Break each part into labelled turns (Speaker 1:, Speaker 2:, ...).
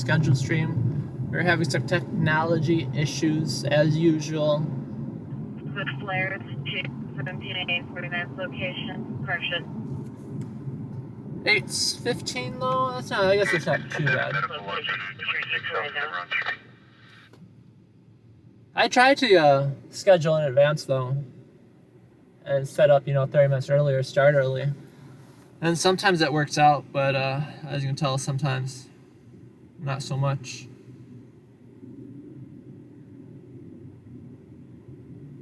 Speaker 1: scheduled stream. We're having some technology issues as usual.
Speaker 2: With flares to 17A49 location, correction.
Speaker 1: 8:15 though? That's not, I guess it's not too bad. I try to schedule in advance though. And set up, 30 minutes earlier, start early. And sometimes that works out, but as you can tell, sometimes not so much.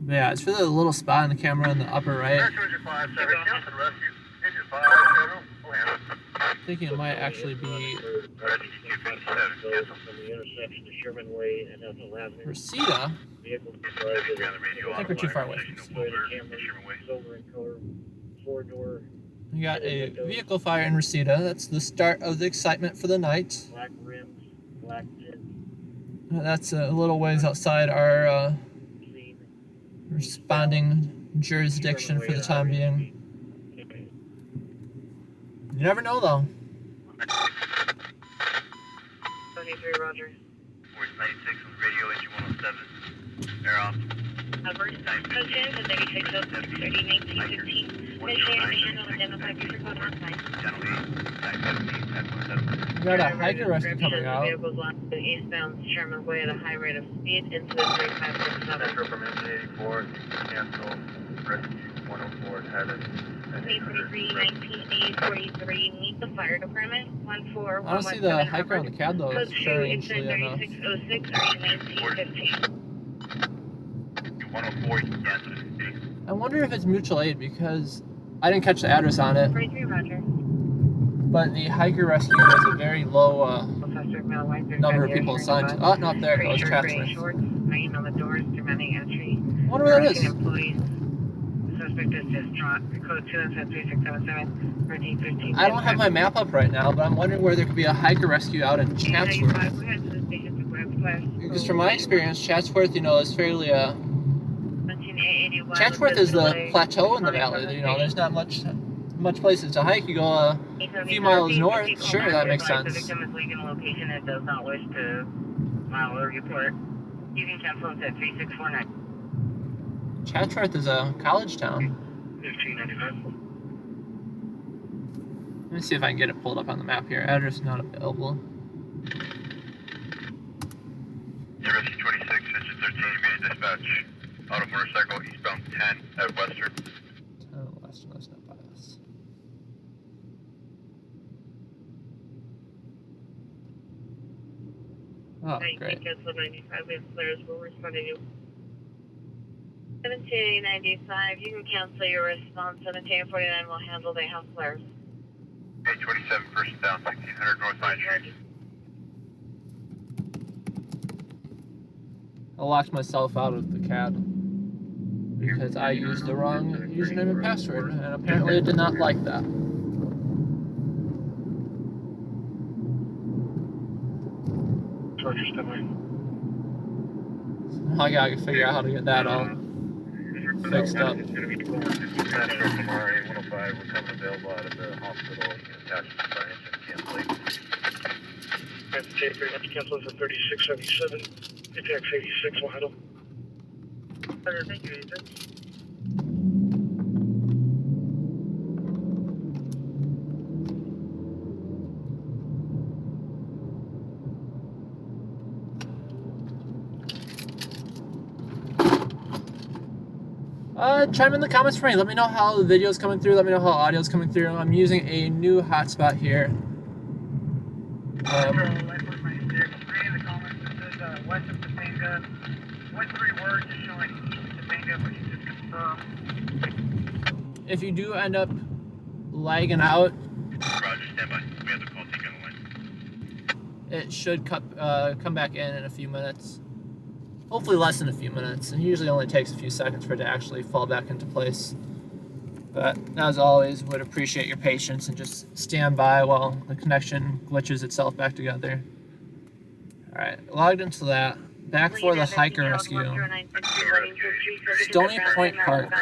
Speaker 1: But yeah, it's for the little spot on the camera in the upper right. I'm thinking it might actually be Reseda. I think we're too far away from Reseda. We got a vehicle fire in Reseda. That's the start of the excitement for the night.
Speaker 3: Black rims, black tints.
Speaker 1: That's a little ways outside our responding jurisdiction for the time being. You never know, though.
Speaker 2: 23, Roger.
Speaker 4: Voice 96 on the radio, engine 107. Air off.
Speaker 2: Coverage. Coaches, and 96, 30, 19, 15. Make sure you handle identify before going outside.
Speaker 4: Channel 8, 917,
Speaker 1: We got a hiker rescue coming out.
Speaker 2: Vehicles on the eastbound Sherman Way at a high rate of speed into the 3567.
Speaker 4: Metro from engine 84, cancel, rescue 104 headed.
Speaker 2: 843, 1943, meet the fire department. 14.
Speaker 1: I don't see the hiker on the CAD though, strangely enough.
Speaker 2: 3606 or 1915.
Speaker 4: 104, cancel.
Speaker 1: I wonder if it's mutual aid because I didn't catch the address on it.
Speaker 2: 43, Roger.
Speaker 1: But the hiker rescue has a very low number of people assigned to. Oh, not there it goes, Chatsworth.
Speaker 2: Hanging on the doors, demanding entry.
Speaker 1: I wonder where that is.
Speaker 2: Employees. Suspect is distraught. Code 2373677 for D15.
Speaker 1: I don't have my map up right now, but I'm wondering where there could be a hiker rescue out in Chatsworth. Because from my experience, Chatsworth, is fairly Chatsworth is the plateau in the valley. There's not much places to hike. You go a few miles north, sure, that makes sense.
Speaker 2: The victim is leaving the location and does not wish to file a report. You can cancel it at 3649.
Speaker 1: Chatsworth is a college town.
Speaker 2: 1595.
Speaker 1: Let me see if I can get it pulled up on the map here. Address not available.
Speaker 4: Rescue 26, engine 13, immediate dispatch. Auto motorcycle eastbound 10 at Western.
Speaker 1: 10 Western, that's not by us. Oh, great.
Speaker 2: Cancel 95, we have flares, we'll respond to you. 1795, you can cancel your response. 1749 will handle the house flares.
Speaker 4: 827, person down, 1600 North Vine Street.
Speaker 1: I locked myself out of the CAD because I used the wrong username and password, and apparently it did not like that. So I gotta figure out how to get that all fixed up.
Speaker 4: Transfer from RA 105, we're coming available out of the hospital. Attached to the engine, cancellation.
Speaker 3: Cancel for 3677. Apex 86 will handle.
Speaker 2: Thank you, Ethan.
Speaker 1: Chime in the comments for me. Let me know how the video's coming through. Let me know how audio's coming through. I'm using a new hotspot here. If you do end up lagging out,
Speaker 4: Roger, stand by. We have the call taken on the line.
Speaker 1: it should come back in a few minutes. Hopefully less than a few minutes, and usually only takes a few seconds for it to actually fall back into place. But as always, would appreciate your patience and just stand by while the connection glitches itself back together. Alright, logged into that. Back for the hiker rescue. Stony Point Park.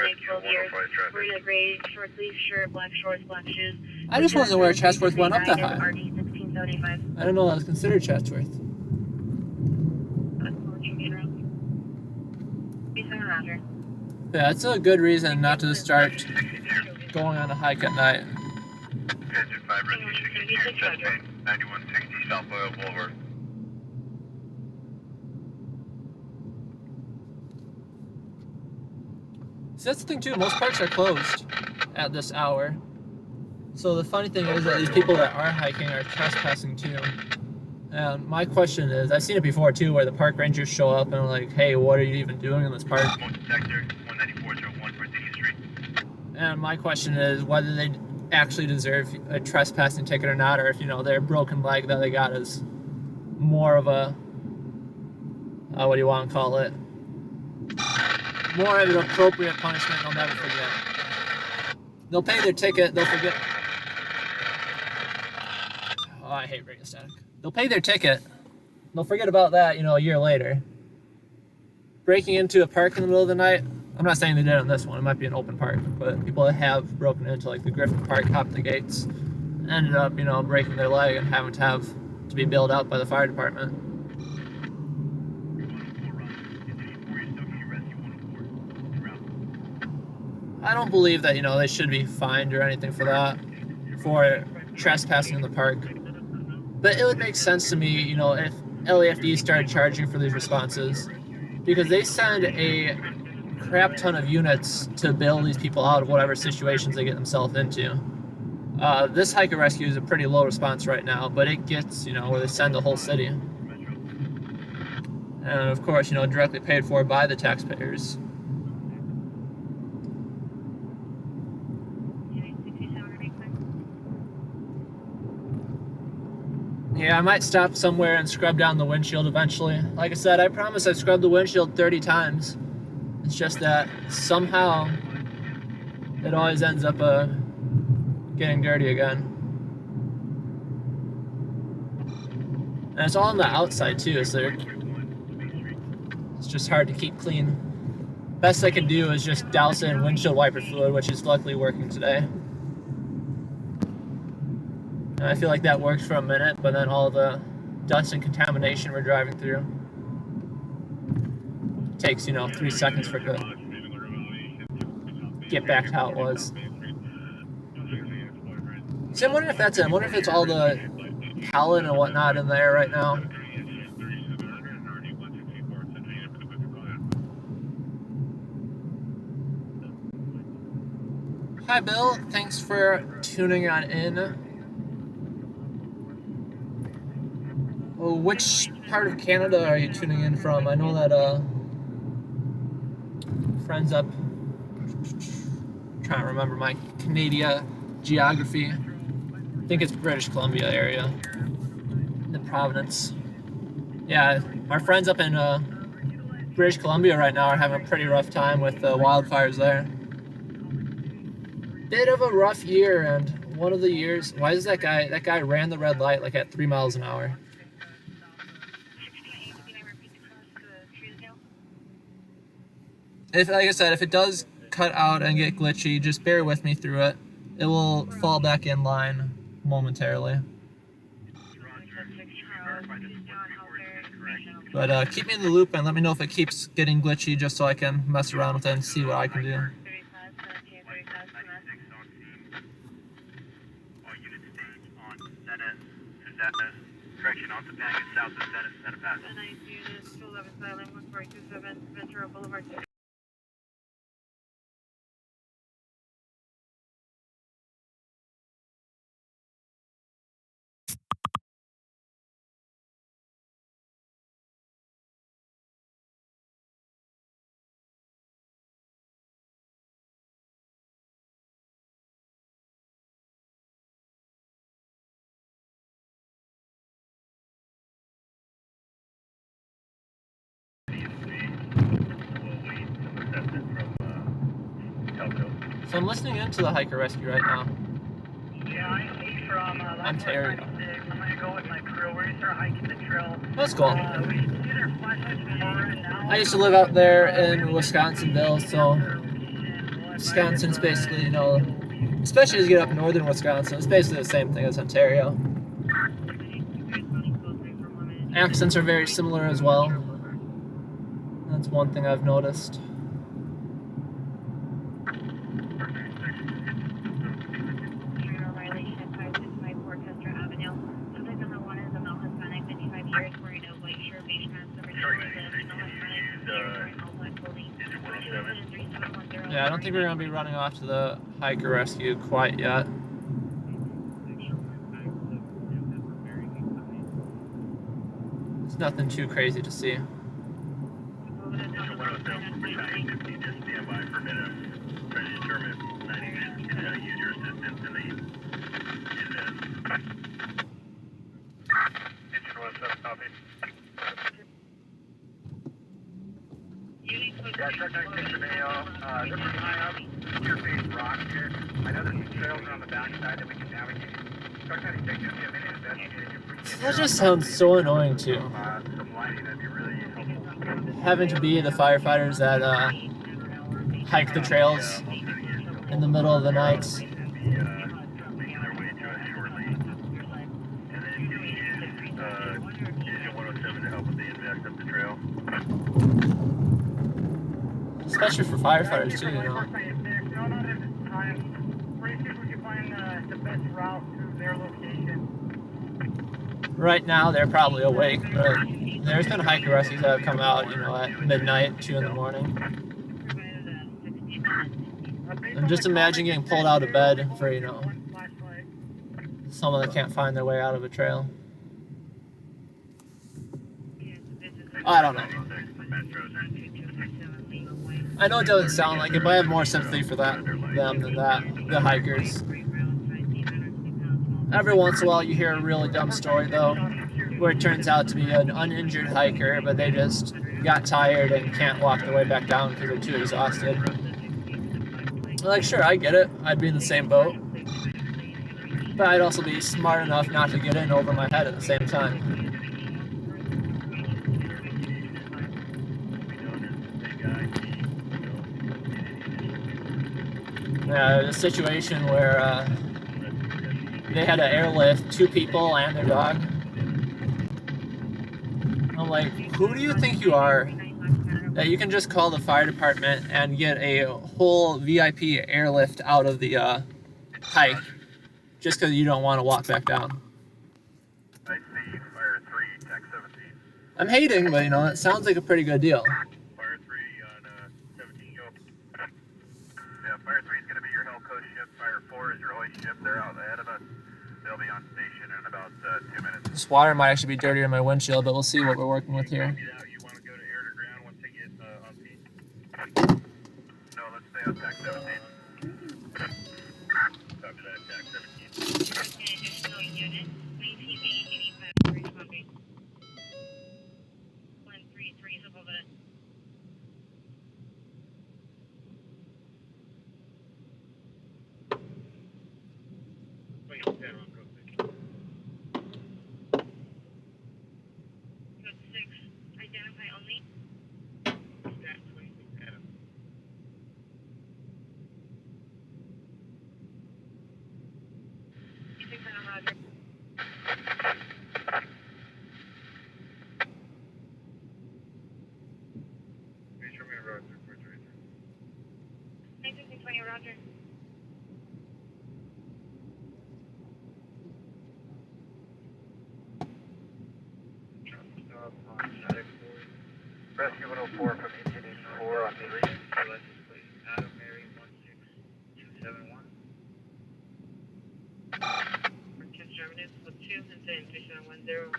Speaker 1: I just wasn't aware Chatsworth went up that high.
Speaker 2: 75.
Speaker 1: I don't know, that was considered Chatsworth.
Speaker 2: Roger.
Speaker 1: Yeah, it's a good reason not to start going on a hike at night.
Speaker 4: Engine 5 rescue 62, chest pain, 9160 South Oil Boulevard.
Speaker 1: See, that's the thing too, most parks are closed at this hour. So the funny thing is that these people that are hiking are trespassing too. And my question is, I've seen it before too, where the park rangers show up and are like, hey, what are you even doing in this park?
Speaker 4: Smoke detector, 19401 Virginia Street.
Speaker 1: And my question is whether they actually deserve a trespassing ticket or not, or if, you know, their broken leg that they got is more of a, what do you want to call it? More of an appropriate punishment they'll never forget. They'll pay their ticket, they'll forget. Oh, I hate radio static. They'll pay their ticket, they'll forget about that, you know, a year later. Breaking into a park in the middle of the night, I'm not saying they did on this one, it might be an open park, but people that have broken into like the Griffin Park, hopped the gates, ended up, you know, breaking their leg and having to be bailed out by the fire department. I don't believe that, you know, they should be fined or anything for that, for trespassing in the park. But it would make sense to me, you know, if LAFD started charging for these responses, because they send a crap ton of units to bail these people out of whatever situations they get themselves into. This hiker rescue is a pretty low response right now, but it gets, you know, where they send the whole city. And of course, you know, directly paid for by the taxpayers. Yeah, I might stop somewhere and scrub down the windshield eventually. Like I said, I promise I've scrubbed the windshield 30 times. It's just that somehow it always ends up getting dirty again. And it's all on the outside too, so it's just hard to keep clean. Best I can do is just douse it in windshield wiper fluid, which is luckily working today. And I feel like that works for a minute, but then all the dust and contamination we're driving through takes, you know, 3 seconds for it to get back to how it was. So I'm wondering if that's it. I'm wondering if it's all the pollen and whatnot in there right now. Hi Bill, thanks for tuning on in. Oh, which part of Canada are you tuning in from? I know that friends up, trying to remember my Canada geography. I think it's British Columbia area, the Providence. Yeah, our friends up in British Columbia right now are having a pretty rough time with the wildfires there. Bit of a rough year, and one of the years, why is that guy ran the red light like at 3 miles an hour. If, like I said, if it does cut out and get glitchy, just bear with me through it. It will fall back in line momentarily. But keep me in the loop and let me know if it keeps getting glitchy, just so I can mess around with it and see what I can do.
Speaker 4: Correction, on Topanga, south of Santa Pass.
Speaker 2: Ventura Boulevard.
Speaker 1: So I'm listening into the hiker rescue right now.
Speaker 3: Yeah, I'm from
Speaker 1: Ontario.
Speaker 3: I'm gonna go with my crew. We're gonna start hiking the trail.
Speaker 1: That's cool.
Speaker 3: We should see their flashlights right now.
Speaker 1: I used to live out there in Wisconsinville, so Wisconsin's basically, you know, especially as you get up in northern Wisconsin, it's basically the same thing as Ontario. accents are very similar as well. That's one thing I've noticed. Yeah, I don't think we're going to be running off to the hiker rescue quite yet. It's nothing too crazy to see.
Speaker 4: Yeah, truck 96 Romeo. This is high up. Interface rock here. I know there's some trails on the backside that we can navigate. Truck 96 is going to be a minute investigating.
Speaker 1: That just sounds so annoying too.
Speaker 4: Some lighting that'd be really helpful.
Speaker 1: Having to be the firefighters that hike the trails in the middle of the night. Especially for firefighters too, you know. Right now they're probably awake, but there's been hiker rescues that have come out, you know, at midnight, 2 in the morning. And just imagine getting pulled out of bed for, you know, someone that can't find their way out of a trail. I don't know. I know it doesn't sound like it, but I have more sympathy for them than the hikers. Every once in a while you hear a really dumb story though, where it turns out to be an uninjured hiker, but they just got tired and can't walk their way back down because they're too exhausted. Like, sure, I get it. I'd be in the same boat. But I'd also be smart enough not to get in over my head at the same time. A situation where they had to airlift 2 people and their dog. I'm like, who do you think you are that you can just call the fire department and get a whole VIP airlift out of the hike just because you don't want to walk back down?
Speaker 4: I see Fire 3, Tech 17.
Speaker 1: I'm hating, but you know, it sounds like a pretty good deal.
Speaker 4: Fire 3 on 17, go. Yeah, Fire 3 is going to be your Helco ship. Fire 4 is your hoist ship. They're out ahead of us. They'll be on station in about 2 minutes.
Speaker 1: This water might actually be dirtier in my windshield, but we'll see what we're working with here.
Speaker 4: You want to go to air to ground once they get on peak? No, let's stay on Tech 17. Copy that, Tech 17.
Speaker 2: Additional unit, please use 85 responding. 133 is above it. Code 6, identify only. Stat 26 Adam. You think that Roger?
Speaker 4: Show me a Roger,
Speaker 2: 1920 Roger.
Speaker 4: Rescue 104 from engine 84 on 3.
Speaker 2: Adam Mary 16271. Purchase Germany with 2 and then 3710.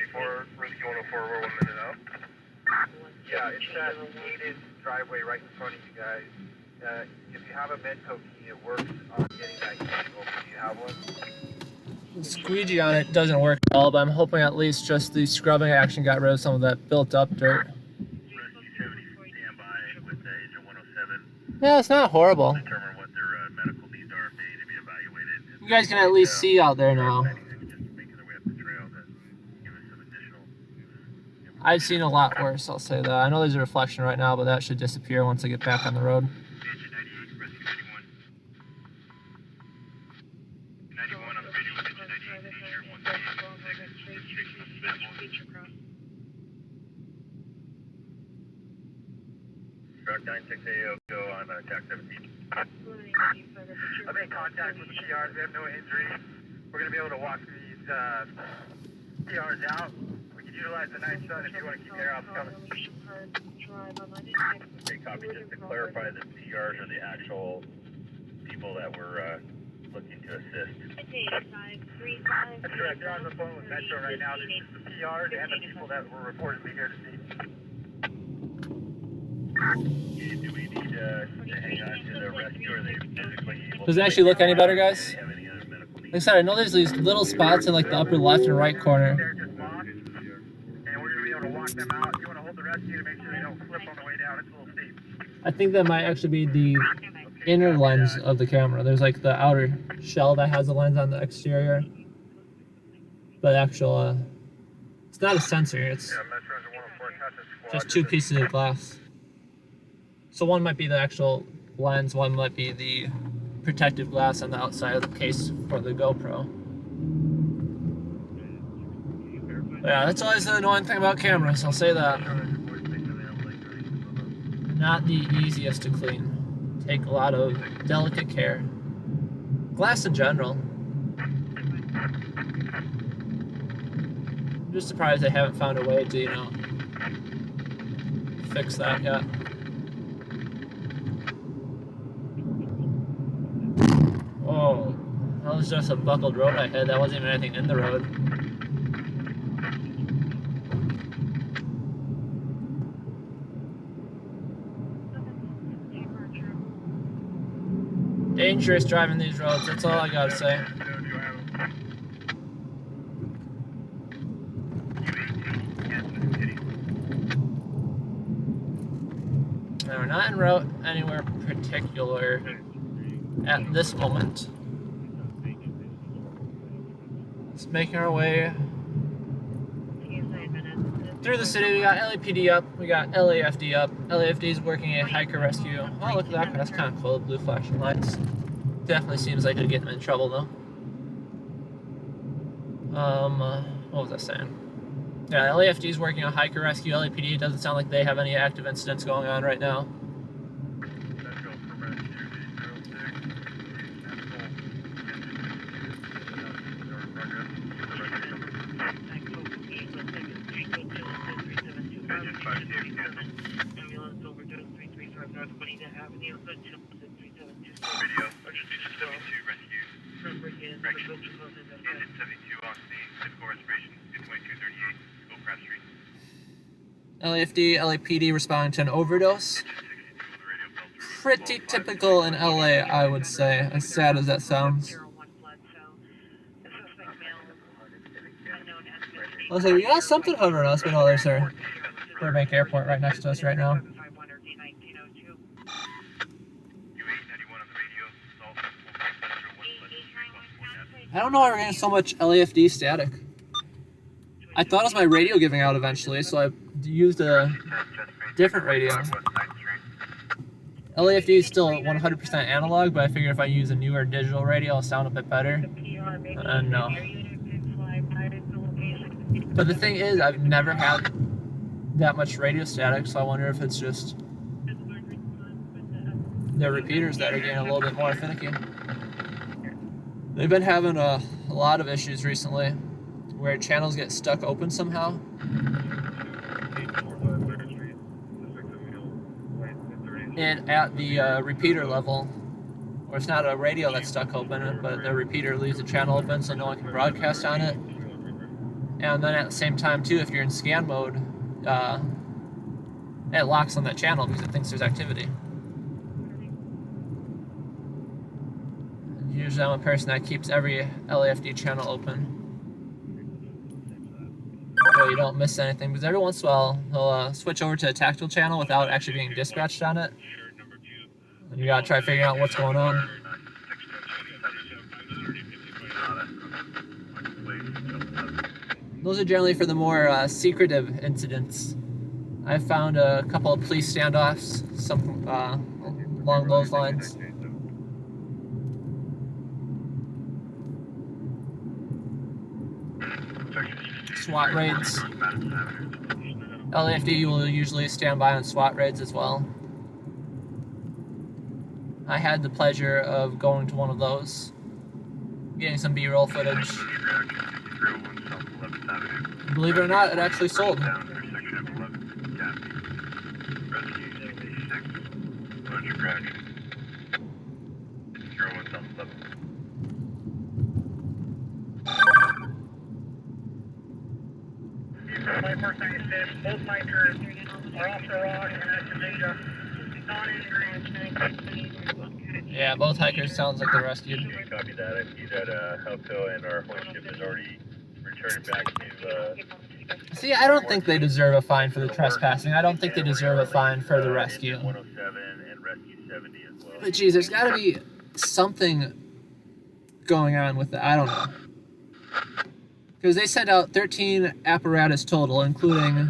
Speaker 4: 84, Rescue 104, we're 1 minute out. Yeah, it's that gated driveway right in front of you guys. If you have a Medco key, it works on getting that gate open. Do you have one?
Speaker 1: The squeegee on it doesn't work at all, but I'm hoping at least just the scrubbing action got rid of some of that built up dirt.
Speaker 4: Rescue 70, stand by with engine 107.
Speaker 1: Yeah, it's not horrible.
Speaker 4: Determine what their medical needs are if they need to be evaluated.
Speaker 1: You guys can at least see out there now. I've seen a lot worse, I'll say that. I know there's a reflection right now, but that should disappear once I get back on the road.
Speaker 4: Engine 98, rescue 91. 91 on the radio with engine 98, danger 138. Doc 96AO, go on TAC 17. I made contact with the PRs. We have no injuries. We're going to be able to walk these PRs out. We can utilize the night sun if you want to keep air ops coming.
Speaker 5: Okay, copy. Just to clarify, the PRs are the actual people that were looking to assist.
Speaker 4: That's correct. They're on the phone with Metro right now. This is the PRs and the people that were reportedly here to see.
Speaker 5: Okay, do we need to hang on to the rescue, or are they physically able
Speaker 1: Does it actually look any better, guys?
Speaker 5: Do they have any other medical needs?
Speaker 1: Like I said, I know there's these little spots in like the upper left and right corner.
Speaker 4: They're just lost, and we're going to be able to walk them out. If you want to hold the rescue to make sure they don't flip on the way down, it's a little steep.
Speaker 1: I think that might actually be the inner lens of the camera. There's like the outer shell that has a lens on the exterior. But actual, it's not a sensor, it's
Speaker 4: Yeah, Metro 104, Texas Squad.
Speaker 1: just two pieces of glass. So one might be the actual lens, one might be the protective glass on the outside of the case for the GoPro. But yeah, that's always the annoying thing about cameras, I'll say that. Not the easiest to clean. Take a lot of delicate care. Glass in general. I'm just surprised they haven't found a way to, you know, fix that yet. Oh, that was just a buckled road I hit. That wasn't even anything in the road. Dangerous driving these roads, that's all I gotta say. Now, we're not en route anywhere particular at this moment. Just making our way through the city. We got LAPD up, we got LAFD up. LAFD is working a hiker rescue. Oh, look at that, that's kind of cool, blue flashing lights. Definitely seems like it'd get them in trouble though. What was I saying? Yeah, LAFD is working a hiker rescue. LAPD doesn't sound like they have any active incidents going on right now. LAFD, LAPD responding to an overdose. Pretty typical in LA, I would say, as sad as that sounds. Let's say we got something hovering us, but no, there's our Burbank Airport right next to us right now. I don't know why we're getting so much LAFD static. I thought it was my radio giving out eventually, so I used a different radio. LAFD is still 100% analog, but I figured if I use a newer digital radio, it'll sound a bit better. No. But the thing is, I've never had that much radio static, so I wonder if it's just the repeaters that are getting a little bit more finicky. They've been having a lot of issues recently where channels get stuck open somehow. And at the repeater level, or it's not a radio that's stuck open, but the repeater leaves the channel open so no one can broadcast on it. And then at the same time too, if you're in scan mode, it locks on that channel because it thinks there's activity. Usually I'm a person that keeps every LAFD channel open, so you don't miss anything, because every once in a while he'll switch over to a tactical channel without actually being dispatched on it, and you gotta try figuring out what's going on. Those are generally for the more secretive incidents. I've found a couple of police standoffs, some along those lines. SWAT raids. LAFD will usually stand by on SWAT raids as well. I had the pleasure of going to one of those, getting some B-roll footage. Believe it or not, it actually sold.
Speaker 3: Both bikers are off the rock and at Jamaica.
Speaker 1: Yeah, both hikers sounds like they're rescued.
Speaker 5: Copy that. I see that Helco and our host ship is already returning back to.
Speaker 1: See, I don't think they deserve a fine for the trespassing. I don't think they deserve a fine for the rescue.
Speaker 5: 107 and rescue 70 as well.
Speaker 1: But geez, there's got to be something going on with that. I don't know. Because they sent out 13 apparatus total, including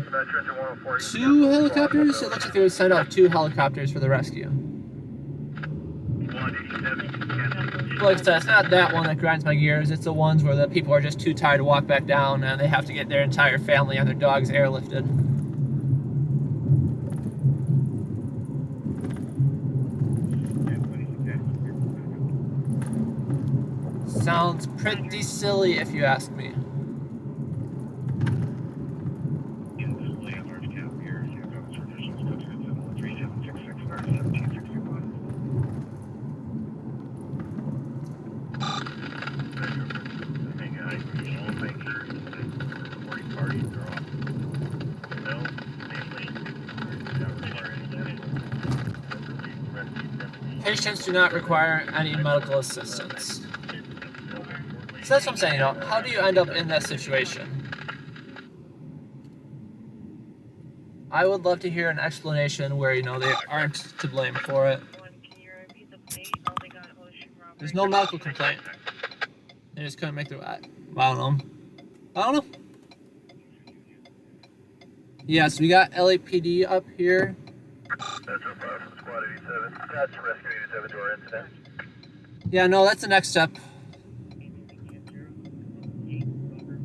Speaker 1: 2 helicopters. It looks like they would send out 2 helicopters for the rescue. Like I said, it's not that one that grinds my gears. It's the ones where the people are just too tired to walk back down and they have to get their entire family and their dogs airlifted. Sounds pretty silly if you ask me. Patients do not require any medical assistance. So that's what I'm saying, you know, how do you end up in that situation? I would love to hear an explanation where, you know, they aren't to blame for it. There's no medical complaint. They just couldn't make their... I don't know. Yes, we got LAPD up here.
Speaker 5: That's a from Squad 87. That's Rescue 87 door incident.
Speaker 1: Yeah, no, that's the next step.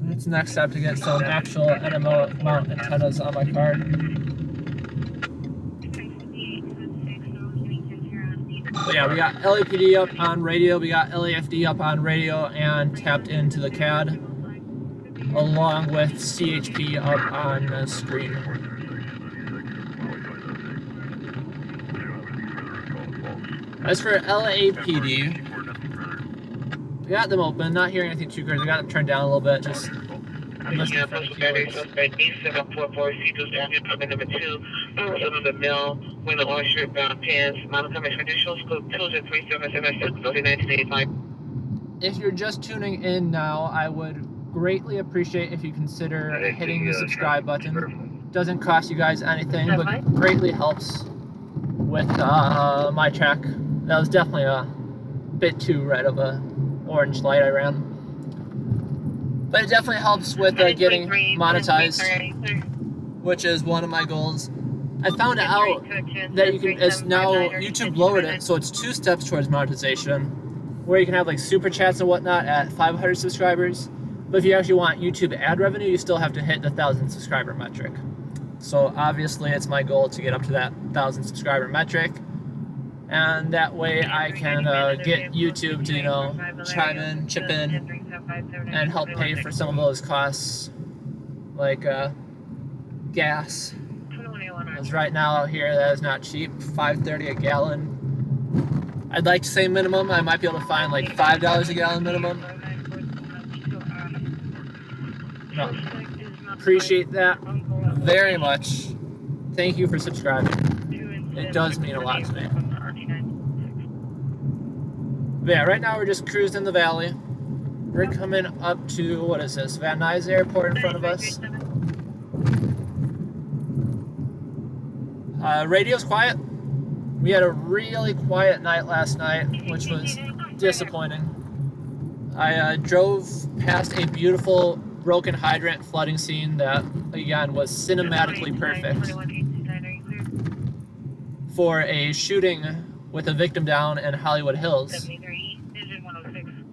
Speaker 1: That's the next step to get some actual NMO mount antennas on my car. But yeah, we got LAPD up on radio, we got LAFD up on radio and tapped into the CAD, along with CHP up on the screen. As for LAPD, we got them open, not hearing anything too crazy. We got them turned down a little bit, just listening for the keywords.
Speaker 2: Suspect B744 C2 Avenue, permit number 2, of the mill, window orange shirt, brown pants, Montgomery Traditional School, 23776, 1985.
Speaker 1: If you're just tuning in now, I would greatly appreciate if you consider hitting the subscribe button. Doesn't cost you guys anything, but greatly helps with my track. That was definitely a bit too red of a orange light I ran. But it definitely helps with getting monetized, which is one of my goals. I found out that you can, it's now, YouTube lowered it, so it's 2 steps towards monetization, where you can have like super chats and whatnot at 500 subscribers. But if you actually want YouTube ad revenue, you still have to hit the 1,000 subscriber metric. So obviously it's my goal to get up to that 1,000 subscriber metric. And that way I can get YouTube to, you know, chime in, chip in, and help pay for some of those costs, like gas. Because right now out here, that is not cheap, $5.30 a gallon. I'd like to say minimum. I might be able to find like $5 a gallon minimum. No. Appreciate that very much. Thank you for subscribing. It does mean a lot to me. But yeah, right now we're just cruising the valley. We're coming up to, what is this, Van Nuys Airport in front of us. Radio's quiet. We had a really quiet night last night, which was disappointing. I drove past a beautiful broken hydrant flooding scene that, again, was cinematically perfect for a shooting with a victim down in Hollywood Hills.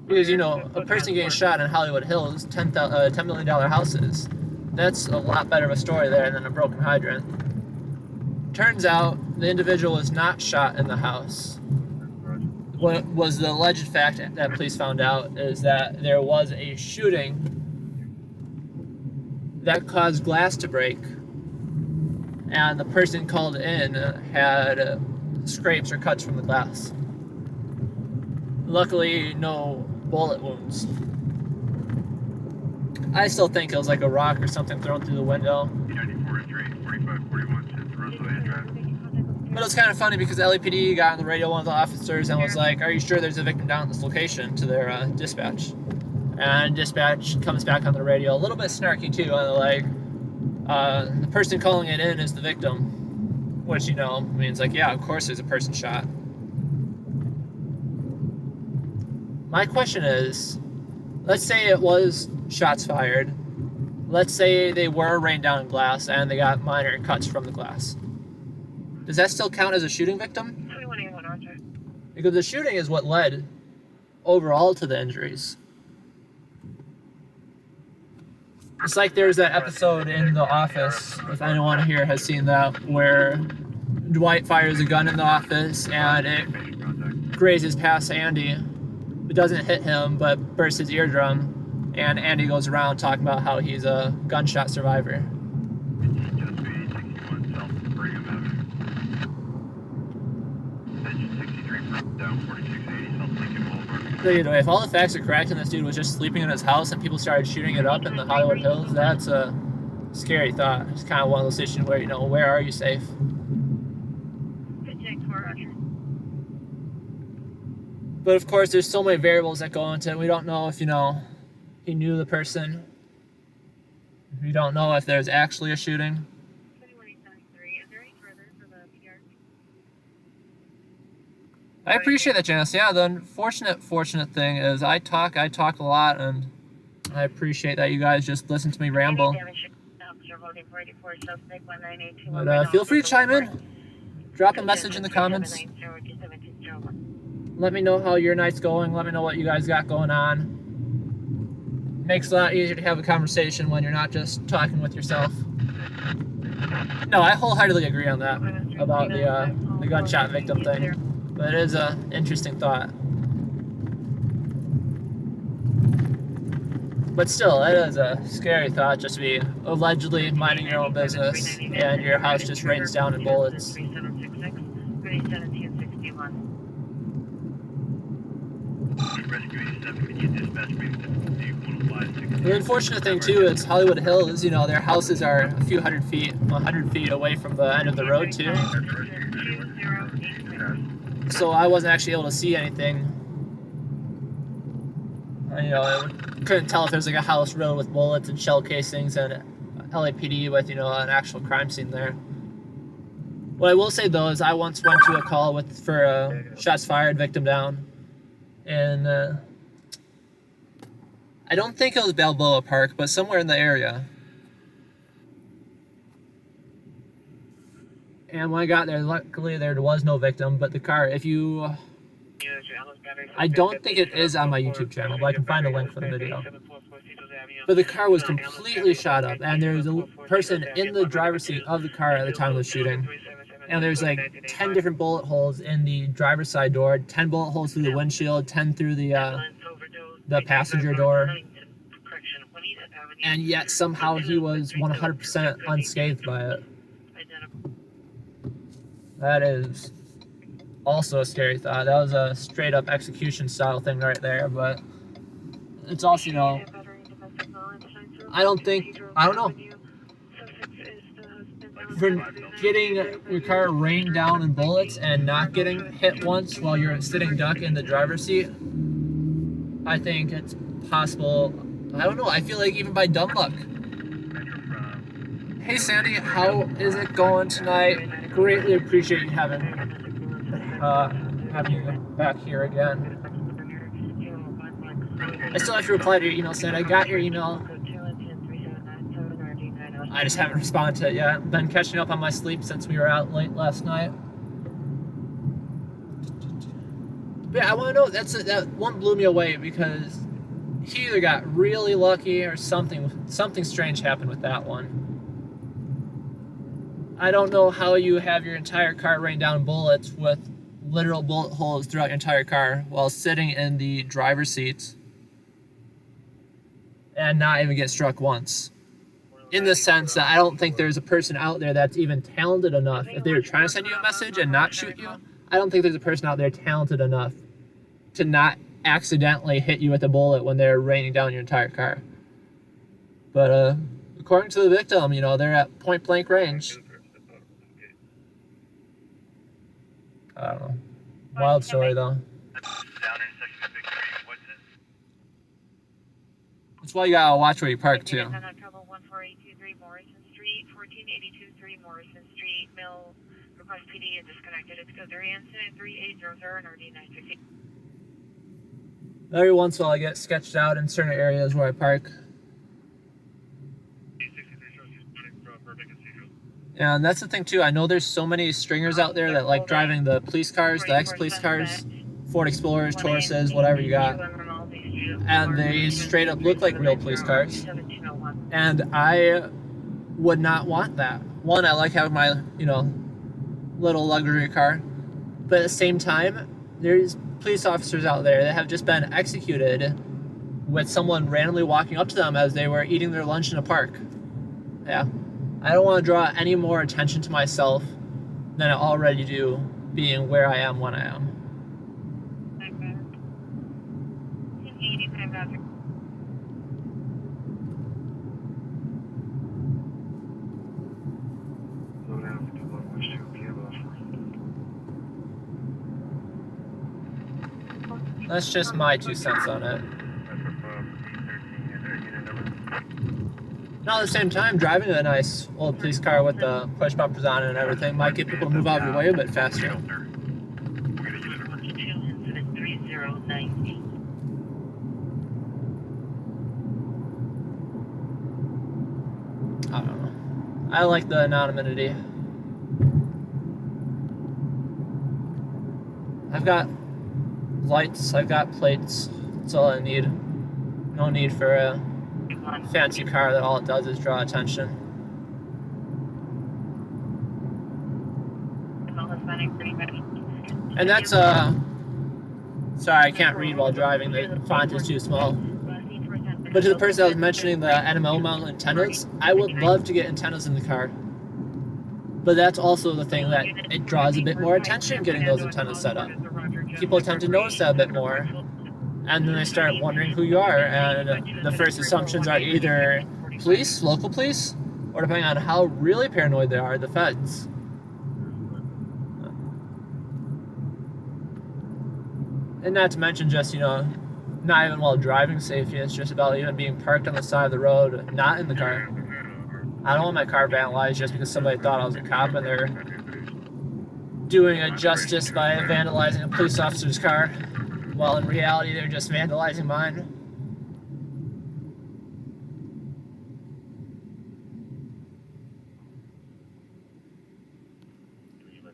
Speaker 1: Because, you know, a person getting shot in Hollywood Hills, $10 million houses, that's a lot better of a story there than a broken hydrant. Turns out the individual was not shot in the house. what was the alleged fact that police found out is that there was a shooting that caused glass to break, and the person called in had scrapes or cuts from the glass. Luckily, no bullet wounds. I still think it was like a rock or something thrown through the window. But it's kind of funny because LAPD got on the radio, one of the officers, and was like, "Are you sure there's a victim down at this location?" to their dispatch. And dispatch comes back on the radio, a little bit snarky too, and like, the person calling it in is the victim. Which, you know, means like, yeah, of course there's a person shot. My question is, let's say it was shots fired. Let's say they were rained down in glass and they got minor cuts from the glass. Does that still count as a shooting victim?
Speaker 2: 2181 Roger.
Speaker 1: Because the shooting is what led overall to the injuries. It's like there's that episode in The Office, if anyone here has seen that, where Dwight fires a gun in the office and it grazes past Andy. It doesn't hit him, but bursts his eardrum, and Andy goes around talking about how he's a gunshot survivor. So, you know, if all the facts are correct and this dude was just sleeping in his house and people started shooting it up in the Hollywood Hills, that's a scary thought. It's kind of one of those situations where, you know, where are you safe? But of course, there's so many variables that go into it. We don't know if, you know, he knew the person. We don't know if there's actually a shooting.
Speaker 2: 21873. Is there any further for the PR?
Speaker 1: I appreciate that, Janice. Yeah, the unfortunate thing is I talk a lot, and I appreciate that you guys just listen to me ramble. But feel free to chime in. Drop a message in the comments. Let me know how your night's going. Let me know what you guys got going on. Makes it a lot easier to have a conversation when you're not just talking with yourself. No, I wholeheartedly agree on that, about the gunshot victim thing. But it is an interesting thought. But still, it is a scary thought just to be allegedly minding your own business and your house just rains down in bullets. The unfortunate thing too is Hollywood Hills, you know, their houses are a few 100 feet away from the end of the road too. So I wasn't actually able to see anything. You know, I couldn't tell if there was like a house riddled with bullets and shell casings and LAPD with, you know, an actual crime scene there. What I will say though is I once went to a call for a shots fired victim down. And I don't think it was Balboa Park, but somewhere in the area. And when I got there, luckily there was no victim, but the car, I don't think it is on my YouTube channel, but I can find a link for the video. But the car was completely shot up, and there was a person in the driver's seat of the car at the time of the shooting. And there's like 10 different bullet holes in the driver's side door, 10 bullet holes through the windshield, 10 through the passenger door. And yet somehow he was 100% unscathed by it. That is also a scary thought. That was a straight up execution style thing right there, but it's also, you know, I don't know. For getting your car rained down in bullets and not getting hit once while you're sitting duck in the driver's seat, I think it's possible. I don't know, I feel like even by dumb luck. Hey Sandy, how is it going tonight? Greatly appreciate you having you back here again. I still have to reply to your email, Sandy. I got your email. I just haven't responded to it yet. Been catching up on my sleep since we were out late last night. But yeah, I want to know, that one blew me away because he either got really lucky or something strange happened with that one. I don't know how you have your entire car rain down bullets with literal bullet holes throughout your entire car while sitting in the driver's seat and not even get struck once. In the sense that I don't think there's a person out there that's even talented enough. If they were trying to send you a message and not shoot you, I don't think there's a person out there talented enough to not accidentally hit you with a bullet when they're raining down your entire car. But according to the victim, you know, they're at point blank range. I don't know. Wild story though. That's why you gotta watch where you park too.
Speaker 6: Trouble 14823 Morrison Street, 14823 Morrison Street, Mill, request PD is disconnected. It's code 3 incident 3800 and RD 960.
Speaker 1: Every once in a while I get sketched out in certain areas where I park. And that's the thing too, I know there's so many stringers out there that like driving the police cars, the ex-police cars, Ford Explorers, Tauruses, whatever you got. And they straight up look like real police cars. And I would not want that. One, I like having my, you know, little luxury car. But at the same time, there's police officers out there that have just been executed with someone randomly walking up to them as they were eating their lunch in a park. Yeah. I don't want to draw any more attention to myself than I already do being where I am when I am. That's just my 2 cents on it. Now at the same time, driving a nice old police car with the push bumpers on it and everything might get people to move out of your way a bit faster. I don't know. I like the anonymity. I've got lights, I've got plates. That's all I need. No need for a fancy car that all it does is draw attention. And that's sorry, I can't read while driving, the font is too small. But to the person that was mentioning the NMO mount antennas, I would love to get antennas in the car. But that's also the thing that it draws a bit more attention getting those antennas set up. People tend to notice that a bit more, and then they start wondering who you are, and the first assumptions are either police, local police, or depending on how really paranoid they are, the feds. And not to mention just, you know, not even while driving safety, it's just about even being parked on the side of the road, not in the car. I don't want my car vandalized just because somebody thought I was a cop and they're doing a justice by vandalizing a police officer's car, while in reality they're just vandalizing mine.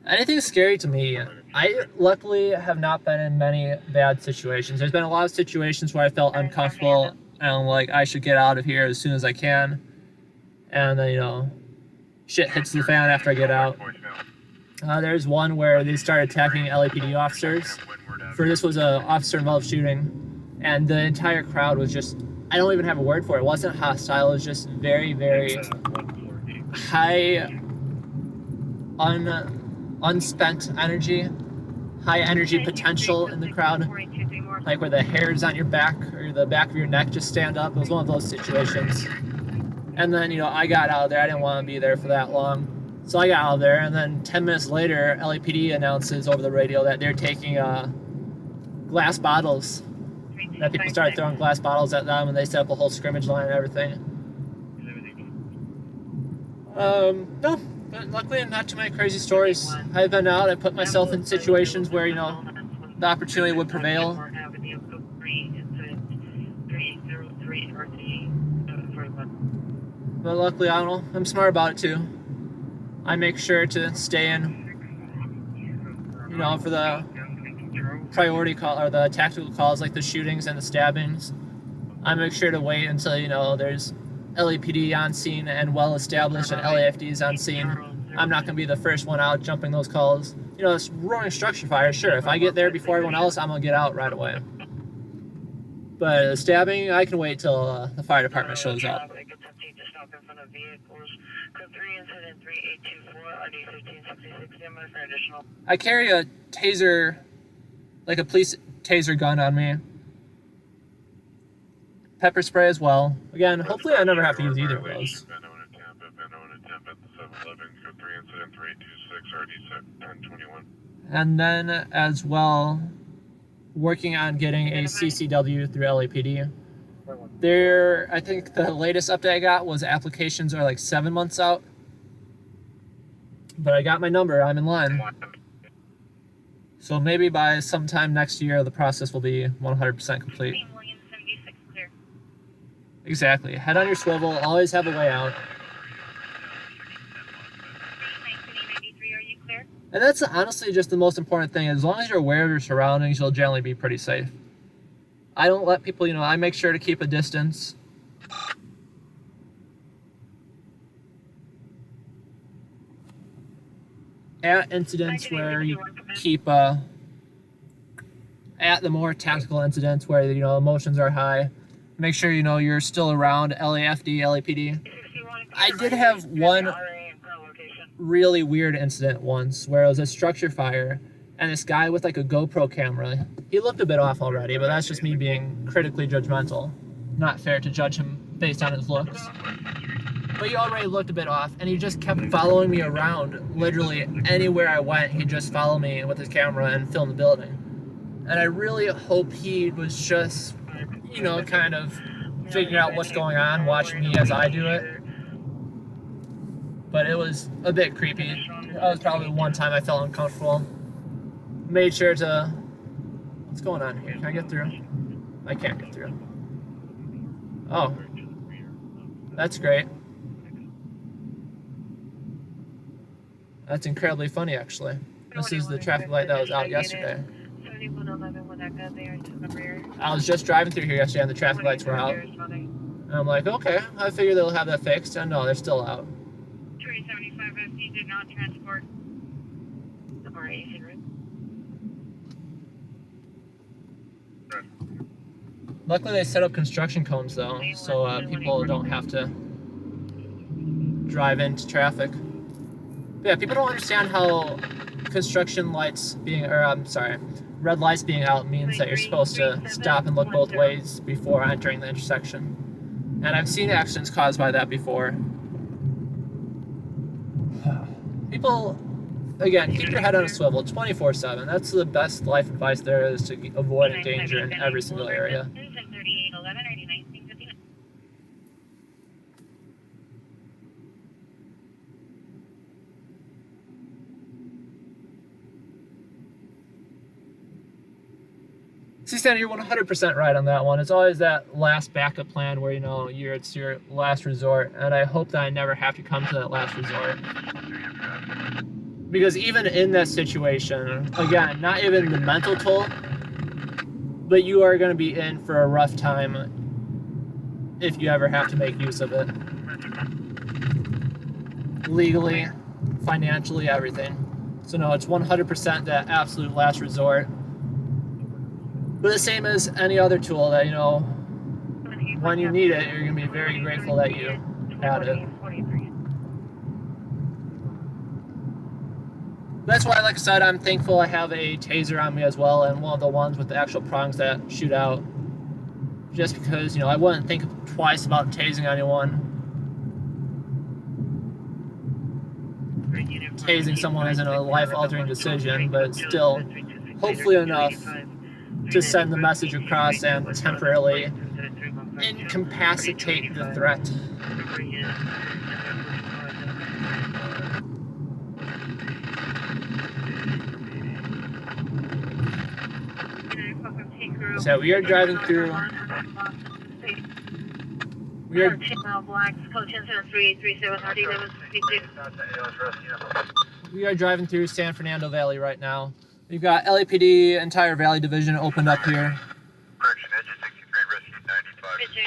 Speaker 1: Anything scary to me, I luckily have not been in many bad situations. There's been a lot of situations where I felt uncomfortable and like I should get out of here as soon as I can. And then, you know, shit hits the fan after I get out. There's one where they started attacking LAPD officers. This was a officer-involved shooting, and the entire crowd was just, I don't even have a word for it. It wasn't hostile. It was just very, very high, unspent energy, high energy potential in the crowd, like where the hairs on your back or the back of your neck just stand up. It was one of those situations. And then, you know, I got out of there. I didn't want to be there for that long. So I got out of there, and then 10 minutes later, LAPD announces over the radio that they're taking glass bottles. That people started throwing glass bottles at them, and they set up a whole scrimmage line and everything. No, but luckily not too many crazy stories. I've been out, I put myself in situations where, you know, the opportunity would prevail. But luckily, I don't know, I'm smart about it too. I make sure to stay in, you know, for the priority call or the tactical calls like the shootings and the stabbings. I make sure to wait until, you know, there's LAPD on scene and well established and LAFD is on scene, I'm not going to be the first one out jumping those calls. You know, it's roaring structure fire, sure. If I get there before everyone else, I'm going to get out right away. But stabbing, I can wait till the fire department shows up. I carry a taser, like a police taser gun on me. Pepper spray as well. Again, hopefully I never have to use either of those. And then as well, working on getting a CCW through LAPD. There, I think the latest update I got was applications are like 7 months out. But I got my number, I'm in line. So maybe by sometime next year, the process will be 100% complete. Exactly. Head on your swivel, always have a way out. And that's honestly just the most important thing. As long as you're aware of your surroundings, you'll generally be pretty safe. I don't let people, I make sure to keep a distance. At incidents where you keep, at the more tactical incidents where, emotions are high, make sure, you're still around LAFD, LAPD. I did have one really weird incident once where it was a structure fire and this guy with like a GoPro camera, he looked a bit off already, but that's just me being critically judgmental. Not fair to judge him based on his looks. But he already looked a bit off and he just kept following me around. Literally anywhere I went, he'd just follow me with his camera and film the building. And I really hope he was just, kind of figuring out what's going on, watching me as I do it. But it was a bit creepy. That was probably one time I felt uncomfortable. Made sure to... What's going on here? Can I get through? I can't get through. Oh. That's great. That's incredibly funny, actually. This is the traffic light that was out yesterday. I was just driving through here yesterday and the traffic lights were out. And I'm like, okay, I figure they'll have that fixed. And no, they're still out.
Speaker 6: 375 FD did not transport the R18 route.
Speaker 1: Luckily they set up construction cones though, so people don't have to drive into traffic. But yeah, people don't understand how construction lights being, red lights being out means that you're supposed to stop and look both ways before entering the intersection. And I've seen accidents caused by that before. People, again, keep your head on a swivel 24/7. That's the best life advice there is, to avoid danger in every single area. See, Stan, you're 100% right on that one. It's always that last backup plan where, it's your last resort, and I hope that I never have to come to that last resort. Because even in that situation, again, not even the mental toll, but you are going to be in for a rough time if you ever have to make use of it. Legally, financially, everything. So no, it's 100% that absolute last resort. But the same as any other tool that, when you need it, you're going to be very grateful that you had it. That's why, like I said, I'm thankful I have a taser on me as well, and one of the ones with the actual prongs that shoot out. Just because, I wouldn't think twice about tasing anyone. Tasing someone isn't a life-altering decision, but still, hopefully enough to send the message across and temporarily incapacitate the threat. So we are driving through. We are driving through San Fernando Valley right now. We've got LAPD entire Valley Division opened up here.
Speaker 5: Correction, engine 63, rescue 95.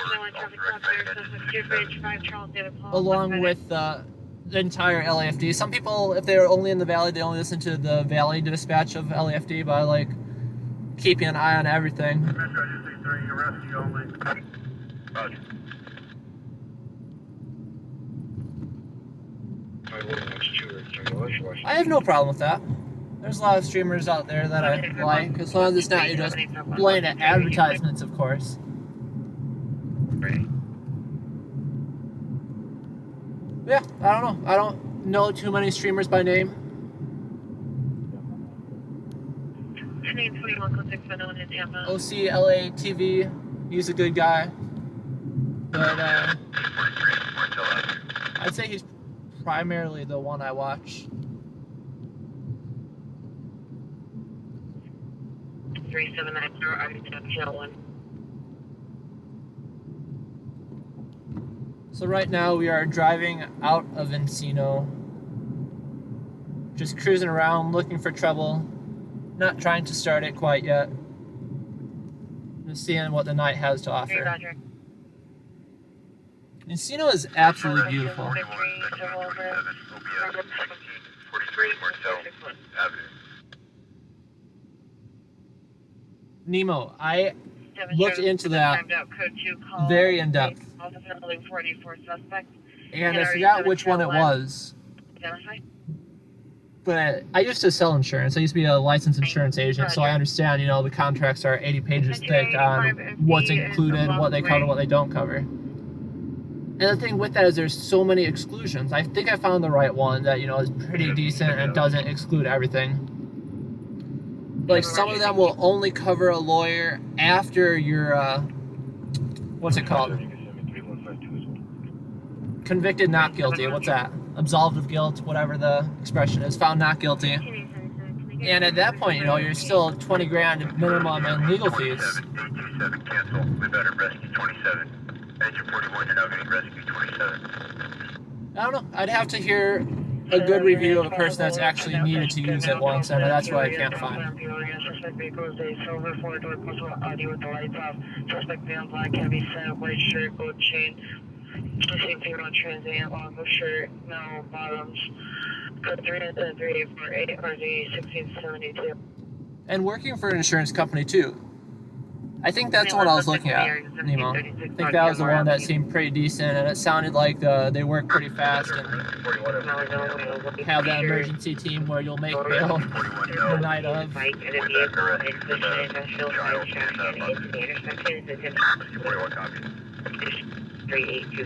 Speaker 1: along with the entire LAFD. Some people, if they're only in the valley, they only listen to the valley dispatch of LAFD, but I like keeping an eye on everything.
Speaker 4: Metro 263, rescue only.
Speaker 5: Roger.
Speaker 1: I have no problem with that. There's a lot of streamers out there that I like, as long as it's not just blatant advertisements, of course. Yeah, I don't know. I don't know too many streamers by name. OCLA TV, he's a good guy. But I'd say he's primarily the one I watch.
Speaker 2: 3790,
Speaker 1: So right now we are driving out of Encino, just cruising around looking for trouble, not trying to start it quite yet, just seeing what the night has to offer. Encino is absolutely beautiful. Nemo, I looked into that very in depth, and I forgot which one it was. But I used to sell insurance. I used to be a licensed insurance agent, so I understand, you know, the contracts are 80 pages thick on what's included, what they cover, what they don't cover. And the thing with that is there's so many exclusions. I think I found the right one that, you know, is pretty decent and doesn't exclude everything. Like, some of them will only cover a lawyer after you're, what's it called? Convicted not guilty. What's that? Absolved of guilt, whatever the expression is. Found not guilty. And at that point, you know, you're still 20 grand minimum in legal fees.
Speaker 5: 827 cancel. We better rescue 27. Engine 41, you're now getting rescue 27.
Speaker 1: I don't know. I'd have to hear a good review of a person that's actually needed to use it once, and that's what I can't find.
Speaker 3: Suspect vehicle is a silver 4-door postal Audi with the lights off. Suspect male, black, heavy set, white shirt, gold chain. Same thing on transient, long shirt, no bottoms. Code 348 RZ 1672.
Speaker 1: And working for an insurance company, too. I think that's what I was looking at, Nemo. I think that was the one that seemed pretty decent, and it sounded like they work pretty fast and have that emergency team where you'll make bail the night of.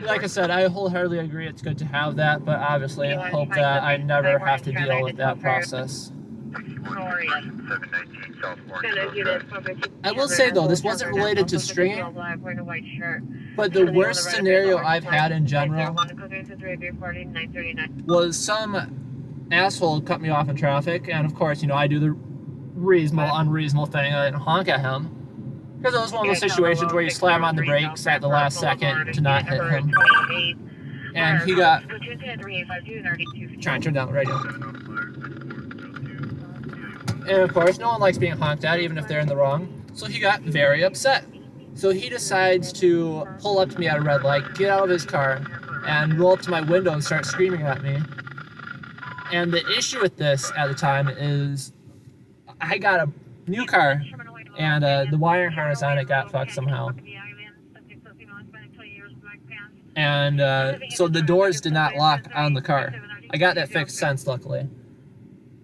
Speaker 1: Like I said, I wholeheartedly agree it's good to have that, but obviously I hope that I never have to deal with that process. I will say though, this wasn't related to stringing, but the worst scenario I've had in general was some asshole cut me off in traffic, and of course, you know, I do the reasonable, unreasonable thing and honk at him. Because it was one of those situations where you slam on the brakes at the last second to not hit him. And he got... trying to turn down the radio. And of course, no one likes being honked at, even if they're in the wrong. So he got very upset. So he decides to pull up to me at a red light, get out of his car, and roll up to my window and start screaming at me. And the issue with this at the time is I got a new car, and the wiring harness on it got fucked somehow. And so the doors did not lock on the car. I got that fixed since, luckily.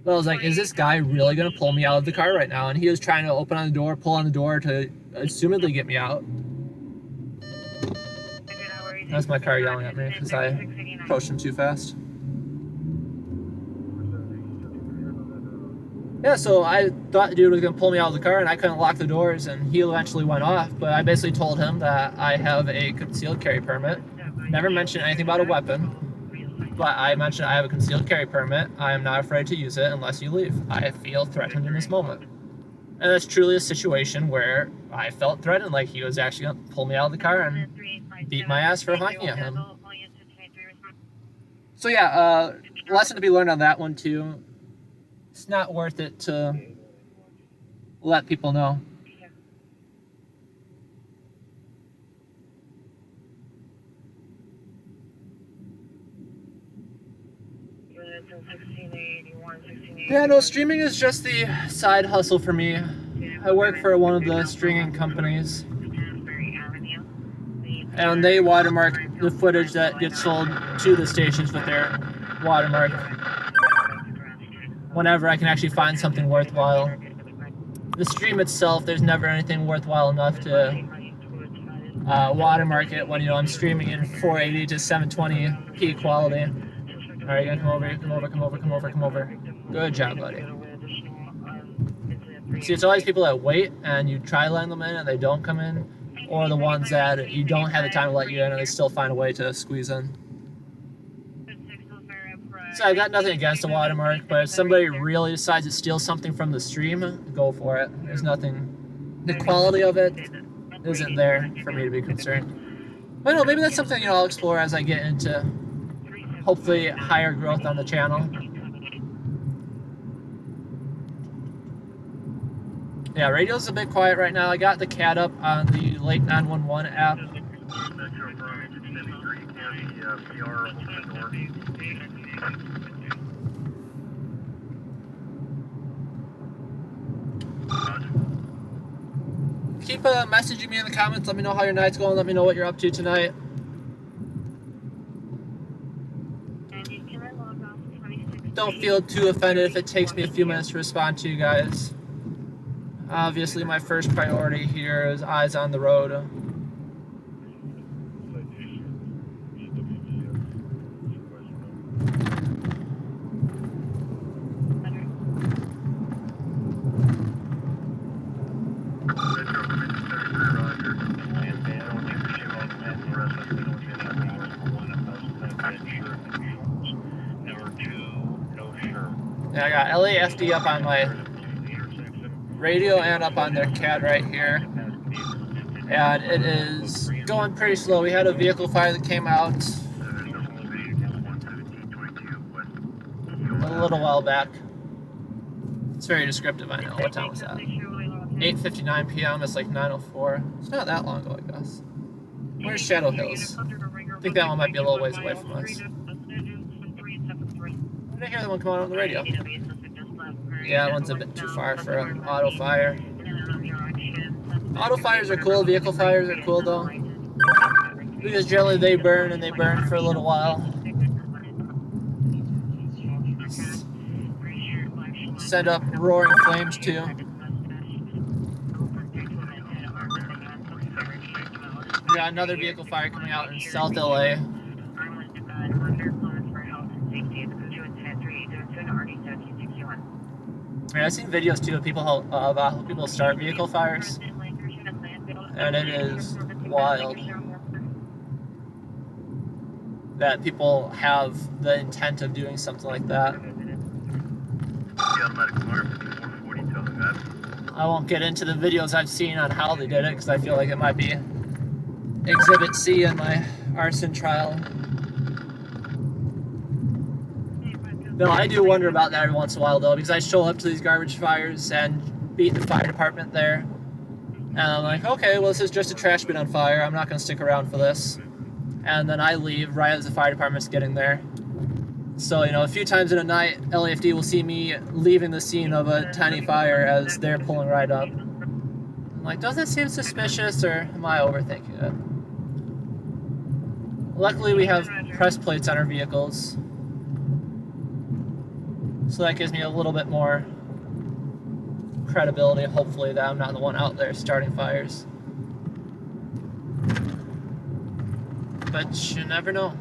Speaker 1: But I was like, is this guy really going to pull me out of the car right now? And he was trying to open on the door, pull on the door to assumedly get me out. That's my car yelling at me because I approached him too fast. Yeah, so I thought the dude was going to pull me out of the car, and I couldn't lock the doors, and he eventually went off. But I basically told him that I have a concealed carry permit. Never mentioned anything about a weapon, but I mentioned I have a concealed carry permit. I am not afraid to use it unless you leave. I feel threatened in this moment. And it's truly a situation where I felt threatened, like he was actually going to pull me out of the car and beat my ass for honking at him. So yeah, lesson to be learned on that one too. It's not worth it to let people know. Yeah, no, streaming is just the side hustle for me. I work for one of the streaming companies, and they watermark the footage that gets sold to the stations with their watermark whenever I can actually find something worthwhile. The stream itself, there's never anything worthwhile enough to watermark it when, you know, I'm streaming in 480 to 720p quality. Alright, you're gonna come over. Good job, buddy. See, it's always people that wait and you try letting them in and they don't come in, or the ones that you don't have the time to let you in and they still find a way to squeeze in. So I've got nothing against the watermark, but if somebody really decides to steal something from the stream, go for it. There's nothing, the quality of it isn't there for me to be concerned. But no, maybe that's something, you know, I'll explore as I get into hopefully higher growth on the channel. Yeah, radio's a bit quiet right now. I got the cat up on the Lake 911 app. Keep messaging me in the comments. Let me know how your night's going. Let me know what you're up to tonight. Don't feel too offended if it takes me a few minutes to respond to you guys. Obviously, my first priority here is eyes on the road. Yeah, I got LAFD up on my radio and up on their CAD right here, and it is going pretty slow. We had a vehicle fire that came out a little while back. It's very descriptive, I know. What time was that? 8:59 p.m. It's like 9:04. It's not that long ago, I guess. Where's Shadow Hills? I think that one might be a little ways away from us. I didn't hear that one come out on the radio. Yeah, that one's a bit too far for an auto fire. Auto fires are cool, vehicle fires are cool though. Because generally they burn and they burn for a little while. Send up roaring flames too. We got another vehicle fire coming out in South LA. I mean, I've seen videos too of people how people start vehicle fires, and it is wild that people have the intent of doing something like that. I won't get into the videos I've seen on how they did it because I feel like it might be Exhibit C in my arson trial. No, I do wonder about that every once in a while though, because I show up to these garbage fires and beat the fire department there. And I'm like, okay, well this is just a trash bin on fire, I'm not going to stick around for this. And then I leave right as the fire department's getting there. So, you know, a few times in a night, LAFD will see me leaving the scene of a tiny fire as they're pulling right up. I'm like, doesn't that seem suspicious, or am I overthinking it? Luckily we have press plates on our vehicles, so that gives me a little bit more credibility, hopefully, that I'm not the one out there starting fires. But you never know.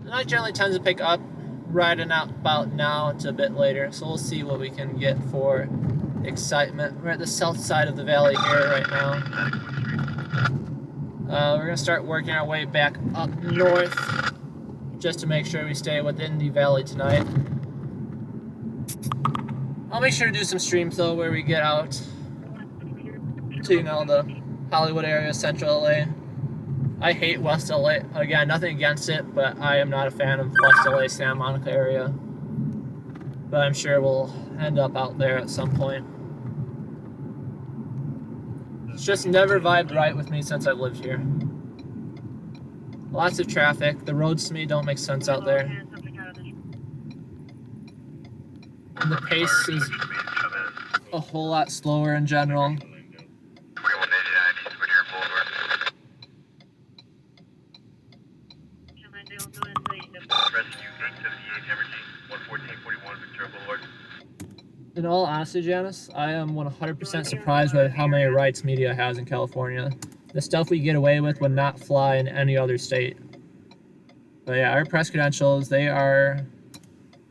Speaker 1: The night generally tends to pick up right about now to a bit later, so we'll see what we can get for excitement. We're at the south side of the valley here right now. We're going to start working our way back up north just to make sure we stay within the valley tonight. I'll make sure to do some streams though where we get out to, you know, the Hollywood area, Central LA. I hate West LA. Again, nothing against it, but I am not a fan of West LA, Santa Monica area. But I'm sure we'll end up out there at some point. It's just never vibed right with me since I've lived here. Lots of traffic. The roads to me don't make sense out there. And the pace is a whole lot slower in general. In all honesty, Janice, I am 100% surprised by how many rights media has in California. The stuff we get away with would not fly in any other state. But yeah, our press credentials, they are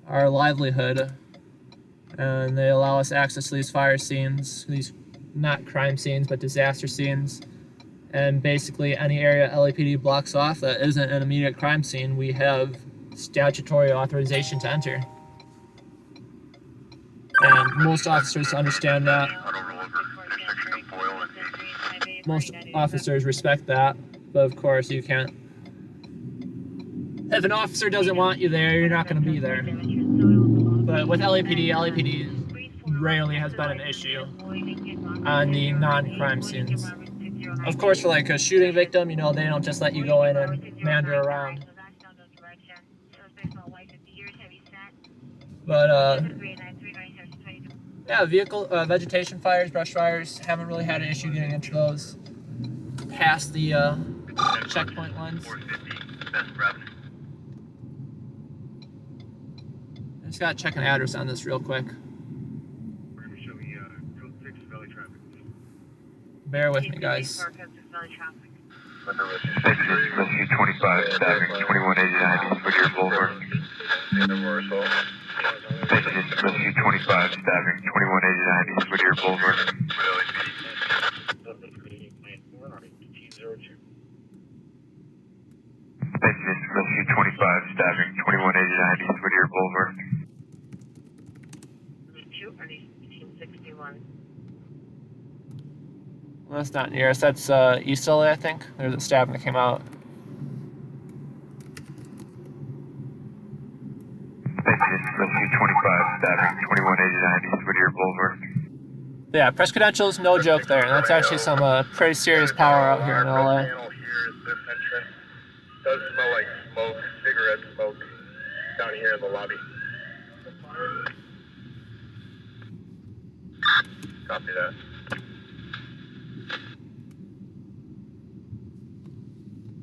Speaker 1: our livelihood. And they allow us access to these fire scenes, these not crime scenes, but disaster scenes. And basically any area LAPD blocks off that isn't an immediate crime scene, we have statutory authorization to enter. And most officers understand that. Most officers respect that, but of course you can't. If an officer doesn't want you there, you're not going to be there. But with LAPD rarely has been an issue on the non-crime scenes. Of course, for like a shooting victim, you know, they don't just let you go in and meander around. But yeah, vegetation fires, brush fires, haven't really had an issue getting into those past the checkpoint lines. I just gotta check an address on this real quick. Bear with me, guys.
Speaker 7: Rescue 25, stabbing 2189 East Whittier Boulevard. Rescue 25, stabbing 2189 East Whittier Boulevard. Rescue 25, stabbing 2189 East Whittier Boulevard.
Speaker 1: Well, that's not near us. That's East LA, I think. There's a stabbing that came out.
Speaker 7: Rescue 25, stabbing 2189 East Whittier Boulevard.
Speaker 1: Yeah, press credentials, no joke there. That's actually some pretty serious power out here in LA.
Speaker 5: Does smell like smoke, cigarette smoke, down here in the lobby. Copy that.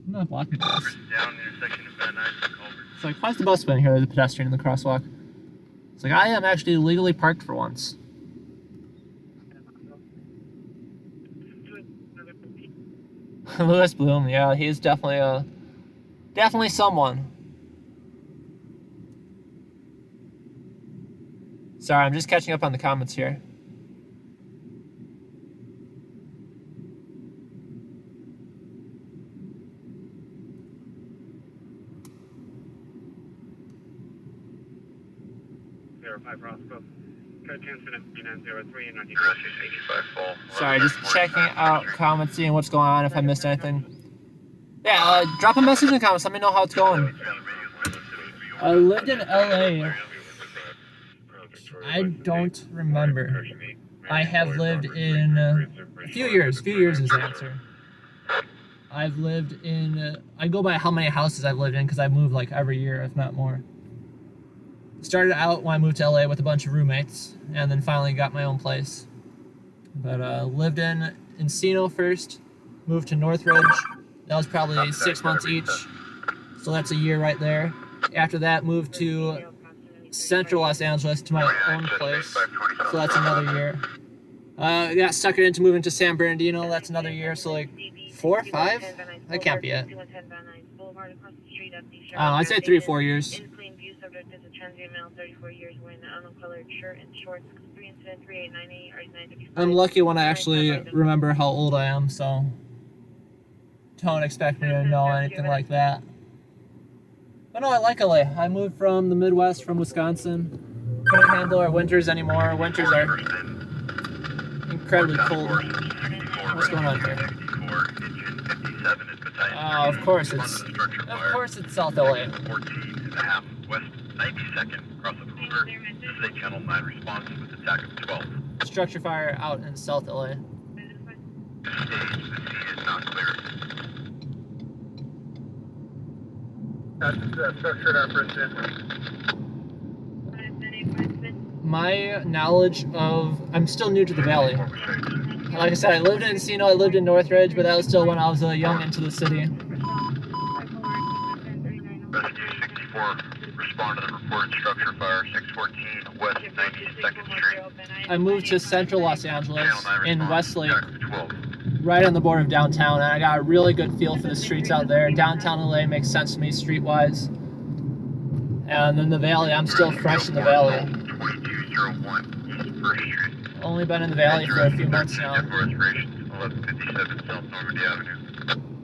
Speaker 1: I'm not blocking the bus.
Speaker 5: Down intersection of Van Nuys and Culver.
Speaker 1: It's like, why's the bus been here? There's a pedestrian in the crosswalk. It's like, I am actually legally parked for once. Louis Bloom, yeah, he's definitely someone. Sorry, I'm just catching up on the comments here. Sorry, just checking out comments, seeing what's going on, if I missed anything. Yeah, drop a message in the comments, let me know how it's going. I lived in LA. I don't remember. I have lived in a few years. Few years is the answer. I've lived in, I go by how many houses I've lived in because I move like every year, if not more. Started out when I moved to LA with a bunch of roommates, and then finally got my own place. But lived in Encino first, moved to Northridge. That was probably 6 months each, so that's a year right there. After that, moved to Central Los Angeles to my own place, so that's another year. Got suckered into moving to San Bernardino, that's another year, so like 4 or 5? That can't be it. I don't know, I'd say 3 or 4 years. I'm lucky when I actually remember how old I am, so don't expect me to know anything like that. But no, I like LA. I moved from the Midwest, from Wisconsin. Couldn't handle our winters anymore. Winters are incredibly cold. What's going on here? Of course it's South LA.
Speaker 5: 14.5 West 92nd, across the Hoover. This is a Channel 9 response with attack of 12.
Speaker 1: Structure fire out in South LA.
Speaker 7: Stage, the scene is not clear.
Speaker 4: That's structured operation.
Speaker 1: My knowledge of... I'm still new to the valley. Like I said, I lived in Encino, I lived in Northridge, but that was still when I was young into the city.
Speaker 7: Rescue 64, respond to the reported structure fire, 614 West 92nd Street.
Speaker 1: I moved to central Los Angeles
Speaker 7: Channel 9
Speaker 1: in
Speaker 7: response,
Speaker 1: Westlake,
Speaker 7: Jack 12.
Speaker 1: right on the border of downtown, and I got a really good feel for the streets out there. Downtown LA makes sense to me streetwise. And in the valley, I'm still fresh in the valley.
Speaker 7: 2201 First Street.
Speaker 1: Only been in the valley for a few months now.
Speaker 7: 1157 South Normandy Avenue.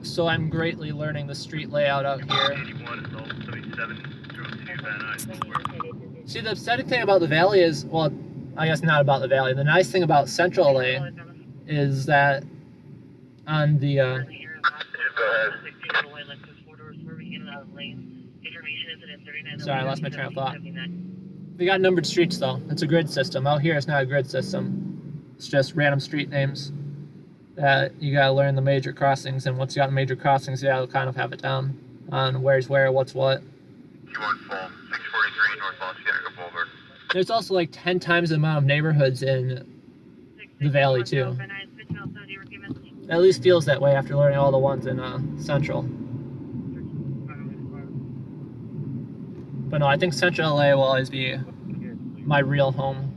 Speaker 1: So I'm greatly learning the street layout out here.
Speaker 5: 81 is 7702 Van Nuys.
Speaker 1: See, the upsetting thing about the valley is, well, I guess not about the valley. The nice thing about central LA is that on the, sorry, I lost my train of thought. We got numbered streets though. It's a grid system. Out here it's not a grid system. It's just random street names that you gotta learn the major crossings, and once you got the major crossings, you gotta kind of have it down on where's where, what's what.
Speaker 7: Q1 full, 643 North Los Angeles Boulevard.
Speaker 1: There's also like 10 times the amount of neighborhoods in the valley too. At least feels that way after learning all the ones in Central. But no, I think Central LA will always be my real home.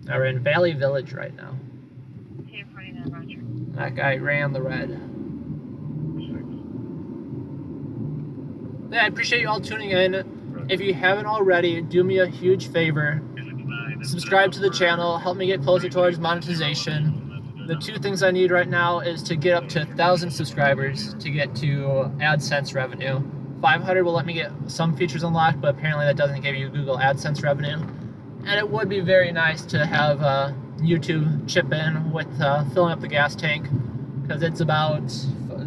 Speaker 1: Now we're in Valley Village right now. That guy ran the red. Yeah, I appreciate you all tuning in. If you haven't already, do me a huge favor. Subscribe to the channel, help me get closer towards monetization. The two things I need right now is to get up to 1,000 subscribers to get to AdSense revenue. 500 will let me get some features unlocked, but apparently that doesn't give you Google AdSense revenue. And it would be very nice to have YouTube chip in with filling up the gas tank, because it's about,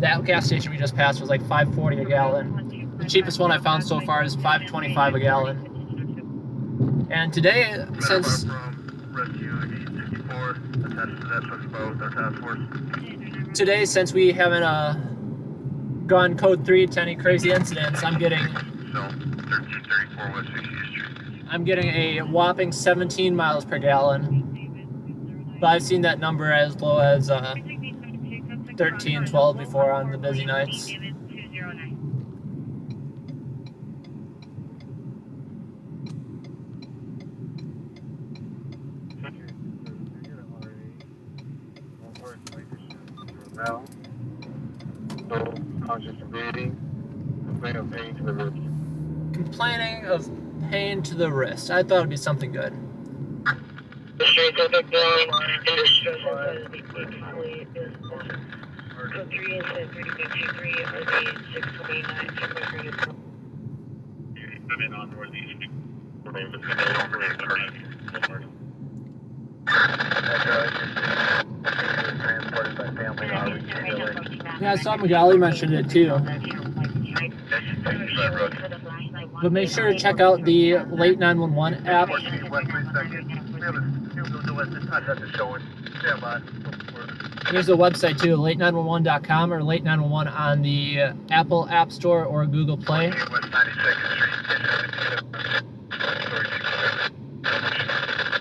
Speaker 1: that gas station we just passed was like $5.40 a gallon. The cheapest one I found so far is $5.25 a gallon. And today, since we haven't gone code 3 to any crazy incidents, I'm getting
Speaker 7: 1334 West 60th Street.
Speaker 1: I'm getting a whopping 17 miles per gallon. But I've seen that number as low as 13, 12 before on the busy nights. Complaining of pain to the wrist. I thought it'd be something good.
Speaker 3: The streets of the building and the stress of the code 3 is 3223 or the 629
Speaker 5: Coming on northeast.
Speaker 1: Yeah, I saw Magali mentioned it too. But make sure to check out the Late 911 app. There's a website too, late911.com or late911 on the Apple App Store or Google Play.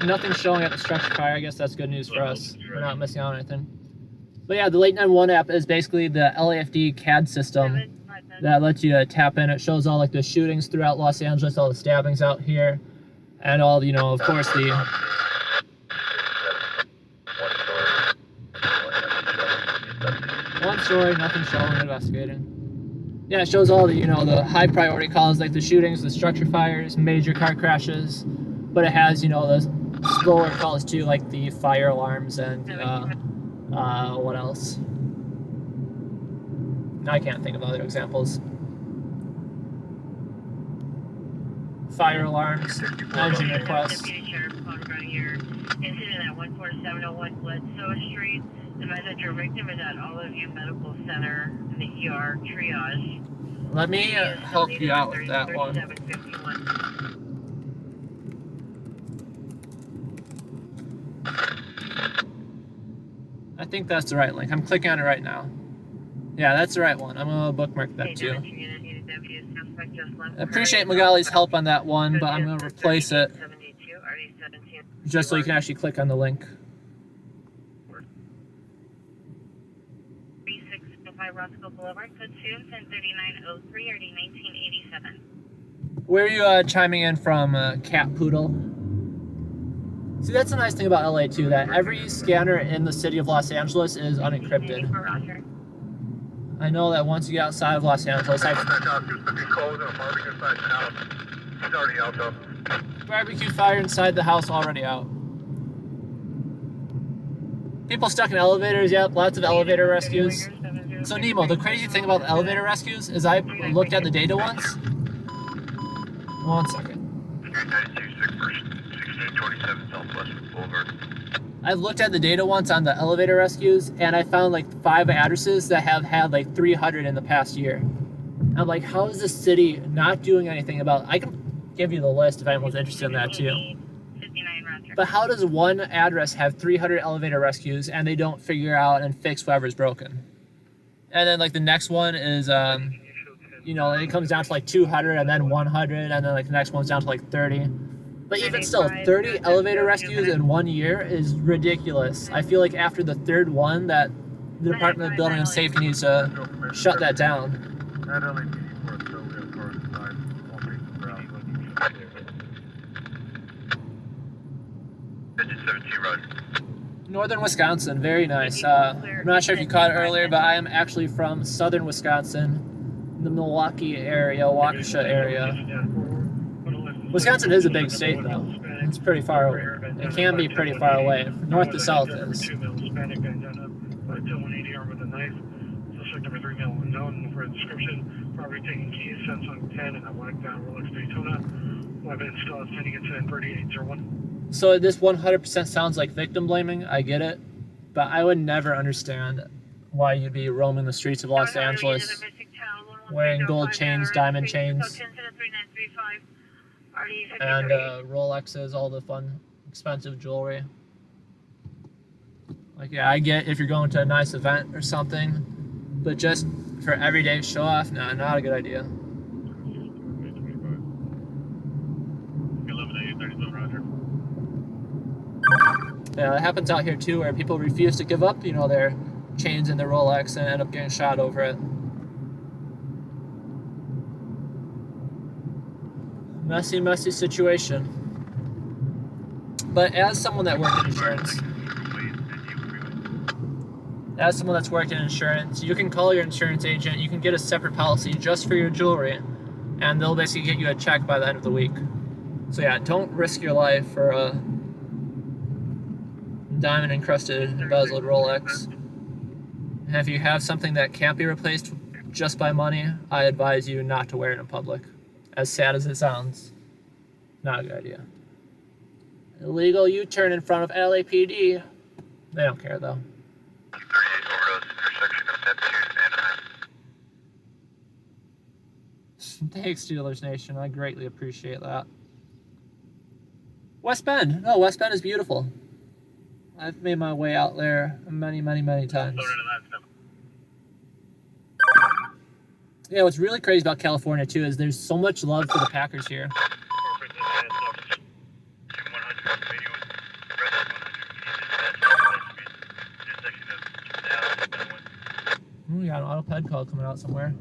Speaker 1: Nothing showing at the structure fire. I guess that's good news for us. We're not missing out on anything. But yeah, the Late 911 app is basically the LAFD CAD system that lets you tap in. It shows all like the shootings throughout Los Angeles, all the stabbings out here, and all, you know, of course the one story, nothing showing, investigating. Yeah, it shows all the, you know, the high priority calls like the shootings, the structure fires, major car crashes, but it has, you know, the slower calls too, like the fire alarms and what else? I can't think of other examples. Fire alarms, engine requests.
Speaker 6: Incident at 14701 Bledsoe Street. Advise that your victim is at Olive View Medical Center in the ER triage.
Speaker 1: Let me help you out with that one. think that's the right link. I'm clicking on it right now. Yeah, that's the right one. I'm gonna bookmark that too. I appreciate Magali's help on that one, but I'm gonna replace it just so you can actually click on the link.
Speaker 6: 3605 Roscoe Boulevard, code 23903, RD 1987.
Speaker 1: Where are you chiming in from, Cat Poodle? See, that's the nice thing about LA too, that every scanner in the city of Los Angeles is unencrypted. I know that once you get outside of Los Angeles, barbecue fire inside the house already out. People stuck in elevators, yep, lots of elevator rescues. So Nemo, the crazy thing about the elevator rescues is I looked at the data once. 1 second. I looked at the data once on the elevator rescues, and I found like 5 addresses that have had like 300 in the past year. I'm like, how is this city not doing anything about it? I can give you the list if anyone's interested in that too. But how does one address have 300 elevator rescues and they don't figure out and fix whatever's broken? And then like the next one is, you know, it comes down to like 200 and then 100, and then like the next one's down to like 30. But even still, 30 elevator rescues in 1 year is ridiculous. I feel like after the third one that the Department of Building and Safety needs to shut that down. Northern Wisconsin, very nice. I'm not sure if you caught it earlier, but I am actually from southern Wisconsin, the Milwaukee area, Waukesha area. Wisconsin is a big state, though. It's pretty far away. It can be pretty far away. North to south is. So this 100% sounds like victim blaming. I get it, but I would never understand why you'd be roaming the streets of Los Angeles wearing gold chains, diamond chains, and Rolexes, all the fun, expensive jewelry. Like, yeah, I get if you're going to a nice event or something, but just for everyday show off, no, not a good idea. Yeah, it happens out here too, where people refuse to give up, you know, their chains and their Rolex and end up getting shot over it. Messy, messy situation. But as someone that worked in insurance, you can call your insurance agent, you can get a separate policy just for your jewelry, and they'll basically get you a check by the end of the week. So yeah, don't risk your life for a diamond encrusted embezzled Rolex. And if you have something that can't be replaced just by money, I advise you not to wear it in public. As sad as it sounds, not a good idea. Illegal U-turn in front of LAPD. They don't care though.
Speaker 7: 38 overdose intersection of Neptune and
Speaker 1: Thanks, Steelers Nation. I greatly appreciate that. West Bend. No, West Bend is beautiful. I've made my way out there many, many, many times. Yeah, what's really crazy about California too is there's so much love for the Packers here. Ooh, we got an auto-ped call coming out somewhere.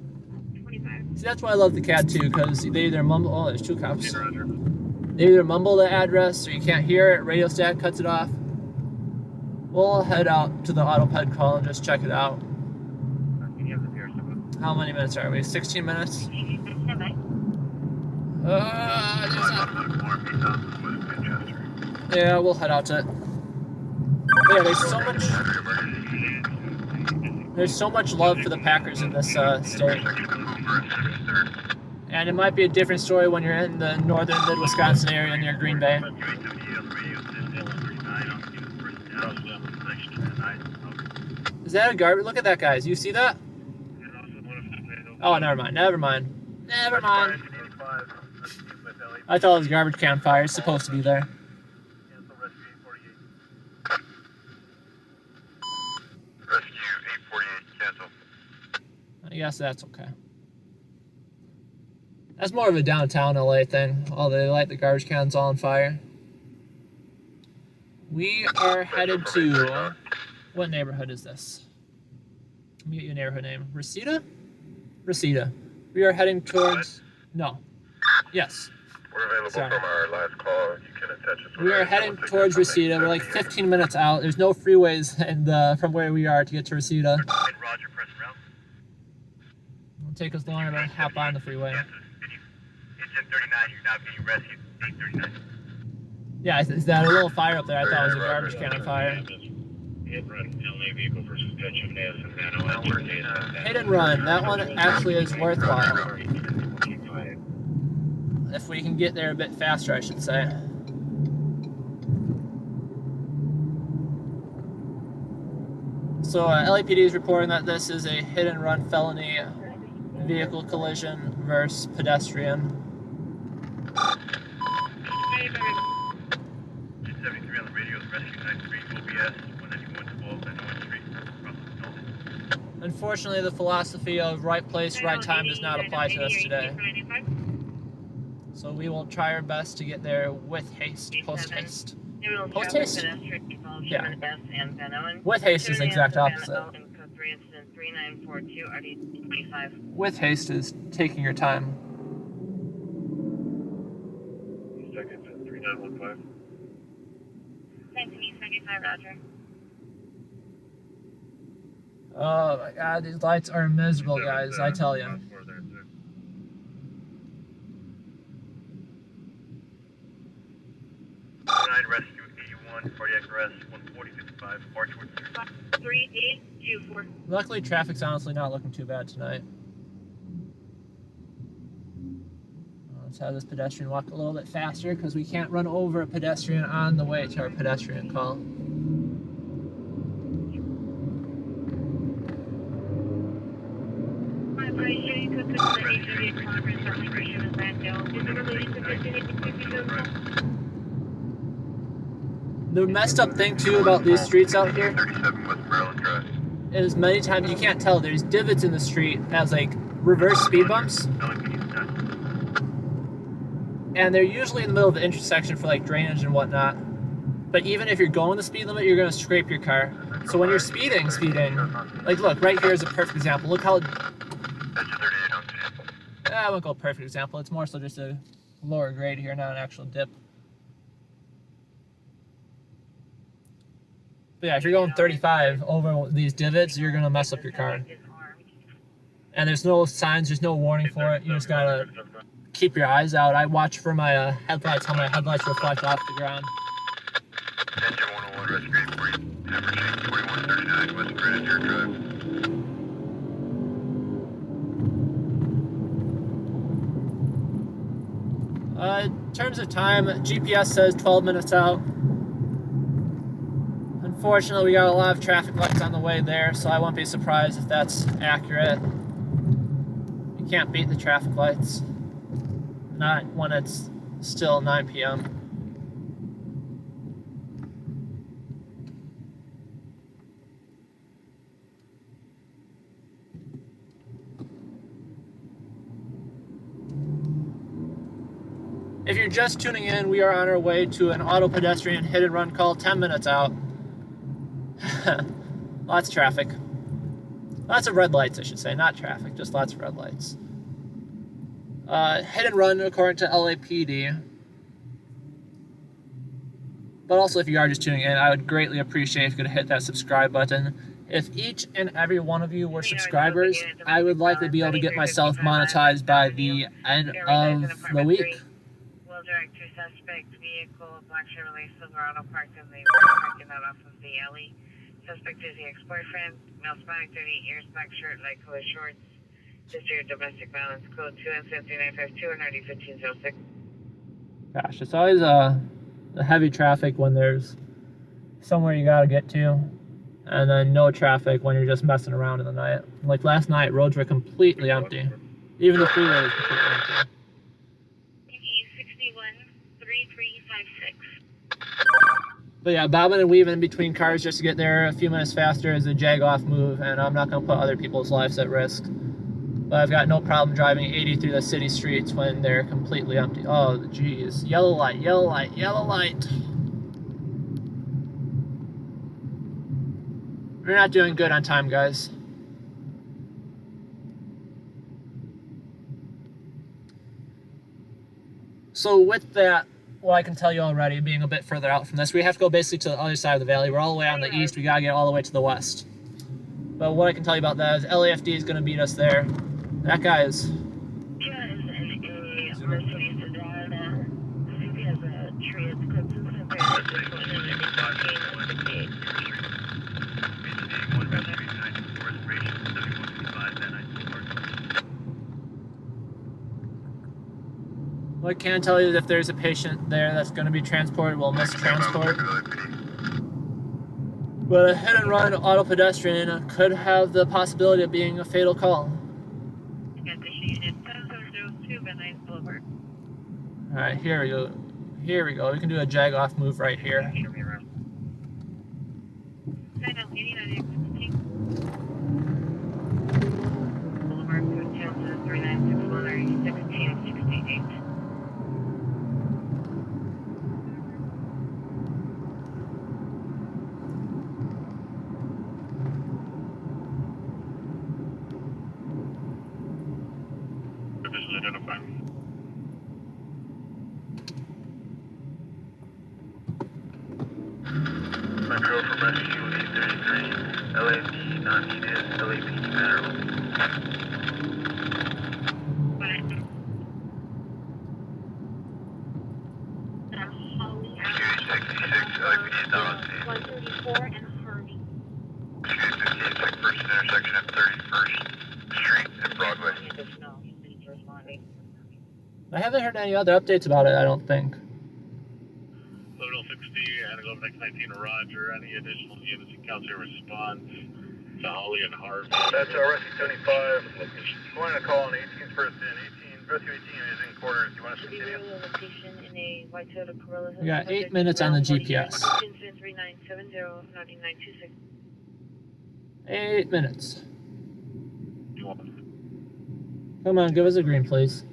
Speaker 1: See, that's why I love the CAD too, because they either mumble. Oh, there's 2 cops. They either mumble the address so you can't hear it, radio static cuts it off. We'll head out to the auto-ped call and just check it out. How many minutes are we? 16 minutes? Yeah, we'll head out to it. Yeah, there's so much love for the Packers in this state. And it might be a different story when you're in the northern mid-Wisconsin area near Green Bay. Is that a garbage? Look at that, guys. You see that? Oh, never mind. I thought it was garbage can fire. It's supposed to be there. I guess that's okay. That's more of a downtown LA thing. Oh, they light the garbage cans all on fire. We are headed to... What neighborhood is this? Let me get you a neighborhood name. Reseda? Reseda. We are heading towards... No. Yes.
Speaker 7: We're available
Speaker 1: Sorry.
Speaker 7: from our last call. You can attach us.
Speaker 1: We are heading towards Reseda. We're like 15 minutes out. There's no freeways from where we are to get to Reseda.
Speaker 5: Roger, press route.
Speaker 1: It'll take us longer to hop on the freeway.
Speaker 5: It's in 39, you're now being rescued, 839.
Speaker 1: Yeah, is that a little fire up there? I thought it was a garbage can on fire.
Speaker 7: Hit and run, LA vehicle versus detention of
Speaker 1: Hit and run. That one actually is worthwhile. If we can get there a bit faster, I should say. So LAPD is reporting that this is a hit and run felony vehicle collision versus pedestrian.
Speaker 5: 273 on the radio, rescue 93 OBS, 191 12 and Street.
Speaker 1: Unfortunately, the philosophy of right place, right time does not apply to us today. So we will try our best to get there with haste, post-haste. Post-haste? Yeah. With haste is the exact opposite. With haste is taking your time.
Speaker 7: Seconds at 3915.
Speaker 6: 1975, Roger.
Speaker 1: Oh my god, these lights are miserable, guys, I tell you.
Speaker 5: 9 rescue 81, cardiac arrest 14055, march towards
Speaker 6: 3824.
Speaker 1: Luckily, traffic's honestly not looking too bad tonight. Let's have this pedestrian walk a little bit faster because we can't run over a pedestrian on the way to our pedestrian call. The messed up thing too about these streets out here
Speaker 7: 37 West Maryland Drive.
Speaker 1: is many times you can't tell. There's divots in the street as like reverse speed bumps, and they're usually in the middle of the intersection for like drainage and whatnot. But even if you're going the speed limit, you're gonna scrape your car. So when you're speeding, like look, right here is a perfect example. Look how, I won't go perfect example. It's more so just a lower grade here, not an actual dip. But yeah, if you're going 35 over these divots, you're gonna mess up your car. And there's no signs, there's no warning for it. You just gotta keep your eyes out. I watch for my headlights, how my headlights reflect off the ground.
Speaker 7: Engine 101 rescue 40, averaging 4139 West Granadier Drive.
Speaker 1: In terms of time, GPS says 12 minutes out. Unfortunately, we got a lot of traffic lights on the way there, so I won't be surprised if that's accurate. You can't beat the traffic lights. Not when it's still 9 p.m. If you're just tuning in, we are on our way to an auto pedestrian hit and run call 10 minutes out. Lots of traffic. Lots of red lights, I should say. Not traffic, just lots of red lights. Hit and run according to LAPD. But also, if you are just tuning in, I would greatly appreciate if you could hit that subscribe button. If each and every one of you were subscribers, I would likely be able to get myself monetized by the end of the week.
Speaker 6: Will direct to suspect vehicle, black Chevrolet Silverado parked in the parking lot off of the alley. Suspect is the ex-boyfriend, male Hispanic, 38 years, black shirt, light colored shorts. History of domestic violence, code 2N7952 and RD 1506.
Speaker 1: Gosh, it's always the heavy traffic when there's somewhere you gotta get to, and then no traffic when you're just messing around in the night. Like last night, roads were completely empty. Even the freeway was completely empty.
Speaker 6: E613356.
Speaker 1: But yeah, bobbing and weaving in between cars just to get there a few minutes faster is a jag-off move, and I'm not going to put other people's lives at risk. But I've got no problem driving 80 through the city streets when they're completely empty. Oh, geez. Yellow light, yellow light, yellow light. We're not doing good on time, guys. So with that, well, I can tell you already, being a bit further out from this, we have to go basically to the other side of the valley. We're all the way on the east. We gotta get all the way to the west. But what I can tell you about that is LAFD is gonna beat us there. That guy is.
Speaker 3: Yeah, is in a Mercedes sedan. I think he has a tree. It's close to the
Speaker 1: What I can tell you is if there's a patient there that's going to be transported, we'll miss transport. But a hit and run auto pedestrian could have the possibility of being a fatal call. Alright, here we go. Here we go. We can do a jag off move right here.
Speaker 7: Metro for rescue 833, LAP not needed, LAP matter only. Excuse 66, LAP is not on scene.
Speaker 3: 134 and Harvey.
Speaker 7: Excuse 58, check first intersection at 31st Street and Broadway.
Speaker 1: I haven't heard any other updates about it, I don't think.
Speaker 5: 1160 and 1119 Roger. Any additional units in Calcutta respond to Holly and Harvey.
Speaker 4: That's Rescue 75. Going to call on 18's first in. Rescue 18 is in quarters. Do you want us to continue?
Speaker 3: Location in a white Toyota Corolla.
Speaker 1: We got 8 minutes on the GPS. 8 minutes. Come on, give us a green, please.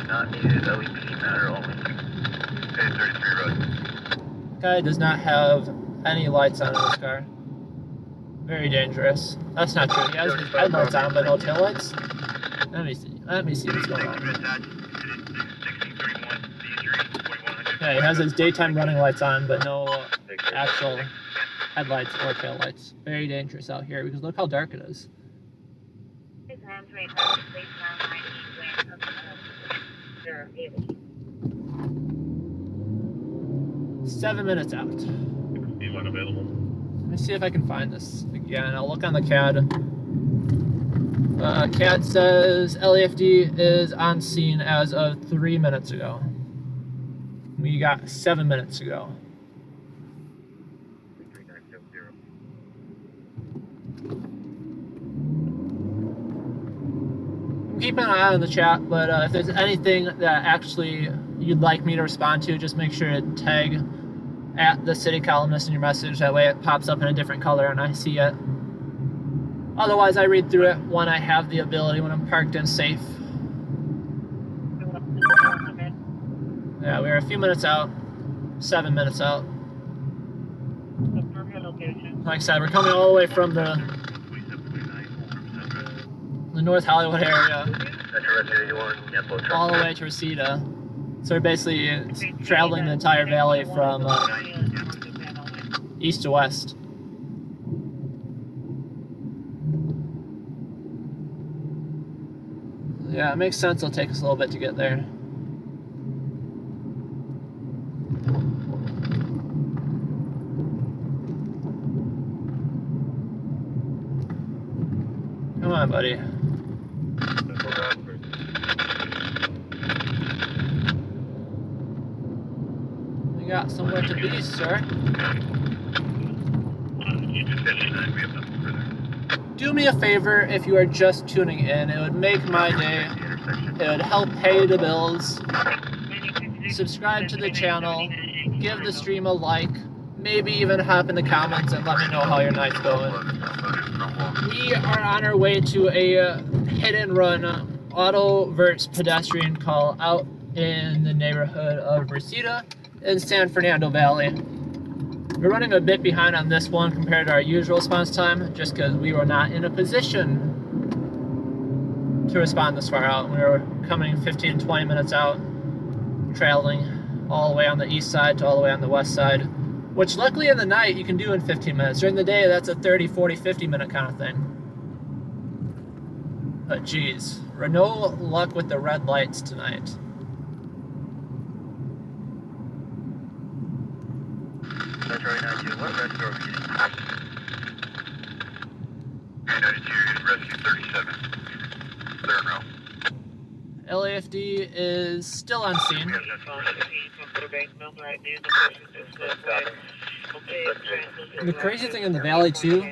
Speaker 7: Not needed, LEP matter only. 833 road.
Speaker 1: Guy does not have any lights on in this car. Very dangerous. That's not true. He has his headlights on, but no taillights. Let me see. Let me see what's going on. Yeah, he has his daytime running lights on, but no actual headlights or taillights. Very dangerous out here because look how dark it is. 7 minutes out.
Speaker 5: Available.
Speaker 1: Let me see if I can find this again. I'll look on the CAD. CAD says LAFD is on scene as of 3 minutes ago. We got 7 minutes to go. I'm keeping an eye on the chat, but if there's anything that actually you'd like me to respond to, just make sure to tag at the city columnist in your message. That way it pops up in a different color and I see it. Otherwise, I read through it when I have the ability, when I'm parked and safe. Yeah, we're a few minutes out. 7 minutes out. Like I said, we're coming all the way from the North Hollywood area all the way to Reseda. So we're basically traveling the entire valley from east to west. Yeah, it makes sense. It'll take us a little bit to get there. Come on, buddy. We got somewhere to be, sir.
Speaker 7: 59, we have nothing further.
Speaker 1: Do me a favor if you are just tuning in. It would make my day. It would help pay the bills. Subscribe to the channel. Give the stream a like. Maybe even hop in the comments and let me know how your night's going. We are on our way to a hit and run auto-verts pedestrian call out in the neighborhood of Reseda in San Fernando Valley. We're running a bit behind on this one compared to our usual response time, just because we were not in a position to respond this far out. We were coming 15, 20 minutes out, traveling all the way on the east side to all the way on the west side, which luckily in the night you can do in 15 minutes. During the day, that's a 30, 40, 50 minute kind of thing. But geez, we're no luck with the red lights tonight.
Speaker 5: Metro 92, what rescue are we getting?
Speaker 7: 92, you're getting rescue 37. Clear and row.
Speaker 1: LAFD is still on scene. The crazy thing in the valley too,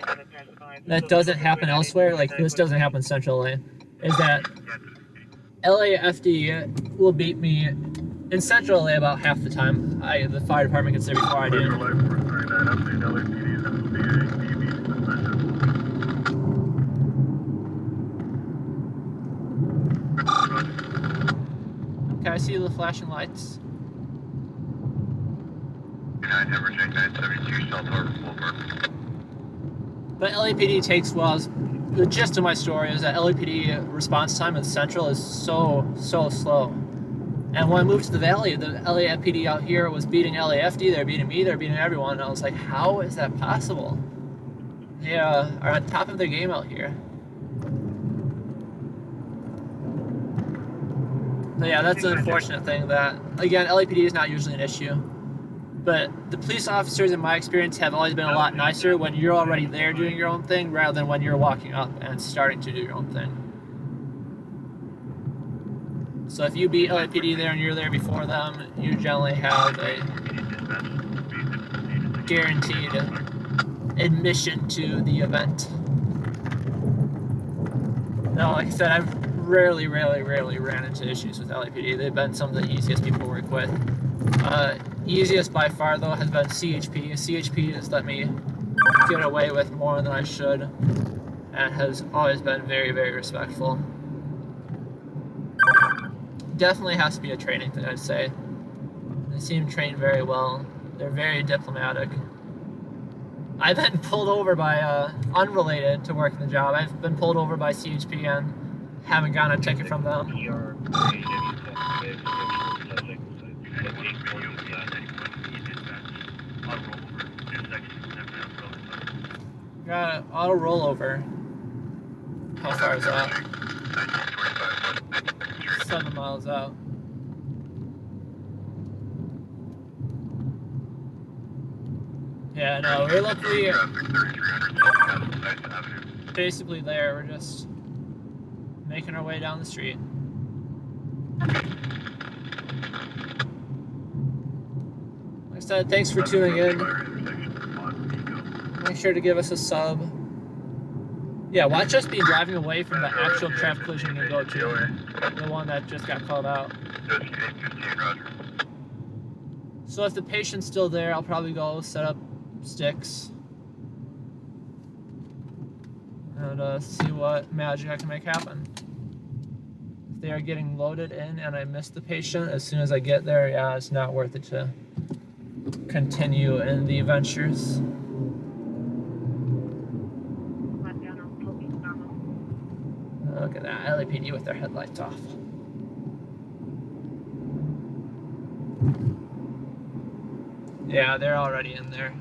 Speaker 1: that doesn't happen elsewhere, like this doesn't happen in Central LA, is that LAFD will beat me in Central LA about half the time. The fire department gets there before I do. Okay, I see the flashing lights.
Speaker 7: 9, averaging 972, South Harbor Boulevard.
Speaker 1: But LAPD takes, well, the gist of my story is that LAPD response time in Central is so slow. And when I moved to the Valley, the LAPD out here was beating LAFD, they're beating me, they're beating everyone, and I was like, how is that possible? They are on top of their game out here. So yeah, that's an unfortunate thing that, again, LAPD is not usually an issue. But the police officers, in my experience, have always been a lot nicer when you're already there doing your own thing rather than when you're walking up and starting to do your own thing. So if you beat LAPD there and you're there before them, you generally have a guaranteed admission to the event. No, like I said, I've rarely ran into issues with LAPD. They've been some of the easiest people to work with. Easiest by far though has been CHP. CHP has let me get away with more than I should and has always been very respectful. Definitely has to be a training thing, I'd say. They seem trained very well. They're very diplomatic. I've been pulled over by, unrelated to working the job, I've been pulled over by CHP and haven't gotten a ticket from them. Got an auto rollover. How far is that? 7 miles out. Yeah, no, we're luckily basically there. We're just making our way down the street. Like I said, thanks for tuning in. Make sure to give us a sub. Yeah, watch us be driving away from the actual traffic collision you go to. The one that just got called out. So if the patient's still there, I'll probably go set up sticks. And see what magic I can make happen. If they are getting loaded in and I miss the patient, as soon as I get there, yeah, it's not worth it to continue in the ventures. Look at that, LAPD with their headlights off. Yeah, they're already in there.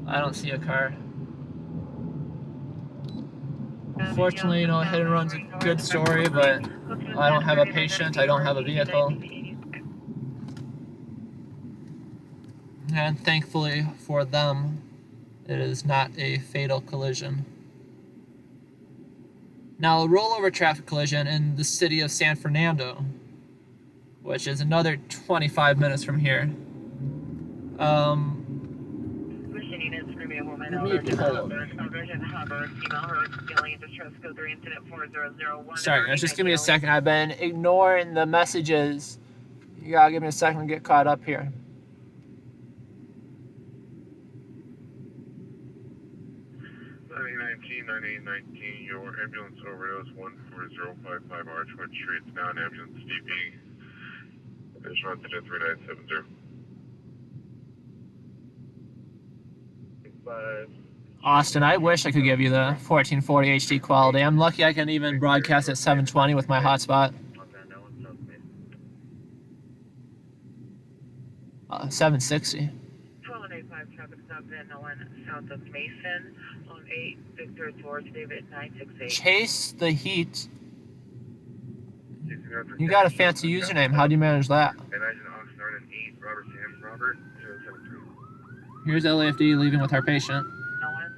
Speaker 1: I don't see a car. Unfortunately, you know, hit and run's a good story, but I don't have a patient, I don't have a vehicle. And thankfully for them, it is not a fatal collision. Now, a rollover traffic collision in the city of San Fernando, which is another 25 minutes from here.
Speaker 3: units, going to be a woman,
Speaker 1: Let me pull up.
Speaker 3: Virgin Hubbard, female hurt, alien distress code 3, incident 4001.
Speaker 1: Sorry, guys, just give me a second. I've been ignoring the messages. You gotta give me a second to get caught up here.
Speaker 8: Your ambulance overdose 14055 Archwood Street, down ambulance DP. Finish on to 3970. 5.
Speaker 1: Austin, I wish I could give you the 1440 HD quality. I'm lucky I can even broadcast at 720 with my hotspot. 760.
Speaker 6: 1285 traffic stop in south of Mason on 8 Victor towards David 968.
Speaker 1: Chase the heat. You got a fancy username. How do you manage that? Here's LAFD leaving with our patient.
Speaker 6: No one?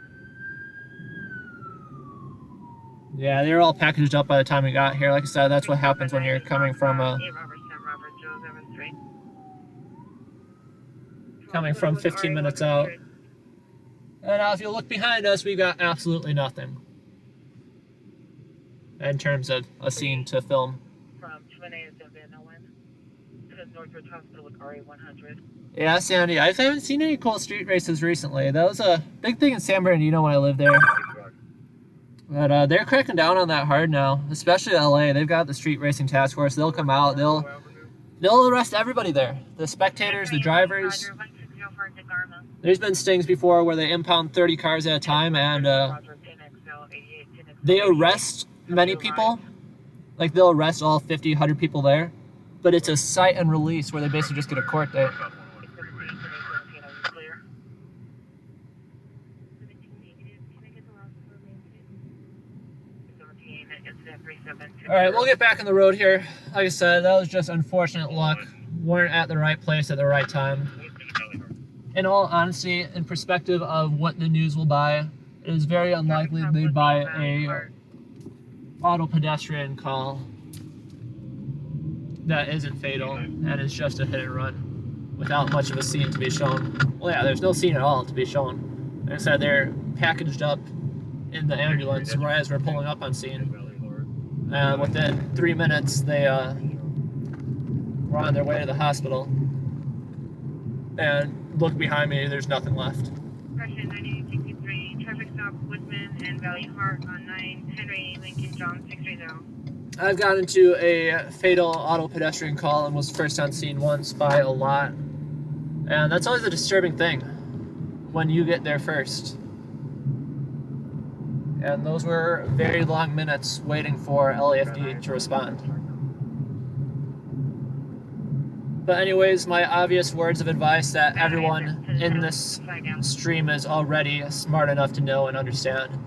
Speaker 1: Yeah, they were all packaged up by the time we got here. Like I said, that's what happens when you're coming from 15 minutes out. And now if you look behind us, we've got absolutely nothing in terms of a scene to film.
Speaker 6: From 2 a.m. to no one. To Northwood Hospital with RA100.
Speaker 1: Yeah, Sandy, I haven't seen any cool street races recently. That was a big thing in San Bernardino when I lived there. But they're cracking down on that hard now, especially LA. They've got the street racing task force. They'll come out. They'll arrest everybody there. The spectators, the drivers. There's been stings before where they impound 30 cars at a time, and they arrest many people. Like, they'll arrest all 50, 100 people there. But it's a cite and release where they basically just get a court date. Alright, we'll get back on the road here. Like I said, that was just unfortunate luck. Weren't at the right place at the right time. In all honesty, in perspective of what the news will buy, it is very unlikely they'd buy a auto pedestrian call that isn't fatal and is just a hit and run without much of a scene to be shown. Well, yeah, there's no scene at all to be shown. Like I said, they're packaged up in the ambulance right as we're pulling up on scene. And within 3 minutes, they were on their way to the hospital. And look behind me, there's nothing left.
Speaker 6: Question 9863, traffic stop Woodman and Valley Park on 9 Henry Lincoln John 630.
Speaker 1: I've got into a fatal auto pedestrian call and was first on scene once by a lot. And that's always a disturbing thing when you get there first. And those were very long minutes waiting for LAFD to respond. But anyways, my obvious words of advice that everyone in this stream is already smart enough to know and understand.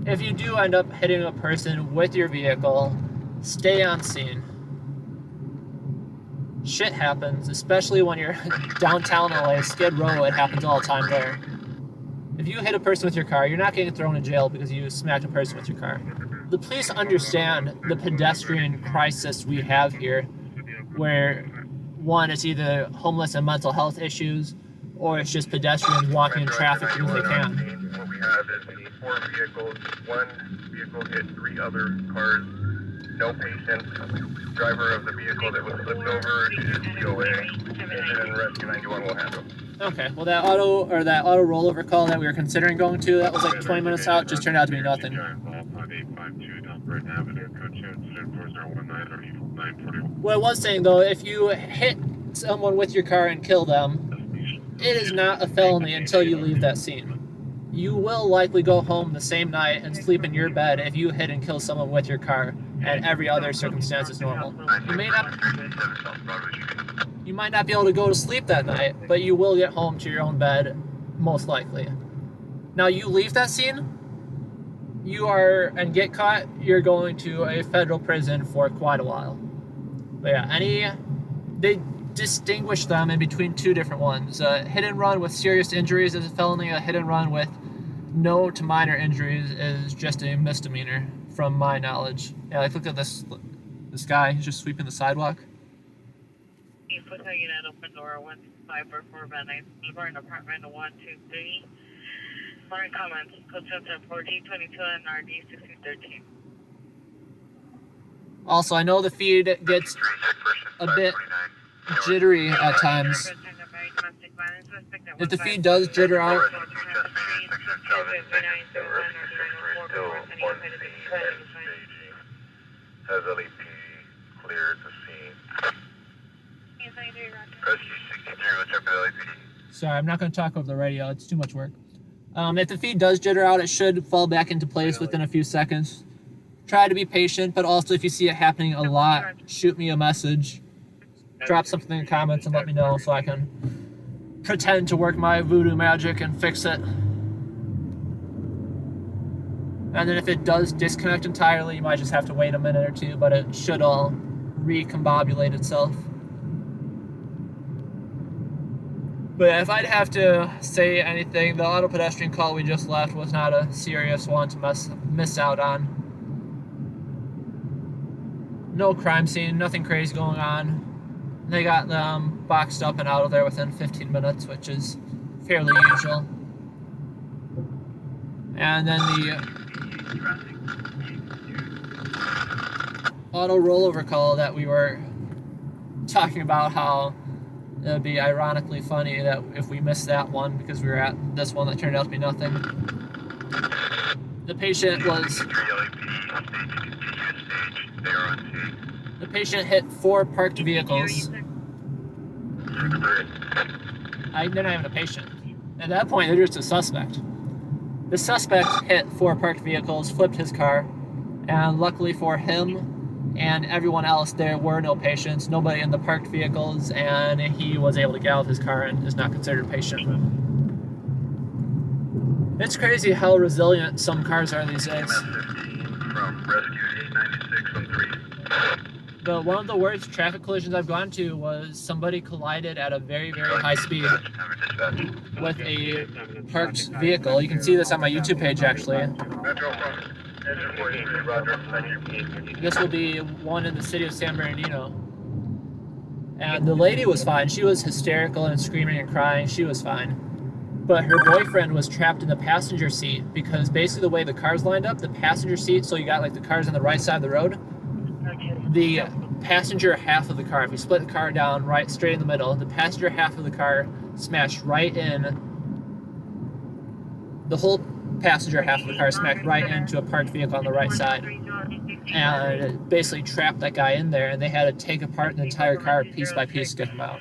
Speaker 1: If you do end up hitting a person with your vehicle, stay on scene. Shit happens, especially when you're downtown LA, Skid Row, it happens all the time there. If you hit a person with your car, you're not getting thrown in jail because you smacked a person with your car. The police understand the pedestrian crisis we have here, where one, it's either homeless and mental health issues, or it's just pedestrians walking in traffic because they can.
Speaker 4: What we have is we need 4 vehicles. 1 vehicle hit 3 other cars. No patient. Driver of the vehicle that was flipped over is DOA. Engine and Rescue 91 will handle.
Speaker 1: Okay, well that auto rollover call that we were considering going to, that was like 20 minutes out, just turned out to be nothing. What I was saying though, if you hit someone with your car and kill them, it is not a felony until you leave that scene. You will likely go home the same night and sleep in your bed if you hit and kill someone with your car, and every other circumstance is normal. You might not be able to go to sleep that night, but you will get home to your own bed, most likely. Now, you leave that scene, and get caught, you're going to a federal prison for quite a while. But yeah, they distinguish them in between 2 different ones. A hit and run with serious injuries is a felony. A hit and run with no to minor injuries is just a misdemeanor, from my knowledge. Yeah, like look at this guy, he's just sweeping the sidewalk.
Speaker 6: Unit open door 154 Van Nuys Boulevard, apartment 123. Foreign comments. Code 4D22 and RD 1613.
Speaker 1: Also, I know the feed gets a bit jittery at times. If the feed does jitter out,
Speaker 7: Has LEP cleared the scene. Rescue 63, let's check the LAPD.
Speaker 1: sorry, I'm not going to talk over the radio. It's too much work. If the feed does jitter out, it should fall back into place within a few seconds. Try to be patient, but also if you see it happening a lot, shoot me a message. Drop something in the comments and let me know so I can pretend to work my voodoo magic and fix it. And then if it does disconnect entirely, you might just have to wait a minute or two, but it should all recombobulate itself. But if I'd have to say anything, the auto pedestrian call we just left was not a serious one to miss out on. No crime scene, nothing crazy going on. They got them boxed up and out of there within 15 minutes, which is fairly usual. And then the auto rollover call that we were talking about, how it would be ironically funny that if we missed that one because we were at this one that turned out to be nothing. The patient hit 4 parked vehicles. They're not even a patient. At that point, they're just a suspect. The suspect hit 4 parked vehicles, flipped his car, and luckily for him and everyone else, there were no patients, nobody in the parked vehicles, and he was able to get out of his car and is not considered a patient. It's crazy how resilient some cars are these days.
Speaker 7: From Rescue 896 on 3.
Speaker 1: One of the worst traffic collisions I've gone to was somebody collided at a very, very high speed with a parked vehicle. You can see this on my YouTube page, actually. This will be one in the city of San Bernardino. And the lady was fine. She was hysterical and screaming and crying. She was fine. But her boyfriend was trapped in the passenger seat because basically the way the cars lined up, the passenger seat, so you got like the cars on the right side of the road, the passenger half of the car, if you split the car down right straight in the middle, the passenger half of the car smashed right in, the whole passenger half of the car smacked right into a parked vehicle on the right side, and it basically trapped that guy in there, and they had to take apart the entire car piece by piece to get him out.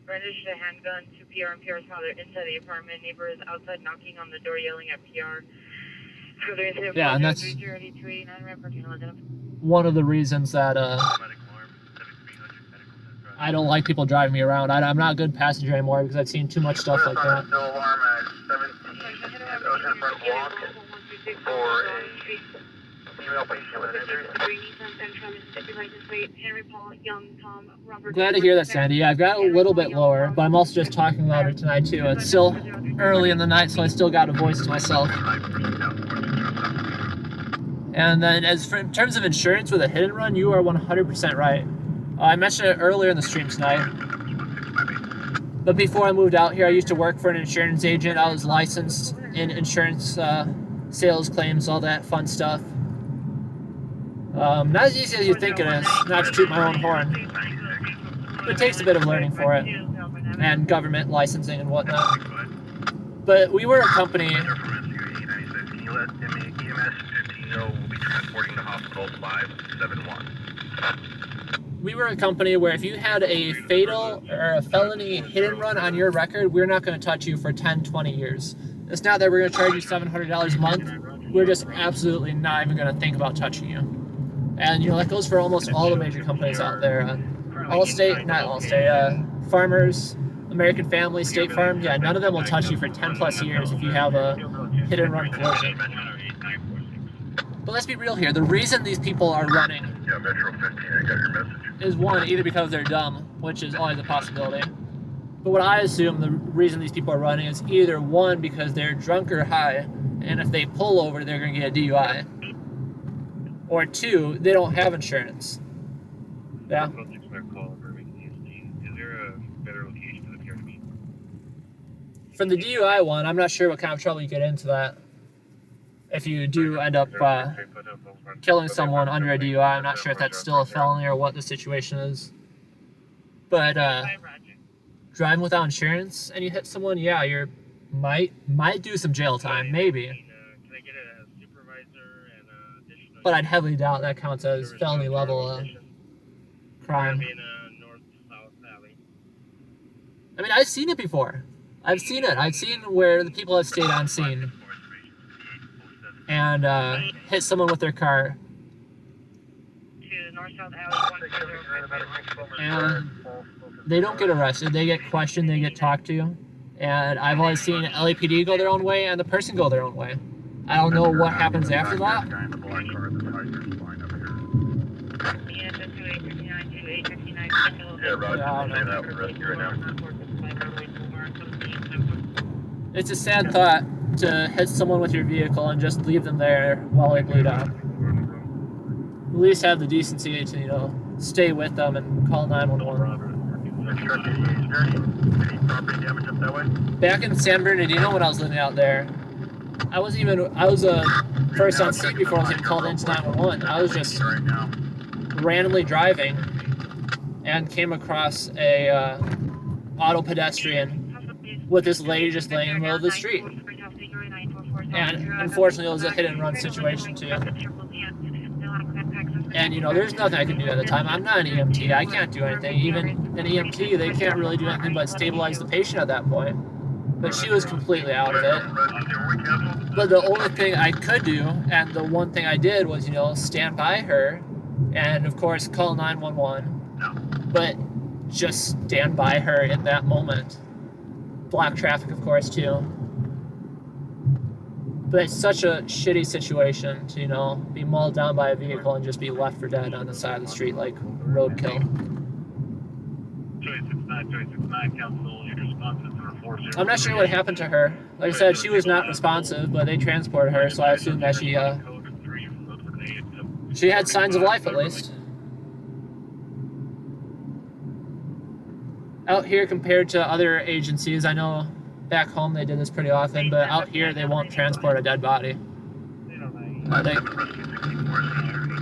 Speaker 6: Brandished a handgun to PR and PR's father inside the apartment. Neighbor is outside knocking on the door yelling at PR.
Speaker 1: Yeah, and that's one of the reasons that I don't like people driving me around. I'm not a good passenger anymore because I've seen too much stuff like that. Glad to hear that, Sandy. Yeah, I've got a little bit lower, but I'm also just talking louder tonight too. It's still early in the night, so I still got a voice to myself. And then in terms of insurance with a hit and run, you are 100% right. I mentioned it earlier in the stream tonight. But before I moved out here, I used to work for an insurance agent. I was licensed in insurance, sales, claims, all that fun stuff. Not as easy as you think it is, not to toot my own horn. It takes a bit of learning for it, and government licensing and whatnot. But we were a company. We were a company where if you had a fatal or a felony hit and run on your record, we're not going to touch you for 10, 20 years. It's not that we're going to charge you $700 a month. We're just absolutely not even going to think about touching you. And, you know, that goes for almost all the major companies out there. Farmers, American Family, State Farm, yeah, none of them will touch you for 10 plus years if you have a hit and run collision. But let's be real here. The reason these people are running is one, either because they're dumb, which is always a possibility. But what I assume the reason these people are running is either one, because they're drunk or high, and if they pull over, they're going to get a DUI. Or two, they don't have insurance. Yeah.
Speaker 8: Is there a better location
Speaker 1: For the DUI one, I'm not sure what kind of trouble you get into that. If you do end up killing someone under a DUI, I'm not sure if that's still a felony or what the situation is. But driving without insurance and you hit someone, yeah, you might do some jail time, maybe.
Speaker 5: Can I get a supervisor and additional?
Speaker 1: But I'd heavily doubt that counts as felony level crime.
Speaker 5: North-south alley.
Speaker 1: I mean, I've seen it before. I've seen it. I've seen where the people have stayed on scene and hit someone with their car.
Speaker 6: To north-south alley 140.
Speaker 1: And they don't get arrested. They get questioned. They get talked to. And I've always seen LAPD go their own way and the person go their own way. I don't know what happens after that.
Speaker 5: Yeah, Roger. Say that for rescue right now.
Speaker 1: It's a sad thought to hit someone with your vehicle and just leave them there while they bleed out. At least have the decency to, you know, stay with them and call 911. Back in San Bernardino when I was living out there, I was first on scene before I was even called into 911. I was just randomly driving and came across a auto pedestrian with this lady just laying in the middle of the street. And unfortunately, it was a hit and run situation too. And you know, there's nothing I can do at the time. I'm not an EMT. I can't do anything. Even an EMT, they can't really do anything but stabilize the patient at that point. But she was completely out of it. But the only thing I could do, and the one thing I did was, you know, stand by her and of course call 911. But just stand by her in that moment. Block traffic, of course, too. But it's such a shitty situation to, you know, be mauled down by a vehicle and just be left for dead on the side of the street like roadkill. I'm not sure what happened to her. Like I said, she was not responsive, but they transported her, so I assume that she had signs of life at least. Out here, compared to other agencies, I know back home they did this pretty often, but out here they won't transport a dead body.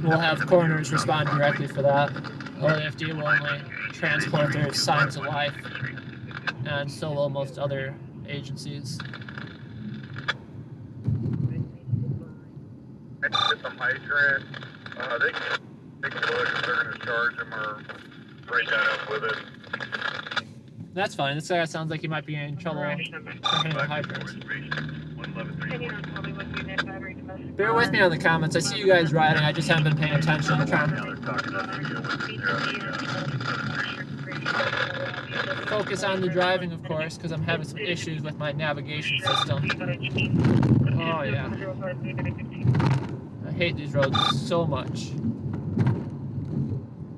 Speaker 1: We'll have coroners respond directly for that. LAFD will only transport their signs of life, and so will most other agencies.
Speaker 4: It's a hydrant. They can look if they're going to charge them or break that up with it.
Speaker 1: That's fine. This guy sounds like he might be in trouble for hitting a hydrant. Bear with me on the comments. I see you guys riding. I just haven't been paying attention. I'm trying to focus on the driving, of course, because I'm having some issues with my navigation system. Oh, yeah. I hate these roads so much.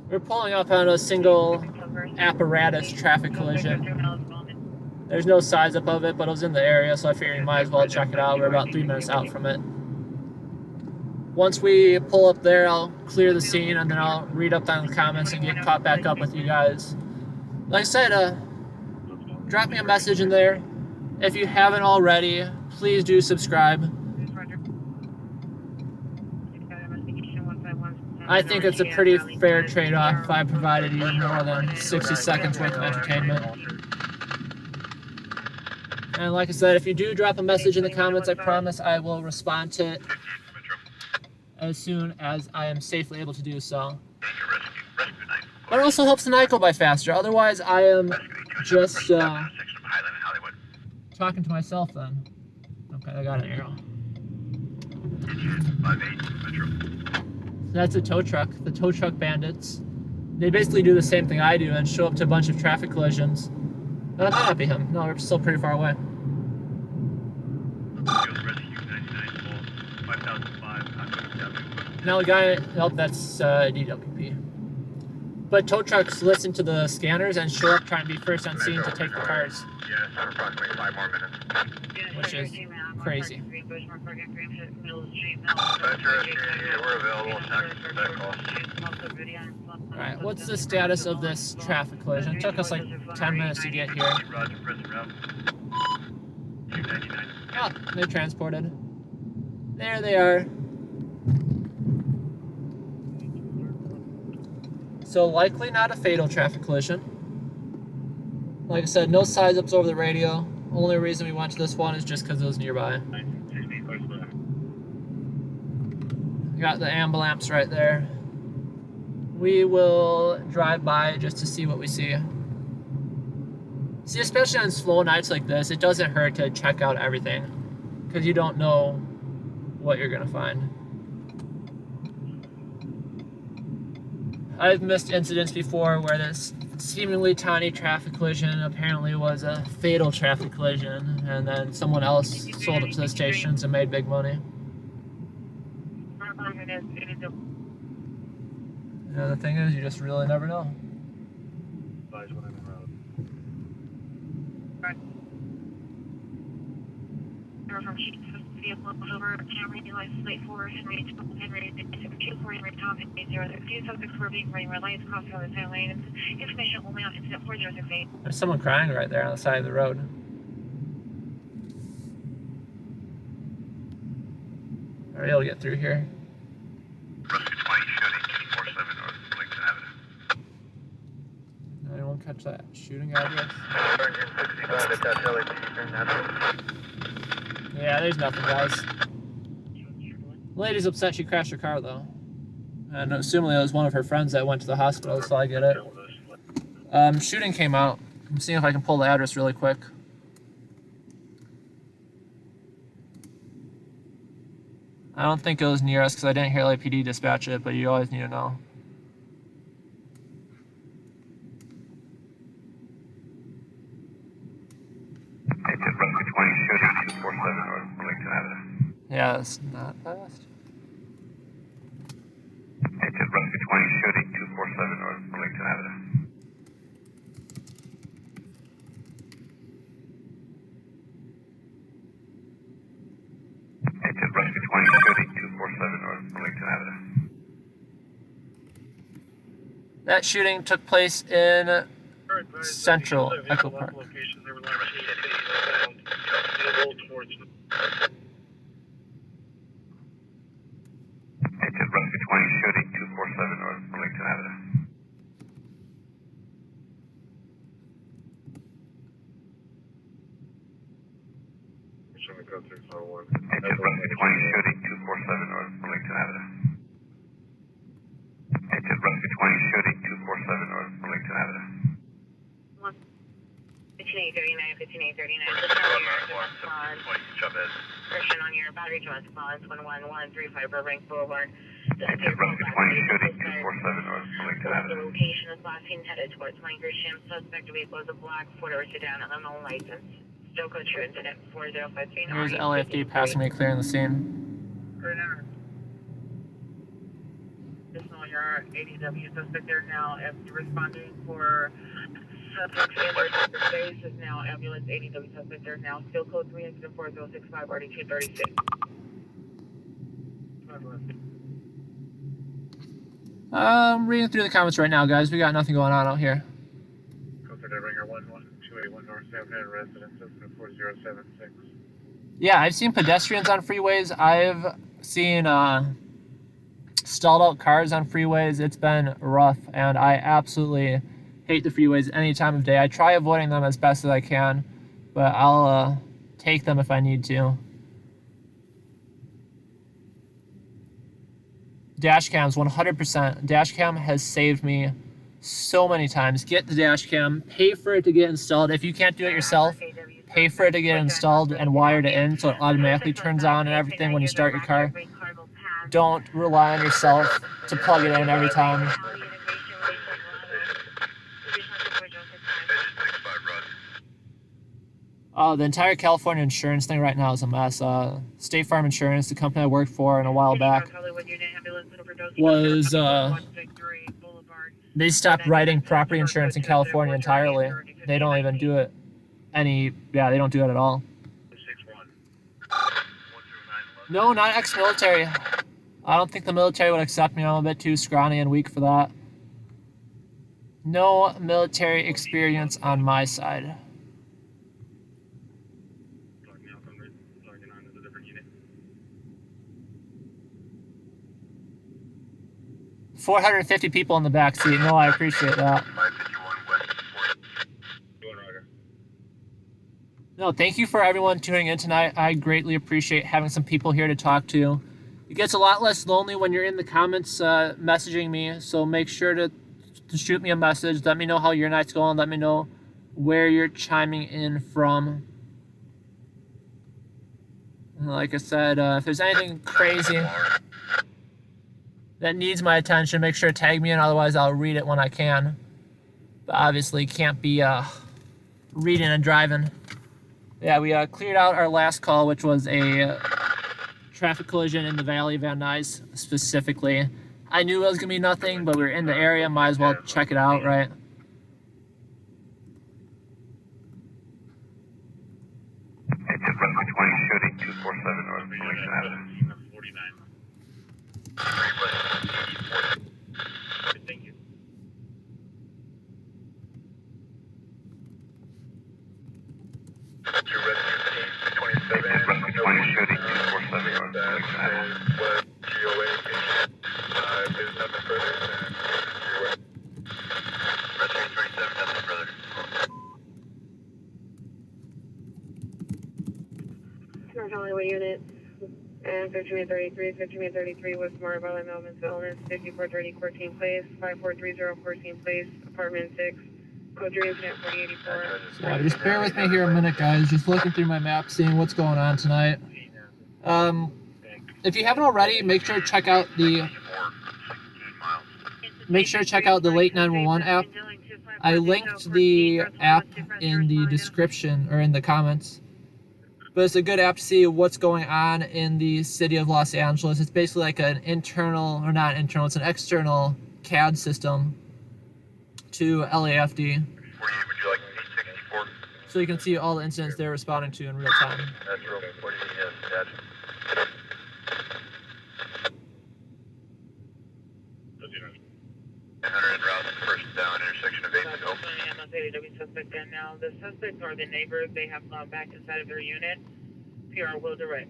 Speaker 1: We're pulling up on a single apparatus traffic collision. There's no size up of it, but it was in the area, so I figured you might as well check it out. We're about 3 minutes out from it. Once we pull up there, I'll clear the scene, and then I'll read up on the comments and get caught back up with you guys. Like I said, drop me a message in there. If you haven't already, please do subscribe. I think it's a pretty fair trade-off if I provided you more than 60 seconds worth of entertainment. And like I said, if you do drop a message in the comments, I promise I will respond to it as soon as I am safely able to do so. But it also helps the night go by faster. Otherwise, I am just talking to myself then. Okay, I got an arrow. That's a tow truck. The tow truck bandits. They basically do the same thing I do and show up to a bunch of traffic collisions. That might not be him. No, we're still pretty far away. Now the guy, nope, that's DWP. But tow trucks listen to the scanners and show up trying to be first on scene to take the cars.
Speaker 4: Yeah, so approximately 5 more minutes.
Speaker 1: Which is crazy.
Speaker 4: We're available.
Speaker 1: Alright, what's the status of this traffic collision? It took us like 10 minutes to get here.
Speaker 5: 299.
Speaker 1: Oh, they're transported. There they are. So likely not a fatal traffic collision. Like I said, no size ups over the radio. Only reason we went to this one is just because it was nearby.
Speaker 8: 60 westbound.
Speaker 1: Got the ambulance right there. We will drive by just to see what we see. See, especially on slow nights like this, it doesn't hurt to check out everything because you don't know what you're gonna find. I've missed incidents before where this seemingly tiny traffic collision apparently was a fatal traffic collision, and then someone else sold it to the stations and made big money. Yeah, the thing is, you just really never know.
Speaker 4: Advise when I'm en route.
Speaker 3: From vehicle over Camry license plate 4 Henry 224 Henry Tom 8062 subjects were being running red lights crossing on the center lane. Information only on incident 4068.
Speaker 1: There's someone crying right there on the side of the road. Are we able to get through here?
Speaker 7: Rescue 20 shooting 247 North Lincoln Avenue.
Speaker 1: Anyone catch that shooting address?
Speaker 4: Turn in 65 at that LAPD turn natural.
Speaker 1: Yeah, there's nothing, guys. Lady's upset she crashed her car, though. And assuming it was one of her friends that went to the hospital, so I get it. Shooting came out. I'm seeing if I can pull the address really quick. I don't think it was near us because I didn't hear LAPD dispatch it, but you always need to know.
Speaker 7: Rescue 20 shooting 247 North Lincoln Avenue.
Speaker 1: Yeah, it's not fast.
Speaker 7: Rescue 20 shooting 247 North Lincoln Avenue. Rescue 20 shooting 247 North Lincoln Avenue.
Speaker 1: That shooting took place in Central Echo Park.
Speaker 8: Location, they were like, towards the
Speaker 7: Rescue 20 shooting 247 North Lincoln Avenue.
Speaker 8: Rescue 20
Speaker 7: shooting 247 North Lincoln Avenue. Rescue 20 shooting 247 North Lincoln Avenue.
Speaker 6: 1539,
Speaker 5: Chavez.
Speaker 6: Correction on your battery to response 11135 Burbank Boulevard.
Speaker 7: Rescue 20 shooting 247 North Lincoln
Speaker 6: The
Speaker 7: Avenue.
Speaker 6: location is last seen headed towards Migration. Suspect vehicle is a black four-door sedan, unknown license. Still code true incident 4053.
Speaker 1: Here's LAFD passing me clearing the scene.
Speaker 6: This is your ADW suspect there now. FD responding for subjects in their space is now ambulance ADW suspect there now. Still code 3 incident 4065 RD236.
Speaker 1: I'm reading through the comments right now, guys. We got nothing going on out here.
Speaker 8: Code Ringer 11281 North Avenue, residence incident 4076.
Speaker 1: Yeah, I've seen pedestrians on freeways. I've seen stalled out cars on freeways. It's been rough, and I absolutely hate the freeways any time of day. I try avoiding them as best as I can, but I'll take them if I need to. Dash cams, 100%. Dash cam has saved me so many times. Get the dash cam, pay for it to get installed. If you can't do it yourself, pay for it to get installed and wired it in so it automatically turns on and everything when you start your car. Don't rely on yourself to plug it in every time. The entire California insurance thing right now is a mess. State Farm Insurance, the company I worked for a while back, was they stopped writing property insurance in California entirely. They don't even do it they don't do it at all. No, not ex-military. I don't think the military would accept me. I'm a bit too scrawny and weak for that. No military experience on my side. 450 people in the back seat. No, I appreciate that.
Speaker 7: 551 West 40.
Speaker 8: Doing order.
Speaker 1: No, thank you for everyone tuning in tonight. I greatly appreciate having some people here to talk to. It gets a lot less lonely when you're in the comments messaging me, so make sure to shoot me a message. Let me know how your night's going. Let me know where you're chiming in from. Like I said, if there's anything crazy that needs my attention, make sure to tag me in. Otherwise, I'll read it when I can. But obviously, can't be reading and driving. Yeah, we cleared out our last call, which was a traffic collision in the Valley of Van Nuys, specifically. I knew it was going to be nothing, but we were in the area. Might as well check it out, right?
Speaker 7: Shooting 247 North Selection Avenue.
Speaker 8: 49. Thank you.
Speaker 7: Your resident 27. Shooting 247 North Selection Avenue.
Speaker 8: What GOA? If there's nothing further, then you're away.
Speaker 7: Resident 27, nothing further.
Speaker 3: North Hollywood unit. And 1533, 1533 West Marbella, Melvin's Wellness, 5430 14 Place, 5430 14 Place, Apartment 6, Code 3 Incident 4084.
Speaker 1: So just bear with me here a minute, guys. Just looking through my map, seeing what's going on tonight. If you haven't already, make sure to check out the Late 911 app. I linked the app in the description or in the comments. But it's a good app to see what's going on in the city of Los Angeles. It's basically like an internal, or not internal, it's an external CAD system to LAFD.
Speaker 7: 48, would you like 864?
Speaker 1: So you can see all the incidents they're responding to in real time.
Speaker 7: That's real 48, yes, gotcha. 100 en route to the first down intersection of 8th and Hope.
Speaker 6: Suspect in now. The suspects are the neighbors. They have gone back inside of their unit. PR will direct.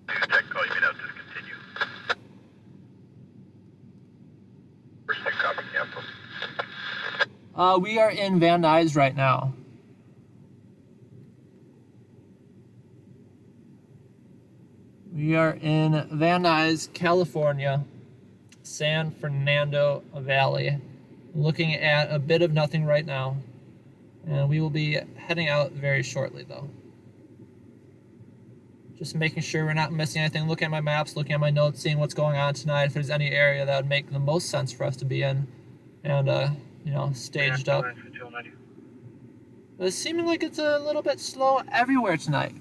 Speaker 7: Tech call, you may now discontinue. First tech copy, cancel.
Speaker 1: We are in Van Nuys right now. We are in Van Nuys, California, San Fernando Valley. Looking at a bit of nothing right now. And we will be heading out very shortly, though. Just making sure we're not missing anything. Looking at my maps, looking at my notes, seeing what's going on tonight. If there's any area that would make the most sense for us to be in. And, you know, staged up. It's seeming like it's a little bit slow everywhere tonight.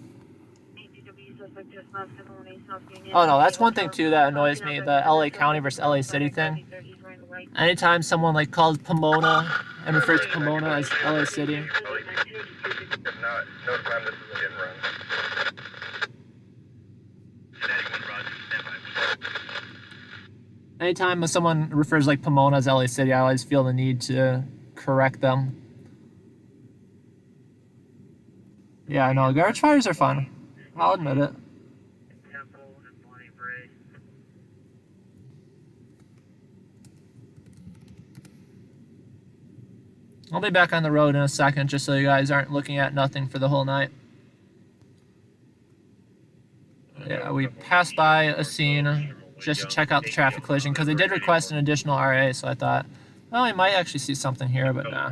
Speaker 1: Oh no, that's one thing too that annoys me, the LA County versus LA City thing. Anytime someone like calls Pomona and refers to Pomona as LA City.
Speaker 7: If not, no time this is getting run.
Speaker 1: Anytime someone refers like Pomona as LA City, I always feel the need to correct them. Yeah, I know, garbage fires are fun. I'll admit it. I'll be back on the road in a second, just so you guys aren't looking at nothing for the whole night. Yeah, we passed by a scene just to check out the traffic collision, because they did request an additional RA, so I thought, well, we might actually see something here, but nah.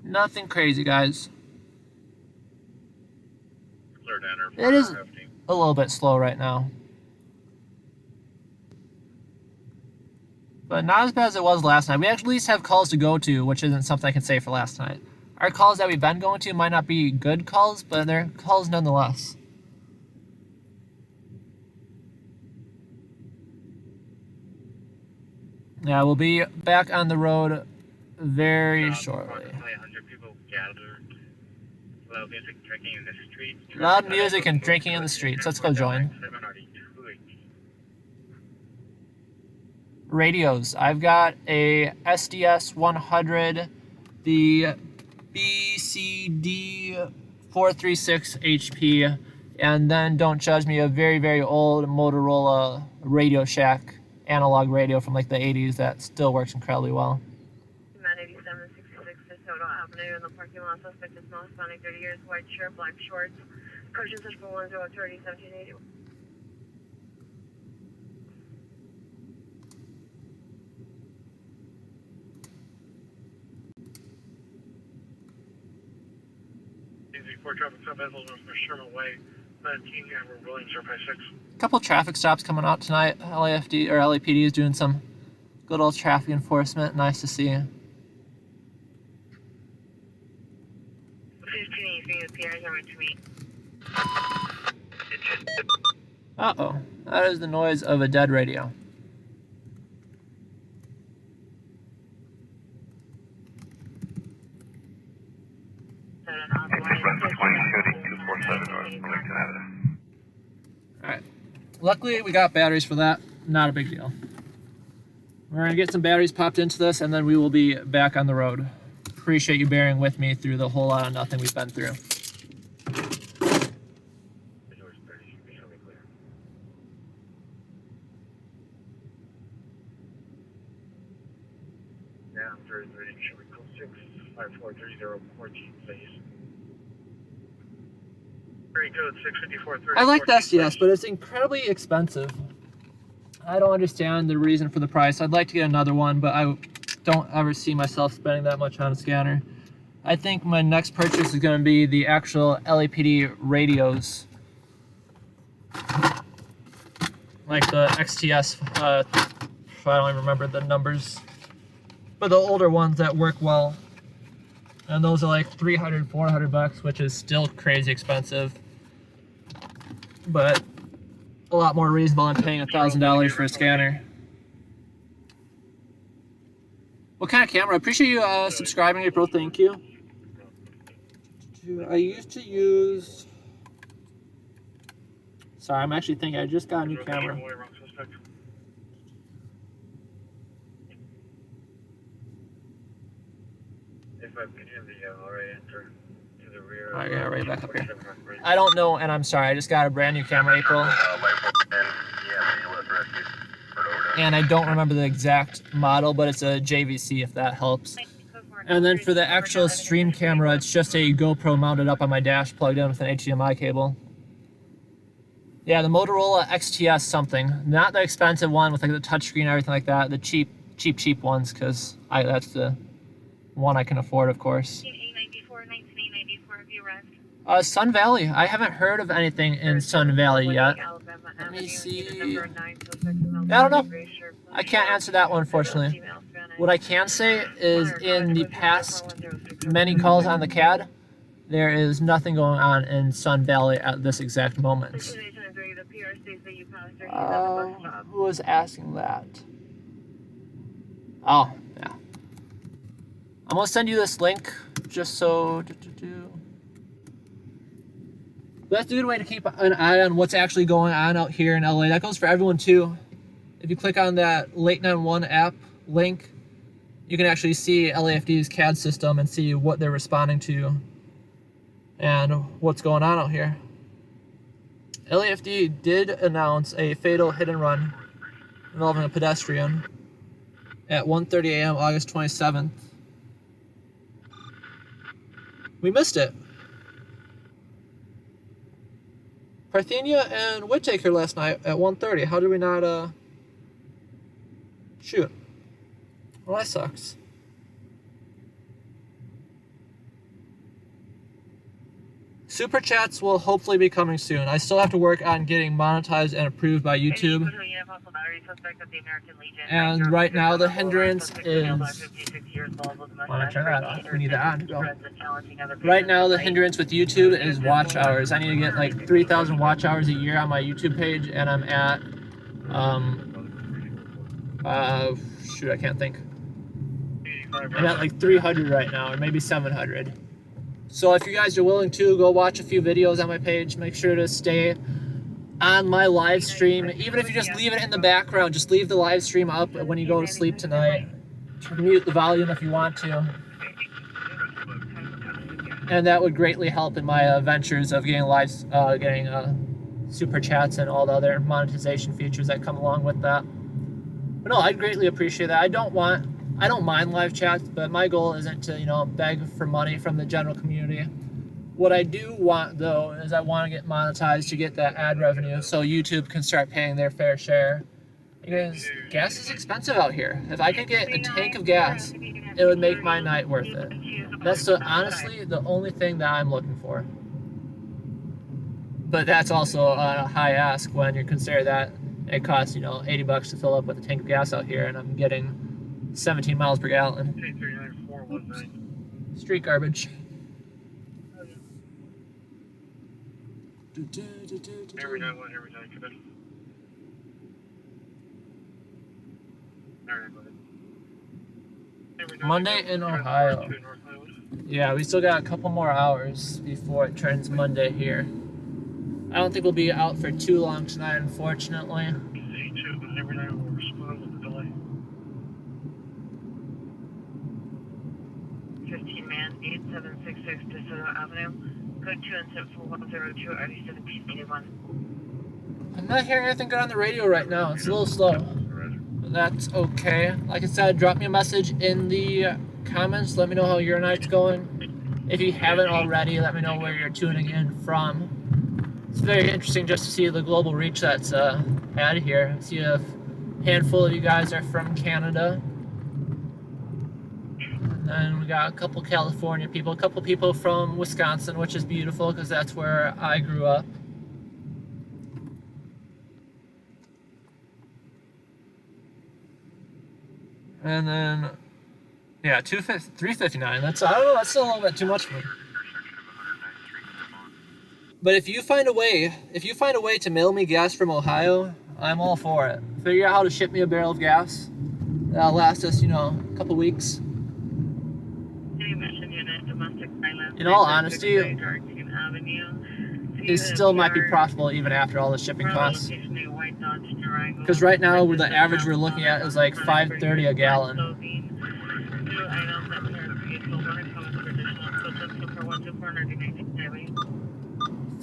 Speaker 1: Nothing crazy, guys. It is a little bit slow right now. But not as bad as it was last night. We at least have calls to go to, which isn't something I can say for last night. Our calls that we've been going to might not be good calls, but they're calls nonetheless. Yeah, we'll be back on the road very shortly.
Speaker 8: Loud music, drinking in the streets.
Speaker 1: Loud music and drinking in the streets. Let's go join. Radios. I've got a SDS 100, the BCD 436 HP, and then don't judge me, a very, very old Motorola Radio Shack analog radio from like the 80s that still works incredibly well.
Speaker 3: 987-66 DeSoto Avenue in the parking lot. Suspect is not Hispanic, 30 years, white shirt, black shorts. Caution search for 1030 1780.
Speaker 8: Report traffic stop vessels for Sherman Way, 19, and we're willing 056.
Speaker 1: A couple traffic stops coming out tonight. LAFD or LAPD is doing some good old traffic enforcement. Nice to see.
Speaker 3: 15, you see the PRs are to me.
Speaker 1: Uh-oh. That is the noise of a dead radio. Alright. Luckily, we got batteries for that. Not a big deal. We're going to get some batteries popped into this, and then we will be back on the road. Appreciate you bearing with me through the whole lot of nothing we've been through.
Speaker 8: Now, 3030, should we call 6543014, please? Code 65430.
Speaker 1: I like the SDS, but it's incredibly expensive. I don't understand the reason for the price. I'd like to get another one, but I don't ever see myself spending that much on a scanner. I think my next purchase is going to be the actual LAPD radios. Like the XTS, I don't even remember the numbers. But the older ones that work well. And those are like $300, $400, which is still crazy expensive. But a lot more reasonable than paying $1,000 for a scanner. What kind of camera? I appreciate you subscribing, April. Thank you. I used to use... Sorry, I'm actually thinking I just got a new camera.
Speaker 8: If I'm getting the already enter to the rear.
Speaker 1: I got right back up here. I don't know, and I'm sorry. I just got a brand new camera, April. And I don't remember the exact model, but it's a JVC if that helps. And then for the actual stream camera, it's just a GoPro mounted up on my dash, plugged in with an HDMI cable. Yeah, the Motorola XTS something. Not the expensive one with like the touchscreen and everything like that. The cheap ones, because that's the one I can afford, of course.
Speaker 3: 1994, have you arrived?
Speaker 1: Sun Valley. I haven't heard of anything in Sun Valley yet. Let me see. I don't know. I can't answer that one, unfortunately. What I can say is in the past many calls on the CAD, there is nothing going on in Sun Valley at this exact moment. Who was asking that? Oh, yeah. I'm going to send you this link just so... That's a good way to keep an eye on what's actually going on out here in LA. That goes for everyone too. If you click on that Late 911 app link, you can actually see LAFD's CAD system and see what they're responding to and what's going on out here. LAFD did announce a fatal hit and run involving a pedestrian at 1:30 a.m. August 27th. We missed it. Parthenia and Whittaker last night at 1:30. How did we not, shoot. Well, that sucks. Super chats will hopefully be coming soon. I still have to work on getting monetized and approved by YouTube. And right now the hindrance is... Want to turn that on? We need that on to go. Right now the hindrance with YouTube is watch hours. I need to get like 3,000 watch hours a year on my YouTube page, and I'm at... shoot, I can't think. I'm at like 300 right now, or maybe 700. So if you guys are willing to, go watch a few videos on my page. Make sure to stay on my live stream. Even if you just leave it in the background, just leave the live stream up when you go to sleep tonight. Mute the volume if you want to. And that would greatly help in my ventures of getting super chats and all the other monetization features that come along with that. But no, I'd greatly appreciate that. I don't mind live chats, but my goal isn't to, you know, beg for money from the general community. What I do want, though, is I want to get monetized to get that ad revenue so YouTube can start paying their fair share. Because gas is expensive out here. If I could get a tank of gas, it would make my night worth it. That's honestly the only thing that I'm looking for. But that's also a high ask when you consider that it costs, you know, $80 to fill up with a tank of gas out here, and I'm getting 17 miles per gallon. Street garbage.
Speaker 8: Every 9-1, every 9, come in.
Speaker 1: Monday in Ohio. Yeah, we still got a couple more hours before it turns Monday here. I don't think we'll be out for too long tonight, unfortunately.
Speaker 6: 15 man, 8766 DeSoto Avenue, code 2 and 74102, ID 1781.
Speaker 1: I'm not hearing anything good on the radio right now. It's a little slow. But that's okay. Like I said, drop me a message in the comments. Let me know how your night's going. If you haven't already, let me know where you're tuning in from. It's very interesting just to see the global reach that's had here. I see a handful of you guys are from Canada. And then we got a couple California people, a couple people from Wisconsin, which is beautiful because that's where I grew up. And then, yeah, 359. That's, I don't know, that's still a little bit too much for me. But if you find a way to mail me gas from Ohio, I'm all for it. Figure out how to ship me a barrel of gas. That'll last us, you know, a couple weeks. In all honesty, it still might be profitable even after all the shipping costs. Because right now, the average we're looking at is like $5.30 a gallon.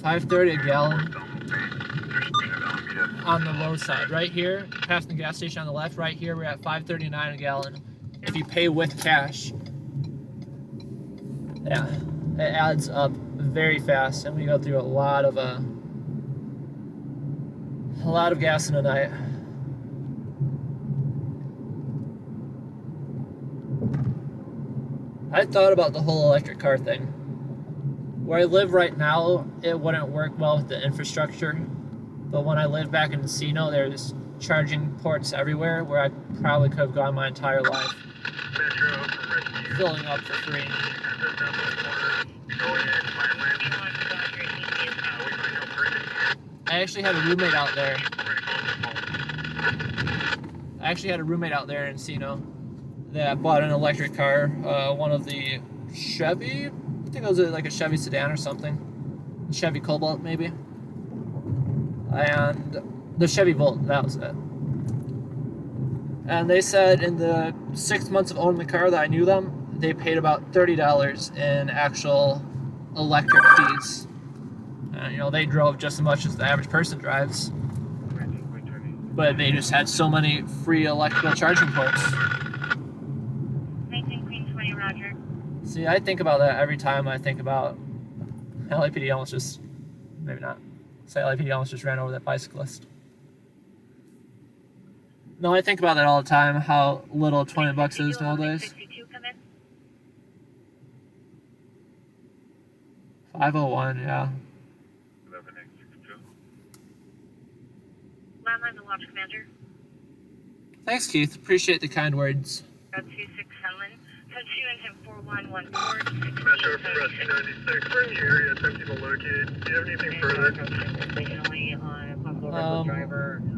Speaker 1: $5.30 a gallon on the low side. Right here, past the gas station on the left, right here, we're at $5.39 a gallon. If you pay with cash, yeah, it adds up very fast, and we go through a lot of gas in a night. I thought about the whole electric car thing. Where I live right now, it wouldn't work well with the infrastructure. But when I lived back in Encino, there's charging ports everywhere where I probably could have gone my entire life. Filling up for free. I actually had a roommate out there. In Encino that bought an electric car, one of the Chevy, I think it was like a Chevy sedan or something. Chevy Cobalt, maybe. And the Chevy Volt, that was it. And they said in the 6 months of owning the car that I knew them, they paid about $30 in actual electric fees. You know, they drove just as much as the average person drives. But they just had so many free electrical charging ports.
Speaker 6: 19 Queen 20, Roger.
Speaker 1: See, I think about that every time I think about LAPD almost just, maybe not. Say LAPD almost just ran over that bicyclist. No, I think about that all the time, how little $20 is nowadays. 501, yeah.
Speaker 6: Landline to Launch Commander.
Speaker 1: Thanks, Keith. Appreciate the kind words.
Speaker 6: Got 26 Helen. Touch you into 4114.
Speaker 4: Metro from Rescue 96. We're in the area, attempting to locate. Do you have anything further?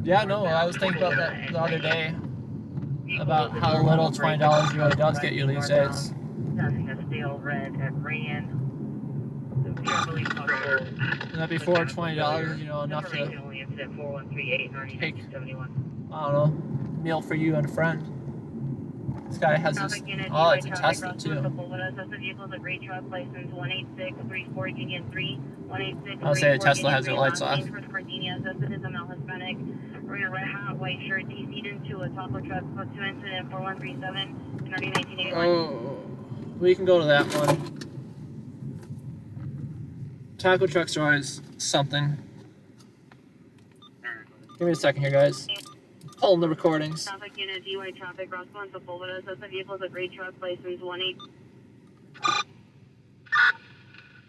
Speaker 1: Yeah, no, I was thinking about that the other day. About how little $20 really does get you these days.
Speaker 6: Passing a stale red at Rayan.
Speaker 1: And that before $20, you know, enough to take, I don't know, meal for you and a friend. This guy has this, oh, it's a Tesla too. I'll say a Tesla has their lights off.
Speaker 3: We're in a red hot white shirt, TC'd into a taco truck, code 2 incident 4137, 1981.
Speaker 1: Oh, we can go to that one. Taco trucks are always something. Give me a second here, guys. Pulling the recordings.
Speaker 3: Traffic unit, DUI traffic, response of Fulvitas, that's a vehicle with a gray truck, license 18.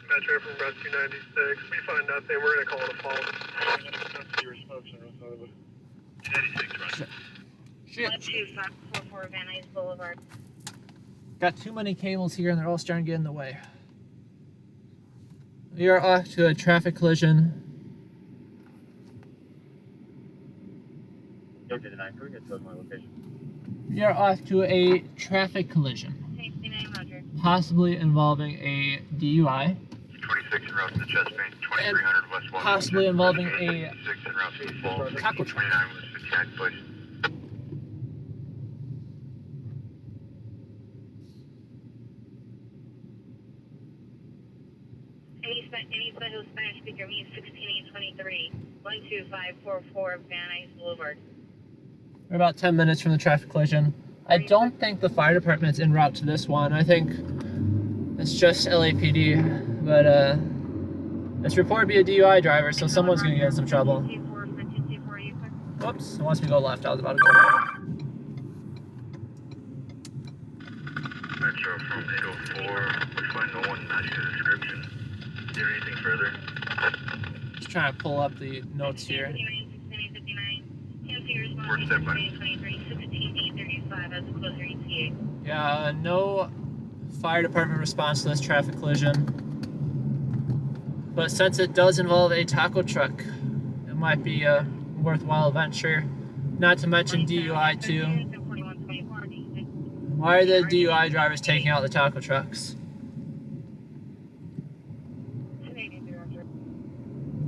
Speaker 8: Metro from Rescue 96. We find nothing. We're going to call it a fault.
Speaker 1: Shit.
Speaker 3: 12544 Van Nuys Boulevard.
Speaker 1: Got too many cables here and they're all starting to get in the way. We are off to a traffic collision. We are off to a traffic collision. Possibly involving a DUI.
Speaker 7: 26 en route to the chest pain, 2300 West 1.
Speaker 1: Possibly involving a
Speaker 7: 6 en route to the falls,
Speaker 1: taco truck.
Speaker 7: 29 was 59 place.
Speaker 3: Any special Spanish speaker means 16823 12544 Van Nuys Boulevard.
Speaker 1: We're about 10 minutes from the traffic collision. I don't think the fire department's en route to this one. I think it's just LAPD, but it's reported to be a DUI driver, so someone's gonna get in some trouble. Whoops, it wants me to go left. I was about to go right.
Speaker 7: Metro from 804, we find no one matching the description. Is there anything further?
Speaker 1: Just trying to pull up the notes here.
Speaker 7: First step by.
Speaker 1: Yeah, no fire department response to this traffic collision. But since it does involve a taco truck, it might be a worthwhile venture. Not to mention DUI too. Why are the DUI drivers taking out the taco trucks?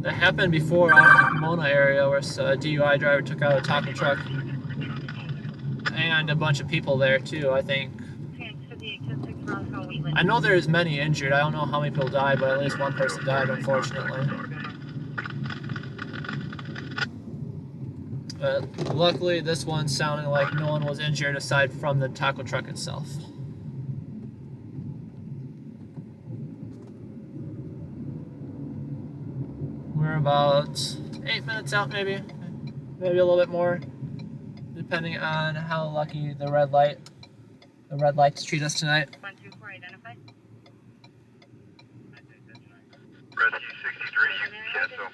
Speaker 1: That happened before out in the Pomona area where a DUI driver took out a taco truck. And a bunch of people there too, I think. I know there's many injured. I don't know how many people died, but at least one person died, unfortunately. But luckily, this one sounded like no one was injured aside from the taco truck itself. We're about 8 minutes out, maybe a little bit more, depending on how lucky the red lights treat us tonight.
Speaker 3: 124 identified.
Speaker 7: Rescue 63, you can cancel.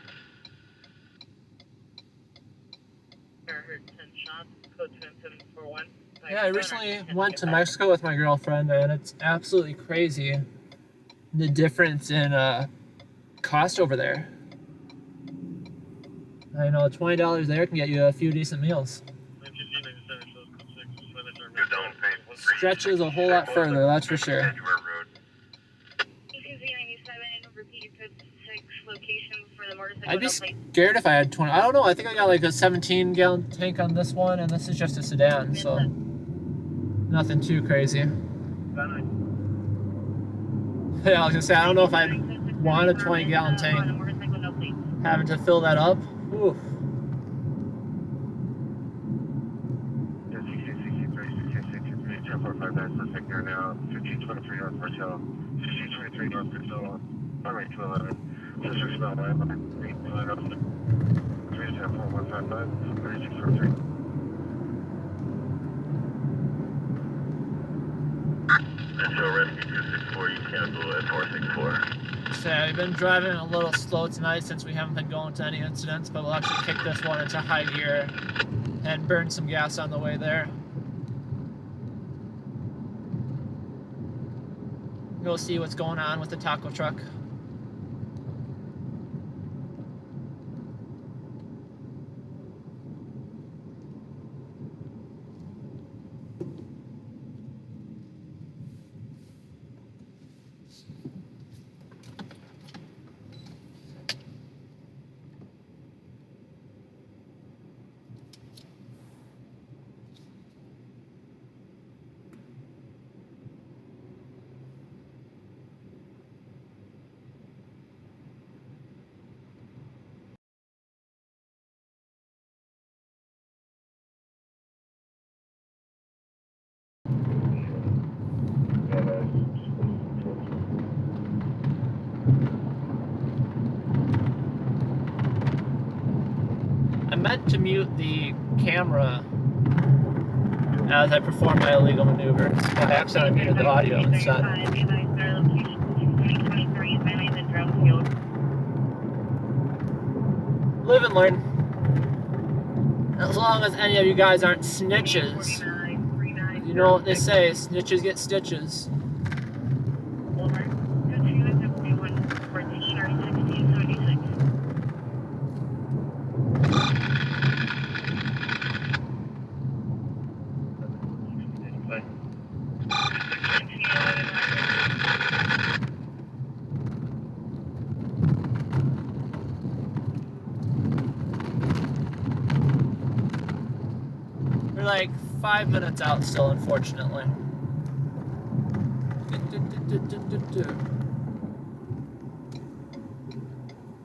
Speaker 3: Heard 10 shots, code 2741.
Speaker 1: Yeah, I recently went to Mexico with my girlfriend, and it's absolutely crazy the difference in cost over there. I know $20 there can get you a few decent meals. Stretches a whole lot further, that's for sure. I'd be scared if I had 20. I don't know, I think I got like a 17-gallon tank on this one, and this is just a sedan, so nothing too crazy. Yeah, I was gonna say, I don't know if I'd want a 20-gallon tank. Having to fill that up, oof.
Speaker 8: Now, 1523 North Martel, 1523 North Martel, Highway 211, 66 mile line, 310.155, 3643.
Speaker 7: Metro Rescue 264, you cancel at 464.
Speaker 1: So I've been driving a little slow tonight since we haven't been going to any incidents, but we'll actually kick this one into high gear and burn some gas on the way there. Go see what's going on with the taco truck. to mute the camera as I perform my illegal maneuvers. By accident, I muted the audio instead. Live and learn. As long as any of you guys aren't snitches. You know what they say, snitches get stitches. We're like 5 minutes out still, unfortunately.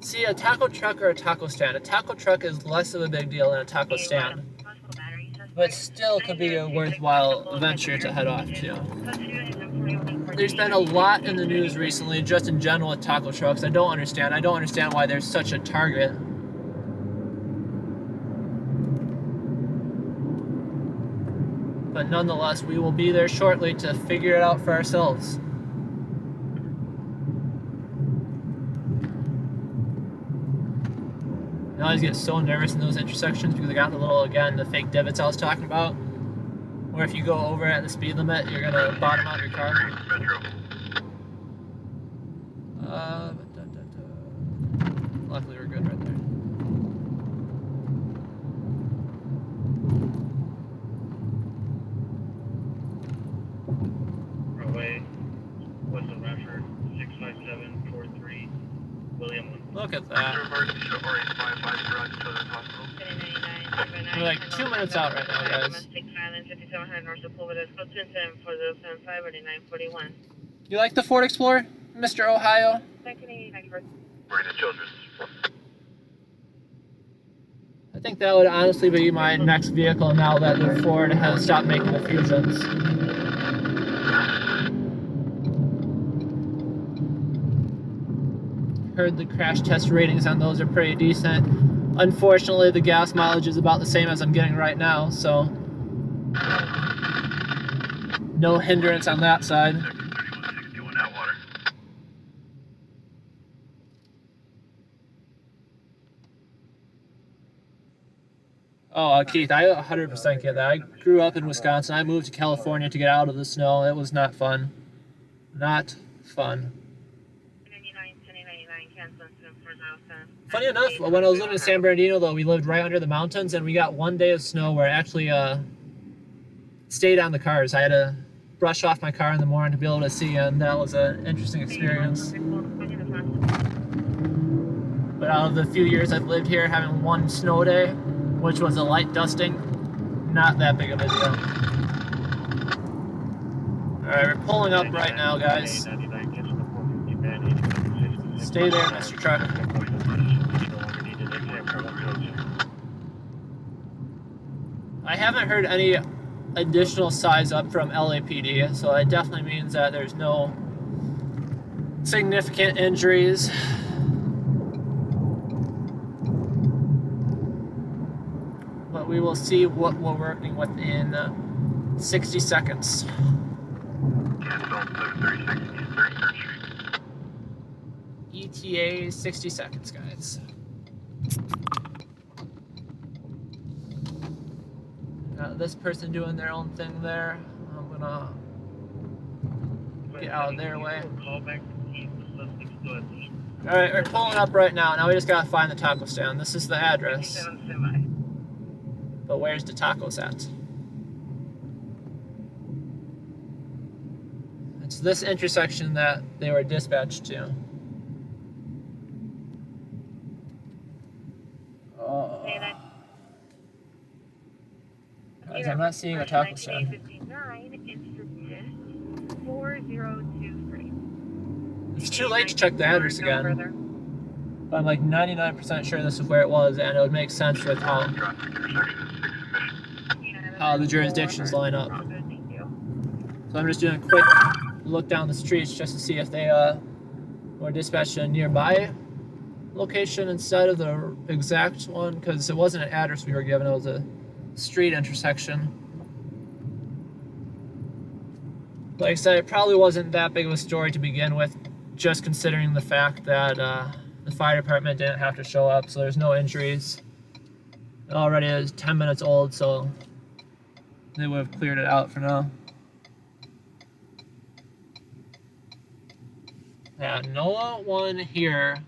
Speaker 1: See, a taco truck or a taco stand. A taco truck is less of a big deal than a taco stand, but still could be a worthwhile venture to head off to. There's been a lot in the news recently, just in general with taco trucks. I don't understand why there's such a target. But nonetheless, we will be there shortly to figure it out for ourselves. I always get so nervous in those intersections because I got the little, again, the fake divots I was talking about, where if you go over at the speed limit, you're gonna bottom out your car. Luckily we're good right there.
Speaker 8: Runway, west of Radford, 65743, William.
Speaker 1: Look at that. We're like 2 minutes out right now, guys. You like the Ford Explorer, Mr. Ohio? I think that would honestly be my next vehicle now that the Ford has stopped making the Fusions. Heard the crash test ratings on those are pretty decent. Unfortunately, the gas mileage is about the same as I'm getting right now, so no hindrance on that side. Oh, Keith, I 100% get that. I grew up in Wisconsin. I moved to California to get out of the snow. It was not fun. Not fun. Funny enough, when I was living in San Bernardino, though, we lived right under the mountains, and we got 1 day of snow where it actually stayed on the cars. I had to brush off my car in the morning to be able to see, and that was an interesting experience. But out of the few years I've lived here, having one snow day, which was a light dusting, not that big of a deal. Alright, we're pulling up right now, guys. Stay there, Mr. Truck. I haven't heard any additional size up from LAPD, so that definitely means that there's no significant injuries. But we will see what we're working with in 60 seconds. ETA 60 seconds, guys. Got this person doing their own thing there. I'm gonna get out of their way. Alright, we're pulling up right now. Now we just gotta find the taco stand. This is the address. But where's the tacos at? It's this intersection that they were dispatched to. Oh. Guys, I'm not seeing a taco stand. It's too late to check the address again. But I'm like 99% sure this is where it was, and it would make sense with how the jurisdictions line up. So I'm just doing a quick look down the streets just to see if they were dispatched to a nearby location instead of the exact one because it wasn't an address we were given, it was a street intersection. Like I said, it probably wasn't that big of a story to begin with, just considering the fact that the fire department didn't have to show up, so there's no injuries. It already is 10 minutes old, so they would have cleared it out for now. Yeah, no one here.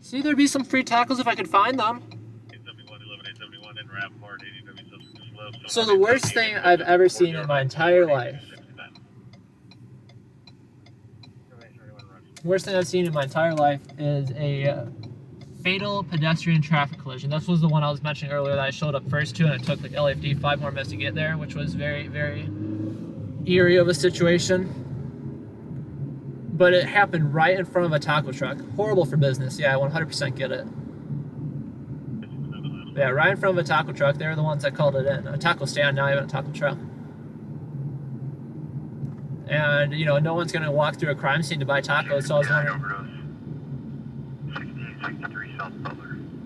Speaker 1: See, there'd be some free tacos if I could find them. So the worst thing I've ever seen in my entire life. Worst thing I've seen in my entire life is a fatal pedestrian traffic collision. This was the one I was mentioning earlier that I showed up first to, and it took like LAFD 5 more minutes to get there, which was very, very eerie of a situation. But it happened right in front of a taco truck. Horrible for business. Yeah, I 100% get it. Yeah, right in front of a taco truck. They're the ones that called it in. A taco stand, now even a taco truck. And, you know, no one's going to walk through a crime scene to buy tacos, so I was wondering.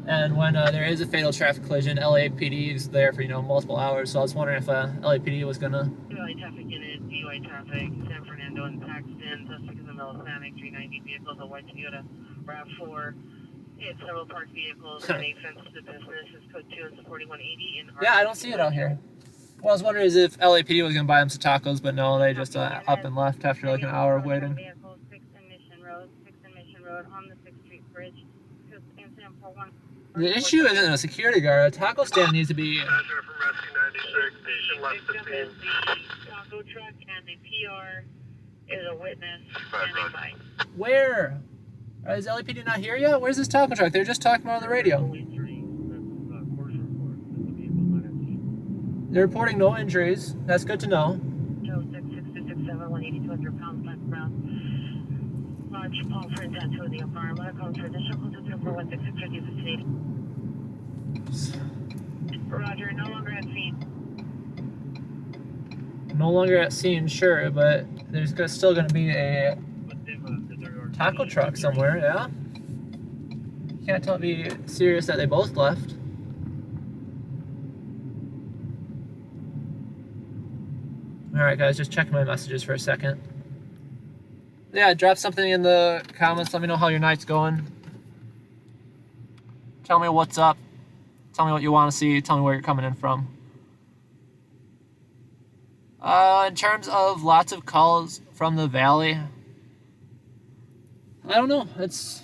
Speaker 1: And when there is a fatal traffic collision, LAPD is there for, you know, multiple hours, so I was wondering if LAPD was going to...
Speaker 3: DUI traffic unit, DUI traffic, San Fernando and Paxton, suspect in the middle of Sonic, 390 vehicles, a white Toyota RAV4. Hit several parked vehicles and a fence to the business. Is code 2 and 4180 in...
Speaker 1: Yeah, I don't see it out here. What I was wondering is if LAPD was going to buy them some tacos, but no, they just up and left after like an hour of waiting.
Speaker 6: 6 in Mission Road on the 6th Street Bridge.
Speaker 1: The issue isn't a security guard. A taco stand needs to be...
Speaker 3: Taco truck and the PR is a witness standing by.
Speaker 1: Where? Is LAPD not here yet? Where's this taco truck? They're just talking about it on the radio. They're reporting no injuries. That's good to know.
Speaker 3: 066267 180 pounds left brown. Large palm print tattoo of the upper arm. Calls for additional code 2416650 Roger, no longer at scene.
Speaker 1: No longer at scene, sure, but there's still going to be a taco truck somewhere, yeah? You can't tell me serious that they both left. Alright guys, just checking my messages for a second. Yeah, drop something in the comments, let me know how your night's going. Tell me what's up. Tell me what you want to see, tell me where you're coming in from. In terms of lots of calls from the valley, I don't know. It's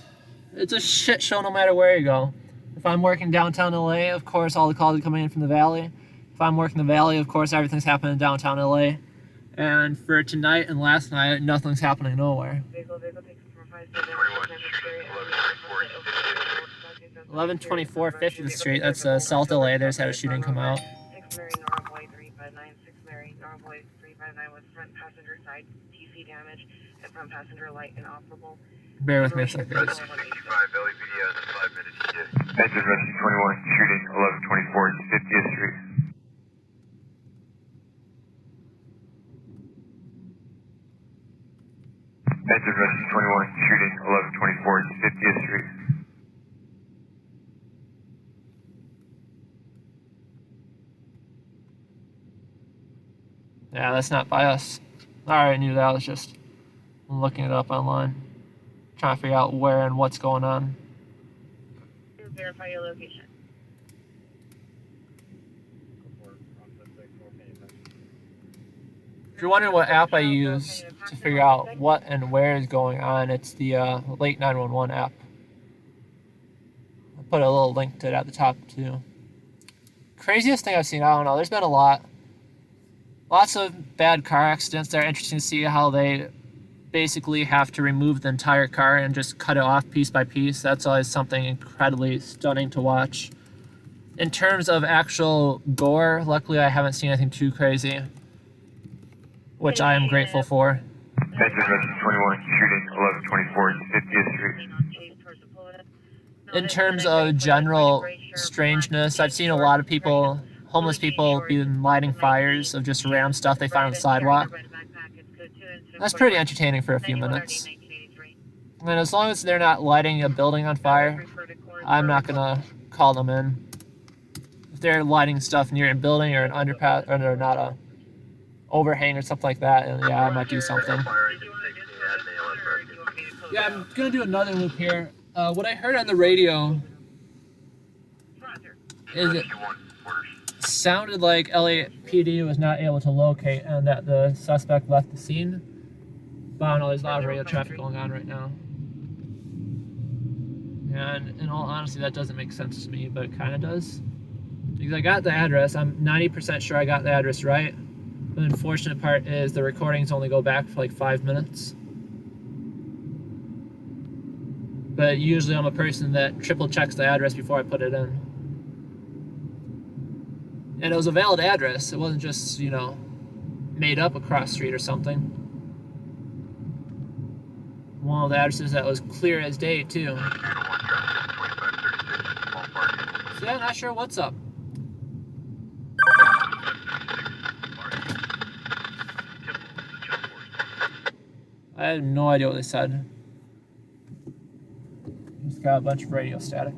Speaker 1: a shit show no matter where you go. If I'm working downtown LA, of course all the calls are coming in from the valley. If I'm working the valley, of course everything's happening in downtown LA. And for tonight and last night, nothing's happening nowhere. 1124 50th Street, that's South LA. There's had a shooting come out.
Speaker 6: 6 Mary Norboy 359, 6 Mary Norboy 359 with front passenger side TC damage and front passenger light inoperable.
Speaker 1: Bear with me a second, guys.
Speaker 7: 65 LAPD has a 5-minute hit. Engine rescue 21, shooting 1124 50th Street. Engine rescue 21, shooting 1124 50th Street.
Speaker 1: Yeah, that's not by us. I already knew that. I was just looking it up online. Trying to figure out where and what's going on.
Speaker 6: Verify your location.
Speaker 1: If you're wondering what app I use to figure out what and where is going on, it's the Late 911 app. I'll put a little link to it at the top too. Craziest thing I've seen, I don't know, there's been a lot. Lots of bad car accidents. They're interesting to see how they basically have to remove the entire car and just cut it off piece by piece. That's always something incredibly stunning to watch. In terms of actual gore, luckily I haven't seen anything too crazy, which I am grateful for.
Speaker 7: Engine rescue 21, shooting 1124 50th Street.
Speaker 1: In terms of general strangeness, I've seen a lot of people, homeless people, being lighting fires of just random stuff they find on the sidewalk. That's pretty entertaining for a few minutes. And as long as they're not lighting a building on fire, I'm not gonna call them in. If they're lighting stuff near a building or an underpass, or they're not a overhang or something like that, and yeah, I might do something. Yeah, I'm gonna do another loop here. What I heard on the radio is it sounded like LAPD was not able to locate and that the suspect left the scene. But I don't know, there's a lot of radio traffic going on right now. And in all honesty, that doesn't make sense to me, but it kind of does. Because I got the address, I'm 90% sure I got the address right. The unfortunate part is the recordings only go back for like 5 minutes. But usually I'm a person that triple checks the address before I put it in. And it was a valid address. It wasn't just, you know, made up across the street or something. One of the addresses that was clear as day, too. So yeah, not sure what's up. I had no idea what they said. Just got a bunch of radio static.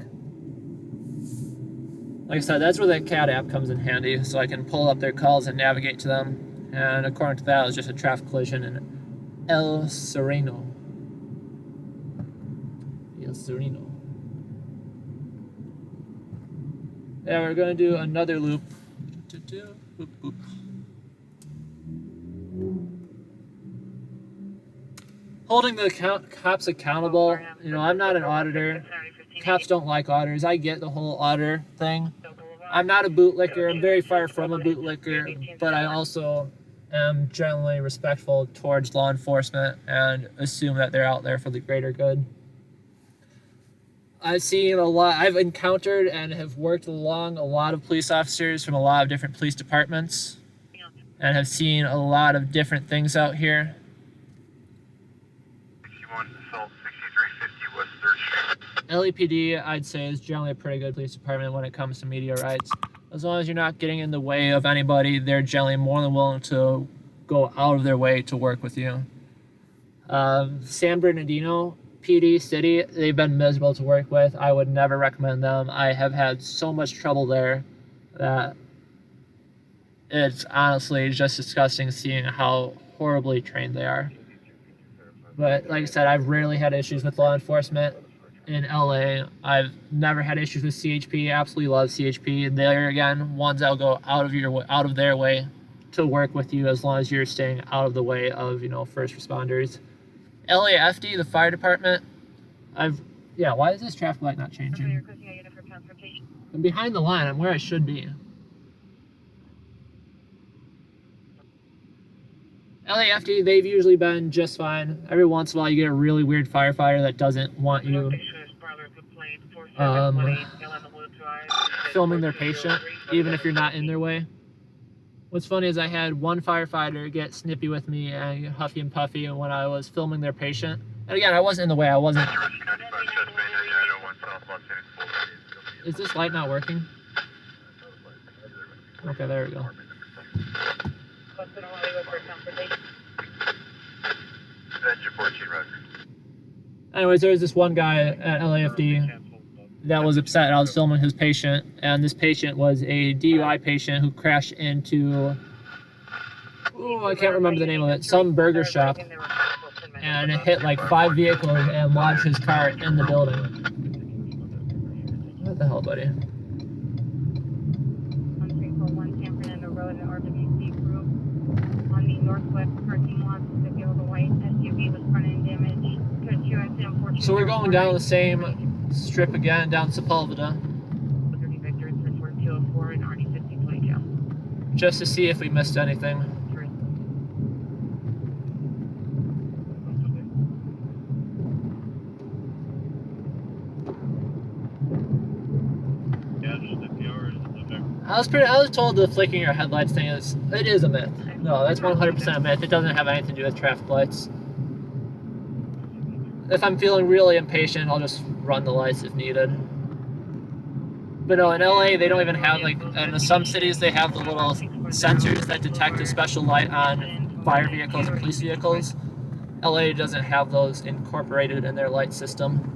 Speaker 1: Like I said, that's where that CAT app comes in handy, so I can pull up their calls and navigate to them. And according to that, it was just a traffic collision in El Sereno. El Sereno. Yeah, we're going to do another loop. Boop, boop. Holding the cops accountable. You know, I'm not an auditor. Cops don't like auditors. I get the whole auditor thing. I'm not a bootlicker. I'm very far from a bootlicker, but I also am generally respectful towards law enforcement and assume that they're out there for the greater good. I've seen a lot. I've encountered and have worked along a lot of police officers from a lot of different police departments and have seen a lot of different things out here. LAPD, I'd say, is generally a pretty good police department when it comes to media rights. As long as you're not getting in the way of anybody, they're generally more than willing to go out of their way to work with you. San Bernardino, PD, City, they've been miserable to work with. I would never recommend them. I have had so much trouble there that it's honestly just disgusting seeing how horribly trained they are. But like I said, I've rarely had issues with law enforcement in LA. I've never had issues with CHP. Absolutely love CHP. There again, ones that'll go out of their way to work with you as long as you're staying out of the way of, you know, first responders. LAFD, the fire department. Why is this traffic light not changing? I'm behind the line. I'm where I should be. LAFD, they've usually been just fine. Every once in a while you get a really weird firefighter that doesn't want you filming their patient, even if you're not in their way. What's funny is I had one firefighter get snippy with me and huffy and puffy when I was filming their patient. And again, I wasn't in the way. I wasn't. Is this light not working? Okay, there we go. Anyways, there was this one guy at LAFD that was upset. I was filming his patient, and this patient was a DUI patient who crashed into, I can't remember the name of it, some burger shop, and it hit like 5 vehicles and lodged his car in the building. What the hell, buddy? So we're going down the same strip again, down Sepulveda, just to see if we missed anything. I was told the flicking your headlights thing is a myth. No, that's 100% a myth. It doesn't have anything to do with traffic lights. If I'm feeling really impatient, I'll just run the lights if needed. But no, in LA, they don't even have, like, in some cities, they have the little sensors that detect a special light on fire vehicles and police vehicles. LA doesn't have those incorporated in their light system.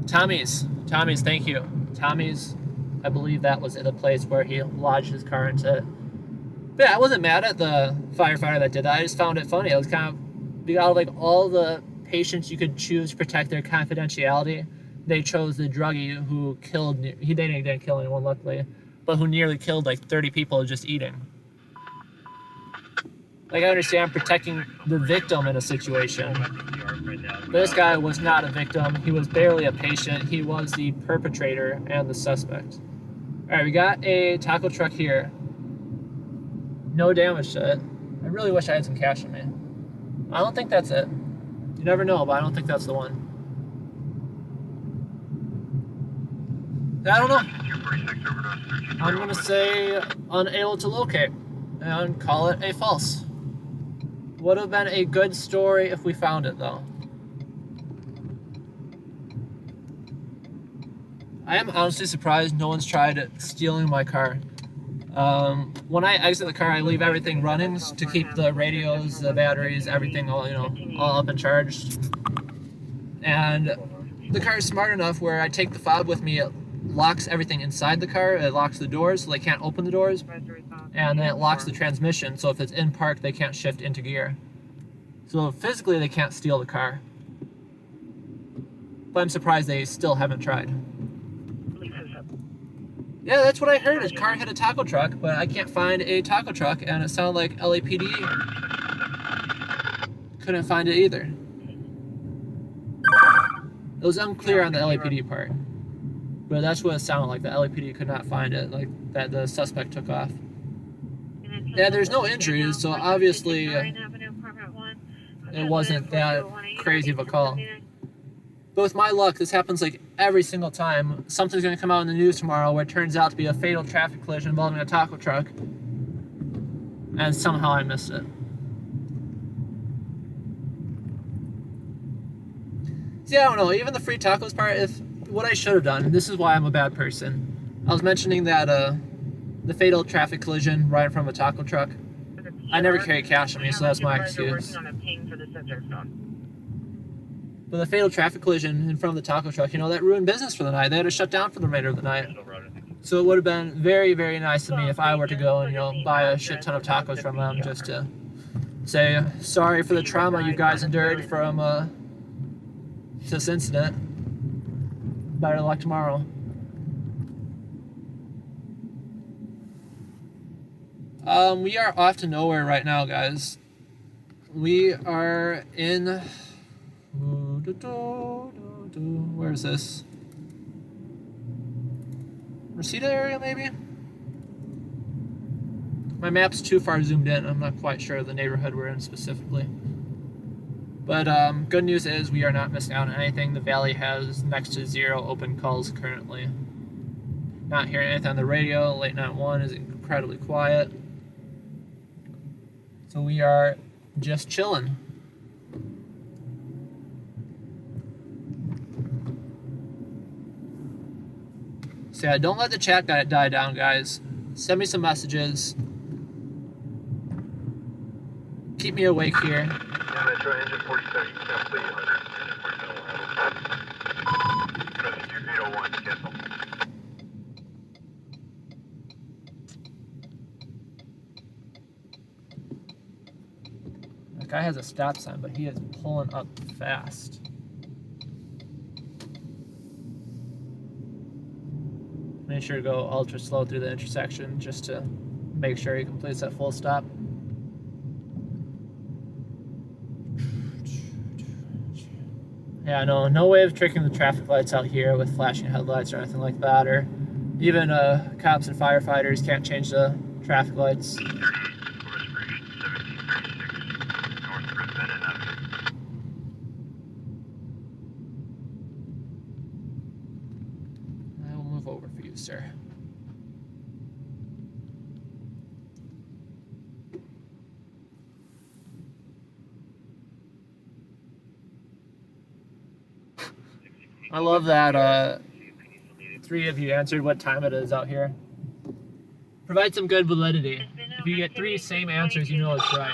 Speaker 1: Tommy's, thank you. Tommy's, I believe that was the place where he lodged his car into. But yeah, I wasn't mad at the firefighter that did that. I just found it funny. It was kind of, out of like all the patients you could choose to protect their confidentiality, they chose the druggie who killed, they didn't kill anyone luckily, but who nearly killed like 30 people just eating. Like, I understand protecting the victim in a situation, but this guy was not a victim. He was barely a patient. He was the perpetrator and the suspect. All right, we got a taco truck here. No damage to it. I really wish I had some cash on me. I don't think that's it. You never know, but I don't think that's the one. I don't know. I'm gonna say unable to locate and call it a false. Would have been a good story if we found it, though. I am honestly surprised no one's tried stealing my car. When I exit the car, I leave everything running to keep the radios, the batteries, everything all up and charged. And the car is smart enough where I take the fob with me. It locks everything inside the car. It locks the doors so they can't open the doors. And then it locks the transmission, so if it's in park, they can't shift into gear. So physically, they can't steal the car. But I'm surprised they still haven't tried. Yeah, that's what I heard. His car hit a taco truck, but I can't find a taco truck, and it sounded like LAPD couldn't find it either. It was unclear on the LAPD part, but that's what it sounded like. The LAPD could not find it, like that the suspect took off. Yeah, there's no injuries, so obviously it wasn't that crazy of a call. But with my luck, this happens like every single time. Something's going to come out in the news tomorrow where it turns out to be a fatal traffic collision involving a taco truck, and somehow I missed it. See, I don't know, even the free tacos part, what I should have done, this is why I'm a bad person. I was mentioning that the fatal traffic collision right in front of a taco truck. I never carry cash on me, so that's my excuse. But the fatal traffic collision in front of the taco truck, that ruined business for the night. They had to shut down for the remainder of the night. So it would have been very, very nice of me if I were to go and, buy a shit ton of tacos from them just to say, sorry for the trauma you guys endured from this incident. Better luck tomorrow. We are off to nowhere right now, guys. We are in... Where is this? Reseda area, maybe? My map's too far zoomed in. I'm not quite sure of the neighborhood we're in specifically. But good news is we are not missing out on anything. The valley has next to 0 open calls currently. Not hearing anything on the radio. Late night 1 is incredibly quiet. So we are just chilling. So yeah, don't let the chat die down, guys. Send me some messages. Keep me awake here.
Speaker 8: Yeah, Metro engine 47, complete 100, engine 47, traffic 801, cancel.
Speaker 1: That guy has a stop sign, but he is pulling up fast. Make sure to go ultra slow through the intersection just to make sure he completes that full stop. Yeah, no way of tricking the traffic lights out here with flashing headlights or anything like that, or even cops and firefighters can't change the traffic lights. I will move over for you, sir. I love that 3 of you answered what time it is out here. Provide some good validity. If you get 3 same answers, you know it's right.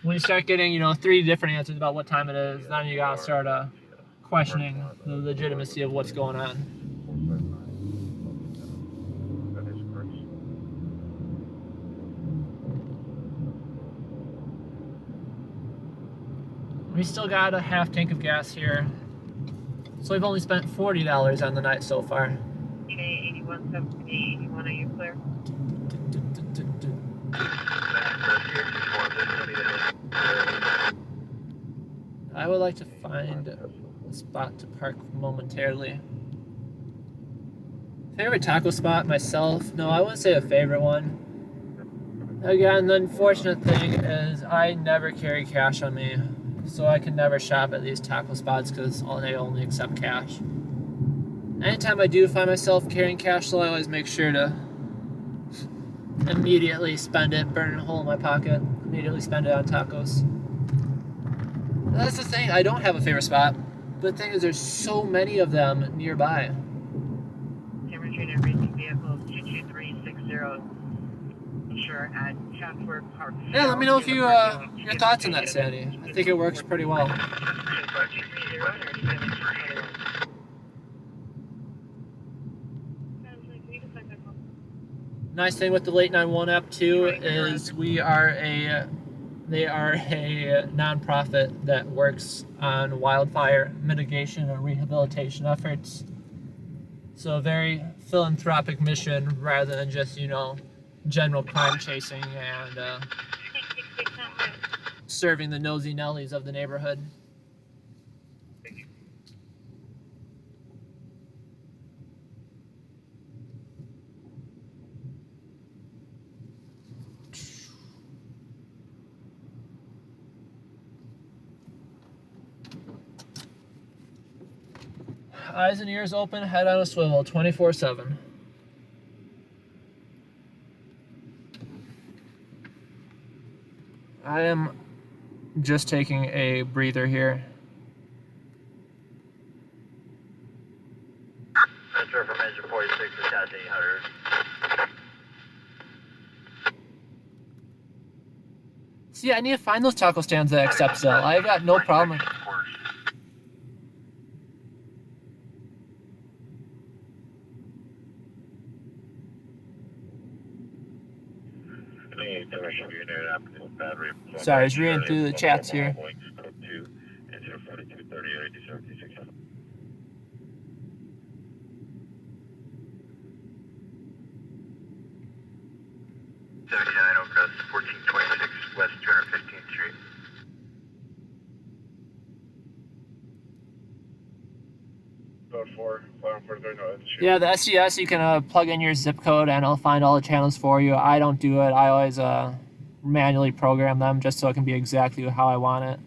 Speaker 1: When you start getting, you know, 3 different answers about what time it is, then you gotta start questioning the legitimacy of what's going on.
Speaker 8: That is correct.
Speaker 1: We still got a half tank of gas here. So we've only spent $40 on the night so far.
Speaker 6: Okay, 8170, 81, are you clear?
Speaker 1: I would like to find a spot to park momentarily. Favorite taco spot myself? No, I wouldn't say a favorite one. Again, the unfortunate thing is I never carry cash on me, so I can never shop at these taco spots because they only accept cash. Anytime I do find myself carrying cash, so I always make sure to immediately spend it, burn a hole in my pocket, immediately spend it on tacos. That's the thing, I don't have a favorite spot. The thing is, there's so many of them nearby.
Speaker 6: Temperature and racing vehicle 22360. Sure, at Chatsworth Park.
Speaker 1: Yeah, let me know if you your thoughts on that, Sandy. I think it works pretty well. Nice thing with the Late 911 app too is they are a nonprofit that works on wildfire mitigation and rehabilitation efforts. So a very philanthropic mission rather than just, you know, general crime chasing and serving the nosy Nellies of the neighborhood. Eyes and ears open, head on a swivel, 24/7. I am just taking a breather here.
Speaker 5: Enter from engine 46, attach 800.
Speaker 1: See, I need to find those taco stands that accept Zelle. I've got no problem. Sorry, I was reading through the chats here.
Speaker 7: Crest 1426 West 215th Street.
Speaker 1: Yeah, the SES, you can plug in your zip code and it'll find all the channels for you. I don't do it. I always manually program them just so it can be exactly how I want it.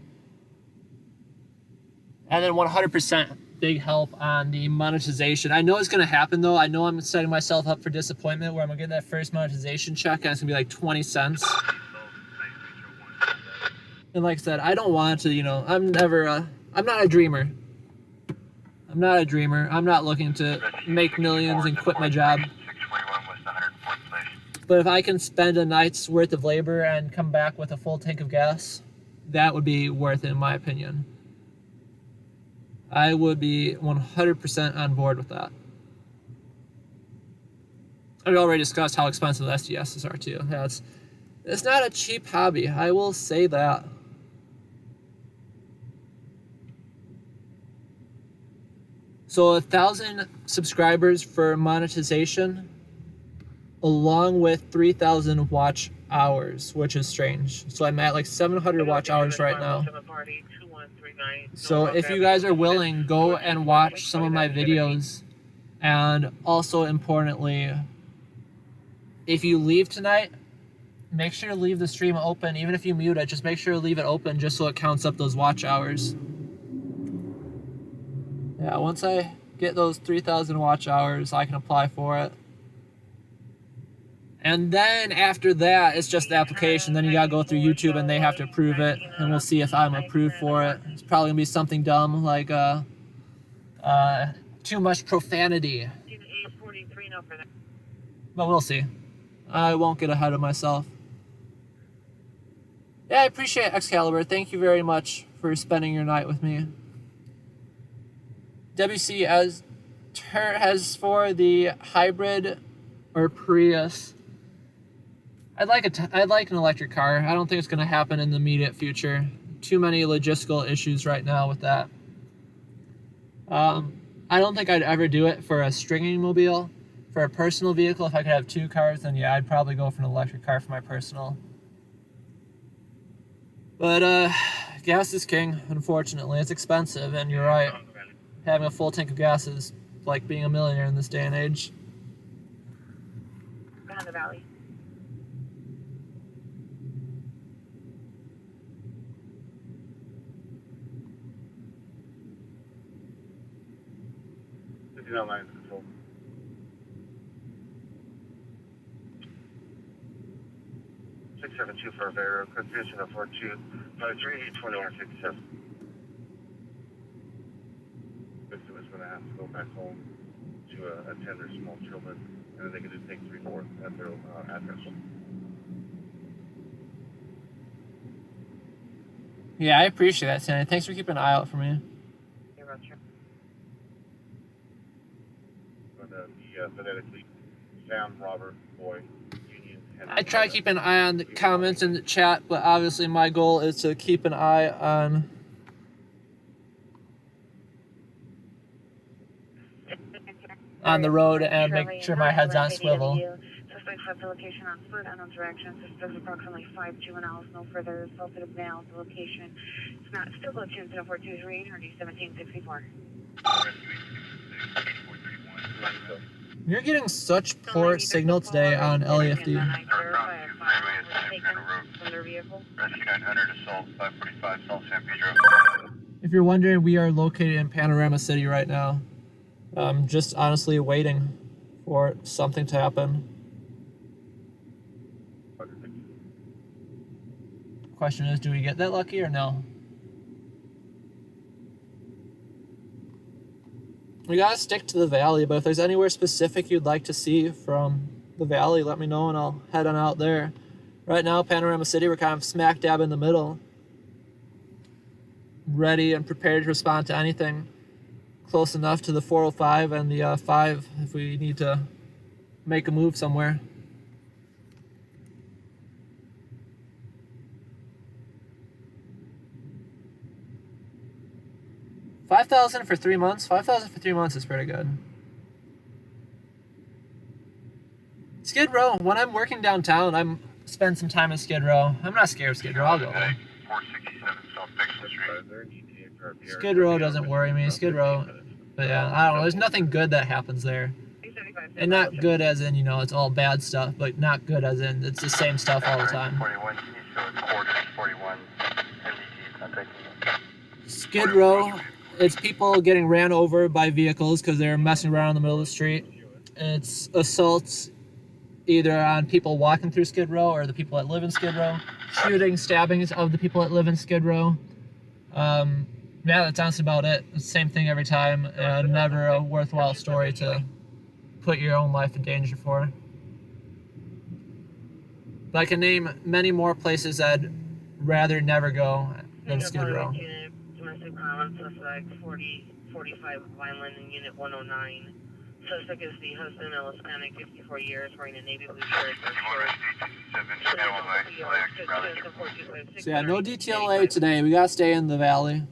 Speaker 1: And then 100% big help on the monetization. I know it's going to happen though. I know I'm setting myself up for disappointment where I'm going to get that first monetization check and it's going to be like 20 cents. And like I said, I don't want to, you know, I'm not a dreamer. I'm not a dreamer. I'm not looking to make millions and quit my job. But if I can spend a night's worth of labor and come back with a full tank of gas, that would be worth it in my opinion. I would be 100% on board with that. I've already discussed how expensive the SDSs are too. Yeah, it's not a cheap hobby, I will say that. So 1,000 subscribers for monetization, along with 3,000 watch hours, which is strange. So I'm at like 700 watch hours right now. So if you guys are willing, go and watch some of my videos. And also importantly, if you leave tonight, make sure to leave the stream open. Even if you mute it, just make sure to leave it open just so it counts up those watch hours. Yeah, once I get those 3,000 watch hours, I can apply for it. And then after that, it's just the application. Then you gotta go through YouTube and they have to approve it. And we'll see if I'm approved for it. It's probably gonna be something dumb like too much profanity. But we'll see. I won't get ahead of myself. Yeah, I appreciate Excalibur. Thank you very much for spending your night with me. WC as for the hybrid or Prius. I'd like an electric car. I don't think it's going to happen in the immediate future. Too many logistical issues right now with that. I don't think I'd ever do it for a stringing mobile. For a personal vehicle, if I could have two cars, then yeah, I'd probably go for an electric car for my personal. But gas is king, unfortunately. It's expensive, and you're right. Having a full tank of gas is like being a millionaire in this day and age.
Speaker 6: Down the valley.
Speaker 8: Lines control. 672 for Vero, confusion of 4253 2167. Victim is going to have to go back home to attend their small children, and then they can just take 3-4 at their address.
Speaker 1: Yeah, I appreciate that, Sandy. Thanks for keeping an eye out for me.
Speaker 8: Phonetically, Sam, Robert, Boy, Union, Henry.
Speaker 1: I try to keep an eye on the comments in the chat, but obviously my goal is to keep an eye on the road and make sure my head's on swivel.
Speaker 6: Suspect left the location on foot, unknown direction. Suspect approximately 5 juveniles, no further assaulted male. The location is not still go to 423 or D1764.
Speaker 1: You're getting such poor signal today on LAFD. If you're wondering, we are located in Panorama City right now. Just honestly waiting for something to happen. Question is, do we get that lucky or no? We gotta stick to the valley, but if there's anywhere specific you'd like to see from the valley, let me know and I'll head on out there. Right now, Panorama City, we're kind of smack dab in the middle. Ready and prepared to respond to anything close enough to the 405 and the 5 if we need to make a move somewhere. $5,000 for 3 months? $5,000 for 3 months is pretty good. Skid Row, when I'm working downtown, I'm spend some time in Skid Row. I'm not scared of Skid Row, I'll go.
Speaker 7: 467 South Dixon Street.
Speaker 1: Skid Row doesn't worry me. Skid Row, but yeah, I don't know. There's nothing good that happens there. And not good as in, you know, it's all bad stuff, but not good as in it's the same stuff all the time.
Speaker 7: 41,
Speaker 1: Skid Row, it's people getting ran over by vehicles because they're messing around in the middle of the street. It's assaults either on people walking through Skid Row or the people that live in Skid Row. Shooting, stabbings of the people that live in Skid Row. Yeah, that's honestly about it. It's the same thing every time. Never a worthwhile story to put your own life in danger for. But I can name many more places I'd rather never go than Skid Row.
Speaker 6: Domestic violence, suspect 45 violent in Unit 109. Suspect is the husband, a Hispanic, 54 years, wearing a navy blue shirt.
Speaker 1: So yeah, no DTLA today. We gotta stay in the valley.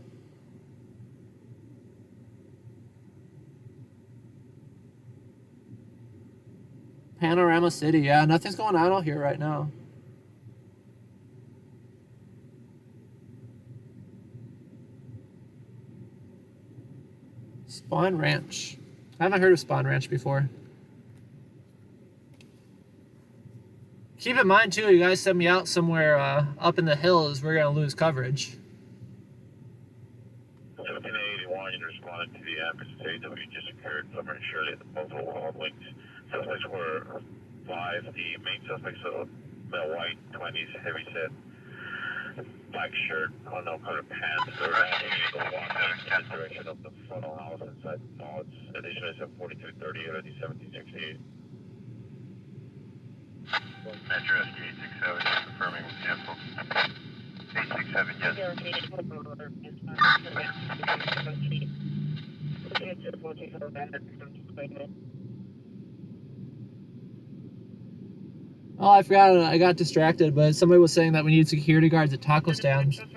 Speaker 1: Panorama City, yeah, nothing's going on out here right now. Spawn Ranch. I haven't heard of Spawn Ranch before. Keep in mind too, you guys send me out somewhere up in the hills, we're gonna lose coverage.
Speaker 8: 1781, you responded to the ambulance that we just occurred. Summer and Shirley at the multiple wall links. Suspects were 5. The main suspects are male white, 20s, heavy set, black shirt, unknown color pants. They're walking in the direction of the front of the house inside the Dodge. Additionally, it's at 4330 or 1768.
Speaker 7: Metro SK 67 confirming with vehicle. 867, yes.
Speaker 1: Oh, I forgot. I got distracted, but somebody was saying that we need security guards at taco stands. And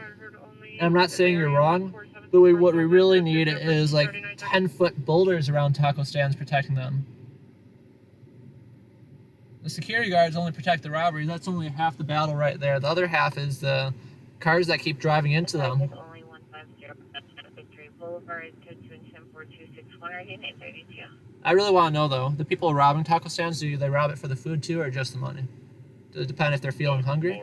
Speaker 1: I'm not saying you're wrong, but what we really need is like 10-foot boulders around taco stands protecting them. The security guards only protect the robberies. That's only half the battle right there. The other half is the cars that keep driving into them.
Speaker 6: Only 150 Boulevard, 2274261
Speaker 1: I really want to know though, the people robbing taco stands, do they rob it for the food too or just the money? Does it depend if they're feeling hungry?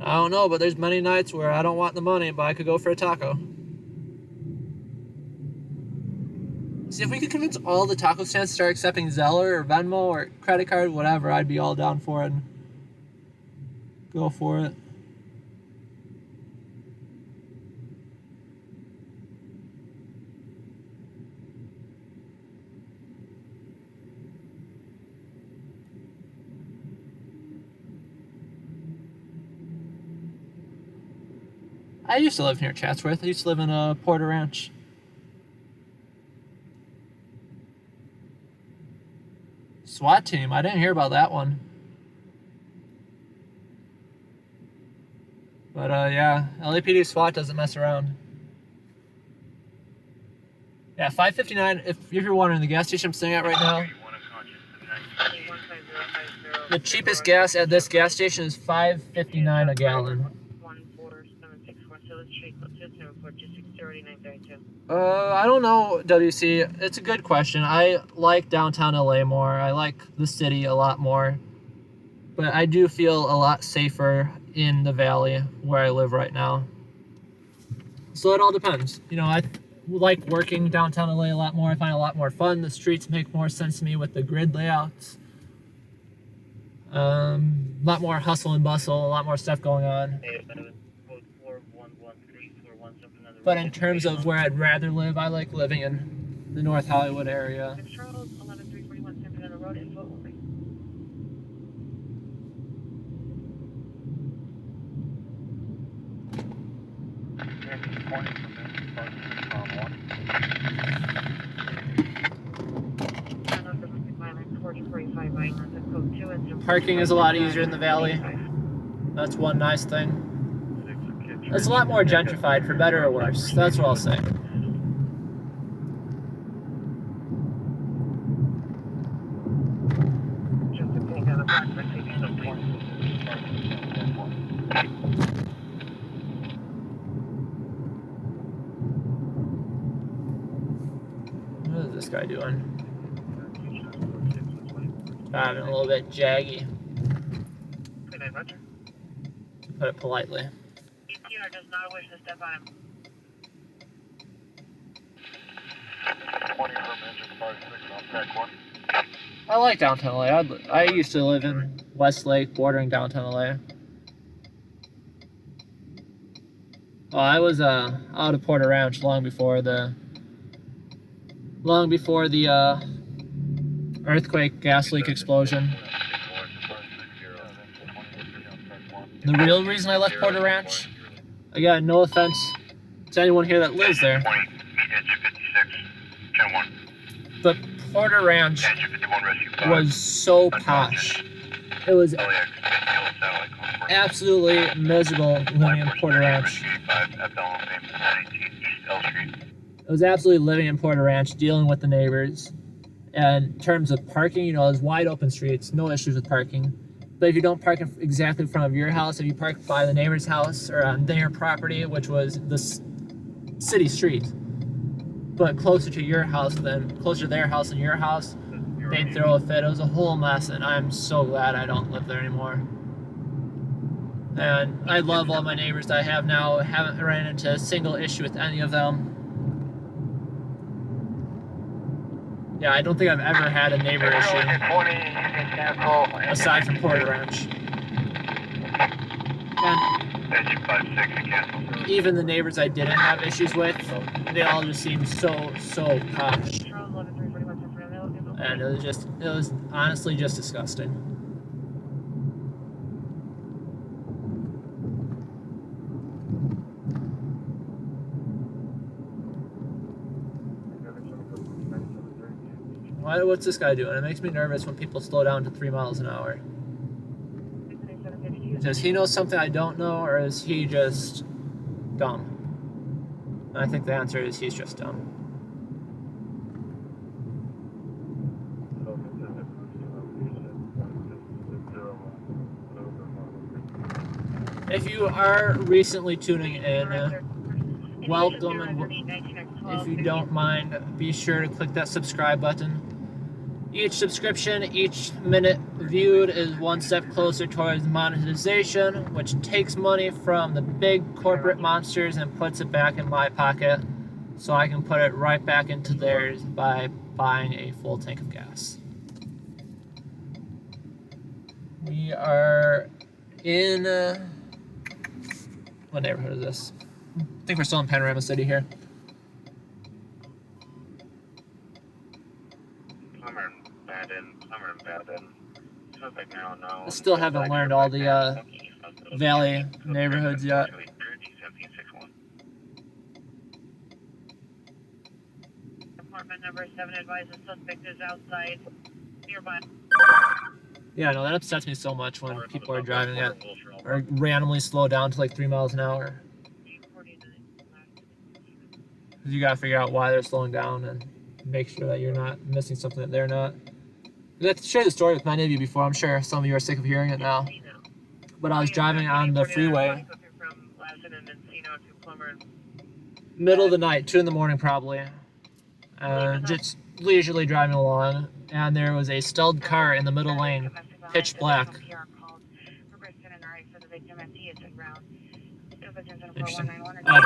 Speaker 1: I don't know, but there's many nights where I don't want the money, but I could go for a taco. See, if we could convince all the taco stands to start accepting Zeller or Venmo or credit card, whatever, I'd be all down for it. Go for it. I used to live near Chatsworth. I used to live in Porter Ranch. SWAT team. I didn't hear about that one. But yeah, LAPD SWAT doesn't mess around. Yeah, 559. If you're wondering, the gas station I'm staying at right now, the cheapest gas at this gas station is $5.59 a gallon. I don't know, WC. It's a good question. I like downtown LA more. I like the city a lot more. But I do feel a lot safer in the valley where I live right now. So it all depends. You know, I like working downtown LA a lot more. I find it a lot more fun. The streets make more sense to me with the grid layouts. A lot more hustle and bustle, a lot more stuff going on. But in terms of where I'd rather live, I like living in the North Hollywood area. Parking is a lot easier in the valley. That's one nice thing. It's a lot more gentrified, for better or worse. That's what I'll say. What is this guy doing? Driving a little bit jaggy. To put it politely.
Speaker 6: Does not wish to step on him.
Speaker 4: 20 from engine 56 on track 1.
Speaker 1: I like downtown LA. I used to live in Westlake, bordering downtown LA. Oh, I was out of Porter Ranch long before the earthquake gas leak explosion. The real reason I left Porter Ranch, again, no offense to anyone here that lives there, but Porter Ranch was so posh. It was absolutely miserable living in Porter Ranch. It was absolutely living in Porter Ranch, dealing with the neighbors. And in terms of parking, you know, there's wide open streets, no issues with parking. But if you don't park exactly in front of your house, if you park by the neighbor's house or on their property, which was the city street, but closer to your house closer to their house than your house, they'd throw a fit. It was a whole mess, and I'm so glad I don't live there anymore. And I love all my neighbors that I have now. I haven't ran into a single issue with any of them. Yeah, I don't think I've ever had a neighbor issue aside from Porter Ranch. And even the neighbors I didn't have issues with, they all just seemed so posh. And it was honestly just disgusting. What's this guy doing? It makes me nervous when people slow down to 3 miles an hour. Does he know something I don't know, or is he just dumb? And I think the answer is he's just dumb. If you are recently tuning in, welcome, and if you don't mind, be sure to click that subscribe button. Each subscription, each minute viewed is one step closer towards monetization, which takes money from the big corporate monsters and puts it back in my pocket, so I can put it right back into theirs by buying a full tank of gas. We are in... what neighborhood is this? I think we're still in Panorama City here. I still haven't learned all the Valley neighborhoods yet.
Speaker 6: Apartment number 7 advises suspect is outside nearby.
Speaker 1: Yeah, no, that upsets me so much when people are driving at or randomly slow down to like 3 miles an hour. You gotta figure out why they're slowing down and make sure that you're not missing something that they're not. I've shared the story with many of you before. I'm sure some of you are sick of hearing it now. But I was driving on the freeway, middle of the night, 2 in the morning probably, just leisurely driving along, and there was a stalled car in the middle lane, pitch black.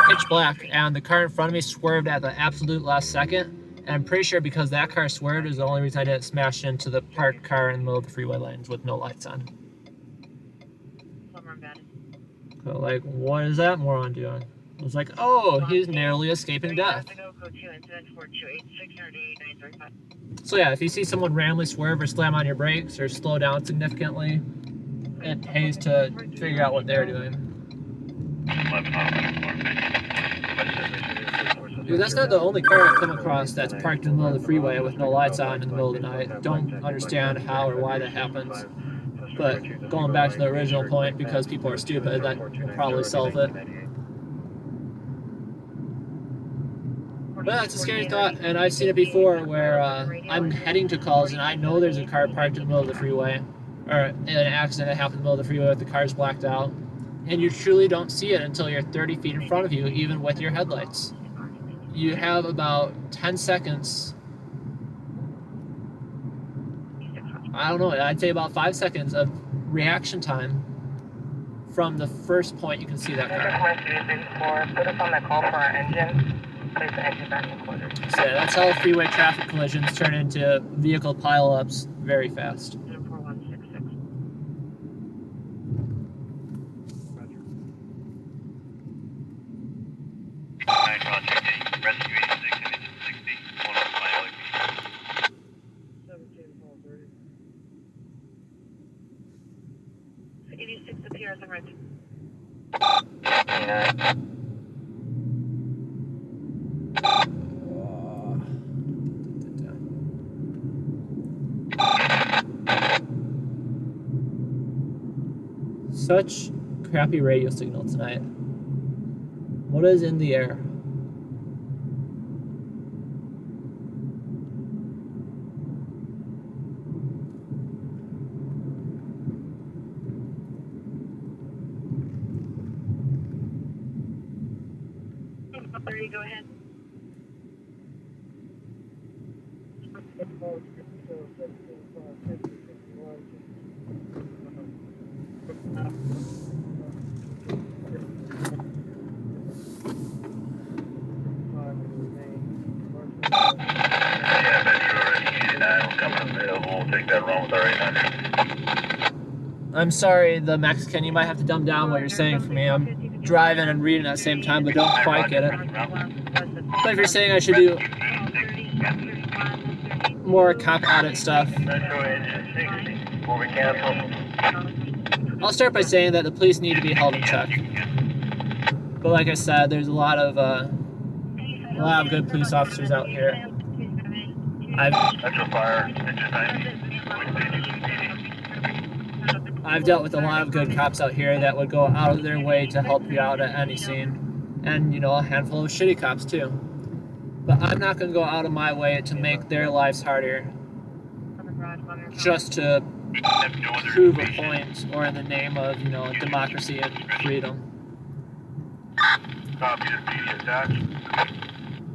Speaker 1: Pitch black, and the car in front of me swerved at the absolute last second. And I'm pretty sure because that car swerved is the only reason I didn't smash into the parked car in the middle of the freeway lanes with no lights on. So, like, what is that moron doing? I was like, oh, he's narrowly escaping death. So yeah, if you see someone randomly swerve or slam on your brakes or slow down significantly, it pays to figure out what they're doing. Dude, that's not the only car I've come across that's parked in the middle of the freeway with no lights on in the middle of the night. Don't understand how or why that happens. But going back to the original point, because people are stupid, that will probably solve it. But that's a scary thought, and I've seen it before where I'm heading to calls and I know there's a car parked in the middle of the freeway, or an accident that happened in the middle of the freeway with the car's blacked out, and you truly don't see it until you're 30 feet in front of you, even with your headlights. You have about 10 seconds, I don't know, I'd say about 5 seconds of reaction time from the first point you can see that car.
Speaker 3: Put us on the call for our engine. Place the engine back in quarters.
Speaker 1: So yeah, that's how freeway traffic collisions turn into vehicle pileups very fast.
Speaker 5: Rescue 86 and engine 60, one on my LAP.
Speaker 6: 86 appears en route.
Speaker 1: Such crappy radio signal tonight. What is in the air?
Speaker 6: Go ahead.
Speaker 1: I'm sorry, the Mexican, you might have to dumb down what you're saying for me. I'm driving and reading at the same time, but don't quite get it. But if you're saying I should do more cop audit stuff, I'll start by saying that the police need to be held in check. But like I said, there's a lot of good police officers out here.
Speaker 5: Central Fire, engine 90.
Speaker 1: I've dealt with a lot of good cops out here that would go out of their way to help you out at any scene. And, you know, a handful of shitty cops too. But I'm not going to go out of my way to make their lives harder just to prove a point or in the name of, you know, democracy and freedom.
Speaker 5: Copy to PD attached.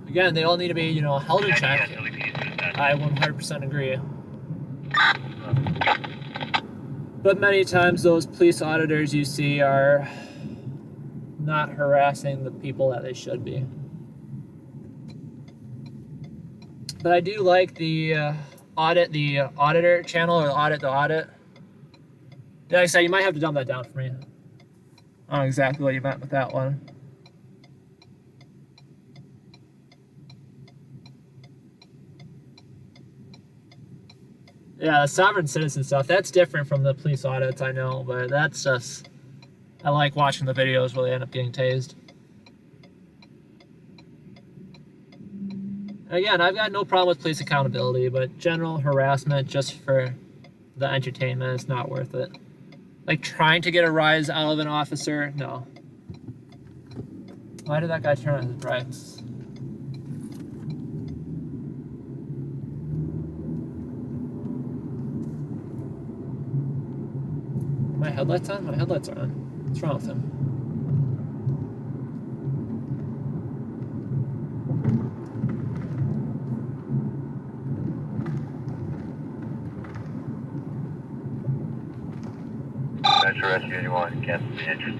Speaker 1: Again, they all need to be, you know, held in check. I 100% agree. But many times those police auditors you see are not harassing the people that they should be. But I do like the auditor channel, or audit the audit. Like I said, you might have to dumb that down for me. I don't know exactly what you meant with that one. Yeah, the sovereign citizen stuff, that's different from the police audits, I know, but that's just, I like watching the videos where they end up getting tased. Again, I've got no problem with police accountability, but general harassment just for the entertainment is not worth it. Like trying to get a rise out of an officer, no. Why did that guy turn on his brights? My headlights on? My headlights are on. What's wrong with him?
Speaker 5: Metro Rescue 81, cancel the engine.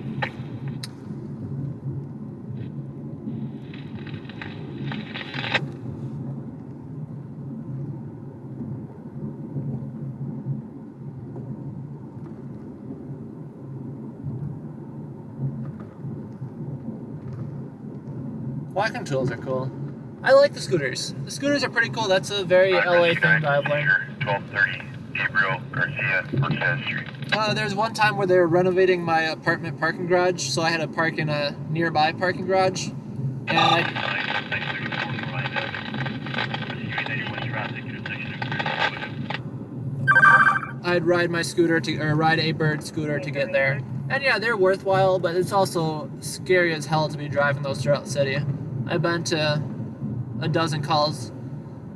Speaker 1: Walking tools are cool. I like the scooters. The scooters are pretty cool. That's a very LA thing that I've learned.
Speaker 5: 1230, Gabriel Garcia, Cortez Street.
Speaker 1: There's one time where they were renovating my apartment parking garage, so I had to park in a nearby parking garage. And I'd ride my scooter or ride a bird scooter to get there. And yeah, they're worthwhile, but it's also scary as hell to be driving those throughout the city. I've been to a dozen calls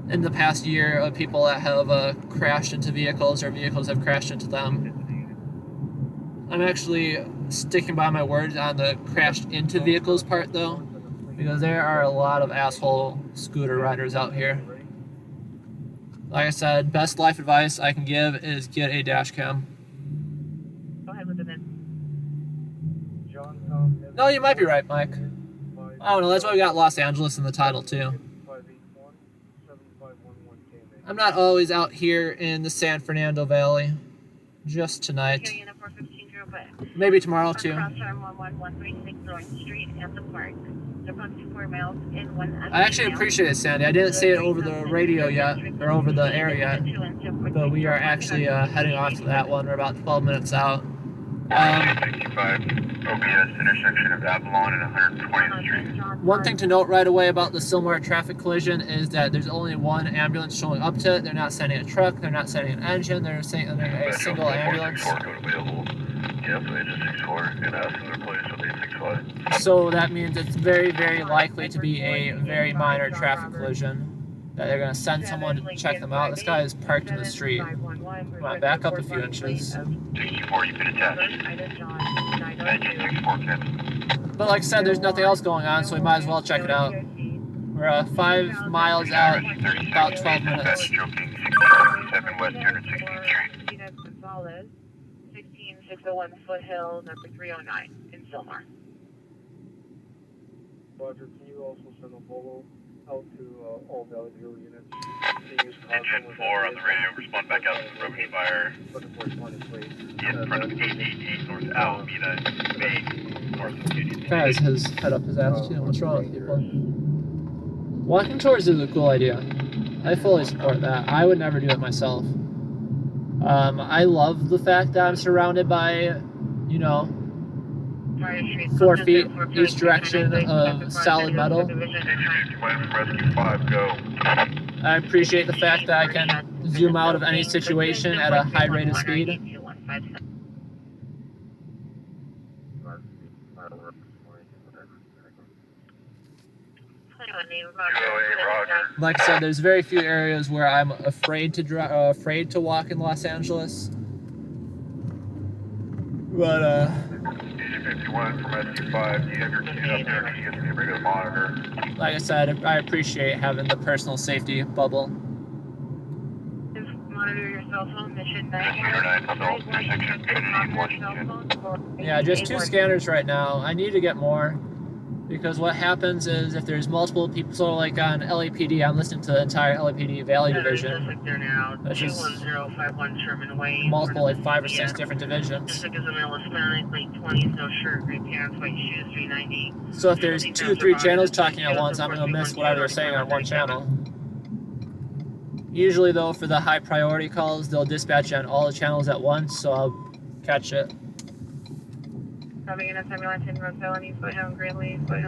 Speaker 1: in the past year of people that have crashed into vehicles or vehicles have crashed into them. I'm actually sticking by my word on the crashed into vehicles part though, because there are a lot of asshole scooter riders out here. Like I said, best life advice I can give is get a dash cam.
Speaker 6: Go ahead with the men.
Speaker 1: No, you might be right, Mike. I don't know, that's why we got Los Angeles in the title too. I'm not always out here in the San Fernando Valley. Just tonight. Maybe tomorrow too. I actually appreciate it, Sandy. I didn't say it over the radio yet, or over the air yet, but we are actually heading off to that one. We're about 12 minutes out.
Speaker 5: 65, OBS, intersection of Avalon and 120th Street.
Speaker 1: One thing to note right away about the Silmar traffic collision is that there's only one ambulance showing up to it. They're not sending a truck, they're not sending an engine, they're sending a single ambulance. So that means it's very, very likely to be a very minor traffic collision. That they're going to send someone to check them out. This guy is parked in the street. Come on, back up a few inches.
Speaker 5: 64, you can attach. Engine 64, cancel.
Speaker 1: But like I said, there's nothing else going on, so we might as well check it out. We're 5 miles out, about 12 minutes.
Speaker 5: Joking, 67 West 216th Street.
Speaker 6: 16601 Foothill, number 309 in Silmar.
Speaker 9: Roger, can you also send a Volvo out to all Valley Bureau units?
Speaker 5: Engine 4 on the radio, respond back out to the Roach Fire. In front of 888 North Alameda, Bay, north of Union.
Speaker 1: Guys has head up his ass too. What's wrong with people? Walking tours is a cool idea. I fully support that. I would never do it myself. I love the fact that I'm surrounded by, you know, 4 feet each direction of solid metal.
Speaker 5: Rescue 5, go.
Speaker 1: I appreciate the fact that I can zoom out of any situation at a high rate of speed. Like I said, there's very few areas where I'm afraid to walk in Los Angeles. But
Speaker 7: DC-51 from SU-5, do you have your key up there? Can you get me a regular monitor?
Speaker 1: like I said, I appreciate having the personal safety bubble.
Speaker 6: Monitor your cell phone, mission 9.
Speaker 1: Yeah, just 2 scanners right now. I need to get more. Because what happens is if there's multiple people, so like on LAPD, I'm listening to the entire LAPD Valley Division. That's just multiple, like 5 or 6 different divisions. So if there's 2 or 3 channels talking at once, I'm going to miss whatever they're saying on one channel. Usually though, for the high priority calls, they'll dispatch on all the channels at once, so I'll catch it.
Speaker 6: Coming in at ambulance in Rose Felony, Foothound Greeley, code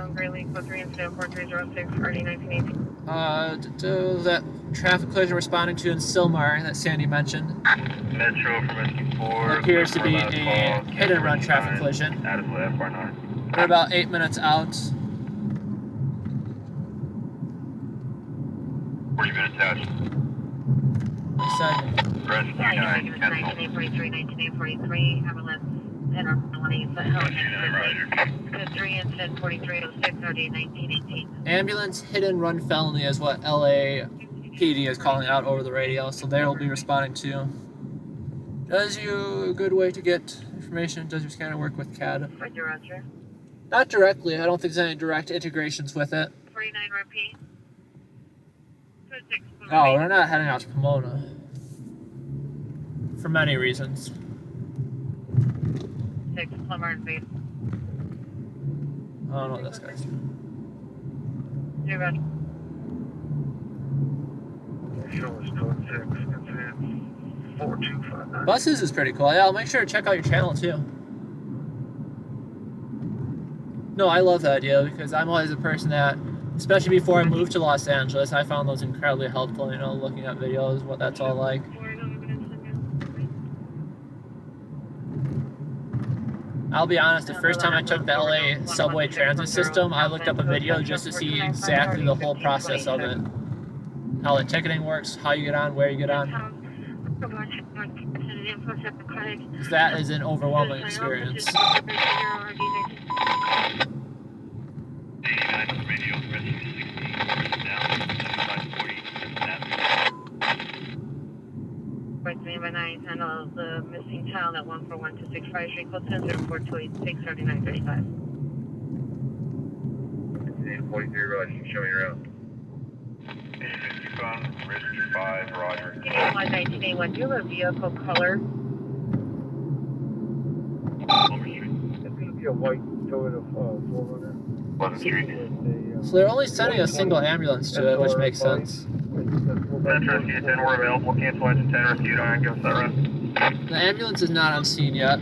Speaker 6: 3 and 4306, RD 1918.
Speaker 1: That traffic collision responding to in Silmar that Sandy mentioned
Speaker 7: Metro from SU-4.
Speaker 1: appears to be a hit and run traffic collision. We're about 8 minutes out.
Speaker 7: 40 minutes out.
Speaker 1: Said,
Speaker 7: Rescue 9, cancel.
Speaker 6: 1943, 1943, ambulance. 1020, Foothill, code 3 and 104306, RD 1918.
Speaker 1: ambulance hit and run felony is what LAPD is calling out over the radio, so they will be responding to. Does you a good way to get information? Does your scanner work with CAD?
Speaker 6: Roger, Roger.
Speaker 1: Not directly. I don't think there's any direct integrations with it.
Speaker 6: 49 RP. Code 6,
Speaker 1: Oh, we're not heading out to Pomona. For many reasons.
Speaker 6: 6, Plumber and Base.
Speaker 1: I don't know what this guy's doing.
Speaker 6: 0.
Speaker 9: Show us code 6, incident 4259.
Speaker 1: Buses is pretty cool. Yeah, I'll make sure to check out your channel too. No, I love that idea because I'm always a person that, especially before I moved to Los Angeles, I found those incredibly helpful, you know, looking at videos, what that's all like. I'll be honest, the first time I took the LA subway transit system, I looked up a video just to see exactly the whole process of it. How the ticketing works, how you get on, where you get on. That is an overwhelming experience.
Speaker 6: Handle the missing child at 141-265 Street, code 10-04-286, 3935.
Speaker 7: 43, Roger. Show me around. 55, Rescue 5, Roger.
Speaker 6: 1981, do you have a vehicle color?
Speaker 9: It's going to be a white Toyota 4Runner.
Speaker 7: 11th Street.
Speaker 1: So they're only sending a single ambulance to it, which makes sense.
Speaker 7: Metro Rescue 10, we're available. Cancel engine 10, Rescue 9, give us that run.
Speaker 1: The ambulance is not on scene yet.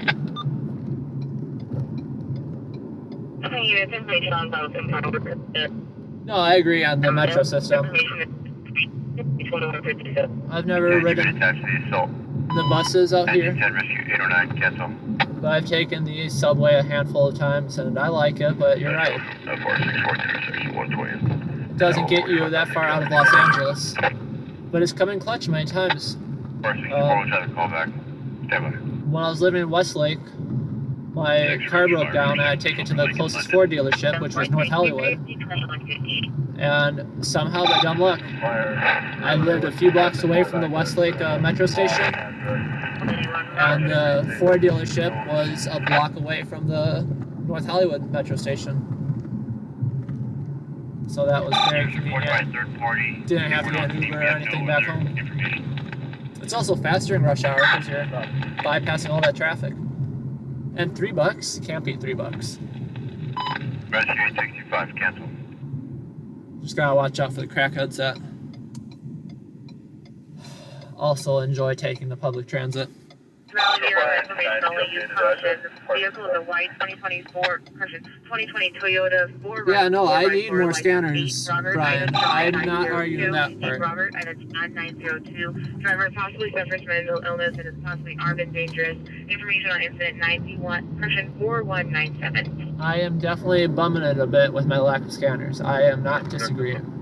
Speaker 1: No, I agree on the metro system. I've never ridden the buses out here,
Speaker 7: 10, Rescue 809, cancel.
Speaker 1: but I've taken the subway a handful of times and I like it, but you're right.
Speaker 7: 4642, 120.
Speaker 1: It doesn't get you that far out of Los Angeles, but it's come in clutch many times. When I was living in Westlake, my car broke down and I take it to the closest Ford dealership, which was North Hollywood. And somehow, by dumb luck, I lived a few blocks away from the Westlake metro station, and the Ford dealership was a block away from the North Hollywood metro station. So that was very convenient. Didn't have to get an Uber or anything back home. It's also faster in rush hour because you're bypassing all that traffic. And $3, you can't beat $3.
Speaker 7: Rescue 865, cancel.
Speaker 1: Just gotta watch out for the crackheads that also enjoy taking the public transit.
Speaker 6: Valley Bureau information only, use caution. Vehicle is a white 2020 Toyota 4.
Speaker 1: Yeah, no, I need
Speaker 6: 4x4,
Speaker 1: more
Speaker 6: license
Speaker 1: scanners,
Speaker 6: 8, Robert,
Speaker 1: Brian.
Speaker 6: item
Speaker 1: I'm not
Speaker 6: 902.
Speaker 1: arguing that part.
Speaker 6: Robert, item 9902. Driver possibly suffers mental illness and is possibly armed and dangerous. Information on incident 4197.
Speaker 1: I am definitely bumming it a bit with my lack of scanners. I am not disagreeing.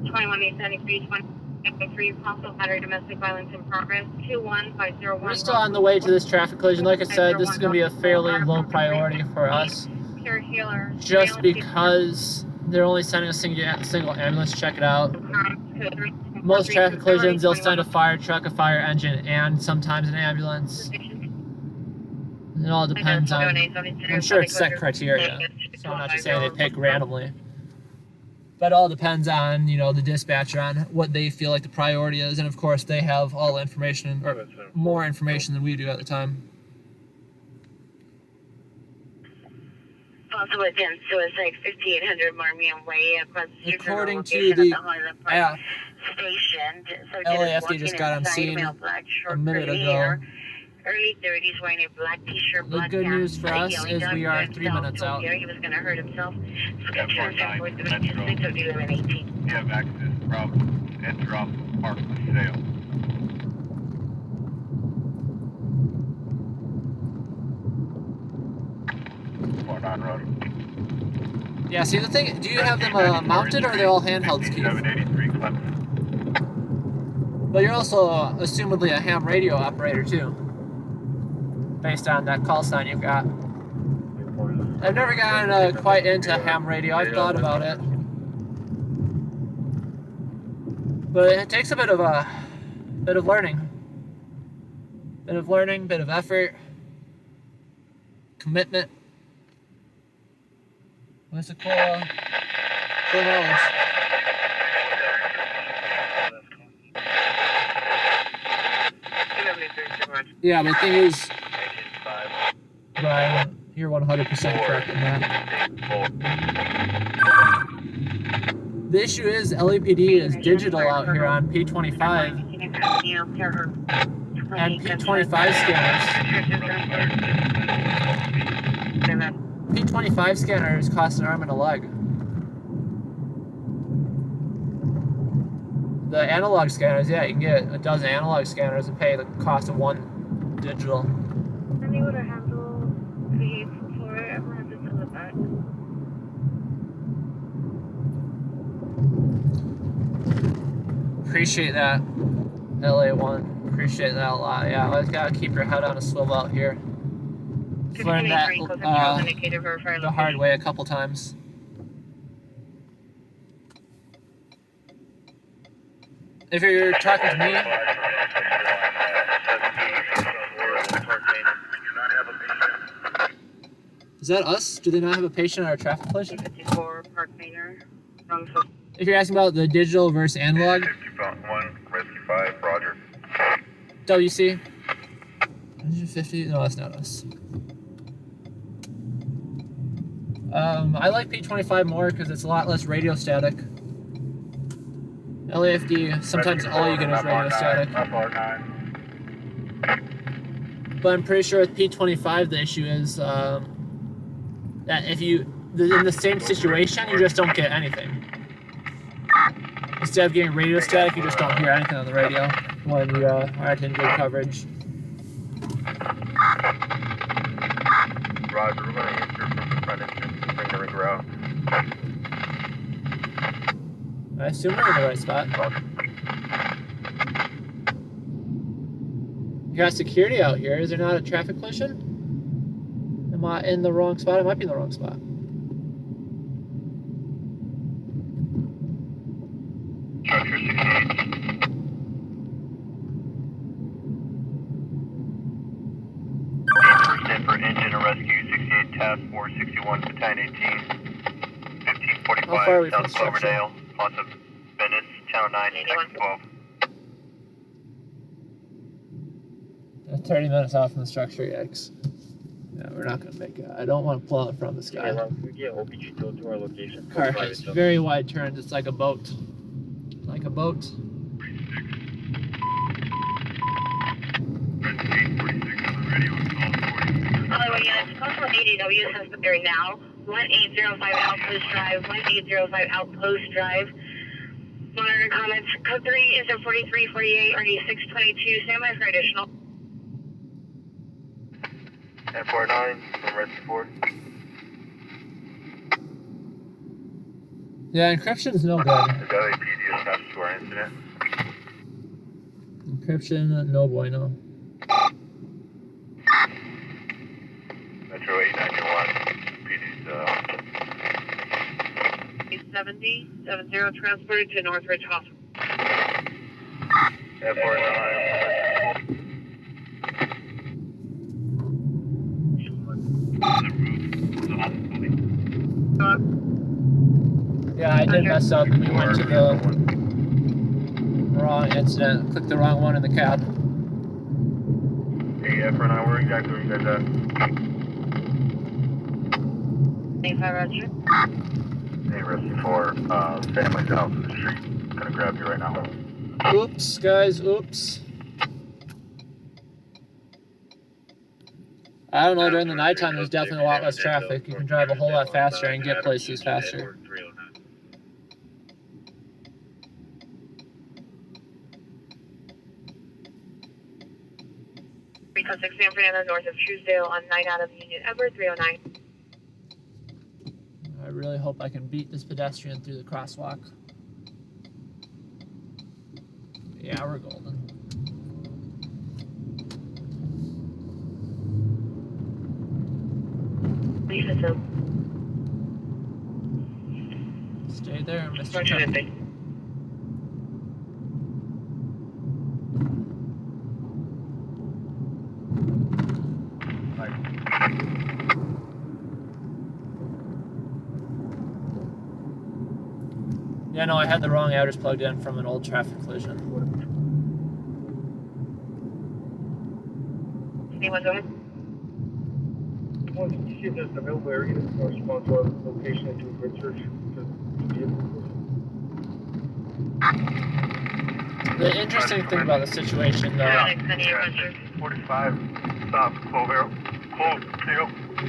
Speaker 6: 21-873, possible battery domestic violence in progress. 21501.
Speaker 1: We're still on the way to this traffic collision. Like I said, this is going to be a fairly low priority for us.
Speaker 6: Pure healer.
Speaker 1: Just because they're only sending a single ambulance to check it out. Most traffic collisions, they'll send a fire truck, a fire engine, and sometimes an ambulance. It all depends on, I'm sure it's set criteria, so I'm not just saying they pick randomly. But it all depends on, the dispatcher on what they feel like the priority is, and of course they have all the information, or more information than we do at the time.
Speaker 6: Also within suicide 5800 Marmion Way,
Speaker 1: according to the app,
Speaker 6: station. So
Speaker 1: LAFD just got on scene a minute ago.
Speaker 6: Early 30s, wearing a black t-shirt,
Speaker 1: the good news for us is we are 3 minutes out.
Speaker 6: He was going to hurt himself.
Speaker 5: Yeah, 49, you have access from enter off Park Sale.
Speaker 1: Yeah, see the thing, do you have them mounted or are they all handhelds, Keith?
Speaker 5: 783 Clemson.
Speaker 1: But you're also assumedly a ham radio operator too, based on that call sign you've got. I've never gotten quite into ham radio. I've thought about it, but it takes a bit of learning, bit of effort, commitment. What's a cool knowledge. Yeah, but the thing is, Brian, you're 100% correct in that. The issue is LAPD is digital out here on P25 and P25 scanners. P25 scanners cost an arm and a leg. The analog scanners, yeah, you can get a dozen analog scanners and pay the cost of one digital.
Speaker 6: And they would have handled the for it. I'm going to have to fill it back.
Speaker 1: Appreciate that, LA1. Appreciate that a lot. Yeah, always gotta keep your head on a swivel out here. Learned that the hard way a couple times. If you're talking to me, is that us? Do they not have a patient at our traffic collision?
Speaker 6: 54 Park Manor.
Speaker 1: If you're asking about the digital versus analog,
Speaker 5: 51, Rescue 5, Roger.
Speaker 1: WC. 150? No, that's not us. I like P25 more because it's a lot less radio static. LAFD, sometimes all you get is radio static. But I'm pretty sure with P25 the issue is that if in the same situation, you just don't get anything. Instead of getting radio static, you just don't hear anything on the radio when you aren't in good coverage.
Speaker 4: Roger, we're going to enter from the front entrance and bring the ringer out.
Speaker 1: I assume we're in the right spot. You got security out here. Is there not a traffic collision? Am I in the wrong spot? I might be in the wrong spot.
Speaker 5: Structure 68. For engine and rescue 68 task force 61 battalion 18 1545 South Cloverdale, Ponce Venice, Channel 9, Text 12.
Speaker 1: 30 minutes out from the structure, yikes. Yeah, we're not gonna make it. I don't want to pull out from this guy.
Speaker 9: We get OPG to our location.
Speaker 1: Car has very wide turns. It's like a boat. like a boat.
Speaker 3: Highway units, possible ADW suspect area now. 1805 Outpost Drive, 1805 Outpost Drive. Monitor comments. Code 3 is at 4348, RD 622. Stand by for additional.
Speaker 4: 1049, I'm ready for.
Speaker 1: Yeah, encryption's no good.
Speaker 4: The LAPD is attached to our incident.
Speaker 1: Encryption, no bueno.
Speaker 4: Metro 891, PD's
Speaker 6: 70 transported to Northridge Hospital.
Speaker 4: 1049.
Speaker 1: Yeah, I did mess up. We went to the wrong incident. Clicked the wrong one in the cab.
Speaker 4: Hey, F9, where exactly are you guys at?
Speaker 6: 25 Roger.
Speaker 4: Hey, Rescue 4, family's out in the street. Gonna grab you right now.
Speaker 1: Oops, guys, oops. I don't know, during the nighttime there's definitely a lot less traffic. You can drive a whole lot faster and get places faster.
Speaker 3: Recon 6 San Fernando north of Truesdale on 9 out of Union Ever 309.
Speaker 1: I really hope I can beat this pedestrian through the crosswalk. Yeah, we're golden. Stay there, Mr. Tuck. Yeah, no, I had the wrong address plugged in from an old traffic collision.
Speaker 3: Anyone go ahead?
Speaker 9: Once you see if there's an available area to respond to our location and do a grid search to the vehicle.
Speaker 1: The interesting thing about the situation, though,
Speaker 4: 45, stop, Cloverdale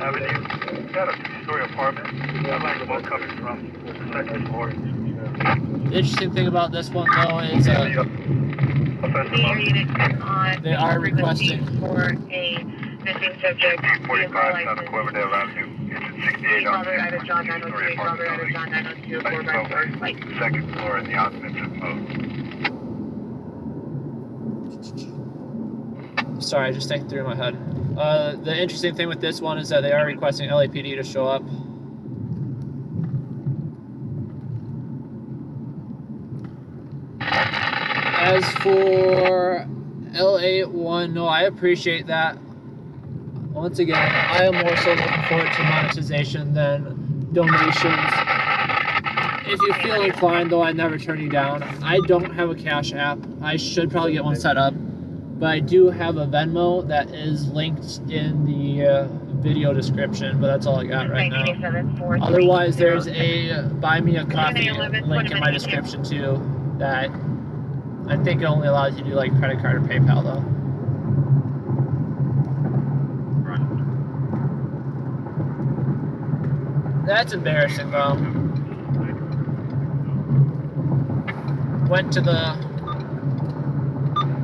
Speaker 4: Avenue. Got a two-story apartment. I'd like the one coming from the second floor.
Speaker 1: the interesting thing about this one, though, is they are requesting
Speaker 3: for a missing subject.
Speaker 4: 45, South Cloverdale Avenue. Engine 68 on
Speaker 3: Father out of John 902, Father out of John 902, 4 by 4, like.
Speaker 4: second floor in the offensive mode.
Speaker 1: Sorry, I just think through my head. The interesting thing with this one is that they are requesting LAPD to show up. As for L81, no, I appreciate that. Once again, I am more so looking forward to monetization than donations. If you feel inclined, though, I never turn you down. I don't have a Cash App. I should probably get one set up. But I do have a Venmo that is linked in the video description, but that's all I got right now. Otherwise, there's a Buy Me a Coffee link in my description too, that I think it only allows you to do like credit card or PayPal though. That's embarrassing though. Went to the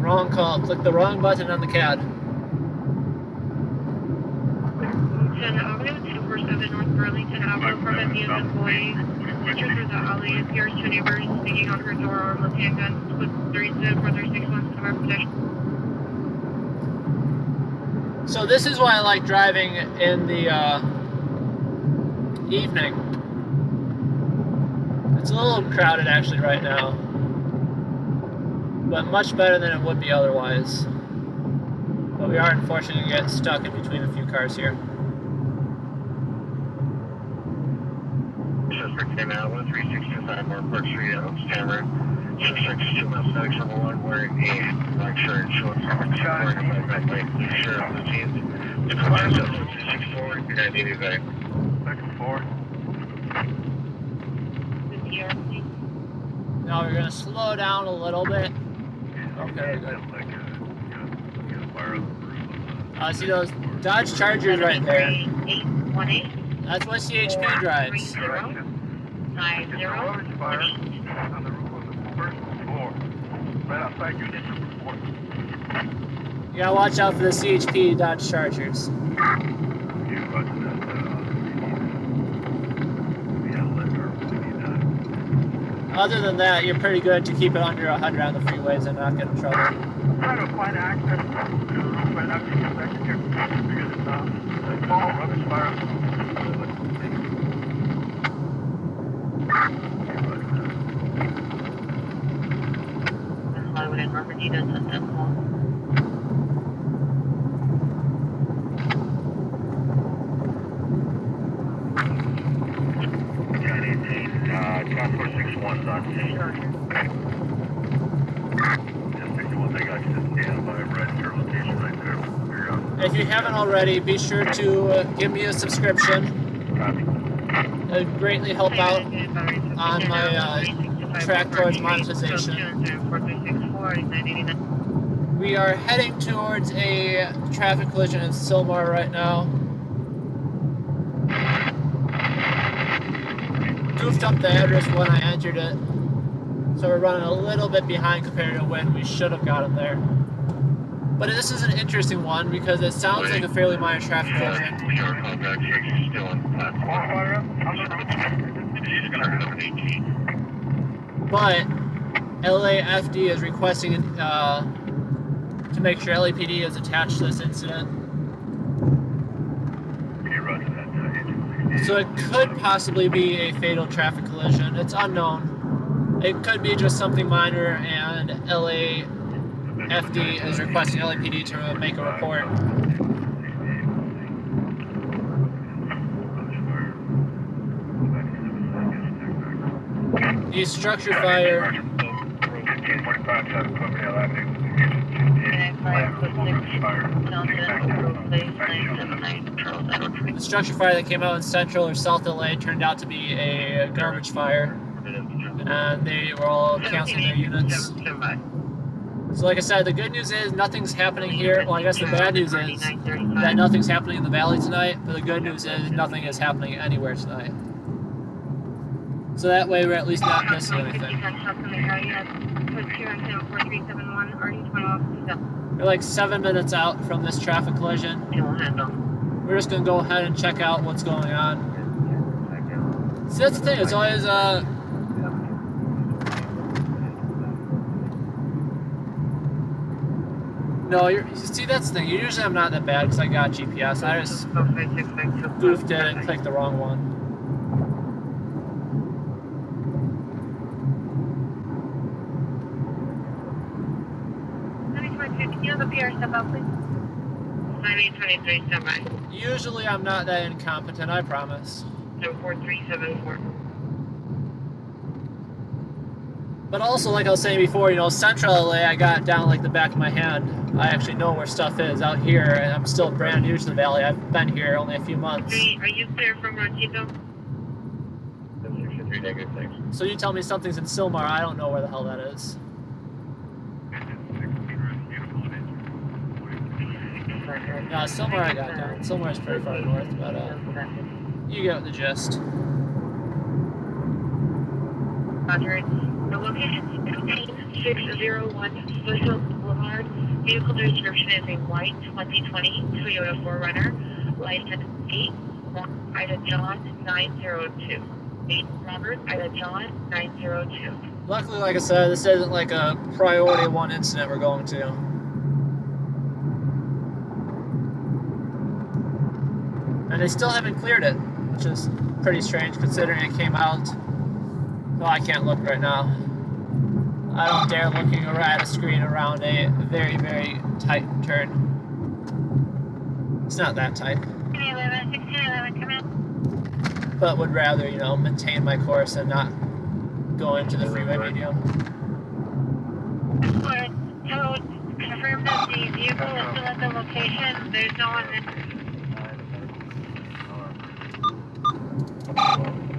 Speaker 1: wrong call, clicked the wrong button on the CAD.
Speaker 3: 10 Avenue, 247 North Burlington Avenue, from Indian employee. Entered through the alley, appears to neighbors, speaking on her door arm with handguns, with 37 months of our possession.
Speaker 1: So this is why I like driving in the evening. It's a little crowded actually right now, but much better than it would be otherwise. But we are unfortunately getting stuck in between a few cars here.
Speaker 7: Suspect came out 13625 North Park Street, Oaks Tower. Suspect is 2 miles south from the one wearing a black shirt and shorts. Wearing a black blue shirt on the jeans. To come to 264, you're gonna need it back.
Speaker 4: Second floor.
Speaker 1: Now we're gonna slow down a little bit. Okay, good. I see those Dodge Chargers right there.
Speaker 6: 818.
Speaker 1: That's what CHP drives.
Speaker 6: 50 50
Speaker 4: fire on the roof of the first floor, right outside unit number 4.
Speaker 1: You gotta watch out for the CHP Dodge Chargers. Other than that, you're pretty good to keep it under 100 on the freeways and not get in trouble.
Speaker 4: I'm trying to find access to the roof right after you get back in here because it's a small rubbish fire.
Speaker 6: Hollywood and Robertino successful.
Speaker 8: Transport 61 is on scene. 61, they got you to stand by right at your location right there.
Speaker 1: If you haven't already, be sure to give me a subscription. It would greatly help out on my track towards monetization. We are heading towards a traffic collision in Sylmar right now. Goofed up the address when I entered it, so we're running a little bit behind compared to when we should have gotten there. But this is an interesting one because it sounds like a fairly minor traffic collision. But LAFD is requesting to make sure LAPD is attached to this incident. So it could possibly be a fatal traffic collision. It's unknown. It could be just something minor, and LAFD is requesting LAPD to make a report. The structure fire. The structure fire that came out in Central or South LA turned out to be a garbage fire, and they were all canceling their units. So like I said, the good news is nothing's happening here. Well, I guess the bad news is that nothing's happening in the valley tonight, but the good news is nothing is happening anywhere tonight. So that way we're at least not missing anything. We're like 7 minutes out from this traffic collision. We're just gonna go ahead and check out what's going on. See, that's the thing, it's always, no, see, that's the thing, usually I'm not that bad because I got GPS. I just goofed it and clicked the wrong one. Usually I'm not that incompetent, I promise.
Speaker 6: 4374.
Speaker 1: But also, like I was saying before, you know, Central LA, I got down like the back of my hand. I actually know where stuff is out here, and I'm still brand new to the valley. I've been here only a few months.
Speaker 6: Are you clear from Ranchito?
Speaker 1: So you tell me something's in Sylmar, I don't know where the hell that is. No, Sylmar I got down. Sylmar is pretty far north, but you get the gist.
Speaker 6: Roger. The location is 16601 Bushel Boulevard. Vehicle description is a white 2020 Toyota 4Runner. License 8 Ida John 902. 8 Robert Ida John 902.
Speaker 1: Luckily, like I said, this isn't like a priority 1 incident we're going to. And they still haven't cleared it, which is pretty strange considering it came out. Well, I can't look right now. I don't dare looking at a screen around a very, very tight turn. It's not that tight.
Speaker 6: 1611, come in.
Speaker 1: But would rather, you know, maintain my course and not go into the freeway medium.
Speaker 6: So, confirm that the vehicle is still at the location. There's no one in.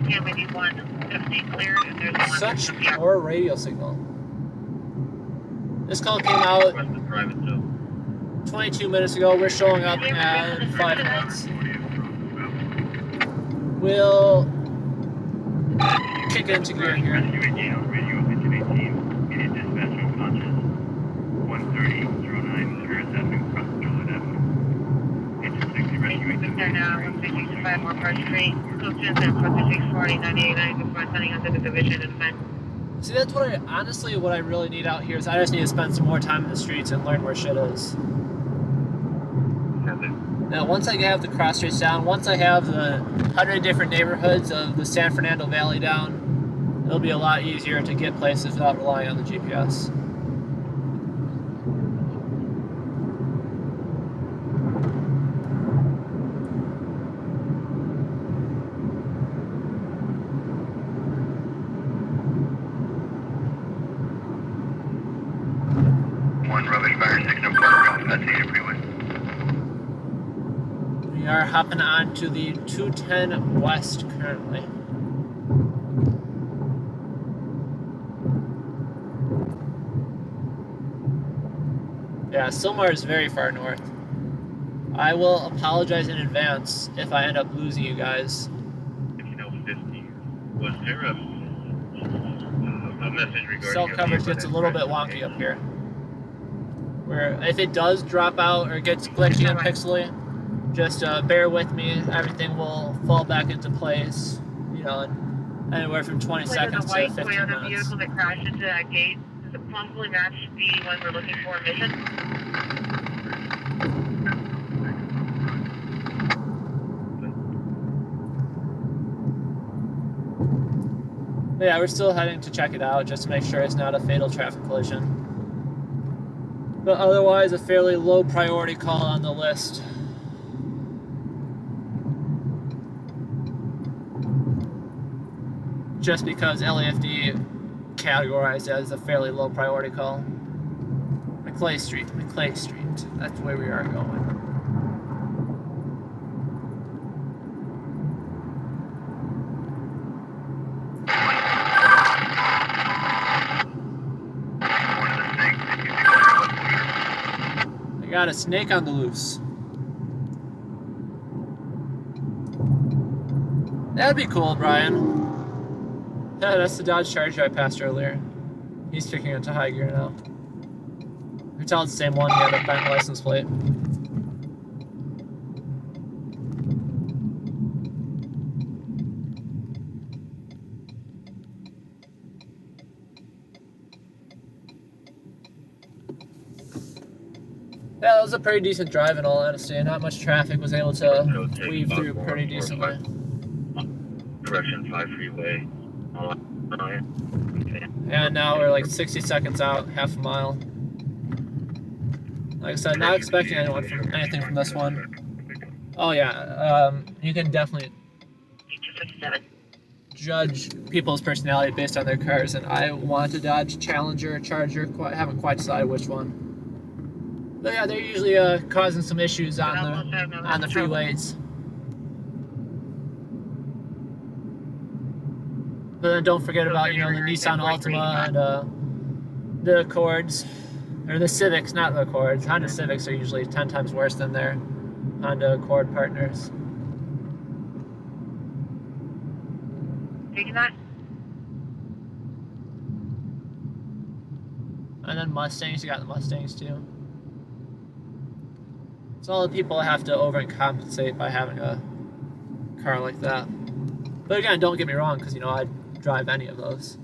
Speaker 6: Yeah, we need one definitely cleared, and there's one.
Speaker 1: Such
Speaker 6: Yeah.
Speaker 1: poor radio signal. This call came out
Speaker 8: Requested private zone.
Speaker 1: 22 minutes ago. We're showing up at 5 minutes. We'll kick into gear here.
Speaker 5: Rescue 18 on radio, engine 18. Immediate dispatch unconscious. 13009, severe is happening across Joliet Avenue. Engine 60, rescue 18.
Speaker 6: There now, 165 more Park Street. Closest and 4640, 9889, before sending under the division and then.
Speaker 1: See, that's what what I really need out here is I just need to spend some more time in the streets and learn where shit is. Now, once I have the cross streets down, once I have the 100 different neighborhoods of the San Fernando Valley down, it'll be a lot easier to get places without relying on the GPS. We are hopping on to the 210 West currently. Yeah, Silmar is very far north. I will apologize in advance if I end up losing you guys.
Speaker 8: 50. Was there a message regarding...
Speaker 1: Cell coverage gets a little bit wonky up here. Where if it does drop out or gets glitchy and pixely, just bear with me. Everything will fall back into place, you know, in anywhere from 20 seconds to 15 minutes.
Speaker 6: Toyota vehicle that crashed into that gate, does it possibly match the one we're looking for mission?
Speaker 1: Yeah, we're still heading to check it out just to make sure it's not a fatal traffic collision. But otherwise, a fairly low priority call on the list. Just because LAFD categorized it as a fairly low priority call. McClay Street. That's where we are going. I got a snake on the loose. That'd be cool, Brian. Yeah, that's the Dodge Charger I passed earlier. He's kicking into high gear now. You can tell it's the same one, he had a bent license plate. Yeah, that was a pretty decent drive in all honesty. Not much traffic, was able to weave through pretty decently.
Speaker 8: Correction 5 freeway.
Speaker 1: And now we're like 60 seconds out, half a mile. Like I said, not expecting anything from this one. Oh yeah, you can definitely judge people's personality based on their cars, and I want a Dodge Challenger or Charger. Haven't quite decided which one. But yeah, they're usually causing some issues on the freeways. But then don't forget about, you know, the Nissan Altima and the Accords, or the Civics, not the Accords. Honda Civics are usually 10 times worse than their Honda Accord partners.
Speaker 6: Taking that?
Speaker 1: And then Mustangs, you got the Mustangs too. So all the people have to overcompensate by having a car like that. But again, don't get me wrong, because, you know, I'd drive any of those.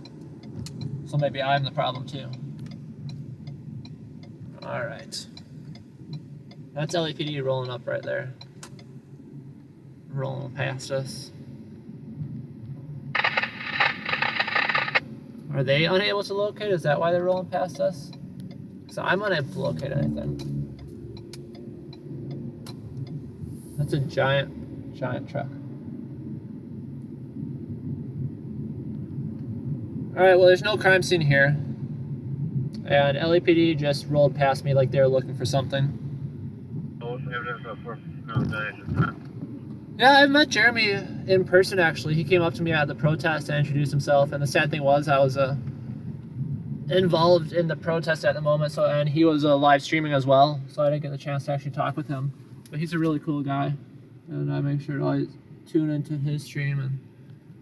Speaker 1: So maybe I'm the problem too. Alright. That's LAPD rolling up right there. Rolling past us. Are they unable to locate? Is that why they're rolling past us? So I'm unable to locate anything. That's a giant truck. Alright, well, there's no crime scene here. And LAPD just rolled past me like they were looking for something. Yeah, I met Jeremy in person, actually. He came up to me at the protest and introduced himself, and the sad thing was I was involved in the protest at the moment, and he was live streaming as well, so I didn't get the chance to actually talk with him. But he's a really cool guy, and I make sure to always tune into his stream, and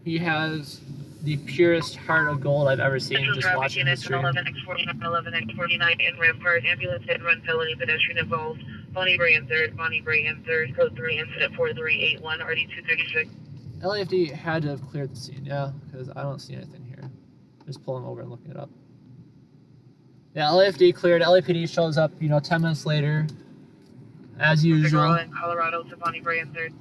Speaker 1: he has the purest heart of gold I've ever seen just watching his stream.
Speaker 3: 11X49, 11X49 in Rampart, ambulance hit and run felony, pedestrian involved, Bonnie Bray in third, code 3, incident 4381, RD236.
Speaker 1: LAFD had to have cleared the scene, yeah, because I don't see anything here. Just pulling over and looking it up. Yeah, LAFD cleared. LAPD shows up, 10 minutes later, as usual.
Speaker 3: In Colorado to Bonnie Bray in third.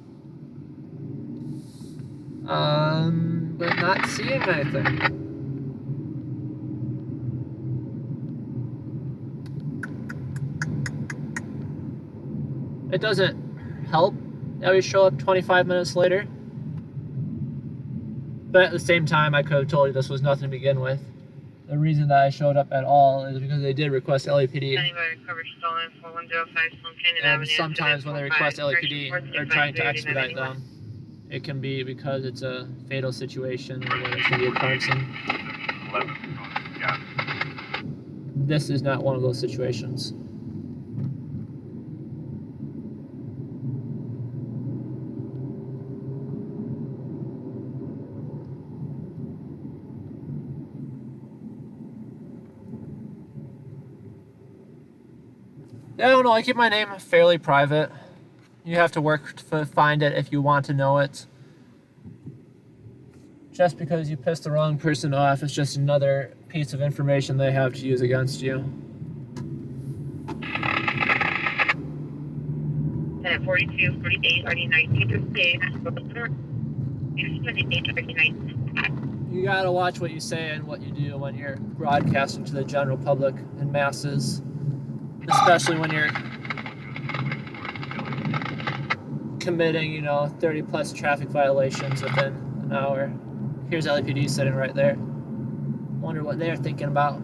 Speaker 1: But not seeing anything. It doesn't help that we show up 25 minutes later. But at the same time, I could have told you this was nothing to begin with. The reason that I showed up at all is because they did request LAPD. And sometimes when they request LAPD, they're trying to expedite them. It can be because it's a fatal situation or whether it's going to be a crime scene. This is not one of those situations. I don't know, I keep my name fairly private. You have to work to find it if you want to know it. Just because you pissed the wrong person off, it's just another piece of information they have to use against you.
Speaker 3: At 42, 48, RD19, 58,
Speaker 1: You gotta watch what you say and what you do when you're broadcasting to the general public and masses. Especially when you're committing, 30 plus traffic violations within an hour. Here's LAPD sitting right there. Wonder what they're thinking about.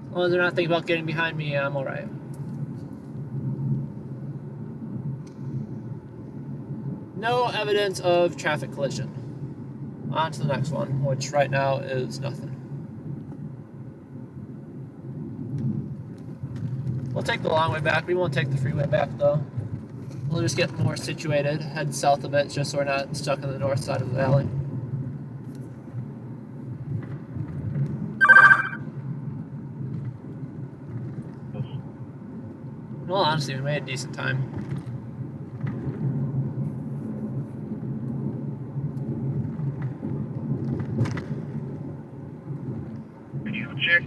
Speaker 1: As long as they're not thinking about getting behind me, I'm alright. No evidence of traffic collision. On to the next one, which right now is nothing. We'll take the long way back. We won't take the freeway back, though. We'll just get more situated, head south a bit, just so we're not stuck on the north side of the valley. Well, honestly, we made a decent time.
Speaker 3: Check.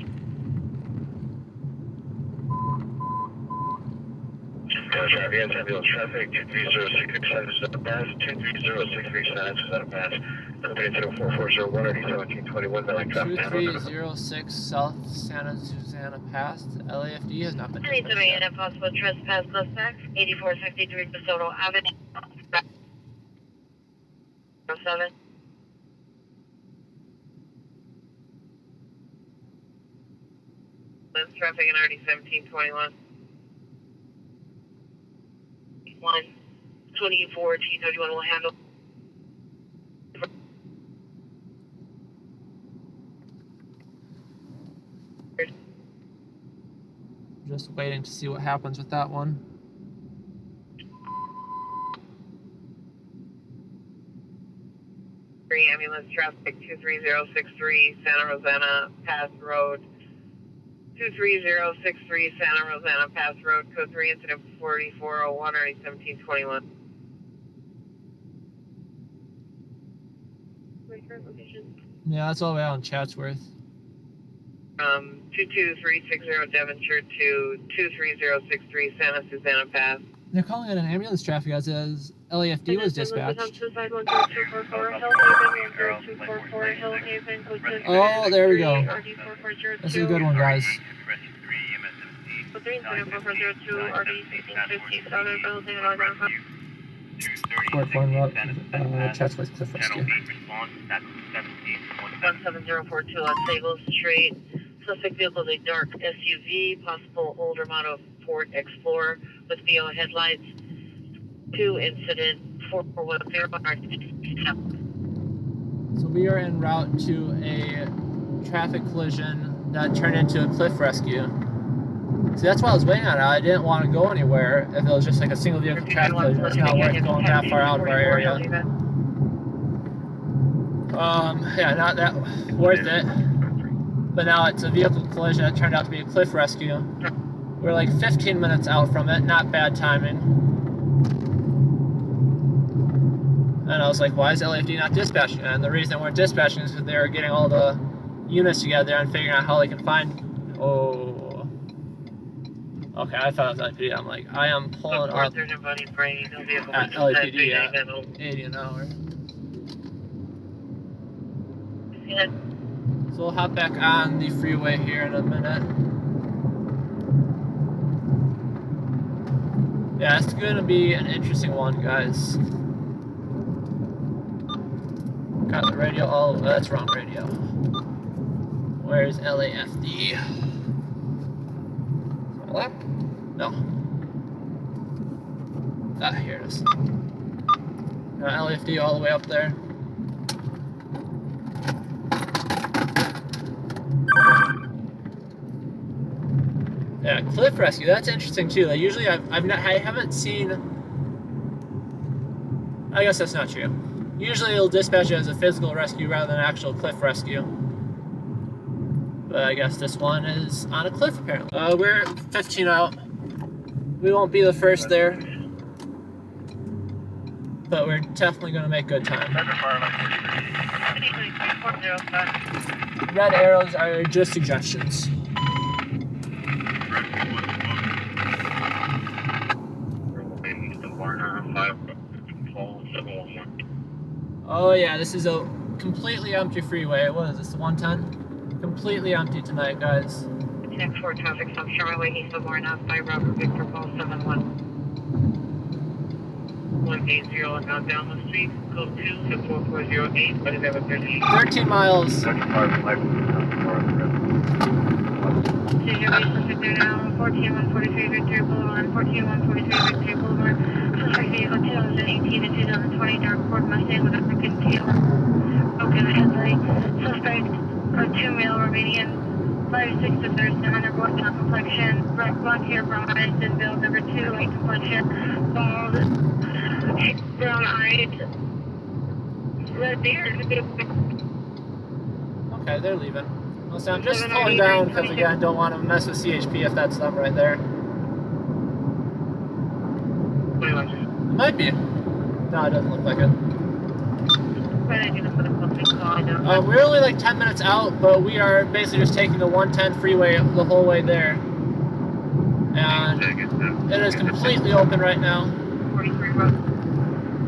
Speaker 7: Again, ambulance traffic, 23063 is at a pass, 23063 is at a pass, company 04401, RD1721, Melick traffic.
Speaker 1: 2306 South Santa Susana Pass. LAFD has not been
Speaker 3: Any
Speaker 1: dispatched yet.
Speaker 3: and possible trespass suspects, 8453 DeSoto Avenue. 07. Traffic in RD1721. 124 T31 will handle.
Speaker 1: Just waiting to see what happens with that one.
Speaker 3: Ambulance traffic 23063 Santa Rosanna Pass Road. 23063 Santa Rosanna Pass Road, code 3, incident 4401, RD1721.
Speaker 1: Yeah, that's all the way out in Chatsworth.
Speaker 3: 22360 Devonshire to 23063 Santa Susana Pass.
Speaker 1: They're calling it an ambulance traffic as LAFD was dispatched. Oh, there we go. This is a good one, guys. Portland Road, Chatsworth Cliff Rescue.
Speaker 3: 17042 on Sable Street. Suspect vehicle is a dark SUV, possible older model Ford Explorer with VO headlights. 2 incident
Speaker 1: So we are en route to a traffic collision that turned into a cliff rescue. See, that's why I was waiting on it. I didn't want to go anywhere if it was just like a single vehicle traffic collision. It's not worth going that far out of our area. Yeah, not that worth it. But now it's a vehicle collision that turned out to be a cliff rescue. We're like 15 minutes out from it, not bad timing. And I was like, why is LAFD not dispatching? And the reason they weren't dispatching is because they were getting all the units together and figuring out how they can find. Oh. Okay, I thought it was LAPD. I'm like, I am pulling up at LAPD at 80 an hour. So we'll hop back on the freeway here in a minute. Yeah, it's gonna be an interesting one, guys. Got the radio all over. That's wrong radio. Where's LAFD? What? No. Ah, here it is. Got LAFD all the way up there. Yeah, cliff rescue. That's interesting too. Like usually, I haven't seen. I guess that's not true. Usually, it'll dispatch it as a physical rescue rather than an actual cliff rescue. But I guess this one is on a cliff apparently. We're 15 out. We won't be the first there, but we're definitely going to make good time. Red arrows are just suggestions. Oh yeah, this is a completely empty freeway. What is this, 110? Completely empty tonight, guys.
Speaker 6: 10-4 traffic stop, Charlie, east of Warren Ave, by Robert Victor Paul 71. 180 and now down the street, code 2 to 4408, but it's ever 13.
Speaker 1: 13 miles.
Speaker 6: There now, 14143 Victoria Boulevard, 14143 Victoria Boulevard. Suspect vehicle 2018 to 2020 dark Ford Mustang with African tail. Broken headlight. Suspect 2 male Romanian, 5'6" to 37, undergoing top complexion, black hair, brown eyes, and build. Number 2, light complexion, bald, brown eyes, red beard.
Speaker 1: Okay, they're leaving. So I'm just slowing down because again, I don't want to mess with CHP if that's them right there. It might be. No, it doesn't look like it. We're only like 10 minutes out, but we are basically just taking the 110 freeway the whole way there. And it is completely open right now.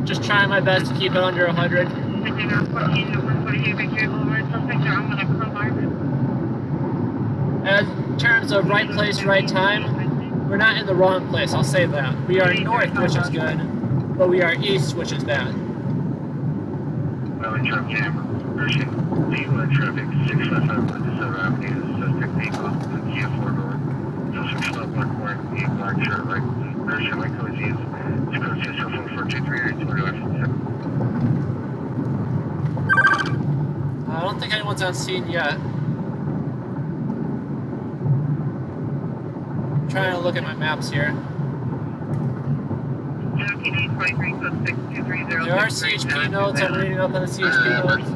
Speaker 1: Just trying my best to keep it under 100. As in terms of right place, right time, we're not in the wrong place, I'll say that. We are north, which is good, but we are east, which is bad.
Speaker 7: Valley truck camera, version vehicle traffic 655 Avenue, suspect vehicle, Kia 4-door, suspect stop black white, black shirt, right, version white code is 606-423-821.
Speaker 1: I don't think anyone's on scene yet. I'm trying to look at my maps here. There are CHP notes. I'm reading up on the CHP notes.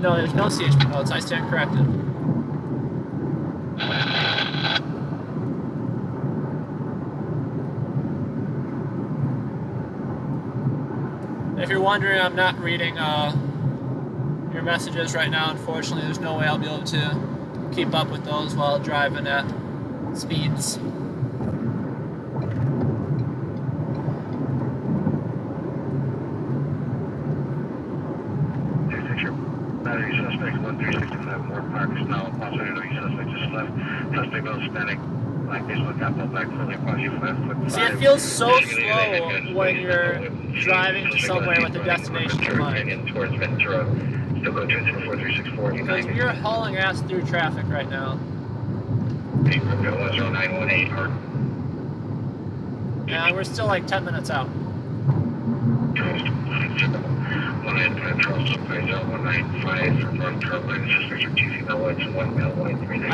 Speaker 1: No, there's no CHP notes. I stand corrected. If you're wondering, I'm not reading your messages right now. Unfortunately, there's no way I'll be able to keep up with those while driving at speeds.
Speaker 7: Battery suspect 1365 More Parks now. Also, suspect just left. Suspect male Hispanic. Black baseball cap, black fully approaching 5'5".
Speaker 1: See, it feels so slow when you're driving somewhere with a destination in mind.
Speaker 7: Towards Ventura. Still going to 4364.
Speaker 1: Because we're hauling ass through traffic right now.
Speaker 7: 0918 or.
Speaker 1: And we're still like 10 minutes out. I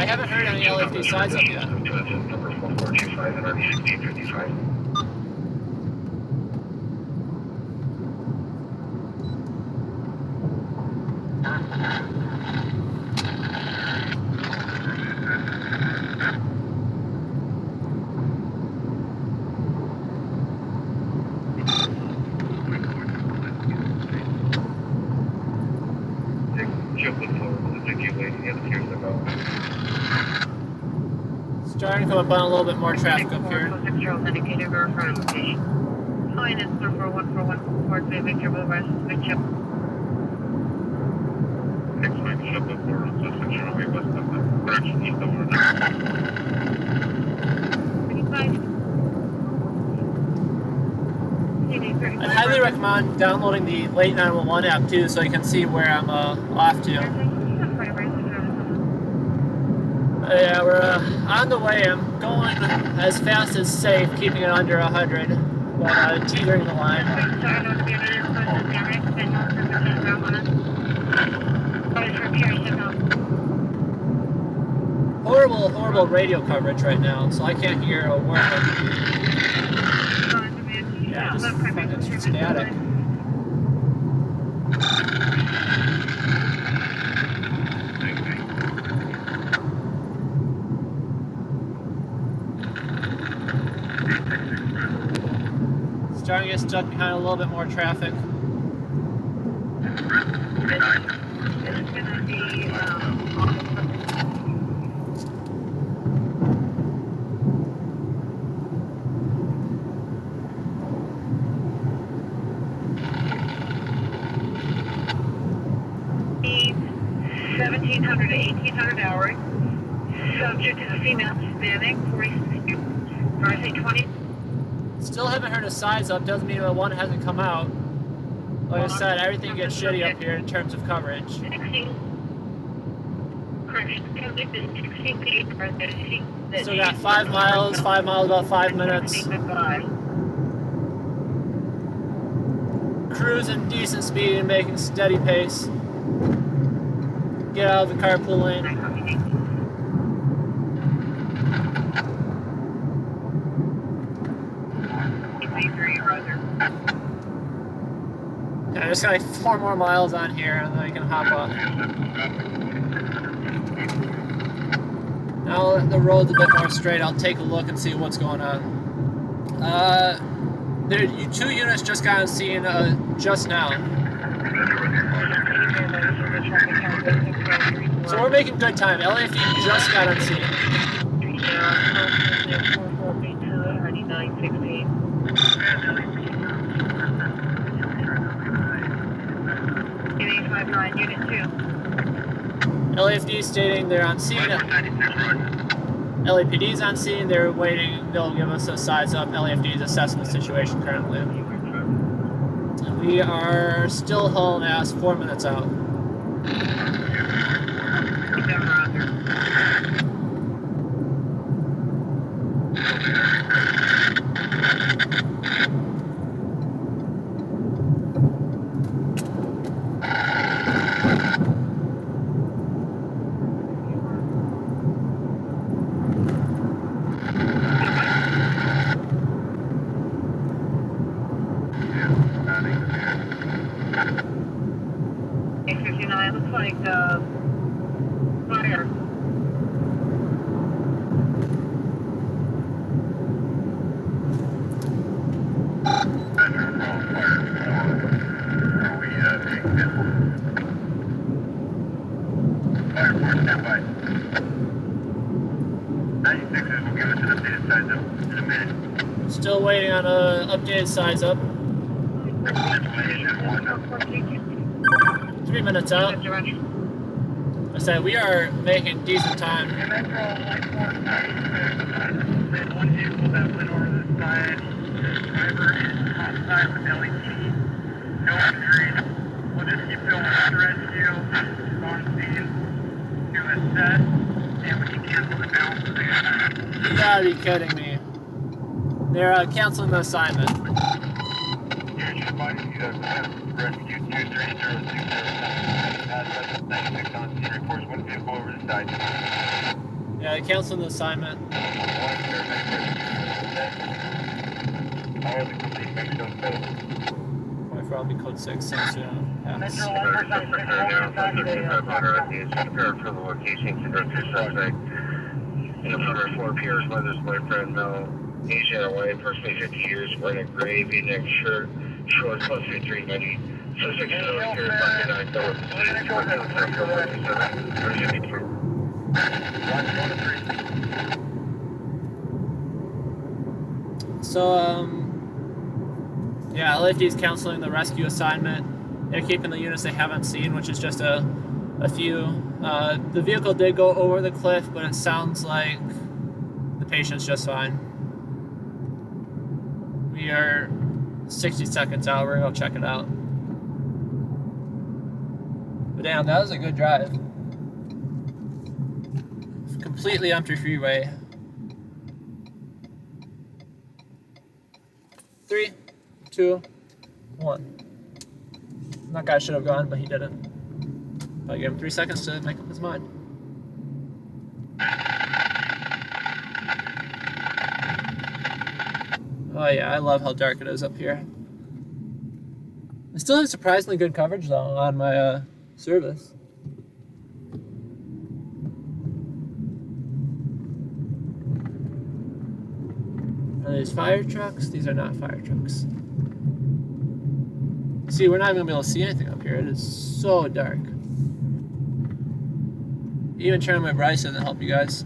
Speaker 1: haven't heard any LFD sides up yet.
Speaker 7: Number 4425 and RD 1655.
Speaker 1: Starting to come up on a little bit more traffic up here.
Speaker 6: Indicator verify location. Line is 44141 Fort Bay Victor Boulevard, suspect chip.
Speaker 8: Excellent, ship of 4 on suspect Charlie, west of the correction, east over.
Speaker 6: 35.
Speaker 1: I'd highly recommend downloading the Late 911 app too, so you can see where I'm off to. Yeah, we're on the way. I'm going as fast as safe, keeping it under 100, but teetering the line. Horrible radio coverage right now, so I can't hear a word. Yeah, just fucking static. Starting to get stuck behind a little bit more traffic.
Speaker 6: It's gonna be, speed 1700 to 1800 hours. Subject is a female Hispanic, 46, varsity 20.
Speaker 1: Still haven't heard a size up, doesn't mean that one hasn't come out. Like I said, everything gets shitty up here in terms of coverage. Still got 5 miles about 5 minutes. Cruising decent speed and making steady pace. Get out of the carpool lane. Yeah, just got like 4 more miles on here and then we can hop up. Now the road's a bit more straight. I'll take a look and see what's going on. Two units just got on scene just now. So we're making good time. LAFD just got on scene. LAFD stating they're on scene. LAPD's on scene. They're waiting. They'll give us a size up. LAFD's assessing the situation currently. And we are still hauling ass 4 minutes out.
Speaker 6: Looks like fire.
Speaker 1: Still waiting on a updated size up. 3 minutes out. I said we are making decent time.
Speaker 4: One vehicle that went over the side. Driver is outside with LED. No injuries. We'll just keep going with rescue on scene to assess, and we can cancel the balance of the
Speaker 1: You gotta be kidding me. They're canceling the assignment.
Speaker 4: Yeah, Responding to rescue 23060. That's 96 on scene reports. One vehicle over the side.
Speaker 1: Yeah, I canceled the assignment.
Speaker 4: One paramedic rescue. All the complete makes no sense.
Speaker 1: My for be code 6 since you know, pass.
Speaker 7: Prepare for the location to go through suspect. Informer 4 peers, mother's boyfriend, male, Asian or white, person age 50 years, wearing a gray V-neck shirt, short, close to 390. Suspect is over here, fucking 9, double, please, 127,
Speaker 1: So, yeah, LAFD's canceling the rescue assignment. They're keeping the units they haven't seen, which is just a few. The vehicle did go over the cliff, but it sounds like the patient's just fine. We are 60 seconds out. We're gonna go check it out. But damn, that was a good drive. Completely empty freeway. 3, 2, 1. That guy should have gone, but he didn't. I gave him 3 seconds to make up his mind. Oh yeah, I love how dark it is up here. I still have surprisingly good coverage though on my service. Are these fire trucks? These are not fire trucks. See, we're not even gonna be able to see anything up here. It is so dark. Even turning my brightness doesn't help you guys.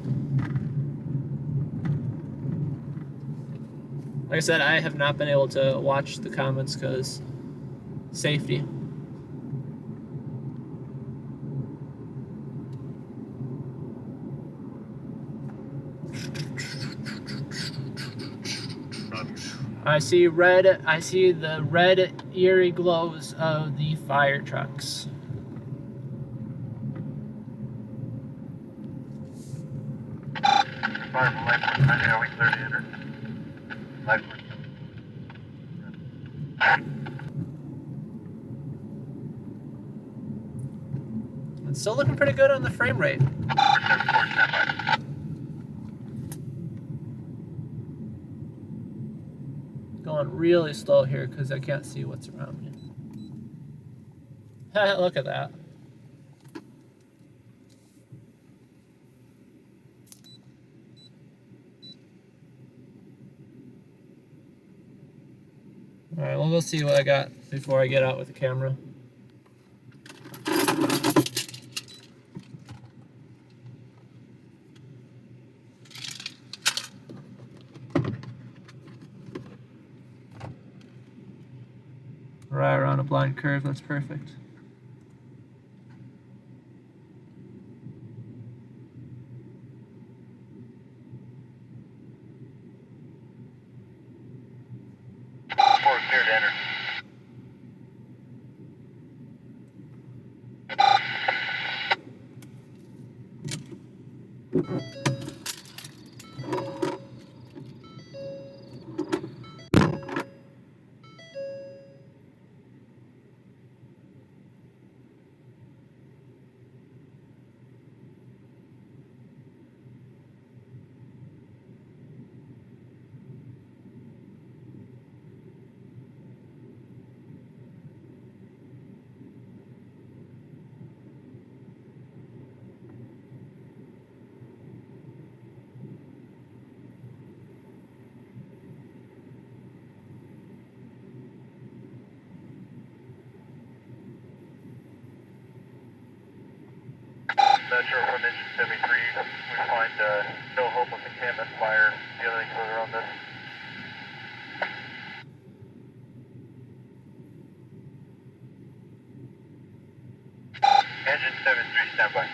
Speaker 1: Like I said, I have not been able to watch the comments because safety. I see the red eerie glows of the fire trucks.
Speaker 4: Are we clear to enter?
Speaker 1: It's still looking pretty good on the frame rate. Going really slow here because I can't see what's around me. Look at that. Alright, we'll go see what I got before I get out with the camera. Right around a blind curve, that's perfect.
Speaker 4: Four clear to enter. Metro from engine 73, we find no hope of the campus fire. Do you have anything further on this? Engine 73, standby.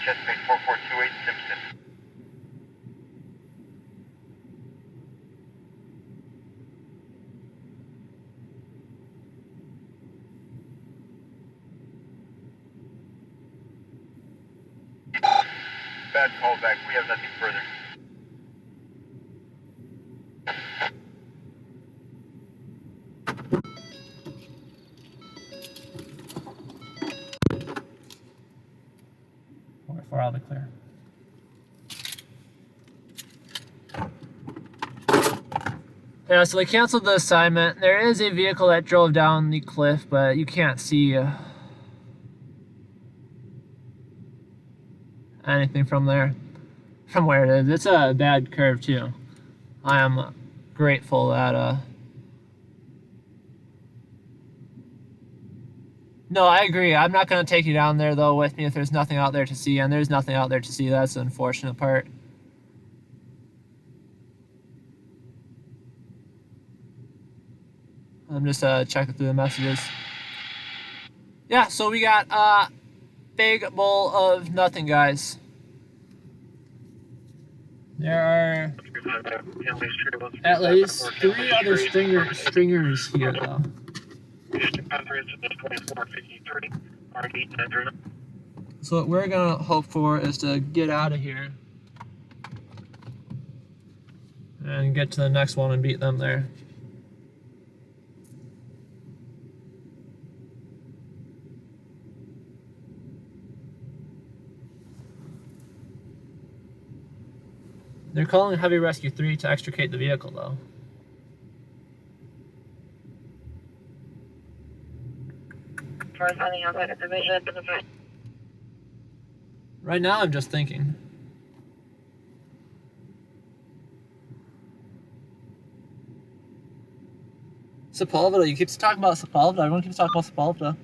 Speaker 4: suspect 4428 Simpson. Bad callback. We have nothing further.
Speaker 1: We're out of the clear. Yeah, so they canceled the assignment. There is a vehicle that drove down the cliff, but you can't see anything from there, from where it is. It's a bad curve too. I am grateful that no, I agree. I'm not going to take you down there though with me if there's nothing out there to see, and there's nothing out there to see. That's the unfortunate part. I'm just checking through the messages. Yeah, so we got a big bowl of nothing, guys. There are at least 3 other stringers here, though. So what we're gonna hope for is to get out of here and get to the next one and beat them there. They're calling Heavy Rescue 3 to extricate the vehicle, though.
Speaker 3: First heading outside of division.
Speaker 1: Right now, I'm just thinking. Sepulveda, you keep talking about Sepulveda. Everyone keeps talking about Sepulveda.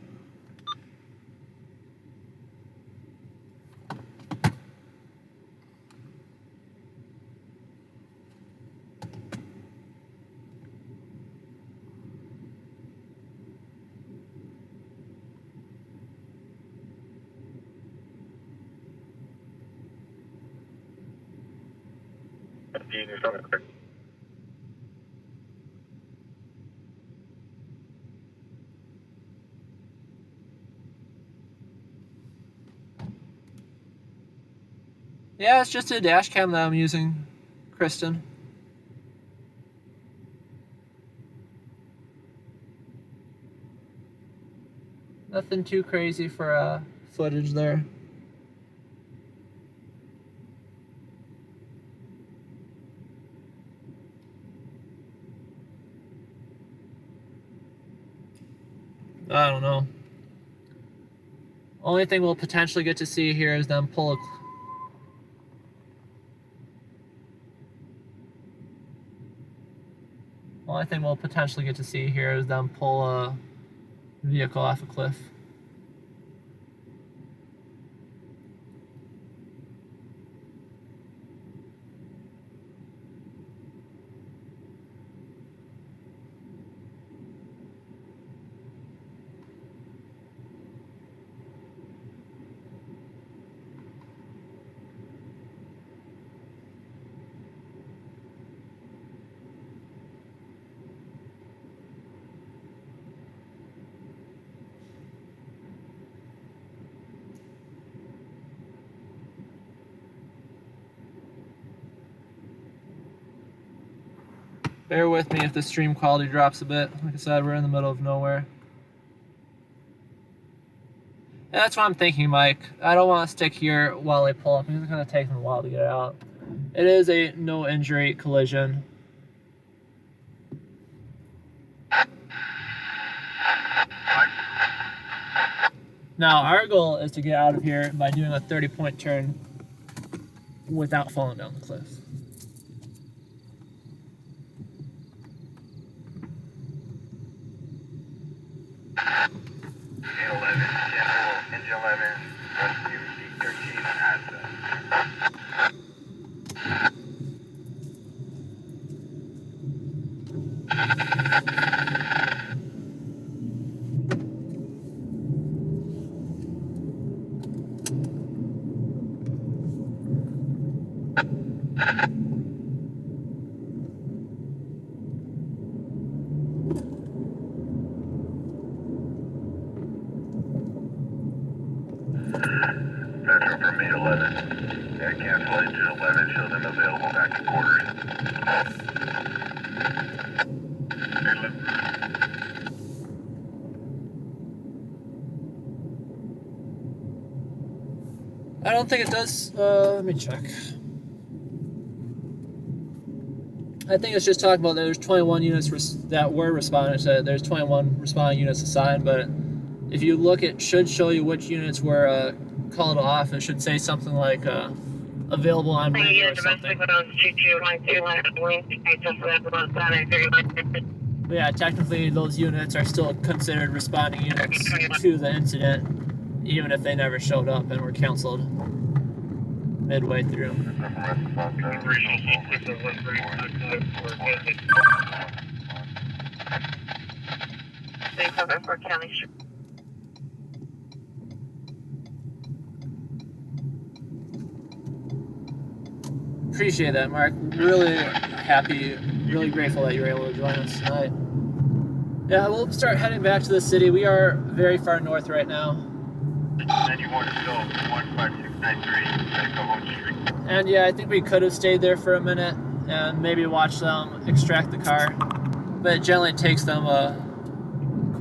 Speaker 1: Yeah, it's just a dash cam that I'm using, Kristen. Nothing too crazy for footage there. I don't know. Only thing we'll potentially get to see here is them pull a... Only thing we'll potentially get to see here is them pull a vehicle off a cliff. Bear with me if the stream quality drops a bit. Like I said, we're in the middle of nowhere. And that's what I'm thinking, Mike. I don't want to stick here while they pull up. It's going to take them a while to get out. It is a no-injury collision. Now, our goal is to get out of here by doing a 30-point turn without falling down the cliff.
Speaker 4: Engine 11, rescue D13 asset.
Speaker 8: Metro from me 11. Yeah, cancel engine 11, show them available back to quarters.
Speaker 1: I don't think it does. Let me check. I think it's just talking about that there's 21 units that were responding. So there's 21 responding units assigned, but if you look, it should show you which units were called off. It should say something like available on menu or something. But yeah, technically those units are still considered responding units to the incident, even if they never showed up and were canceled midway through. Appreciate that, Mark. Really happy, really grateful that you were able to join us tonight. Yeah, we'll start heading back to the city. We are very far north right now.
Speaker 8: 91 to go, 15693,
Speaker 1: And yeah, I think we could have stayed there for a minute and maybe watched them extract the car, but it generally takes them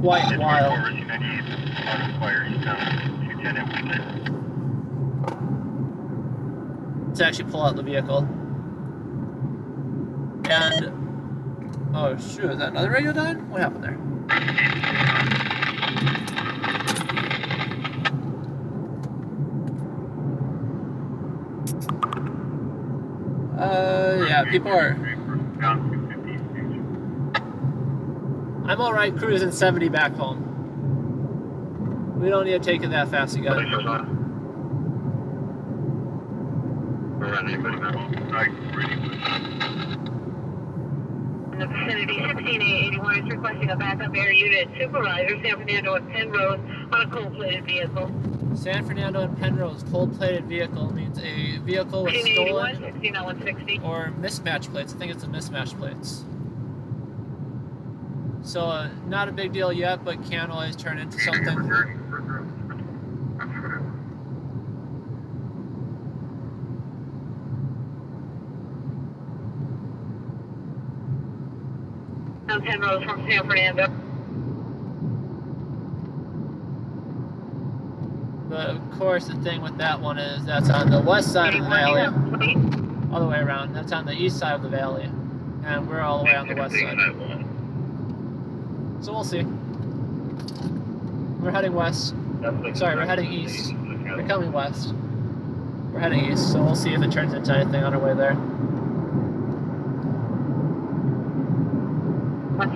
Speaker 1: quite a while. To actually pull out the vehicle. And oh shoot, is that another radio dying? What happened there? Yeah, people are. I'm alright cruising 70 back home. We don't need to take it that fast again.
Speaker 3: In the vicinity, 16881 is requesting a backup air unit supervisor, San Fernando and Penrose, on a cold-plated vehicle.
Speaker 1: San Fernando and Penrose cold-plated vehicle means a vehicle was stolen
Speaker 3: 160.
Speaker 1: or mismatched plates. I think it's the mismatched plates. So not a big deal yet, but can always turn into something.
Speaker 3: I'm Penrose from San Fernando.
Speaker 1: But of course, the thing with that one is that's on the west side of the valley, all the way around. That's on the east side of the valley, and we're all the way on the west side. So we'll see. We're heading west. Sorry, we're heading east. We're coming west. We're heading east, so we'll see if it turns into anything on our way there.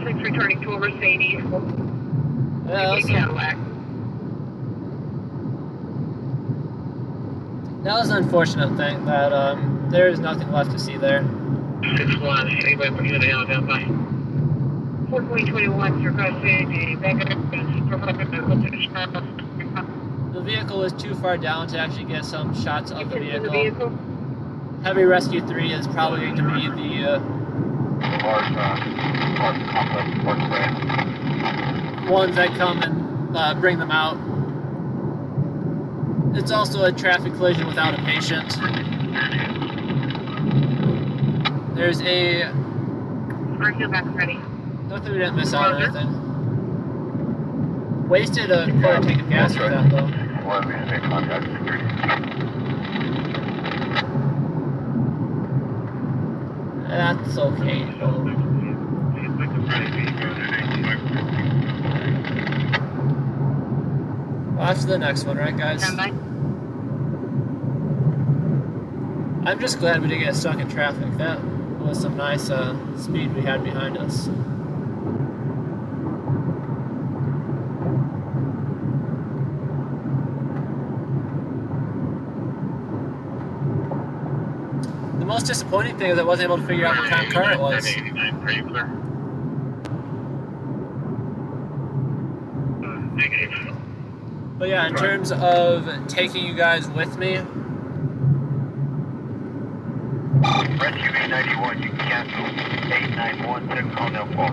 Speaker 3: 16 returning to a Mercedes.
Speaker 1: Yeah,
Speaker 3: Cadillac.
Speaker 1: that was an unfortunate thing that there is nothing left to see there.
Speaker 2: 6-1, anybody from here to down by
Speaker 3: 4.21 requested a backup.
Speaker 1: The vehicle was too far down to actually get some shots of the vehicle. Heavy Rescue 3 is probably going to be the ones that come and bring them out. It's also a traffic collision without a patient. There's a...
Speaker 3: back ready.
Speaker 1: Luckily we didn't miss out on anything. Wasted a quarter tank of gas for that though. That's okay though. Watch the next one, right guys? I'm just glad we didn't get stuck in traffic. That was some nice speed we had behind us. The most disappointing thing is I wasn't able to figure out what kind of car it was. But yeah, in terms of taking you guys with me,
Speaker 5: Rescue 891, you can cancel. 891, call now call.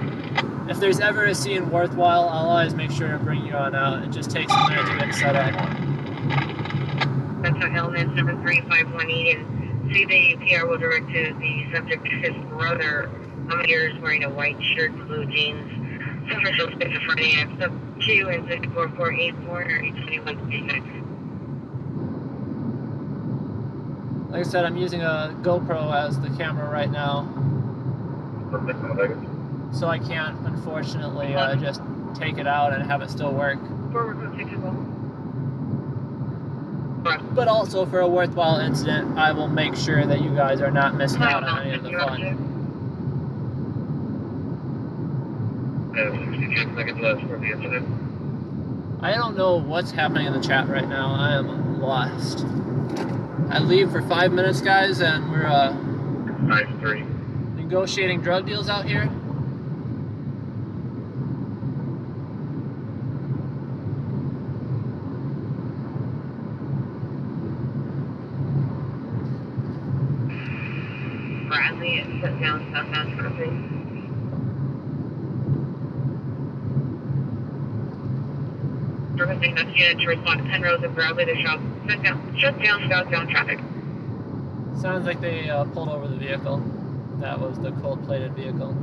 Speaker 1: If there's ever a scene worthwhile, I'll always make sure to bring you on out. It just takes a minute to get set up.
Speaker 6: That's our illness number 3518, and see the UPR will direct to the subject, his brother. Here is wearing a white shirt, blue jeans. Social schizophrenia. Sub Q is 4484 or 821
Speaker 1: Like I said, I'm using a GoPro as the camera right now, so I can't, unfortunately, just take it out and have it still work. But also, for a worthwhile incident, I will make sure that you guys are not missing out on any of the fun.
Speaker 7: 62 seconds left for the incident.
Speaker 1: I don't know what's happening in the chat right now. I am lost. I leave for 5 minutes, guys, and we're
Speaker 7: 5-3.
Speaker 1: negotiating drug deals out here.
Speaker 6: Bradley is shut down southbound traffic. Requesting next unit to respond to Penrose and Bradley to shut down southbound traffic.
Speaker 1: Sounds like they pulled over the vehicle. That was the cold-plated vehicle.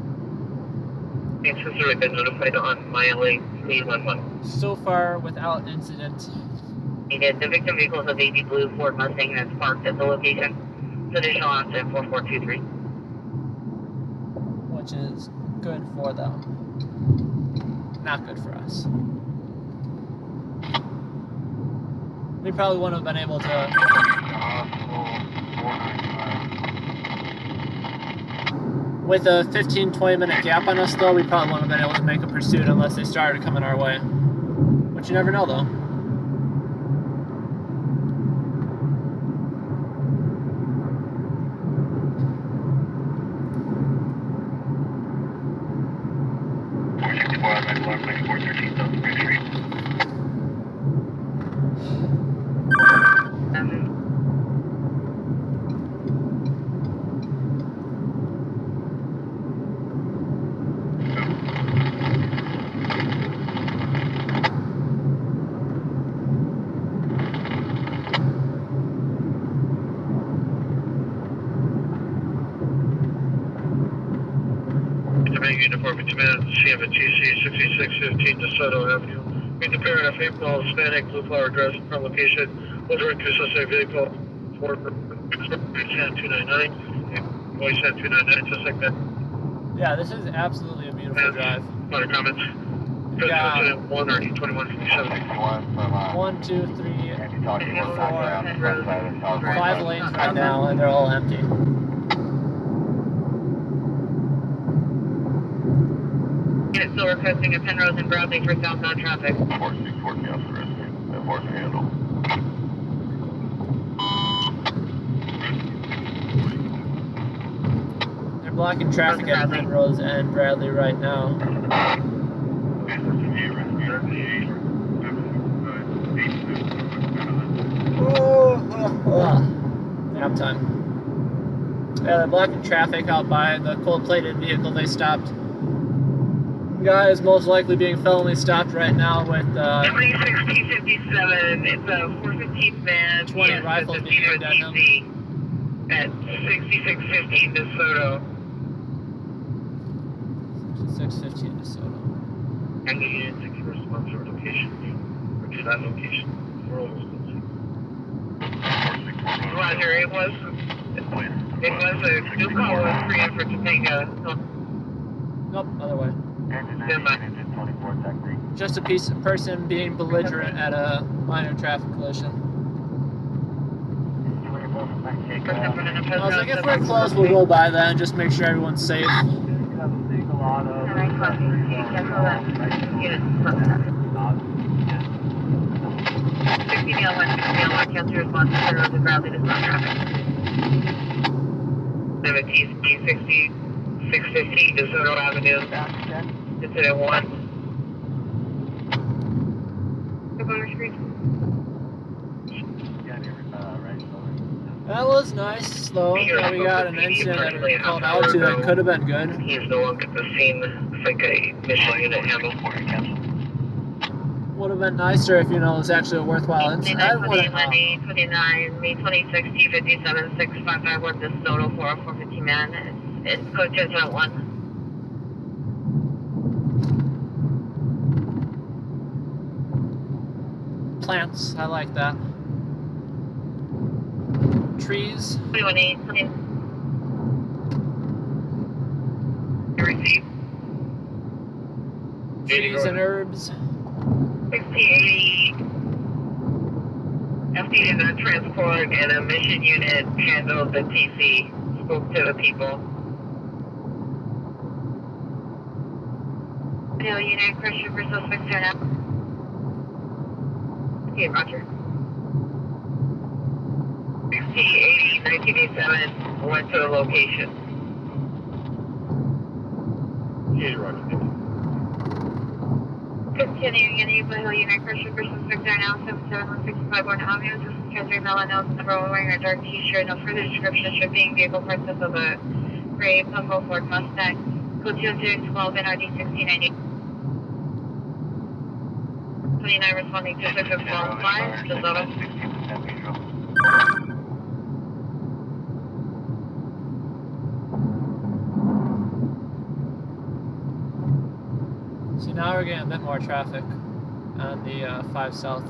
Speaker 2: It's already been notified on my LA 811.
Speaker 1: So far, without incident.
Speaker 6: The victim vehicle is a baby blue Ford Mustang that's parked at the location. Additional onset 4423.
Speaker 1: Which is good for them. Not good for us. We probably wouldn't have been able to... With a 15-20 minute gap on us, though, we probably wouldn't have been able to make a pursuit unless they started coming our way. But you never know, though.
Speaker 7: Department Command, CMTC 6615 DeSoto Avenue. In the pair of female Hispanic blue flower dress from location was direct to suspect vehicle for San 299. Voice San 299, suspect that.
Speaker 1: Yeah, this is absolutely a beautiful drive.
Speaker 7: Other comments?
Speaker 1: Yeah.
Speaker 7: 1 or 2157.
Speaker 1: 1, 2, 3, 4, 5 lanes right now, and they're all empty.
Speaker 6: Unit still requesting a Penrose and Bradley for southbound traffic.
Speaker 5: 464 cancel rescue. That horse handle.
Speaker 1: They're blocking traffic at Penrose and Bradley right now. Nap time. Yeah, they're blocking traffic out by the cold-plated vehicle they stopped. The guy is most likely being felony stopped right now with
Speaker 6: 1657, it's a 415 van.
Speaker 1: 20 rifles being aimed at him.
Speaker 6: At 6615 DeSoto.
Speaker 1: 6615 DeSoto.
Speaker 7: And the unit 6 response to our location. Or to that location. We're almost close.
Speaker 6: Roger, it was a new call with free effort to make a...
Speaker 1: Nope, other way. Just a person being belligerent at a minor traffic collision. I was like, if we're close, we'll go by that and just make sure everyone's safe.
Speaker 6: Cancel response to Penrose and Bradley to stop traffic. 615 DeSoto Avenue. Incident 1. Good on the screen.
Speaker 1: That was nice, though. That we got an incident that we called out to that could have been good.
Speaker 2: He's no longer at the scene. It's like a mission unit handle.
Speaker 1: Would have been nicer if, you know, it was actually a worthwhile incident. I wouldn't
Speaker 6: 29, May 26, T57, 6551, this total 450 man. It's code 201.
Speaker 1: Plants, I like that. Trees.
Speaker 6: 318, receive.
Speaker 1: Trees and herbs.
Speaker 6: 6080. FD in a transport and a mission unit handled the TC. Spoke to the people. No unit, Christian for suspect turn up. Okay, roger. 6080, 1987, went to the location.
Speaker 8: Yeah, roger.
Speaker 6: Continuing in Eagle Hill Unit, Christian for suspect turn out, 77165 Avenue. This is Transfer Melano's number one wearing a dark t-shirt. No further description shipping vehicle parts of a gray Pumbo Ford Mustang. Code 212 NRD 1690. 29 responding to 645, DeSoto.
Speaker 1: See, now we're getting a bit more traffic on the 5 South.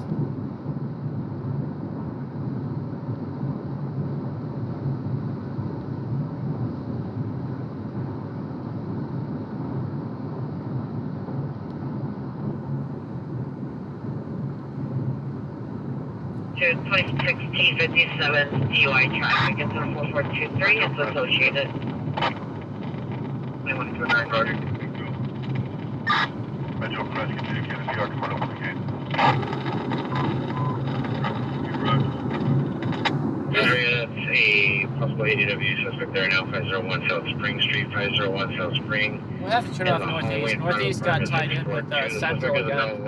Speaker 6: To 26T57 DUI traffic into 4423, it's associated.
Speaker 8: 2129, roger. Metro Press, continue to New York, front open again.
Speaker 2: That's a possible ADW suspect there now, 501 South Spring Street, 501 South Spring.
Speaker 1: We'll have to turn off Northeast. Northeast got tied in with Central again.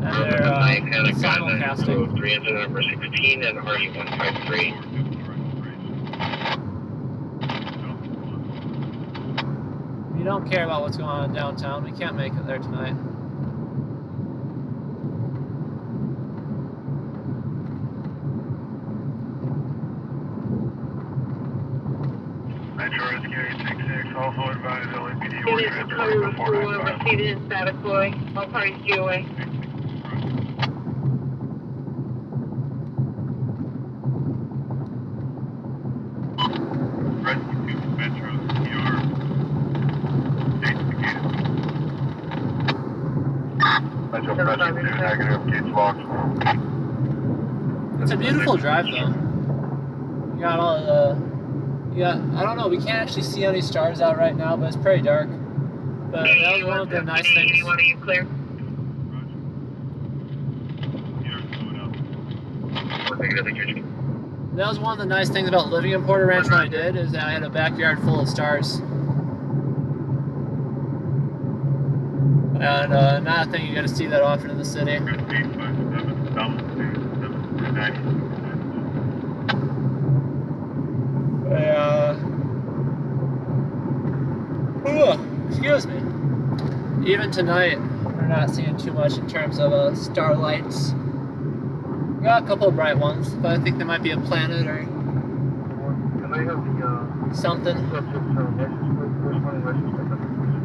Speaker 1: And they're simulcasting.
Speaker 2: 3 engine number 16 and RE153.
Speaker 1: We don't care about what's going on downtown. We can't make it there tonight.
Speaker 8: Metro Rescue 866, also advised LAPD
Speaker 6: Unit Dakota 4, proceeded in status boy. All parties due away.
Speaker 8: Rescue Metro CR. Metro Press, continue negative, gates locked.
Speaker 1: It's a beautiful drive, though. You got all the... I don't know, we can't actually see any stars out right now, but it's pretty dark. But that was one of the nice things.
Speaker 6: 81, are you clear?
Speaker 1: That was one of the nice things about living in Porter Ranch when I did, is that I had a backyard full of stars. And not a thing you get to see that often in the city. Excuse me. Even tonight, we're not seeing too much in terms of starlights. We got a couple of bright ones, but I think there might be a planet or
Speaker 9: Can I have the
Speaker 1: something.
Speaker 9: subject's license plate, corresponding license plate number, please?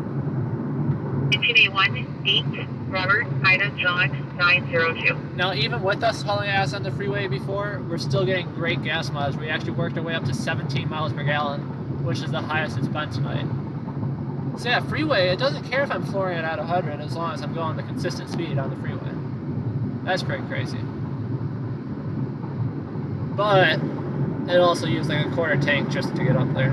Speaker 6: 1881 8 Robert Ida John 902.
Speaker 1: Now, even with us hauling ass on the freeway before, we're still getting great gas mileage. We actually worked our way up to 17 miles per gallon, which is the highest it's been tonight. So yeah, freeway, it doesn't care if I'm flooring it at 100 as long as I'm going the consistent speed on the freeway. That's pretty crazy. But it also used like a quarter tank just to get up there.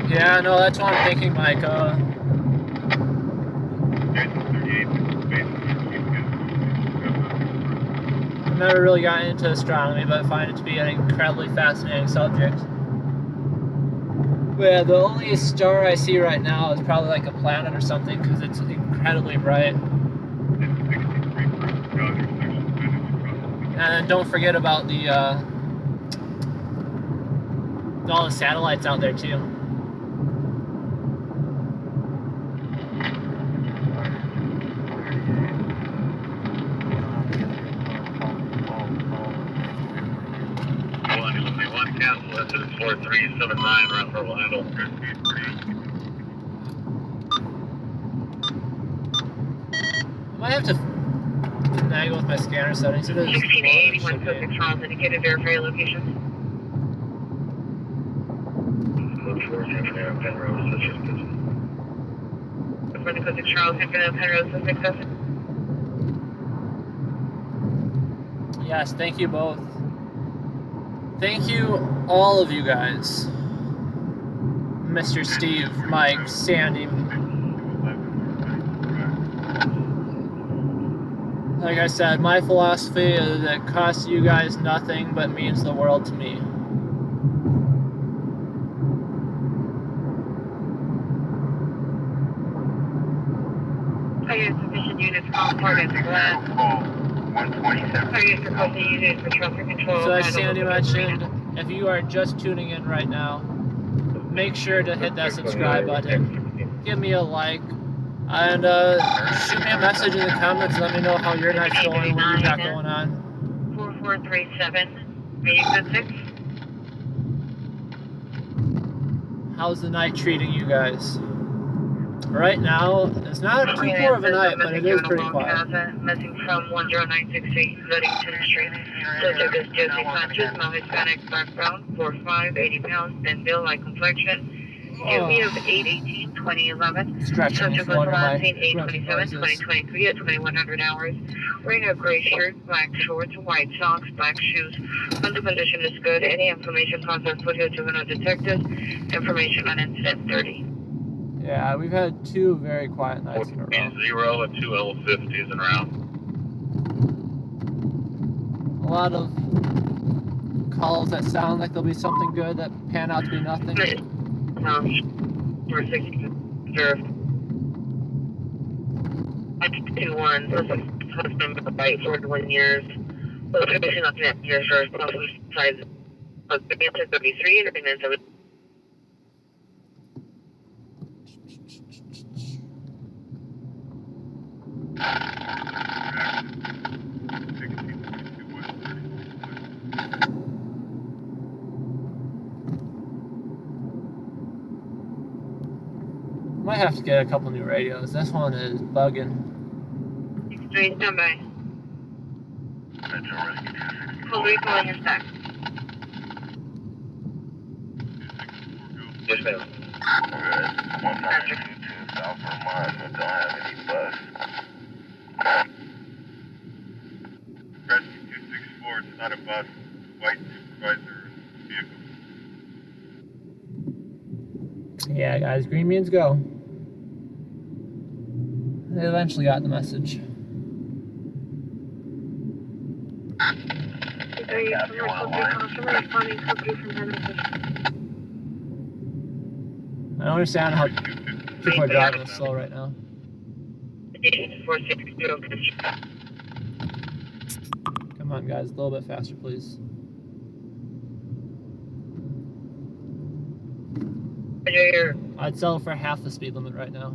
Speaker 1: Yeah, no, that's what I'm thinking, Mike. never really gotten into astronomy, but I find it to be an incredibly fascinating subject. But yeah, the only star I see right now is probably like a planet or something because it's incredibly bright. And then don't forget about the all the satellites out there too.
Speaker 8: One cancel, that's at 4379 around Purple Handle.
Speaker 1: I might have to finagle with my scanner settings. It is
Speaker 6: 1681 Sussex Charles indicated verify your location.
Speaker 7: Look for Infinite Penrose, that's just business.
Speaker 6: For the Sussex Charles, Infinite Penrose, Sussex Sussex.
Speaker 1: Yes, thank you both. Thank you, all of you guys. Mr. Steve, Mike, Sandy. Like I said, my philosophy is that it costs you guys nothing but means the world to me.
Speaker 6: Target sufficient units, Concord and Glen.
Speaker 4: 127.
Speaker 6: Target proposing units for traffic control.
Speaker 1: So as Sandy mentioned, if you are just tuning in right now, make sure to hit that subscribe button, give me a like, and shoot me a message in the comments. Let me know how your night's going, what you got going on.
Speaker 6: 4437, are you good 6?
Speaker 1: How's the night treating you guys? Right now, it's not too poor of a night, but it is pretty quiet.
Speaker 6: Messing from 10968, Ludington Street. Subject is Jesse Sanchez, no Hispanic background, 4'5", 80 pounds, thin build, light complexion. QB of 8/18/2011. Subject was last seen 8/27/2023 at 2100 hours. Wearing a gray shirt, black shorts, white socks, black shoes. Mental condition is good. Any information contact Foothill Juvenile Detectives. Information on incident 30.
Speaker 1: Yeah, we've had 2 very quiet nights in a row.
Speaker 8: 0 and 2 L50s and around.
Speaker 1: A lot of calls that sound like there'll be something good that pan out to be nothing.
Speaker 6: 460. 21. Husband of bite 41 years. Location on connect years first. Possibly size of 33 and then 7.
Speaker 1: Might have to get a couple new radios. This one is bugging.
Speaker 6: 63, stand by. Full recall on your stack.
Speaker 8: Yes, ma'am.
Speaker 4: Alright, 192 South Vermont, I don't have any bus. Rescue 264, it's not a bus, white supervisor vehicle.
Speaker 1: Yeah, guys, green means go. They eventually got the message. I don't understand how people are driving this slow right now.
Speaker 6: 460.
Speaker 1: Come on, guys, a little bit faster, please. I'd sell for half the speed limit right now.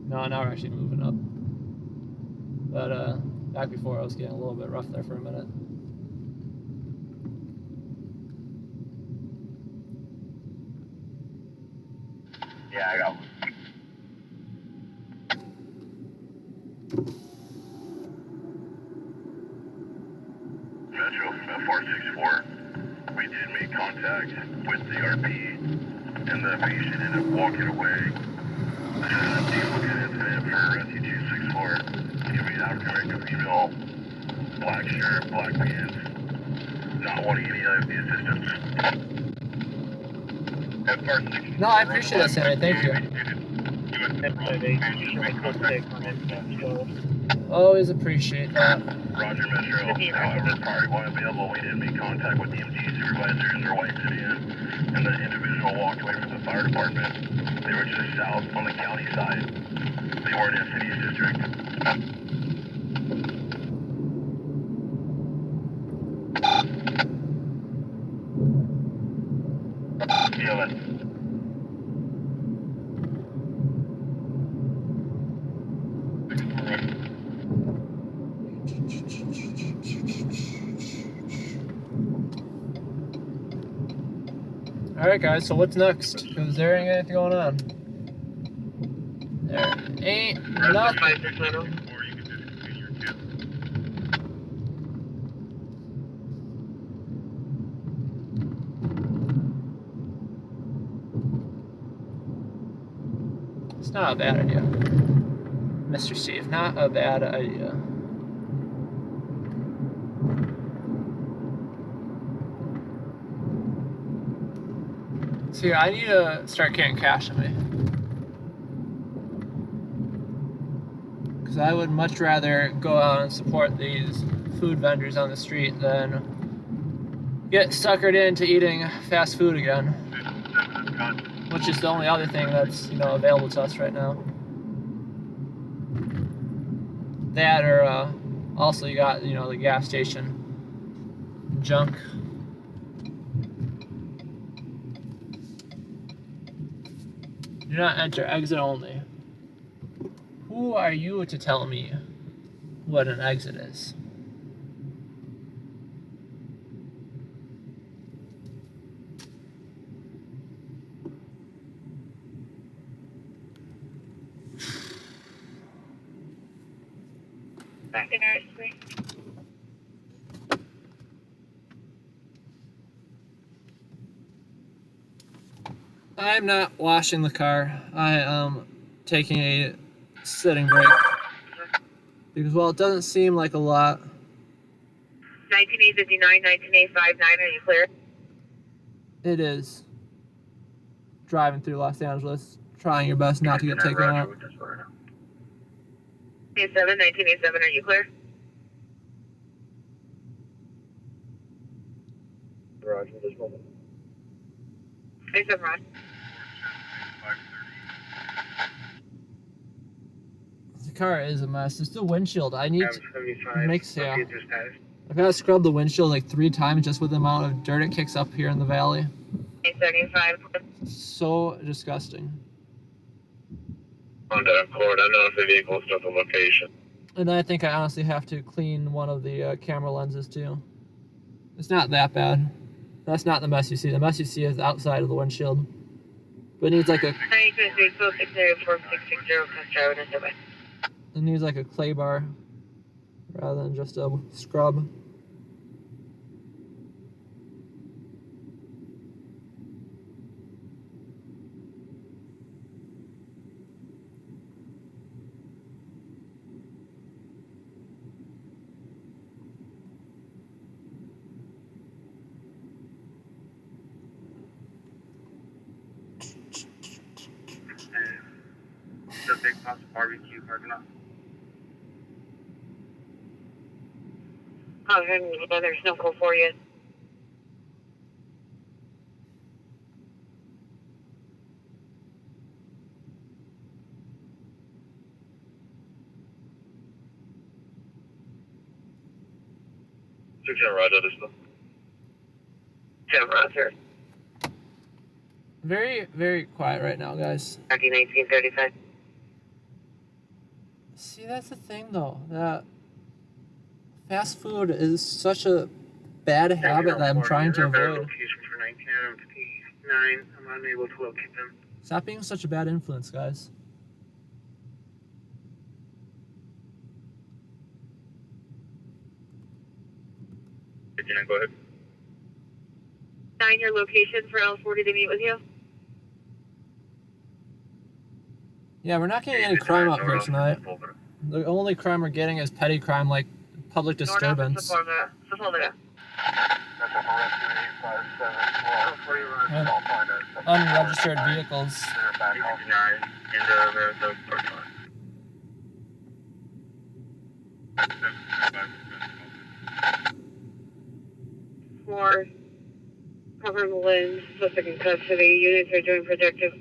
Speaker 1: No, now we're actually moving up. But back before I was getting a little bit rough there for a minute.
Speaker 4: Yeah, I got one. Metro 464, we did make contact with the RP, and the patient ended up walking away. Incident for Rescue 264. Give me an African-American female, black shirt, black pants, not wanting any of the assistance.
Speaker 1: No, I appreciate that, Sandy. Thank you. Always appreciate that.
Speaker 5: Roger, Metro. However, prior to one available, we did make contact with the EMT supervisors or White City Inn, and the individual walked away from the fire department. They were just south on the county side. They weren't in City's district. Feel it.
Speaker 1: Alright guys, so what's next? Because there ain't anything going on. There ain't nothing.
Speaker 5: Or you can just continue your tip.
Speaker 1: It's not a bad idea. Mr. Steve, not a bad idea. See, I need to start carrying cash on me. Because I would much rather go out and support these food vendors on the street than get suckered into eating fast food again. Which is the only other thing that's, available to us right now. That or also you got, the gas station junk. Do not enter, exit only. Who are you to tell me what an exit is?
Speaker 6: Back in our screen.
Speaker 1: I'm not washing the car. I am taking a sitting break. Because, well, it doesn't seem like a lot.
Speaker 6: 19859, 19859, are you clear?
Speaker 1: It is. Driving through Los Angeles, trying your best not to get taken out.
Speaker 6: 1987, are you clear?
Speaker 9: Roger, this moment.
Speaker 6: 87, Roger.
Speaker 1: The car is a mess. It's the windshield. I need to
Speaker 9: 75.
Speaker 1: mix, yeah. I've got to scrub the windshield like 3 times just with the amount of dirt it kicks up here in the valley.
Speaker 6: 875.
Speaker 1: So disgusting.
Speaker 8: On that accord, I know if the vehicle is at the location.
Speaker 1: And I think I honestly have to clean one of the camera lenses too. It's not that bad. That's not the mess you see. The mess you see is outside of the windshield. But it needs like a...
Speaker 6: It
Speaker 1: needs like a clay bar rather than just a scrub.
Speaker 4: The Big Pops Barbecue parking lot.
Speaker 6: Oh, there's no call for you.
Speaker 8: Roger, this one.
Speaker 6: 10, Roger.
Speaker 1: Very, very quiet right now, guys.
Speaker 6: 1935.
Speaker 1: See, that's the thing, though. That fast food is such a bad habit that I'm trying to avoid.
Speaker 4: Location for 1959. I'm unable to locate them.
Speaker 1: Stop being such a bad influence, guys.
Speaker 8: Go ahead.
Speaker 6: 9, your location for L40 to meet with you.
Speaker 1: Yeah, we're not getting any crime out here tonight. The only crime we're getting is petty crime like public disturbance.
Speaker 4: That's a rescue 857.
Speaker 1: And
Speaker 4: I'll find it.
Speaker 1: unregistered vehicles.
Speaker 4: They're back home.
Speaker 7: In the parking lot.
Speaker 6: More cover Malin, suspect in custody. Units are doing protective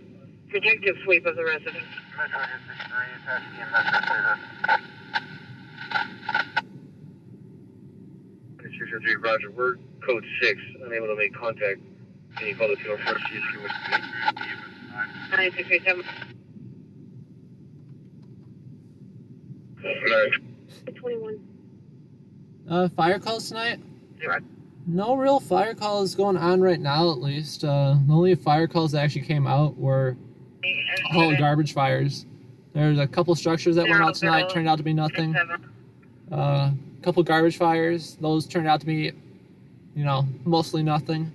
Speaker 6: sweep of the residence.
Speaker 4: Metro District 3, attached to Metro Service.
Speaker 7: 603, Roger. We're code 6, unable to make contact. Can you call the 201st CSQ with me?
Speaker 6: 9637. 21.
Speaker 1: Fire calls tonight?
Speaker 6: Zero.
Speaker 1: No real fire calls going on right now, at least. The only fire calls that actually came out were all garbage fires. There's a couple structures that went out tonight, turned out to be nothing. A couple garbage fires, those turned out to be, mostly nothing.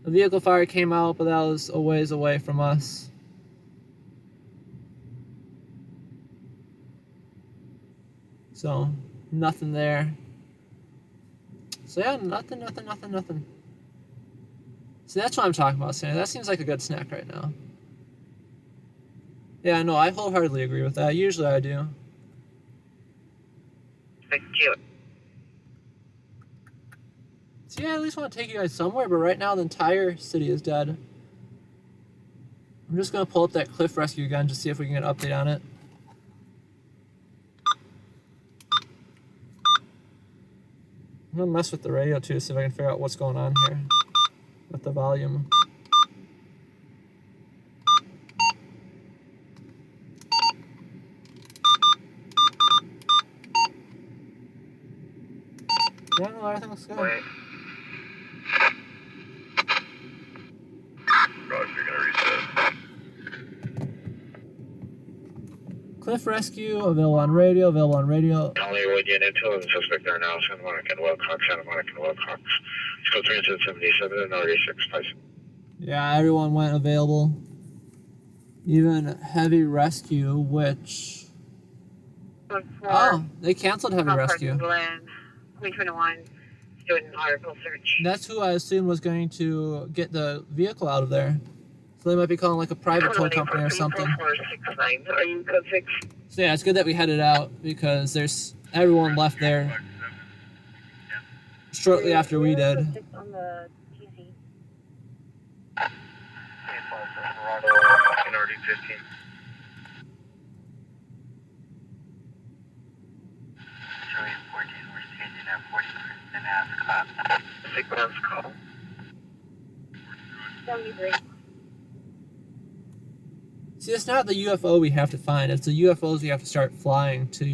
Speaker 1: The vehicle fire came out, but that was a ways away from us. So, nothing there. So yeah, nothing. See, that's what I'm talking about, Sandy. That seems like a good snack right now. Yeah, no, I wholeheartedly agree with that. Usually I do.
Speaker 6: Thank you.
Speaker 1: See, I at least want to take you guys somewhere, but right now the entire city is dead. I'm just going to pull up that cliff rescue again to see if we can get an update on it. I'm going to mess with the radio too, see if I can figure out what's going on here with the volume. Yeah, no, everything looks good.
Speaker 7: Wait. Roger, gonna reset.
Speaker 1: Cliff rescue, available on radio.
Speaker 7: Hollywood Unit 2 of the suspect there now, Santa Monica and Wilcox. Let's go 377 and RD6.
Speaker 1: Yeah, everyone went available. Even heavy rescue, which... Oh, they canceled heavy rescue.
Speaker 6: 2021, doing an article search.
Speaker 1: That's who I assumed was going to get the vehicle out of there. So they might be calling like a private tow company or something.
Speaker 6: 469. Are you code 6?
Speaker 1: So yeah, it's good that we headed out because there's everyone left there shortly after we did.
Speaker 6: On the TC.
Speaker 7: In RD15.
Speaker 4: Showing 14, we're changing at 40 and a half class.
Speaker 7: Sequence call.
Speaker 6: 73.
Speaker 1: See, it's not the UFO we have to find. It's the UFOs we have to start flying to,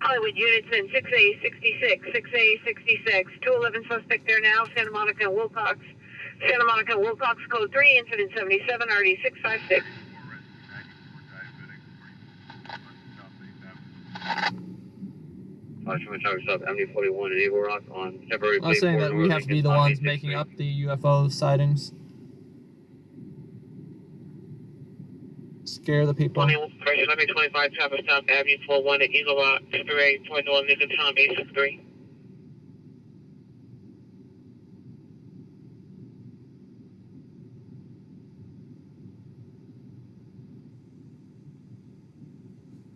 Speaker 6: Hollywood units in 6A66, 211 suspect there now, Santa Monica and Wilcox. Code 3, incident 77, RD656.
Speaker 7: MD41 and Eagle Rock on temporary.
Speaker 1: I was saying that we have to be the ones making up the UFO sightings. Scare the people.
Speaker 2: 25 Travis South Avenue 41 at Eagle Rock, February 21, Nigga Town, 863.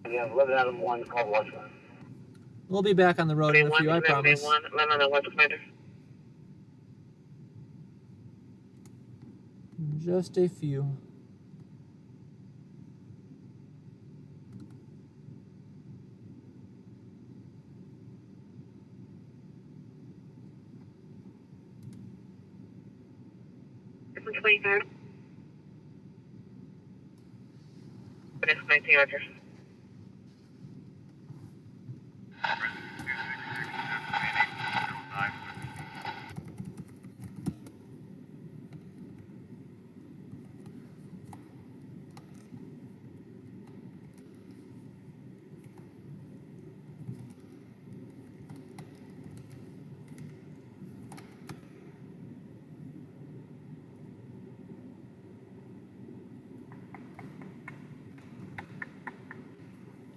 Speaker 7: Yeah, 11 Adam 1, call Washington.
Speaker 1: We'll be back on the road in a few, I promise.
Speaker 2: 11 on West Commander.
Speaker 1: Just a few.
Speaker 6: Different 23rd.
Speaker 2: It's 19 Roger.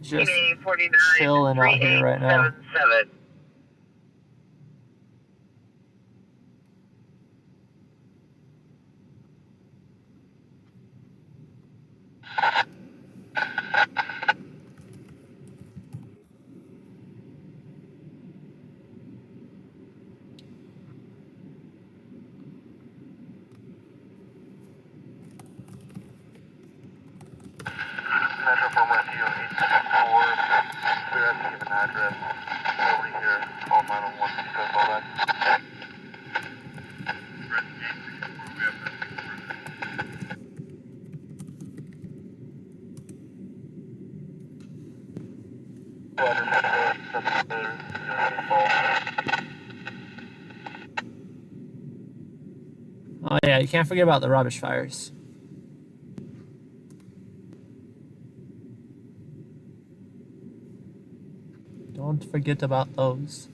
Speaker 1: just
Speaker 6: 49
Speaker 1: chilling out here right now.
Speaker 6: 3877.
Speaker 4: Metro from Rescue 864. We have to give an address. Nobody here. Call 911 because all that.
Speaker 1: Oh yeah, you can't forget about the rubbish fires. Don't forget about those.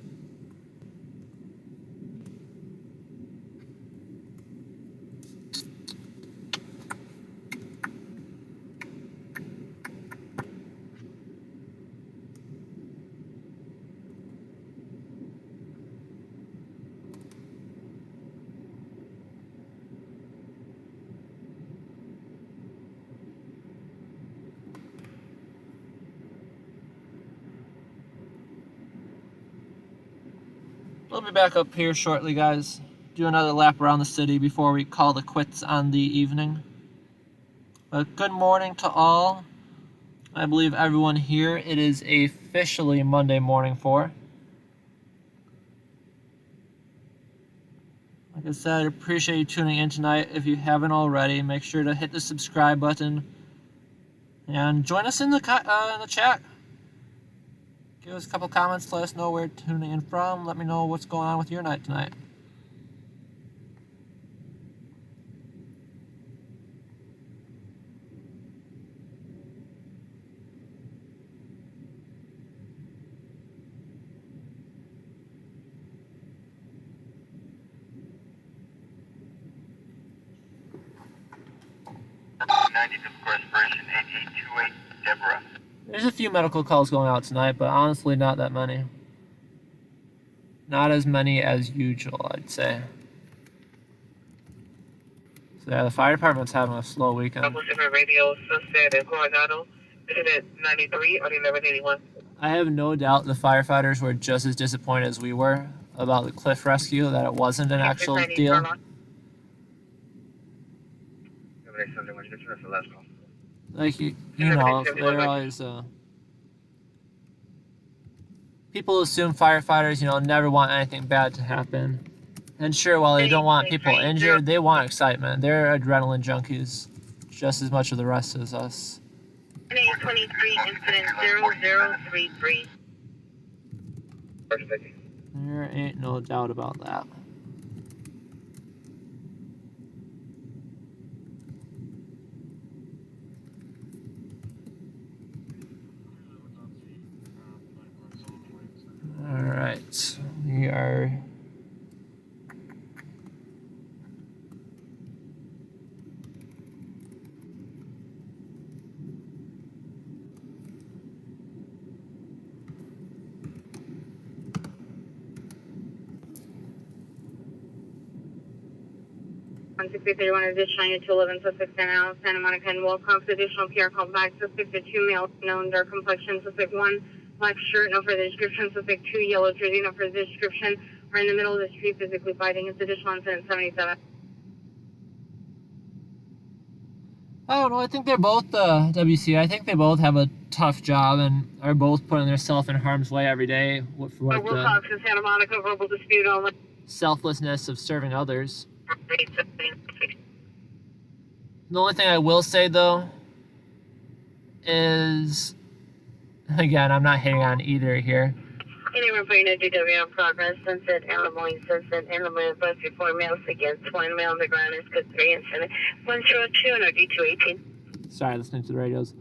Speaker 1: We'll be back up here shortly, guys. Do another lap around the city before we call it quits on the evening. But good morning to all. I believe everyone here, it is officially Monday morning for. Like I said, I appreciate you tuning in tonight. If you haven't already, make sure to hit the subscribe button and join us in the chat. Give us a couple comments, let us know where you're tuning in from. Let me know what's going on with your night tonight.
Speaker 4: Deborah.
Speaker 1: There's a few medical calls going out tonight, but honestly not that many. Not as many as usual, I'd say. So yeah, the fire department's having a slow weekend.
Speaker 2: Double different radio, Sunset and Coronado. Isn't it 93 or 1181?
Speaker 1: I have no doubt the firefighters were just as disappointed as we were about the cliff rescue, that it wasn't an actual deal. Like, you know, they're always, people assume firefighters, you know, never want anything bad to happen. And sure, while they don't want people injured, they want excitement. They're adrenaline junkies, just as much of the rest as us.
Speaker 6: 23 incident 0033.
Speaker 1: There ain't no doubt about that. Alright, we are...
Speaker 6: On 6331 additional unit 211 suspect sent out Santa Monica and Wilcox. Additional PR called back. Suspect the 2 male, known dark complexion. Suspect 1 black shirt, no further description. Suspect 2 yellow jersey, no further description. Are in the middle of the street physically fighting. It's additional incident 77.
Speaker 1: I don't know, I think they're both WC. I think they both have a tough job and are both putting themselves in harm's way every day for what
Speaker 6: Wilcox and Santa Monica, verbal dispute only.
Speaker 1: Selflessness of serving others. The only thing I will say, though, is, again, I'm not hating on either here.
Speaker 6: Any reporting a DW in progress. Sunset, Illinois, Sunset, Illinois, bus 4 males against 1 male on the ground is good 3 incident. 102 and OD218.
Speaker 1: Sorry, listening to the radios.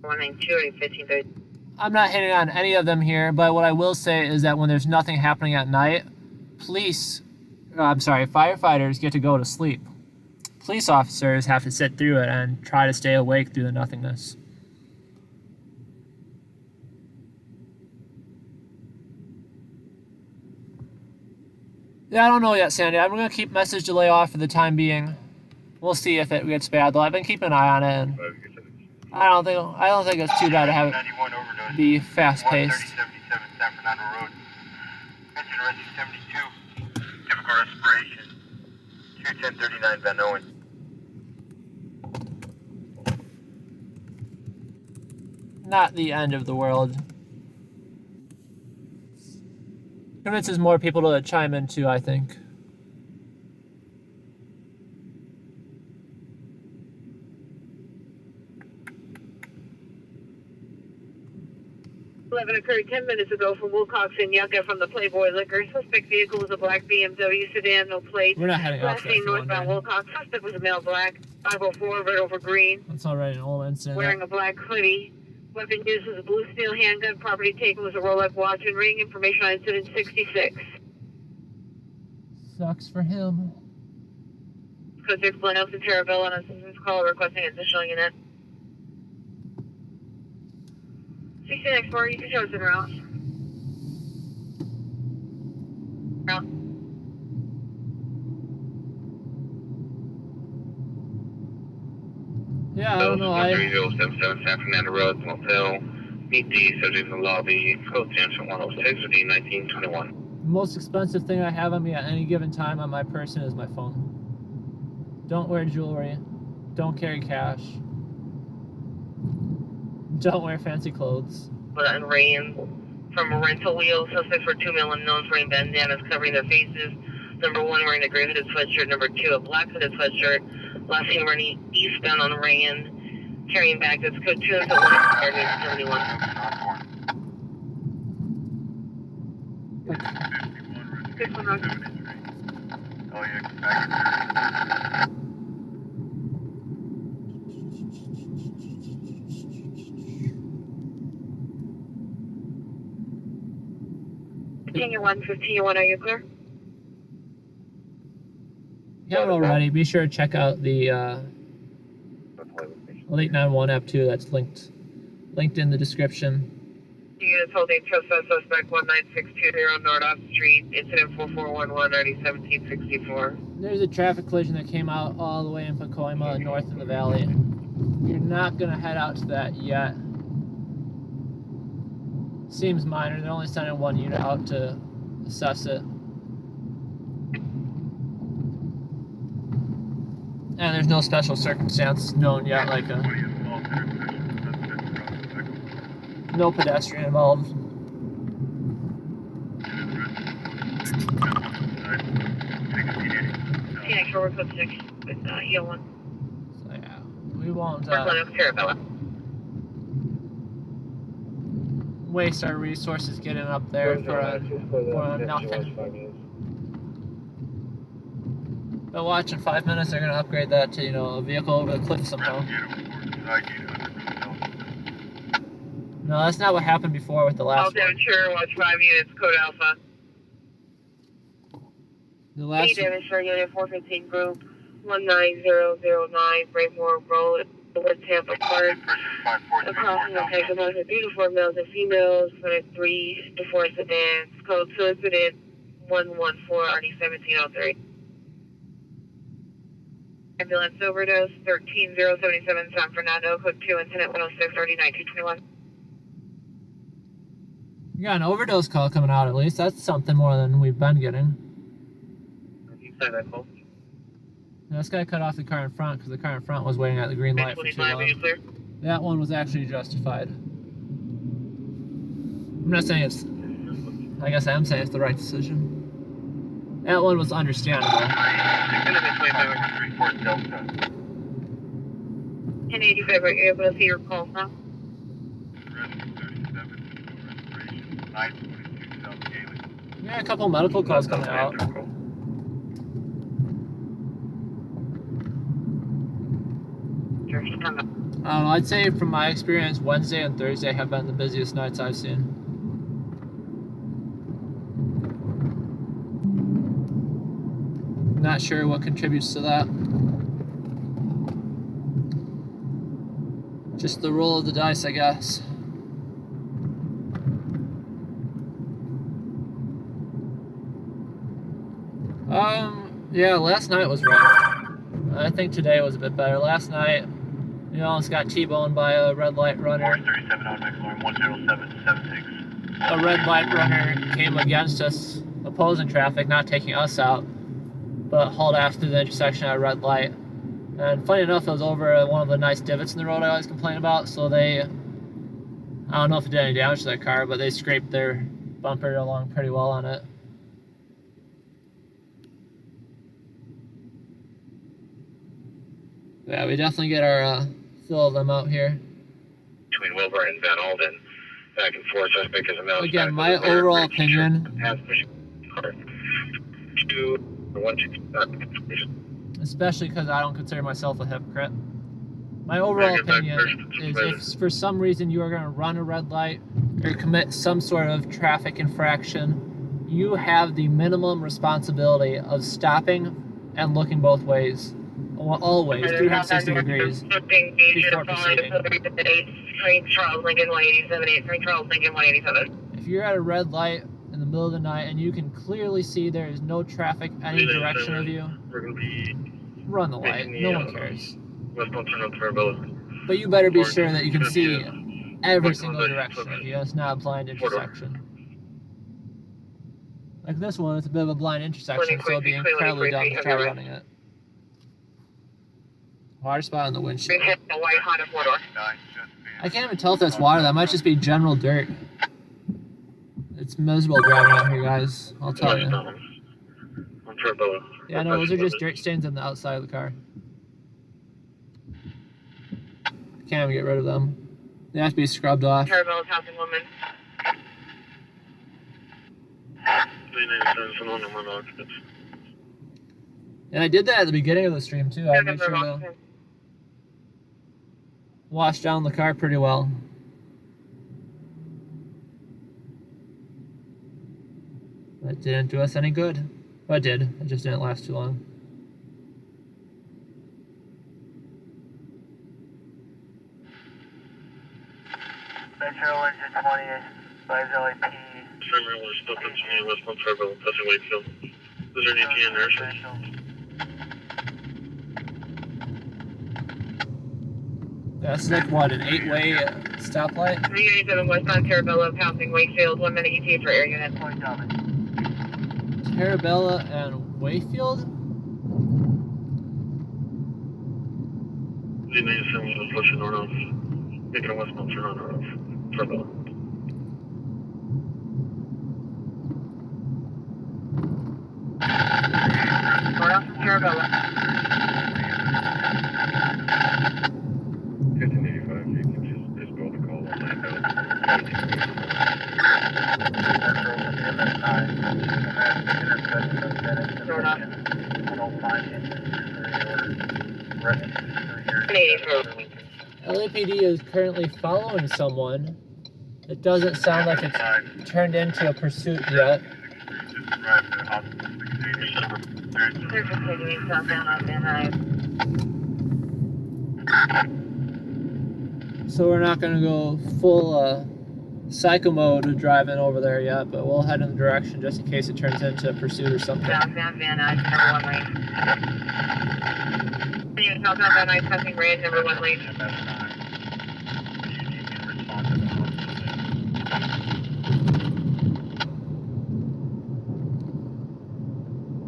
Speaker 6: 192 or 1530.
Speaker 1: I'm not hating on any of them here, but what I will say is that when there's nothing happening at night, firefighters get to go to sleep. Police officers have to sit through it and try to stay awake through the nothingness. Yeah, I don't know yet, Sandy. I'm gonna keep message delay off for the time being. We'll see if it gets bad though. I've been keeping an eye on it, and I don't think it's too bad to have it be fast paced.
Speaker 4: 13077 San Fernando Road. Engine rescue 72. Typical respiration. 21039 Van Owen.
Speaker 1: Not the end of the world. Convinces more people to chime in too, I think.
Speaker 6: 11 occurred 10 minutes ago from Wilcox and Yucca from the Playboy Liquor. Suspect vehicle was a black BMW sedan, no plate.
Speaker 1: We're not heading out
Speaker 6: Last
Speaker 1: to that
Speaker 6: seen northbound
Speaker 1: one.
Speaker 6: Wilcox. Suspect was a male black. 504, red over green.
Speaker 1: That's already an old incident.
Speaker 6: Wearing a black hoodie. Weapon used was a blue steel handgun. Property taken was a Rolex watch and ring. Information on incident 66.
Speaker 1: Sucks for him.
Speaker 6: Code 6 Glen Elson Terraville on a citizen's call requesting additional unit. 16X4, you can show us in route. Route.
Speaker 1: Yeah, I don't know.
Speaker 2: 3077 San Fernando Road, motel. Meet the subject in the lobby. Code Tension 106 with the 1921.
Speaker 1: The most expensive thing I have on me at any given time on my person is my phone. Don't wear jewelry. Don't carry cash. Don't wear fancy clothes.
Speaker 6: And rain from a rental wheel. Suspects were 2 male unknowns wearing bandanas covering their faces. Number 1 wearing a gray hooded sweatshirt. Number 2 a black hooded sweatshirt. Last seen running eastbound on Rain, carrying bags. That's code 2 until 171. Good one, Roger.
Speaker 4: Oh, yeah, back.
Speaker 6: Continue 151, are you clear?
Speaker 1: If you haven't already, be sure to check out the Late 911 app too. That's linked in the description.
Speaker 6: Units holding trespass suspect 19620 Nordoff Street, incident 4411, already 1764.
Speaker 1: There's a traffic collision that came out all the way in Pacoima, north in the valley. You're not gonna head out to that yet. Seems minor. They're only sending 1 unit out to assess it. And there's no special circumstance known yet, like no pedestrian involved.
Speaker 6: Phoenix Road, code 6 with EO1.
Speaker 1: So yeah, we won't waste our resources getting up there for nothing. But watch, in 5 minutes they're gonna upgrade that to, a vehicle over the cliff somehow. No, that's not what happened before with the last one.
Speaker 6: Sure, watch 5 units, code Alpha.
Speaker 1: The last one.
Speaker 6: Damage for unit 415 group 19009 Braymore Road, Wood Tampa Park. Across the location of beautiful males and females, Clinic 3 to 4 sedans, code 2 incident 114, already 1703. Ambulance overdose 13077 San Fernando, code 2 incident 106, already 1921.
Speaker 1: You got an overdose call coming out at least. That's something more than we've been getting.
Speaker 2: You say that, folks?
Speaker 1: This guy cut off the car in front because the car in front was waiting at the green light for too long. That one was actually justified. I'm not saying it's... I guess I am saying it's the right decision. That one was understandable.
Speaker 6: 1085, are you able to see your call now?
Speaker 1: Yeah, a couple medical calls coming out. I don't know, I'd say from my experience, Wednesday and Thursday have been the busiest nights I've seen. Not sure what contributes to that. Just the roll of the dice, I guess. Yeah, last night was rough. I think today was a bit better. Last night, we almost got T-boned by a red light runner.
Speaker 5: 37 on Maximum 10776.
Speaker 1: A red light runner came against us, opposing traffic, not taking us out, but hauled ass through the intersection at a red light. And funny enough, it was over one of the nice divots in the road I always complain about, so they, I don't know if it did any damage to that car, but they scraped their bumper along pretty well on it. Yeah, we definitely get our fill of them out here.
Speaker 7: Between Wilbur and Van Alden, back and forth. Suspect is a male.
Speaker 1: Again, my overall opinion, especially because I don't consider myself a hypocrite, my overall opinion is if for some reason you are going to run a red light or commit some sort of traffic infraction, you have the minimum responsibility of stopping and looking both ways. Always, 360 degrees before proceeding. If you're at a red light in the middle of the night and you can clearly see there is no traffic any direction of you, run the light. No one cares. But you better be sure that you can see every single direction of you. It's not a blind intersection. Like this one, it's a bit of a blind intersection, so it'd be incredibly dumb to try running it. Water spot on the windshield. I can't even tell if that's water. That might just be general dirt. It's miserable driving out here, guys. I'll tell you. Yeah, no, those are just dirt stains on the outside of the car. Can't even get rid of them. They have to be scrubbed off.
Speaker 6: Carabella's housing woman.
Speaker 1: And I did that at the beginning of the stream too. I made sure to wash down the car pretty well. That didn't do us any good. Well, it did. It just didn't last too long.
Speaker 4: Metro engine 20, 5 LAP.
Speaker 7: Primary was still continuing westbound Fairville, passing Wakefield. Is there any ETA in there?
Speaker 1: Yeah, this is like what, an 8-way stoplight?
Speaker 6: 387 westbound Carabella, passing Wakefield. 1 minute ETA for air unit.
Speaker 1: Carabella and Wayfield?
Speaker 7: 397 was pushing north, making a westbound turn on north, Fairville.
Speaker 6: North Carabella.
Speaker 8: 1585, you can just go to call on
Speaker 1: LAPD is currently following someone. It doesn't sound like it's turned into a pursuit yet. So we're not going to go full psycho mode driving over there yet, but we'll head in the direction just in case it turns into a pursuit or something.
Speaker 6: Southbound Van Nuys, number 1 lane. Southbound Van Nuys, passing red, number 1 lane.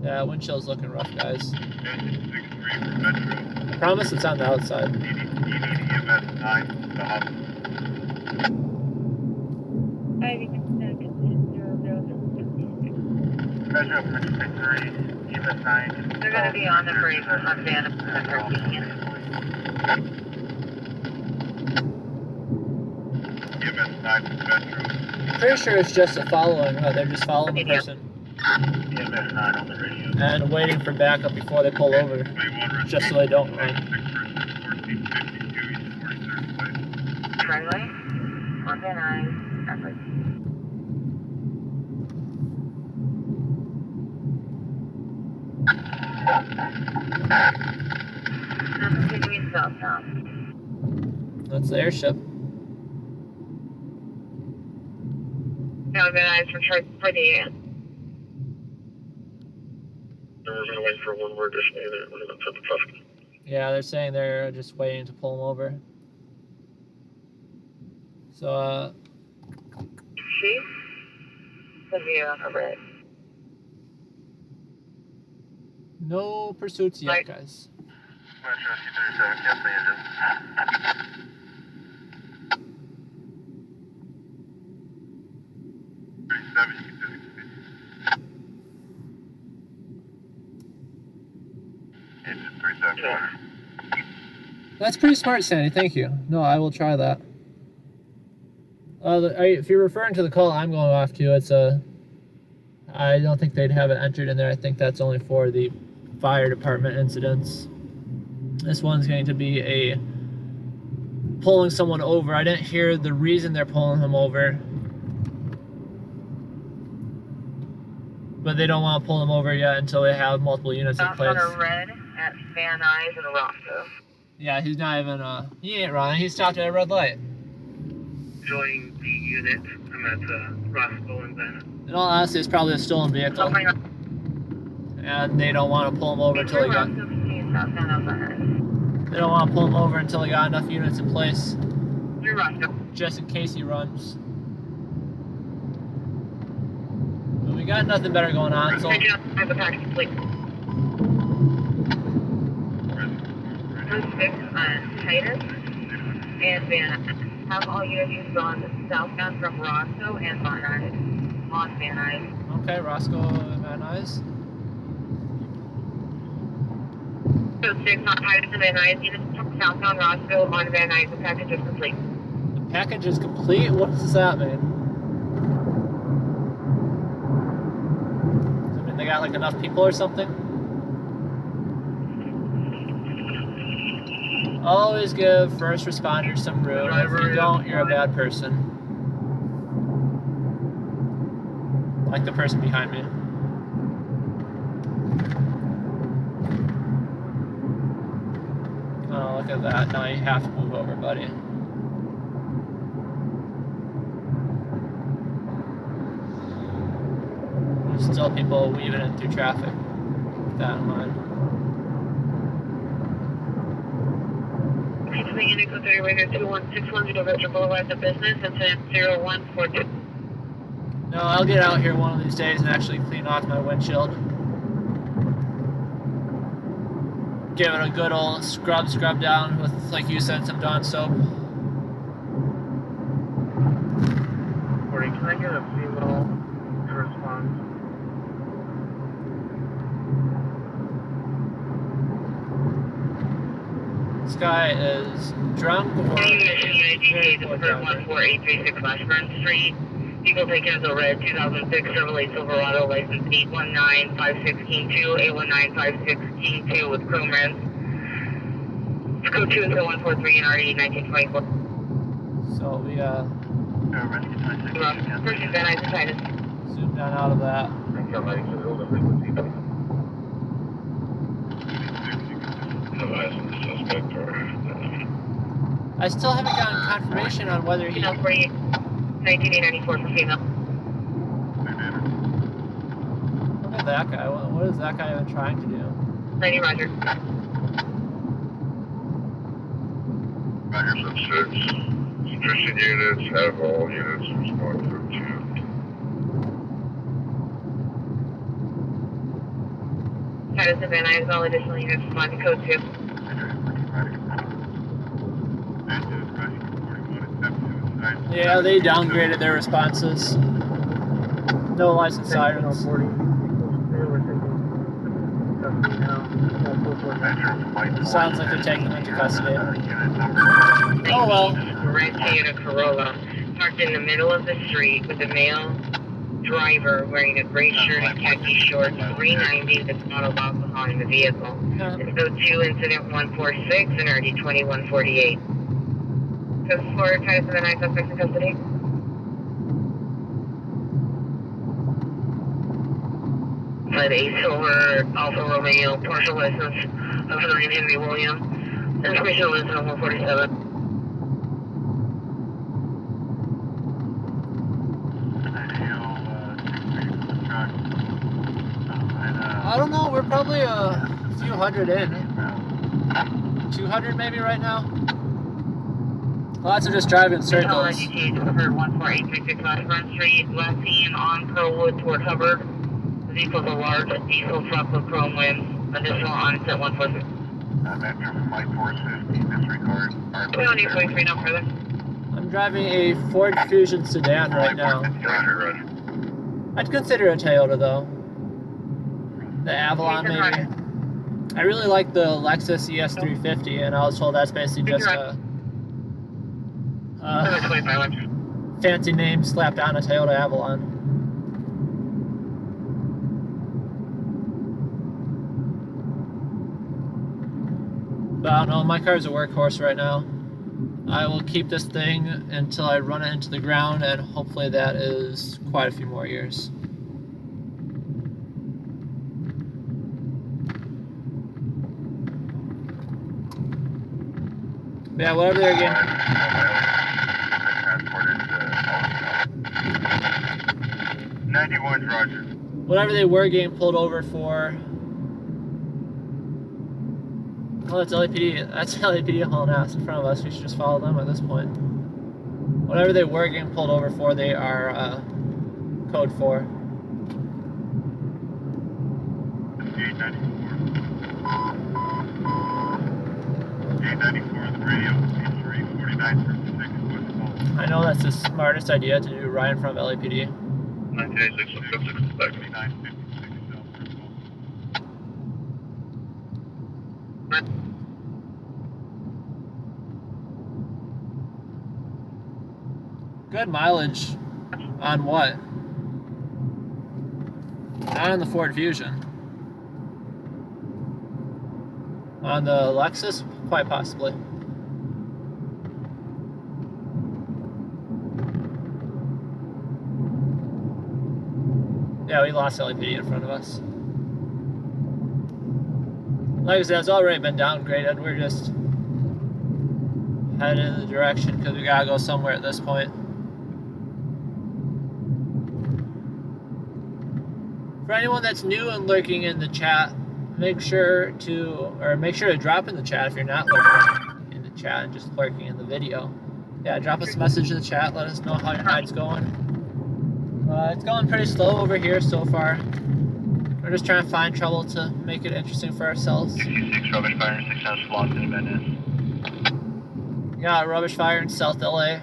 Speaker 1: Yeah, windshield's looking rough, guys. I promise it's on the outside.
Speaker 6: They're going to be on the bridge on Van
Speaker 1: Pretty sure it's just a following. They're just following the person. And waiting for backup before they pull over, just so they don't run.
Speaker 6: Friendly on Van Nuys, effort. Continuing southbound.
Speaker 1: That's the airship.
Speaker 6: Now Van Nuys for the
Speaker 7: we're gonna wait for one more additional unit. We're gonna put the traffic.
Speaker 1: Yeah, they're saying they're just waiting to pull him over. So,
Speaker 3: Chief? Severe red.
Speaker 1: no pursuits yet,
Speaker 3: Right.
Speaker 1: guys.
Speaker 5: Metro 237, cancel the engine. 37, you can physically. Engine 37, Roger.
Speaker 1: That's pretty smart, Sandy. Thank you. No, I will try that. If you're referring to the call I'm going off to, it's a... I don't think they'd have it entered in there. I think that's only for the fire department incidents. This one's going to be a pulling someone over. I didn't hear the reason they're pulling him over, but they don't want to pull him over yet until they have multiple units in
Speaker 3: Stop
Speaker 1: place.
Speaker 3: on a red at Van Nuys and Roscoe.
Speaker 1: Yeah, he's not even, he ain't running. He stopped at a red light.
Speaker 7: Join the unit. I'm at Roscoe and Van.
Speaker 1: In all honesty, it's probably a stolen vehicle, and they don't want to pull him over until they got... They don't want to pull him over until they got enough units in place,
Speaker 3: You're Roscoe.
Speaker 1: just in case he runs. But we got nothing better going on, so...
Speaker 3: Picking up the package, please. 6 on Titus and Van Nuys. Have all units on southbound from Roscoe and Van Nuys. On Van Nuys.
Speaker 1: Okay, Roscoe and Van Nuys.
Speaker 3: So 6 on Titus and Van Nuys. Units from southbound Roscoe on Van Nuys. The package is complete.
Speaker 1: The package is complete? What does that mean? Does it mean they got like enough people or something? Always give first responders some room. If you don't, you're a bad person. Like the person behind me. Oh, look at that. Now you have to move over, buddy. There's still people weaving in through traffic. Keep that in mind.
Speaker 3: The unit code 30 Wager 21610 Vector Boulevard, the business, incident 0142.
Speaker 1: No, I'll get out here one of these days and actually clean off my windshield. Give it a good old scrub down with, like you said, some Dawn soap.
Speaker 9: Corey, can I get a female to respond?
Speaker 1: This guy is drunk or...
Speaker 3: Unit GTA, the preferred 14836 Washburn Street. Vehicle taken as a red 2006 Chevrolet Silverado, license 819-5162, 819-5622 with chrome rims. Code 20143 and RE 1924.
Speaker 1: So we,
Speaker 3: Person Van Nuys Titus.
Speaker 1: zoom down out of that. I still haven't gotten confirmation on whether he...
Speaker 3: 1994 for female.
Speaker 1: Look at that guy. What is that guy even trying to do?
Speaker 3: 90 Roger.
Speaker 7: Roger, 6. Christian units have all units respond for 2.
Speaker 3: Titus and Van Nuys, all additional units respond to code 2.
Speaker 1: Yeah, they downgraded their responses. No license sirens. Sounds like they're taking them into custody. Oh well.
Speaker 3: Red Toyota Corolla, parked in the middle of the street with a male driver wearing a gray shirt and khaki shorts, 390 with bottle of alcohol in the vehicle. It's code 2, incident 146 and RD 2148. Code 4, Titus and Van Nuys, suspects in custody. Led A Silver Alpha Romeo, partial license of 9 Henry William. Information lives in 147.
Speaker 1: I don't know, we're we're probably a few hundred in. 200 maybe right now. Lots of just driving circles.
Speaker 6: GTA for 14836 Front Street, last seen on Pearlwood toward Hubbard. The vehicle's a large diesel truck with chrome rims. Additional on at 146.
Speaker 5: Metro Flight 450, disregard.
Speaker 6: 243, no further.
Speaker 1: I'm driving a Ford Fusion sedan right now.
Speaker 5: Roger, roger.
Speaker 1: I'd consider a Toyota though. The Avalon maybe. I really like the Lexus ES350, and I was told that's basically just a fancy name slapped on a Toyota Avalon. But I don't know, my car's a workhorse right now. I will keep this thing until I run it into the ground, and hopefully that is quite a few more years. But yeah, whatever they're getting.
Speaker 5: Transported to 91, roger.
Speaker 1: Whatever they were getting pulled over for. Oh, that's LAPD. That's LAPD hauling ass in front of us. We should just follow them at this point. Whatever they were getting pulled over for, they are code 4.
Speaker 5: 894 on the radio, C34936.
Speaker 1: I know that's the smartest idea to do right in front of LAPD.
Speaker 5: 986, back. 2956.
Speaker 1: Good mileage on what? Not on the Ford Fusion. On the Lexus? Quite possibly. Yeah, we lost LAPD in front of us. Like I said, it's already been downgraded. We're just headed in the direction because we gotta go somewhere at this point. For anyone that's new and lurking in the chat, make sure to drop in the chat if you're not lurking in the chat and just lurking in the video. Yeah, drop us a message in the chat. Let us know how your night's going. It's going pretty slow over here so far. We're just trying to find trouble to make it interesting for ourselves.
Speaker 5: 66 rubbish fire, 6 hours lost in Venice.
Speaker 1: Yeah, rubbish fire in South LA.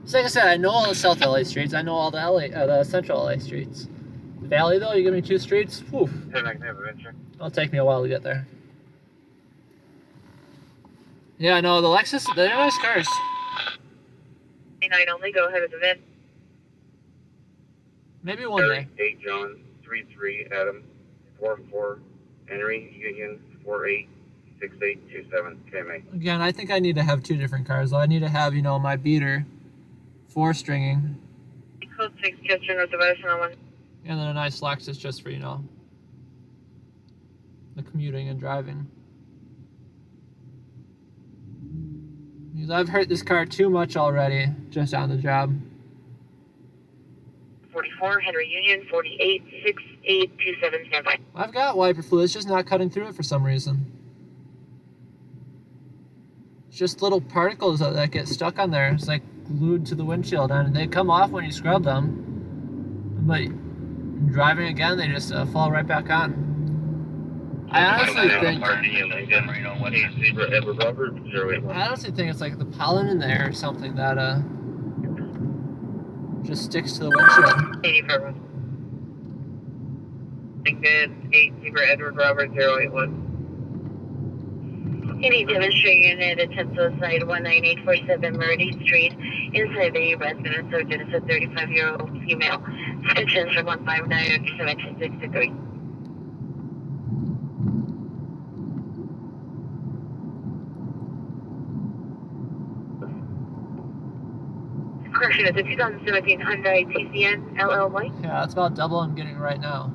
Speaker 1: So like I said, I know all the South LA streets. I know all the the Central LA streets. The Valley though, you give me 2 streets. Whew. It'll take me a while to get there. Yeah, no, the Lexus, they're nice cars.
Speaker 6: 9 only, go ahead with the VIN.
Speaker 1: Maybe one day.
Speaker 7: 8 John 33 Adam 44 Henry Union 486827 KMA.
Speaker 1: Again, I think I need to have 2 different cars though. I need to have, you know, my beater 4-stringing.
Speaker 6: Code 6, Chester, North of Edison, 1.
Speaker 1: And then a nice Lexus just for, you know, the commuting and driving. Because I've hurt this car too much already, just on the job.
Speaker 6: 44, Henry Union, 486827, standby.
Speaker 1: I've got wiper fluid, it's just not cutting through it for some reason. It's just little particles that get stuck on there. It's like glued to the windshield, and they come off when you scrub them. But driving again, they just fall right back on. I honestly think it's like the pollen in the air or something that just sticks to the windshield.
Speaker 6: 84. Good, 8 Zebra Edward Robert 081. Any demonstrator unit attempts suicide 19847 Meridian Street inside the residence of Dennis, a 35-year-old female. Extensions from 159 to 1763. Correction, it's a 2017 Hyundai TCN LLY.
Speaker 1: Yeah, that's about double I'm getting right now.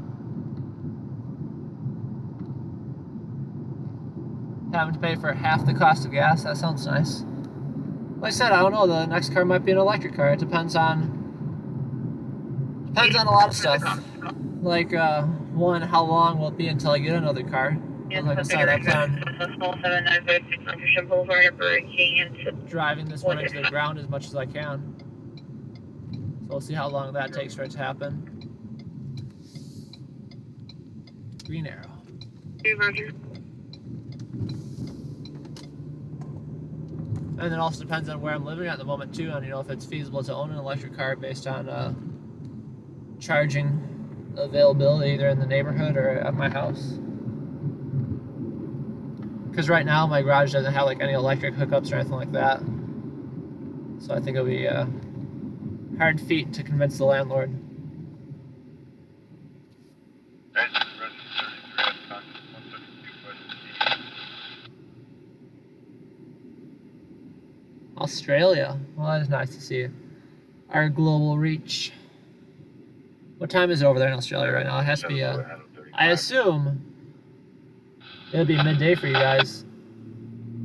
Speaker 1: Having to pay for half the cost of gas, that sounds nice. Like I said, I don't know, the next car might be an electric car. It depends on a lot of stuff. Like, One, how long will it be until I get another car? Like I said, I plan driving this one into the ground as much as I can. So we'll see how long that takes for it to happen. Green arrow. And it also depends on where I'm living at the moment too, and if it's feasible to own an electric car based on charging availability either in the neighborhood or at my house. Because right now my garage doesn't have like any electric hookups or anything like that. So I think it'll be hard feat to convince the landlord. Australia. Well, that is nice to see our global reach. What time is it over there in Australia right now? It has to be, I assume it'll be midday for you guys.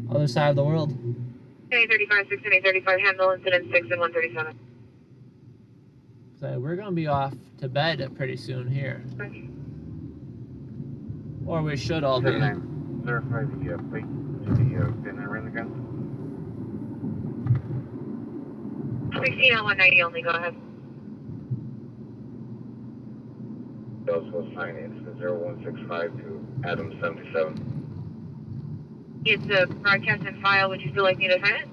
Speaker 1: Other side of the world.
Speaker 6: 835, 6 and 835, handle incident 6 and 137.
Speaker 1: So we're going to be off to bed pretty soon here. Or we should all be.
Speaker 4: Verify the plate to the VIN number in the gun.
Speaker 6: 16 on 190 only, go ahead.
Speaker 7: Also sign incident 0165 to Adam 77.
Speaker 6: It's a broadcast and file. Would you still like me to sign it?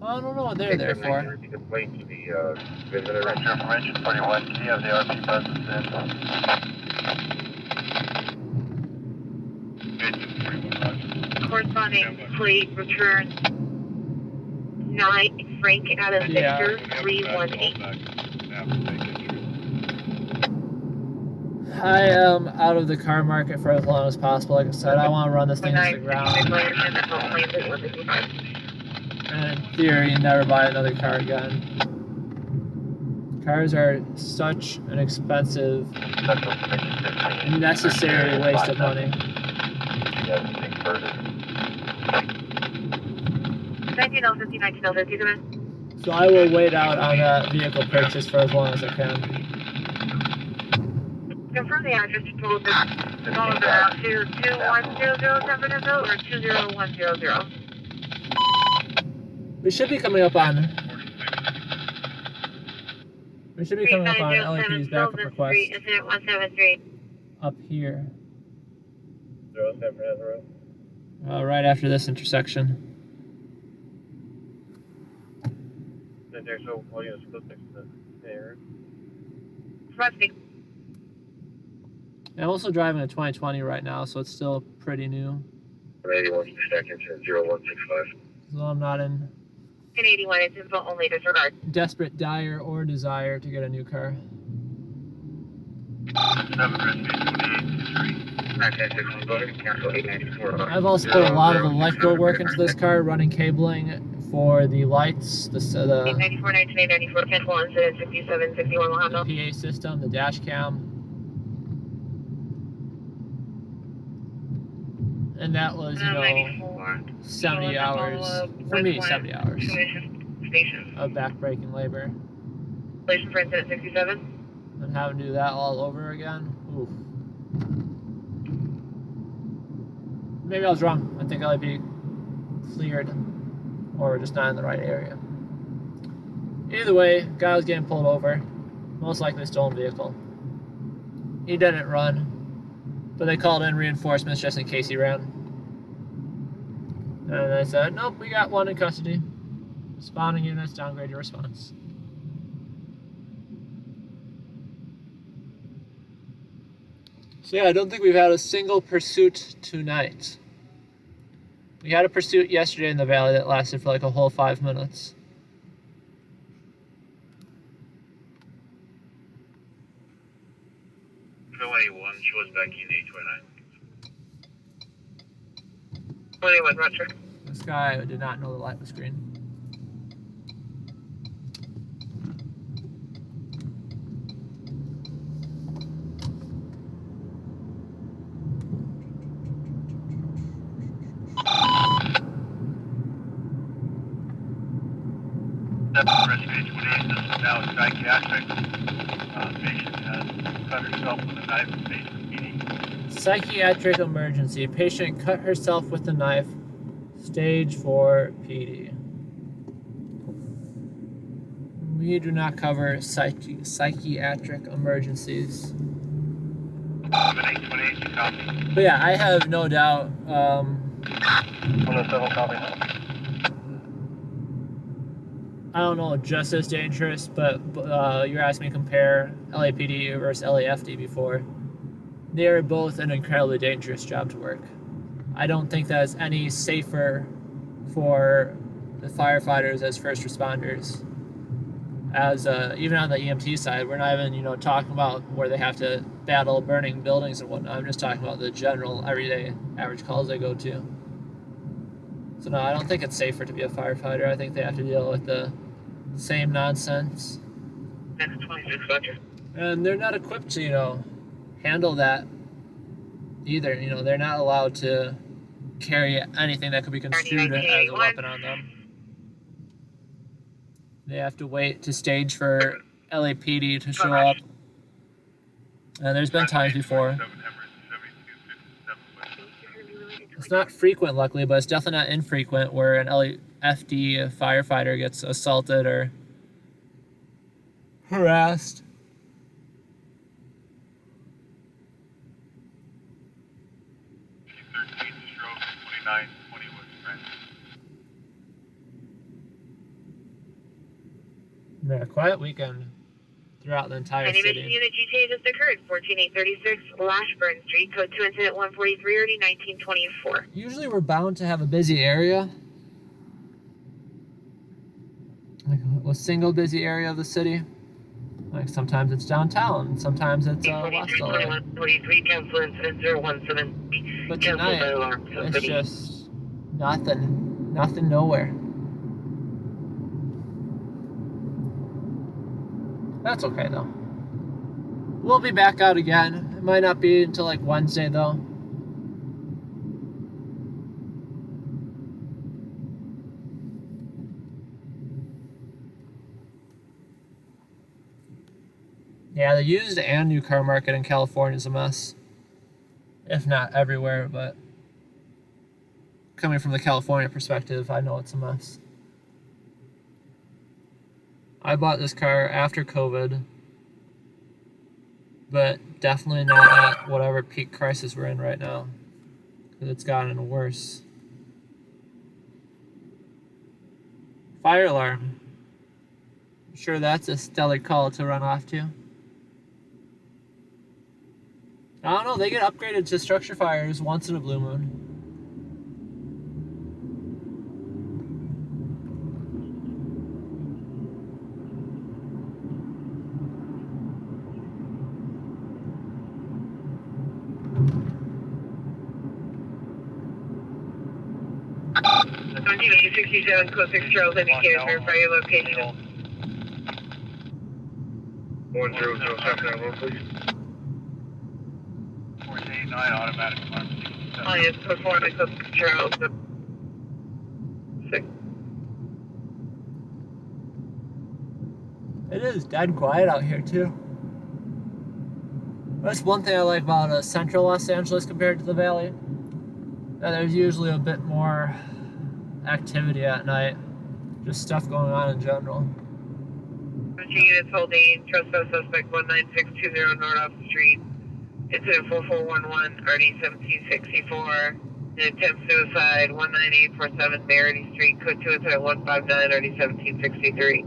Speaker 1: I don't know what they're there for.
Speaker 7: The plate to the visitor.
Speaker 5: Information 41, can you have the RP presence in?
Speaker 6: Corresponding plate return 9 Frank Adam Victor 318.
Speaker 1: I am out of the car market for as long as possible. Like I said, I want to run this thing into the ground. And in theory, never buy another car again. Cars are such an expensive, necessary waste of money.
Speaker 6: 1950, 1950, come in.
Speaker 1: So I will wait out on that vehicle purchase for as long as I can.
Speaker 6: Confirm the address you told us. All of it out to 2100 San Fernando or 20100.
Speaker 1: We should be coming up on. We should be coming up on LAPD's backup request.
Speaker 6: Incident 173.
Speaker 1: Up here.
Speaker 7: 0 San Fernando Road.
Speaker 1: Right after this intersection.
Speaker 7: There's no volume split next to there.
Speaker 6: Rusty.
Speaker 1: I'm also driving a 2020 right now, so it's still pretty new.
Speaker 7: 81 seconds and 0165.
Speaker 1: So I'm not in
Speaker 6: 1081, it's info only, disregard.
Speaker 1: desperate dire or desire to get a new car.
Speaker 7: 7
Speaker 1: I've also put a lot of electrical work into this car, running cabling for the lights, the
Speaker 6: 894, 1994, 10 incident 67, 61, Mohammed.
Speaker 1: PA system, the dash cam. And that was, 70 hours, for me, 70 hours of back-breaking labor.
Speaker 6: Relation for incident 67.
Speaker 1: And having to do that all over again, oof. Maybe I was wrong. I think LAP cleared, or we're just not in the right area. Either way, guy was getting pulled over. Most likely a stolen vehicle. He didn't run, but they called in reinforcements just in case he ran. And they said, nope, we got one in custody. Responding units, downgrade your response. So yeah, I don't think we've had a single pursuit tonight. We had a pursuit yesterday in the valley that lasted for like a whole 5 minutes.
Speaker 8: Philly 1, she was back in 829.
Speaker 6: 21, Roger.
Speaker 1: This guy did not know the light was green.
Speaker 5: psychiatric patient has cut herself with a knife and faced PD.
Speaker 1: Psychiatric emergency. Patient cut herself with a knife. Stage 4 PD. We do not cover psychiatric emergencies.
Speaker 5: 7828, you copy?
Speaker 1: But yeah, I have no doubt.
Speaker 5: 107, copy.
Speaker 1: I don't know just as dangerous, but you're asking me to compare LAPD versus LAFD before. They are both an incredibly dangerous job to work. I don't think that is any safer for the firefighters as first responders. As even on the EMT side, we're not even talking about where they have to battle burning buildings and whatnot. I'm just talking about the general everyday average calls they go to. So no, I don't think it's safer to be a firefighter. I think they have to deal with the same nonsense.
Speaker 2: Next 26, Roger.
Speaker 1: And they're not equipped to, handle that either. They're not allowed to carry anything that could be construed as a weapon on them. They have to wait to stage for LAPD to show up. And there's been times before. It's not frequent, luckily, but it's definitely not infrequent where an LAFD firefighter gets assaulted or harassed. Yeah, quiet weekend throughout the entire
Speaker 6: Any
Speaker 1: city.
Speaker 6: mission unit GTA just occurred, 14836 Lashburn Street, code 2 incident 143 already 1924.
Speaker 1: Usually we're bound to have a busy area. Like a single busy area of the city. Like sometimes it's downtown, sometimes it's West LA.
Speaker 2: 43, cancel incident 017.
Speaker 1: But
Speaker 2: Cancel
Speaker 1: tonight,
Speaker 2: fire alarm.
Speaker 1: it's just nothing nowhere. That's okay though. We'll be back out again. It might not be until like Wednesday though. Yeah, the used and new car market in California is a mess. If not everywhere, but coming from the California perspective, I know it's a mess. I bought this car after COVID, but definitely not at whatever peak crisis we're in right now, because it's gotten worse. Fire alarm. I'm sure that's a stellar call to run off to. I don't know, they get upgraded to structure fires once in a blue moon.
Speaker 2: On TV 67, code 6 Charles, indicated, verify your location.
Speaker 7: 1007, road, please.
Speaker 5: 489 automatic alarm.
Speaker 2: Oh, yes, performing code 6 Charles. 6.
Speaker 1: It is dead quiet out here too. That's one thing I like about central Los Angeles compared to the valley. There's usually a bit more activity at night. Just stuff going on in general.
Speaker 2: Units holding, trespass suspect 19620 North Off Street. Incident 4411, RD 1764. An attempt suicide 19847 Merity Street, code 2 incident 159, RD 1763.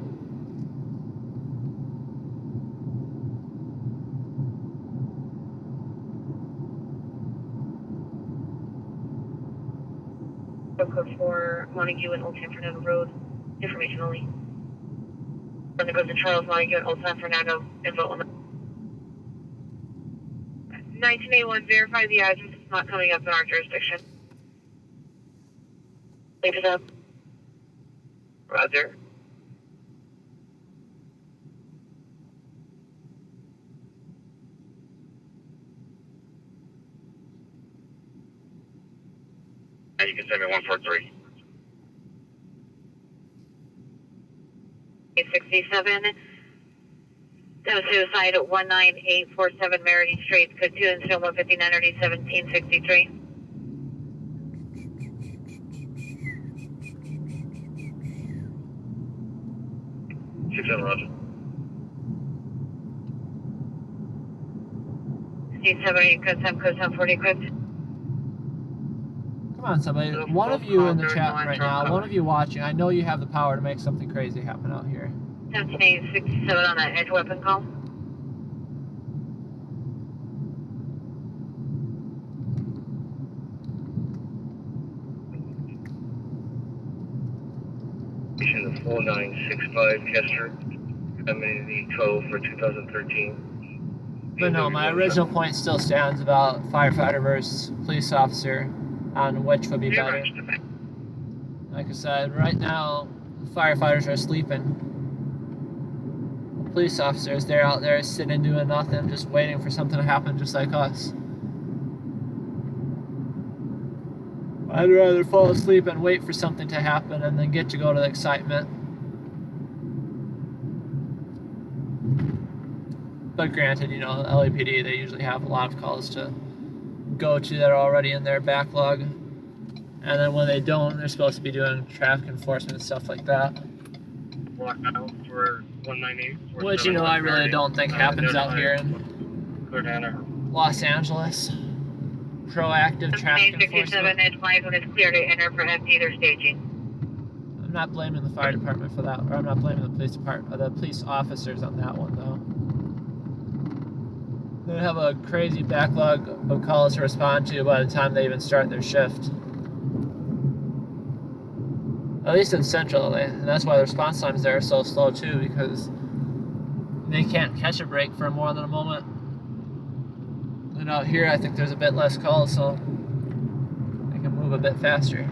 Speaker 6: Code 4, Montague and Old San Fernando Road. Information only. Then it goes to Charles Montague and Old San Fernando. Info on 1981, verify the address. It's not coming up in our jurisdiction. Leave it up.
Speaker 2: Roger.
Speaker 5: You can send me 143.
Speaker 6: 867. So suicide at 19847 Merity Street, code 2 and still 159 RD 1763.
Speaker 7: Roger.
Speaker 6: 7 code 7 code 740 equipped.
Speaker 1: Come on, somebody. One of you in the chat right now, one of you watching, I know you have the power to make something crazy happen out here.
Speaker 6: 1767 on that edge weapon call.
Speaker 7: The 4965 Kester, amenity tow for 2013.
Speaker 1: But no, my original point still stands about firefighter versus police officer on which would be better. Like I said, right now, firefighters are sleeping. Police officers, they're out there sitting doing nothing, just waiting for something to happen just like us. I'd rather fall asleep and wait for something to happen and then get to go to the excitement. But granted, you know, the LAPD, they usually have a lot of calls to go to that are already in their backlog. And then when they don't, they're supposed to be doing traffic enforcement and stuff like that.
Speaker 7: Blackout for 198.
Speaker 1: Which, you know, I really don't think happens out here in Los Angeles. Proactive traffic enforcement.
Speaker 6: 67 edge 5 when it's clear to enter for empty their staging.
Speaker 1: I'm not blaming the fire department for that, or I'm not blaming the police department, the police officers on that one though. They have a crazy backlog of calls to respond to by the time they even start their shift. At least in Central LA, and that's why the response times there are so slow too, because they can't catch a break for more than a moment. And out here, I think there's a bit less calls, so they can move a bit faster.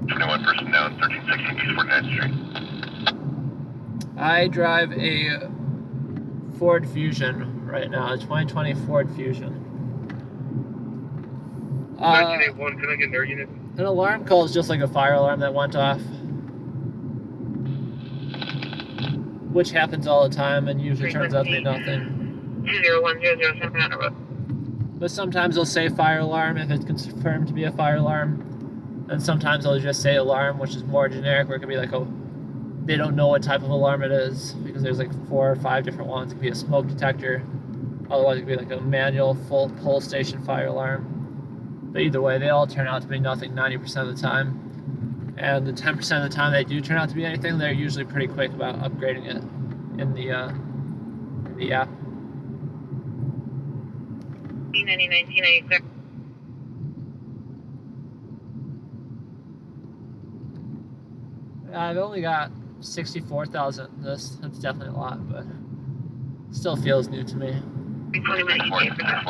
Speaker 5: 21 person down, 1360 East 49th Street.
Speaker 1: I drive a Ford Fusion right now, a 2020 Ford Fusion.
Speaker 7: 1981, can I get their unit?
Speaker 1: An alarm call is just like a fire alarm that went off, which happens all the time and usually turns out to be nothing.
Speaker 6: 20107 on the road.
Speaker 1: But sometimes they'll say fire alarm if it's confirmed to be a fire alarm, and sometimes they'll just say alarm, which is more generic, where it could be like they don't know what type of alarm it is, because there's like 4 or 5 different ones. It could be a smoke detector, otherwise it could be like a manual full pull station fire alarm. But either way, they all turn out to be nothing 90% of the time. And the 10% of the time they do turn out to be anything, they're usually pretty quick about upgrading it in the app.
Speaker 6: 1990
Speaker 1: I've only got 64,000. That's definitely a lot, but still feels new to me.
Speaker 5: 4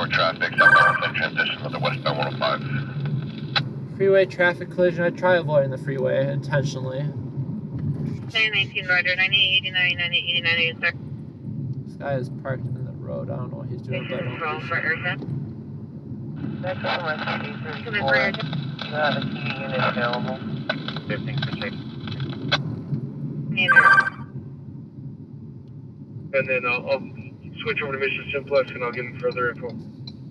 Speaker 5: traffic, southbound transition on the westbound 105.
Speaker 1: Freeway traffic collision. I try avoiding the freeway intentionally.
Speaker 6: 19 Roger, 9889, 9889
Speaker 1: This guy is parked in the road. I don't know what he's doing, but I don't.
Speaker 6: Roll for Ursa.
Speaker 3: That's all right.
Speaker 6: Come in for Ursa.
Speaker 3: You have a key unit available.
Speaker 7: 15%.
Speaker 6: Neither.
Speaker 9: And then I'll switch over to Mission Simplex and I'll get in further info.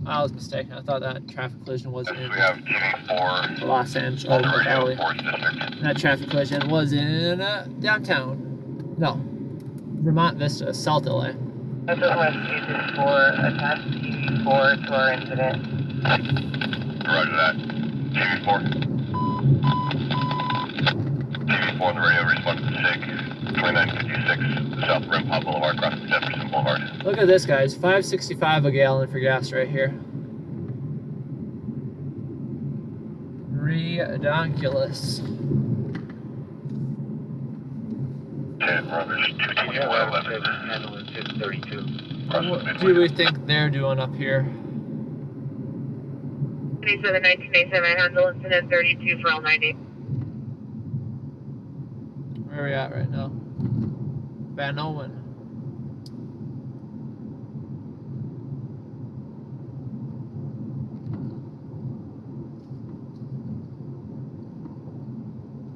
Speaker 1: I was mistaken. I thought that traffic collision was in
Speaker 5: We have TV4.
Speaker 1: Los Angeles Valley.
Speaker 5: District.
Speaker 1: That traffic collision was in downtown. No, Vermont Vista, South LA.
Speaker 3: That's what West 864 attached TV4 to our incident.
Speaker 5: Roger that. TV4. TV4 on the radio responded to SIG 2956 South Rim Pop Boulevard crossing Jefferson Boulevard.
Speaker 1: Look at this, guys. $5.65 a gallon for gas right here. Redonkulous.
Speaker 5: 10 runners, 22411.
Speaker 7: Handling 632.
Speaker 1: What do we think they're doing up here?
Speaker 6: 27 1987 handle incident 32 for all 90.
Speaker 1: Where are we at right now? Van Owen.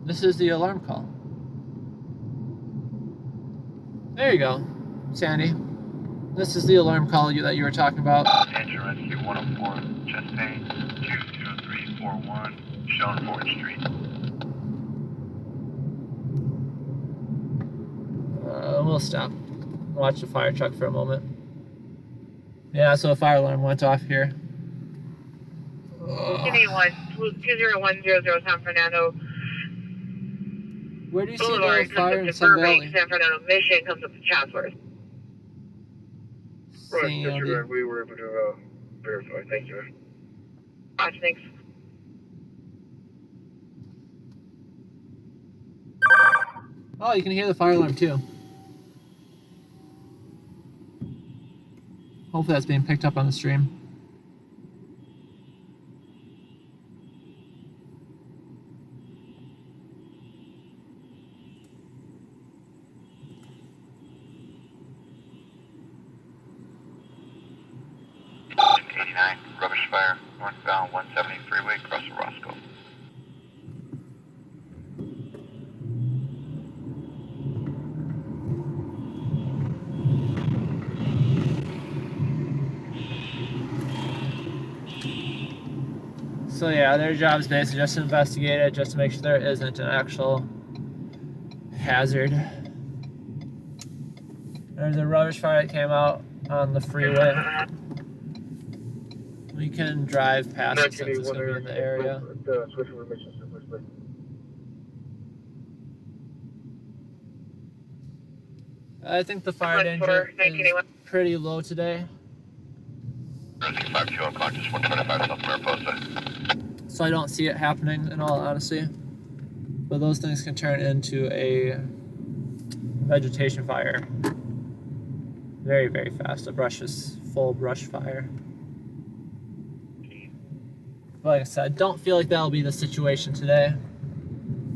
Speaker 1: This is the alarm call. There you go, Sandy. This is the alarm call that you were talking about.
Speaker 5: Engine Rescue 104, chest pain, 20341, Sean Ford Street.
Speaker 1: We'll stop. Watch the fire truck for a moment. Yeah, so a fire alarm went off here.
Speaker 2: 20100 San Fernando.
Speaker 1: Where do you see
Speaker 2: Boulevard
Speaker 1: the fire in
Speaker 2: comes
Speaker 1: Sun
Speaker 2: up to Burbank,
Speaker 1: Valley?
Speaker 2: San Fernando Mission comes up to Chatsworth.
Speaker 9: Right,
Speaker 1: Sandy.
Speaker 9: disregard, we were able to verify. Thank you.
Speaker 2: Watch, thanks.
Speaker 1: Oh, you can hear the fire alarm too. Hopefully that's being picked up on the stream.
Speaker 5: Rubbish fire, northbound 170 freeway, across the Roscoe.
Speaker 1: So yeah, their job is basically just to investigate it, just to make sure there isn't an actual hazard. There's a rubbish fire that came out on the freeway. We can drive past it since it's going to be in the area.
Speaker 9: Switch over mission super split.
Speaker 1: I think the fire danger is pretty low today.
Speaker 5: Rescue 52 unconscious, 125 South Mariposa.
Speaker 1: So I don't see it happening in all honesty. But those things can turn into a vegetation fire very, very fast. A full brush fire. But like I said, don't feel like that'll be the situation today.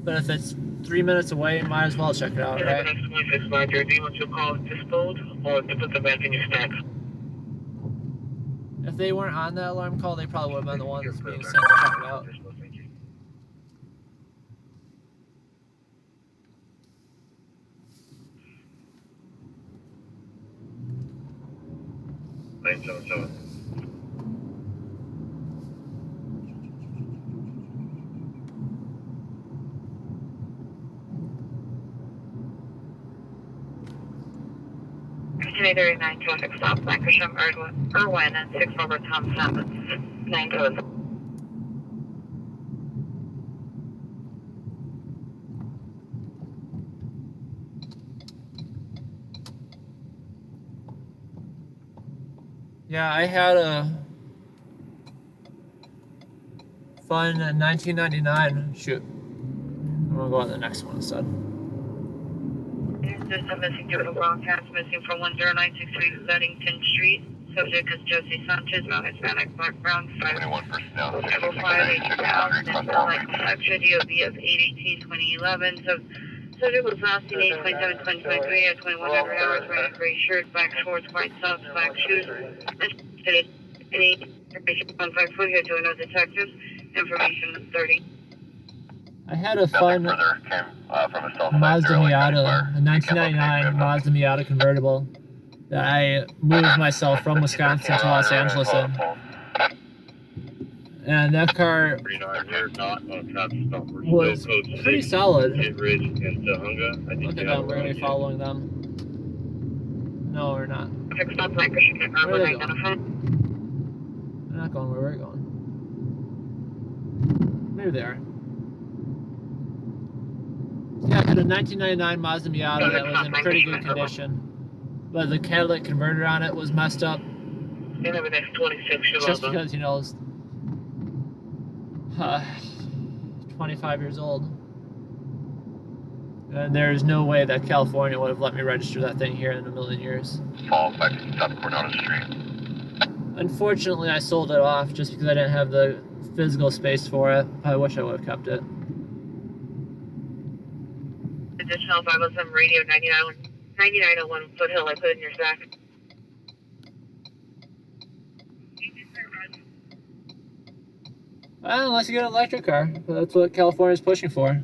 Speaker 1: But if it's 3 minutes away, might as well check it out, right?
Speaker 2: Next 26 Roger, do you want your call disposed or to put them back in your stacks?
Speaker 1: If they weren't on that alarm call, they probably would have been the ones being sent to check it out.
Speaker 5: Lane 77.
Speaker 2: Continue 39 traffic stop, Lancashire, Irwin, and 6 over Tom Sammons, 9
Speaker 1: Yeah, I had a fun 1999 shoot. I'm gonna go on the next one instead.
Speaker 2: System missing due to broadcast missing from 10963 Ludington Street. Subject is Josie Sanchez, male Hispanic background,
Speaker 5: 21 personnel,
Speaker 2: 5 DOB of 8/18/2011. Subject was last seen 8/27/2023 at 2100 hours, wearing a gray shirt, black shorts, white socks, black shoes. Any information on 5 foot here to another detectives. Information 30.
Speaker 1: I had a fun Mazda Miata, a 1999 Mazda Miata convertible that I moved myself from Wisconsin to Los Angeles in. And that car was pretty solid. Look at them, we're going to be following them. No, we're not. Where are they going? They're not going where we're going. Maybe they are. Yeah, I had a 1999 Mazda Miata that was in pretty good condition. But the catalytic converter on it was messed up. Just because, you know, it's 25 years old. And there's no way that California would have let me register that thing here in a million years.
Speaker 5: Fall back to South Coronado Street.
Speaker 1: Unfortunately, I sold it off just because I didn't have the physical space for it. I wish I would have kept it.
Speaker 2: Additional 507 radio 9901 Foothill, I put in your stack.
Speaker 1: Well, unless you get an electric car. That's what California's pushing for.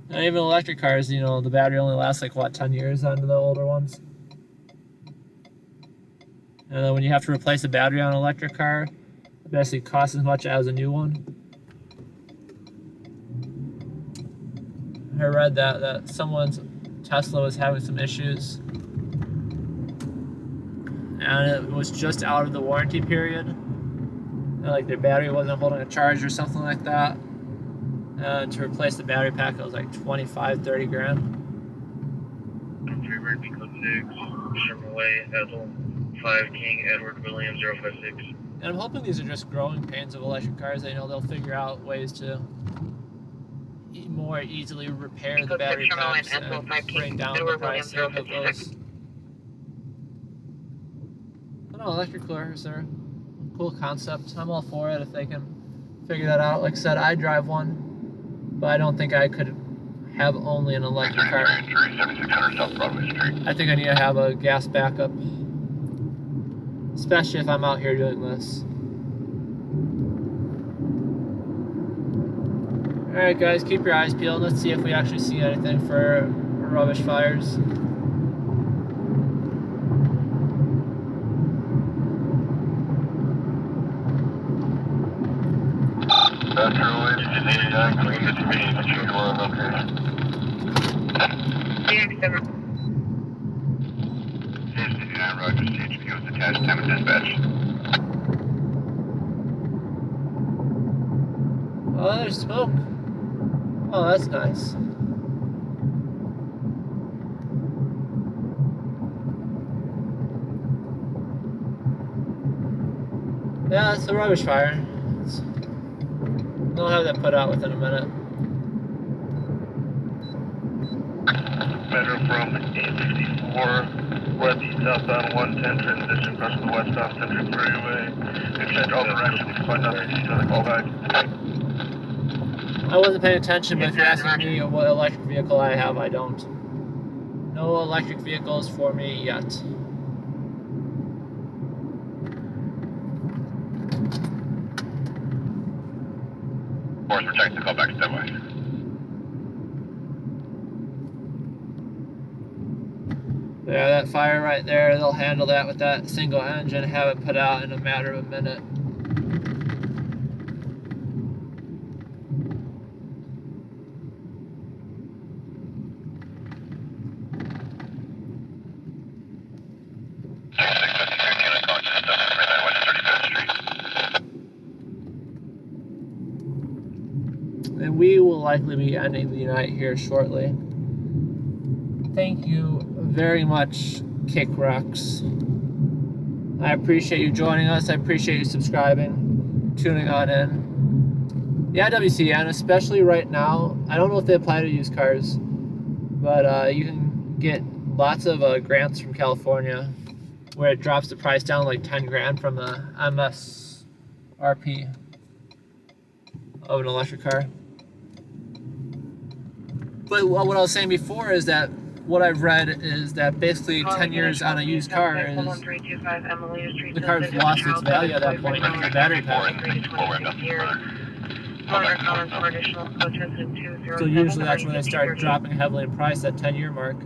Speaker 1: And even electric cars, you know, the battery only lasts like, what, 10 years on the older ones? And then when you have to replace a battery on an electric car, it basically costs as much as a new one. I read that someone's Tesla was having some issues. And it was just out of the warranty period. And like their battery wasn't holding a charge or something like that. And to replace the battery pack, it was like 25, 30 grand.
Speaker 7: 3 Echo 6, Sherman Ethel, 5 King Edward William 056.
Speaker 1: And I'm hoping these are just growing pains of electric cars. I know they'll figure out ways to more easily repair the battery packs and bring down the price of those. I don't know, electric cars are a cool concept. I'm all for it if they can figure that out. Like I said, I drive one, but I don't think I could have only an electric car. I think I need to have a gas backup, especially if I'm out here doing this. Alright guys, keep your eyes peeled. Let's see if we actually see anything for rubbish fires.
Speaker 5: Roger, CHP was attached, time of dispatch.
Speaker 1: Oh, there's smoke. Oh, that's nice. Yeah, it's a rubbish fire. They'll have that put out within a minute.
Speaker 5: Metro from 864, west east southbound 110 transition crossing the west off Century Freeway. Expect all directions, find another east on the callback.
Speaker 1: I wasn't paying attention, but if you're asking me what electric vehicle I have, I don't. No electric vehicles for me yet.
Speaker 5: Force, protect the callback standby.
Speaker 1: Yeah, that fire right there, they'll handle that with that single engine, have it put out in a matter of a minute. And we will likely be ending the night here shortly. Thank you very much, Kick Rocks. I appreciate you joining us. I appreciate you subscribing, tuning on in. The IWC, and especially right now, I don't know if they apply to used cars, but you can get lots of grants from California where it drops the price down like 10 grand from the MSRP of an electric car. But what I was saying before is that what I've read is that basically 10 years on a used car is the car's lost its value at that point because the battery pack. So usually that's when they start dropping heavily in price at 10-year mark.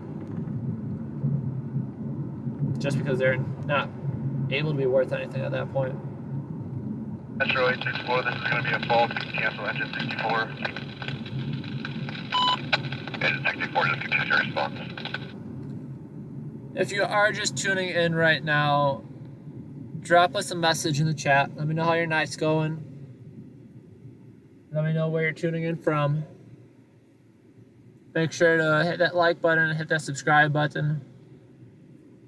Speaker 1: Just because they're not able to be worth anything at that point.
Speaker 5: Metro 864, this is going to be a fault. Cancel engine 64. Engine 64, just continue your response.
Speaker 1: If you are just tuning in right now, drop us a message in the chat. Let me know how your night's going. Let me know where you're tuning in from. Make sure to hit that like button and hit that subscribe button.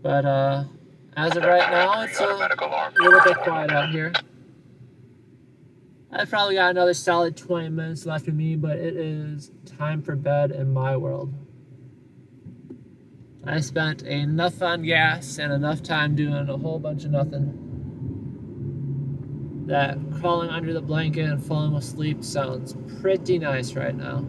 Speaker 1: But as of right now, it's a little bit quiet out here. I've probably got another solid 20 minutes left of me, but it is time for bed in my world. I spent enough on gas and enough time doing a whole bunch of nothing that crawling under the blanket and falling asleep sounds pretty nice right now.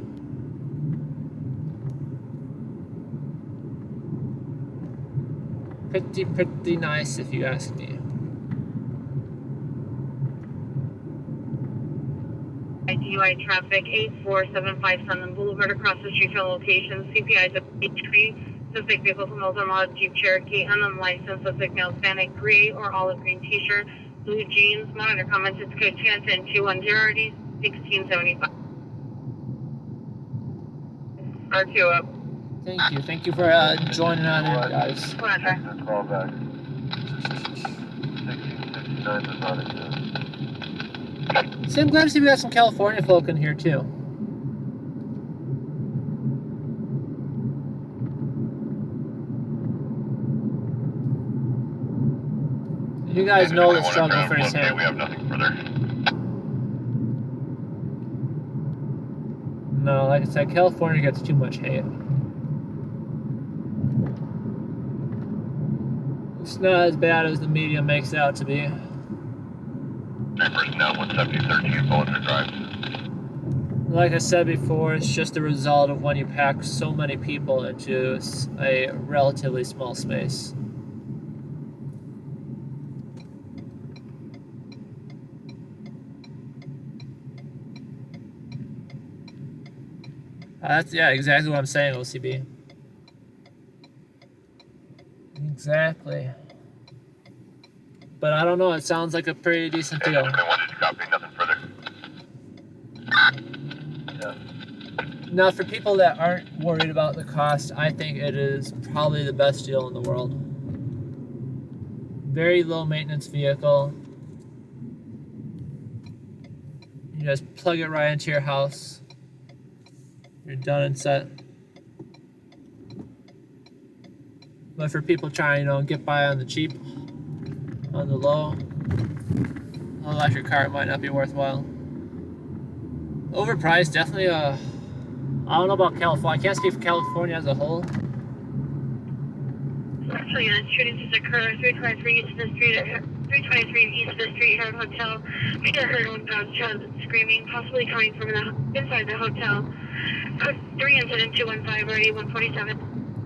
Speaker 1: Pretty nice if you ask me.
Speaker 6: ID DUI traffic, 8475 Sunland Boulevard, across the street from location. CPI is H3. Suspect vehicle from Oldsmobile model Jeep Cherokee, unknown license. Suspect male, Hispanic, gray or olive green t-shirt, blue jeans. Monitor comments, it's code 10-210 1675.
Speaker 2: R2 up.
Speaker 1: Thank you for joining on in, guys.
Speaker 6: Go on, sir.
Speaker 4: Just call back. 1669 is not it.
Speaker 1: See, I'm glad to see we got some California folk in here too. You guys know the struggle firsthand.
Speaker 5: We have nothing further.
Speaker 1: No, like I said, California gets too much hate. It's not as bad as the media makes it out to be.
Speaker 5: Personnel 17013 Pulitzer Drive.
Speaker 1: Like I said before, it's just a result of when you pack so many people into a relatively small space. That's, yeah, exactly what I'm saying, OCB. Exactly. But I don't know, it sounds like a pretty decent deal.
Speaker 5: Nothing further.
Speaker 1: Now, for people that aren't worried about the cost, I think it is probably the best deal in the world. Very low maintenance vehicle. You just plug it right into your house. You're done and set. But for people trying, get by on the cheap, on the low, an electric car might not be worthwhile. Overpriced, definitely I don't know about California. I can't speak for California as a whole.
Speaker 6: Actually, shootings just occurred 323 East of the Street, 323 East of the Street, Herod Hotel. We just heard one gunshot screaming, possibly coming from inside the hotel. Code 3 incident 215 already 147.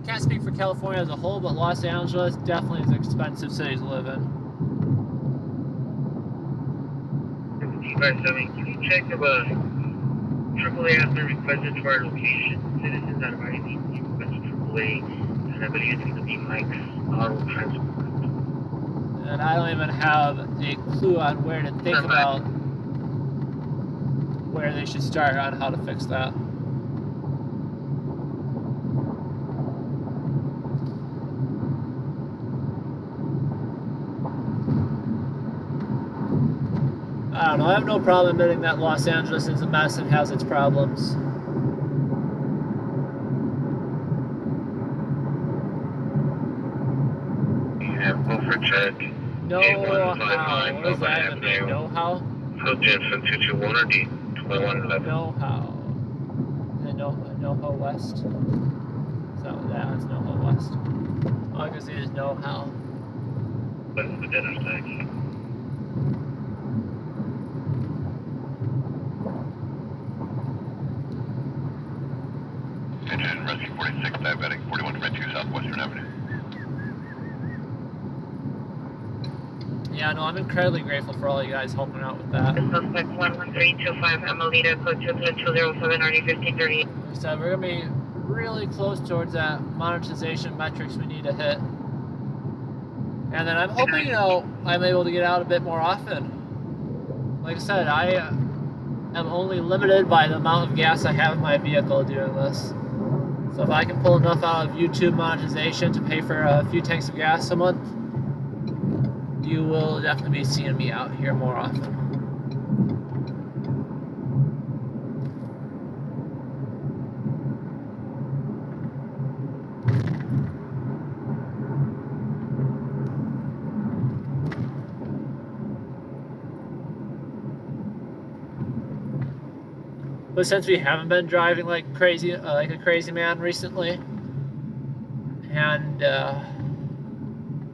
Speaker 1: Can't speak for California as a whole, but Los Angeles definitely is an expensive city to live in.
Speaker 3: 5-7, can you check if AAA has been requested to our location? Citizens are arriving, you requested AAA, and I believe it's going to be Mike's Auto Transport.
Speaker 1: And I don't even have a clue on where to think about where they should start on how to fix that. I don't know, I have no problem admitting that Los Angeles is a mess and has its problems.
Speaker 7: Yeah, Wilford check.
Speaker 1: Know how. What does that even mean? Know how?
Speaker 7: Code Jensen 221 or D 2111.
Speaker 1: Know how. And NoHo West? So that's NoHo West. All I can see is know how.
Speaker 7: What is the dinner stack?
Speaker 5: Engine Rescue 46, diabetic 4122 Southwestern Avenue.
Speaker 1: Yeah, no, I'm incredibly grateful for all you guys helping out with that.
Speaker 6: Suspect 11325 Emelita, code 207 already 1538.
Speaker 1: Like I said, we're going to be really close towards that monetization metrics we need to hit. And then I'm hoping, I'm able to get out a bit more often. Like I said, I am only limited by the amount of gas I have in my vehicle doing this. So if I can pull enough out of YouTube monetization to pay for a few tanks of gas a month, you will definitely be seeing me out here more often. But since we haven't been driving like crazy, like a crazy man recently, and a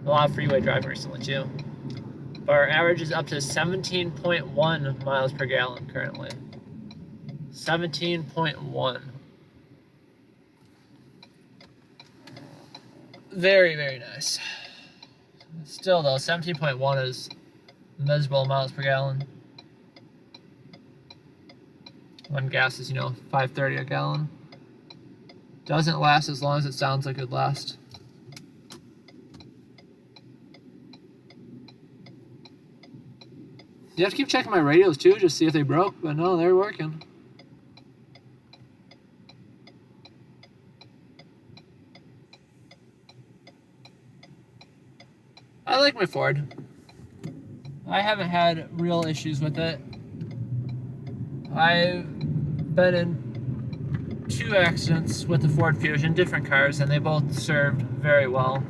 Speaker 1: lot of freeway driving recently too, but our average is up to 17.1 miles per gallon currently. 17.1. Very, very nice. Still though, 17.1 is miserable miles per gallon. when gas is, 5.30 a gallon. Doesn't last as long as it sounds like it'd last. You have to keep checking my radios too, just see if they broke, but no, they're working. I like my Ford. I haven't had real issues with it. I've been in 2 accidents with the Ford Fusion, different cars, and they both served very well.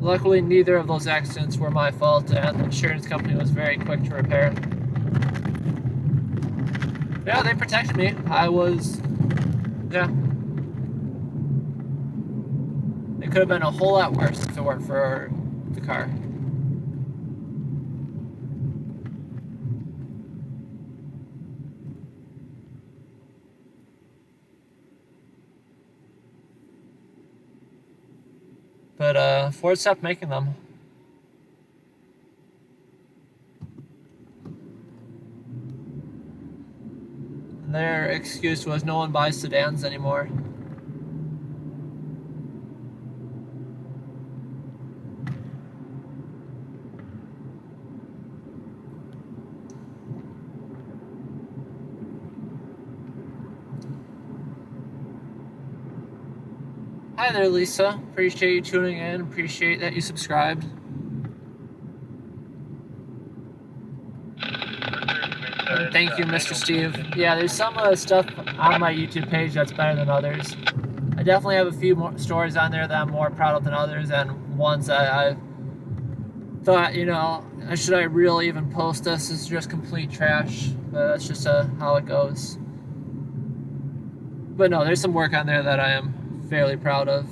Speaker 1: Luckily, neither of those accidents were my fault, and the insurance company was very quick to repair. Yeah, they protected me. It could have been a whole lot worse if it weren't for the car. But Ford stopped making them. Their excuse was no one buys sedans anymore. Hi there, Lisa. Appreciate you tuning in. Appreciate that you subscribed. And thank you, Mr. Steve. Yeah, there's some stuff on my YouTube page that's better than others. I definitely have a few more stories on there that I'm more proud of than others, and ones that I thought, should I really even post this? This is just complete trash. But that's just how it goes. But no, there's some work on there that I am fairly proud of.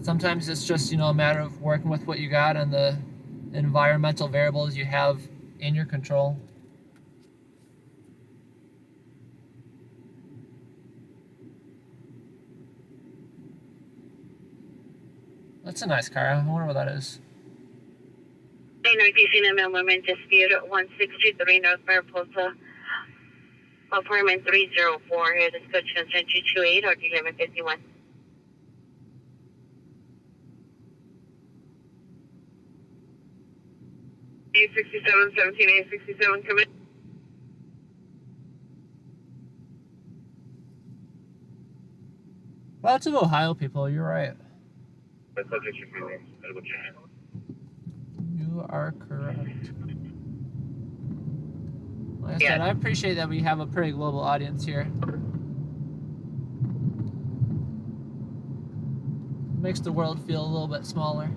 Speaker 1: Sometimes it's just, a matter of working with what you got and the environmental variables you have in your control. That's a nice car. I wonder what that is.
Speaker 6: Northeastern Amendment Dispute 1623 North Mariposa. Apartment 304 here, dispatch 228 or 1151.
Speaker 2: A67, 17A67, come in.
Speaker 1: Lots of Ohio people, you're right. You are correct. Like I said, I appreciate that we have a pretty global audience here. Makes the world feel a little bit smaller.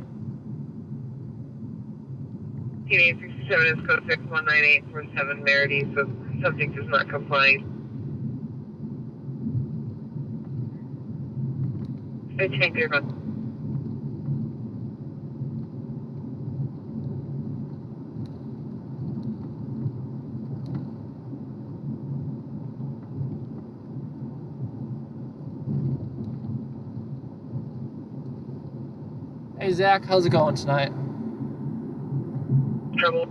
Speaker 2: TA 67 is code 619847 Merity, so subject is not complying. 1531.
Speaker 1: Hey Zach, how's it going tonight?
Speaker 2: Trouble.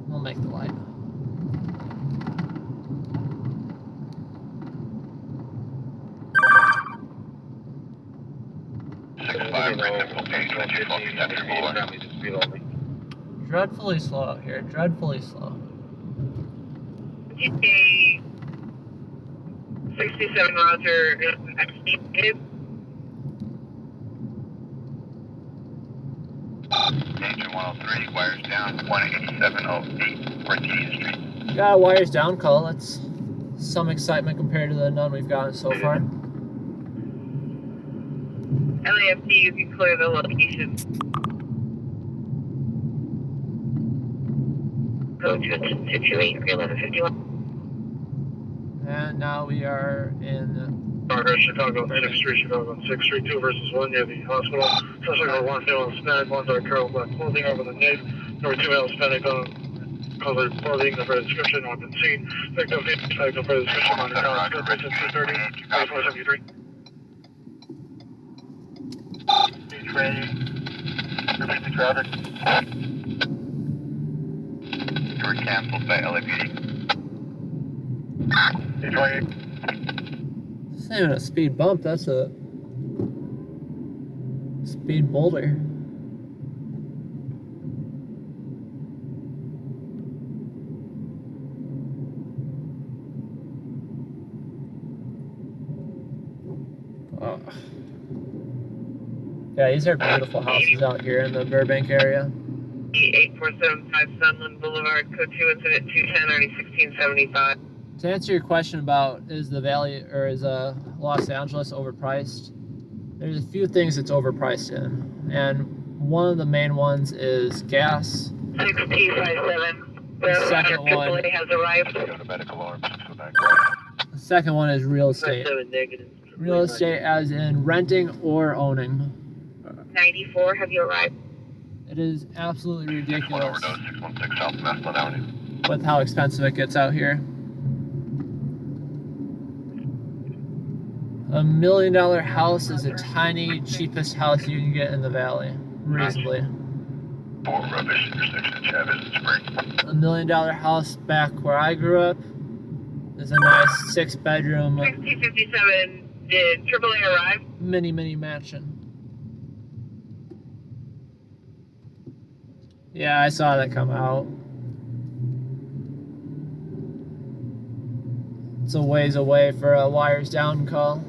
Speaker 1: We'll make the light. Dreadfully slow out here. Dreadfully slow.
Speaker 2: TA 67 Roger is activated.
Speaker 5: Engine 103, wires down, 18708 14th Street.
Speaker 1: Got a wires down call. That's some excitement compared to the none we've gotten so far.
Speaker 2: LAFT, you can clear the location. Go to situate 1151.
Speaker 1: And now we are in
Speaker 9: Progress, Chicago, 6th Street, Chicago, 6th Street, 2 versus 1 near the hospital. Suspect number 1 failed on Hispanic, 1 dark curl, black clothing over the nape. Number 2 male Hispanic colored clothing, no further description, not been seen. Victim, Hispanic, no further description, minor talent, good, 230, 2473.
Speaker 7: ready. Repeat the traffic. You were canceled by LAPD. 228.
Speaker 1: It's not even a speed bump, that's a speed boulder. Oh. Yeah, these are beautiful houses out here in the Burbank area.
Speaker 2: 8475 Sunland Boulevard, code 2 incident 210, already 1675.
Speaker 1: To answer your question about is the Valley or is Los Angeles overpriced, there's a few things it's overpriced in, and one of the main ones is gas.
Speaker 2: 6257.
Speaker 1: The second one,
Speaker 2: has arrived.
Speaker 7: Go to medical alarm 609.
Speaker 1: the second one is real estate.
Speaker 3: 57 negative.
Speaker 1: Real estate as in renting or owning.
Speaker 2: 94, have you arrived?
Speaker 1: It is absolutely ridiculous
Speaker 7: 616 South Maslin Avenue.
Speaker 1: with how expensive it gets out here. $1 million house is the tiny, cheapest house you can get in the valley, reasonably.
Speaker 7: 4 Rubbish intersection Chavez and Spring.
Speaker 1: $1 million house back where I grew up is a nice 6-bedroom
Speaker 2: 6257, did AAA arrive?
Speaker 1: mini mansion. Yeah, I saw that come out. It's a ways away for a wires down call.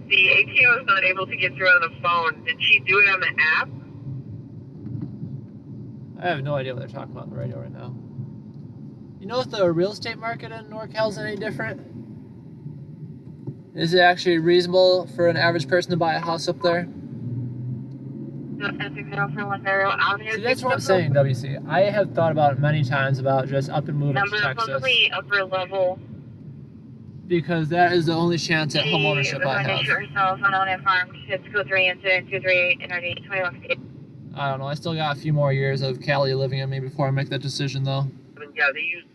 Speaker 2: The ATO is not able to get through on the phone. Did she do it on the app?
Speaker 1: I have no idea what they're talking about on the radio right now. You know if the real estate market in NorCal is any different? Is it actually reasonable for an average person to buy a house up there? See, that's what I'm saying, WC. I have thought about it many times about just up and moving to Texas.
Speaker 2: Possibly upper level.
Speaker 1: Because that is the only chance at homeownership I have.
Speaker 2: Herself on Owen Farm, it's code 3 incident 238 and already 21.
Speaker 1: I don't know. I still got a few more years of Cali living in me before I make that decision, though.
Speaker 2: Yeah, they use.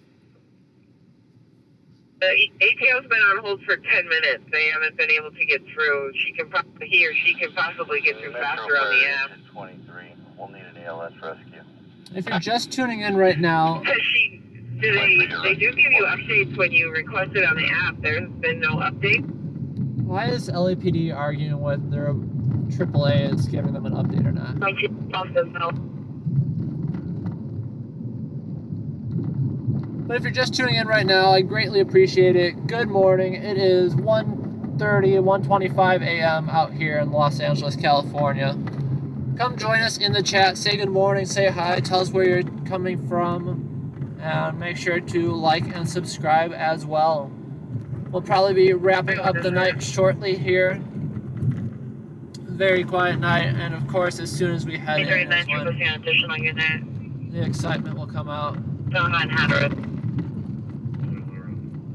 Speaker 2: The ATO's been on hold for 10 minutes. They haven't been able to get through. He or she can possibly get through faster on the app.
Speaker 7: 23. We'll need an ALS rescue.
Speaker 1: If you're just tuning in right now,
Speaker 2: They do give you updates when you request it on the app. There's been no update.
Speaker 1: why is LAPD arguing with their AAA is giving them an update or not? But if you're just tuning in right now, I greatly appreciate it. Good morning. It is 1:25 a.m. out here in Los Angeles, California. Come join us in the chat. Say good morning. Say hi. Tell us where you're coming from. And make sure to like and subscribe as well. We'll probably be wrapping up the night shortly here. Very quiet night. And of course, as soon as we head in, is when the excitement will come out.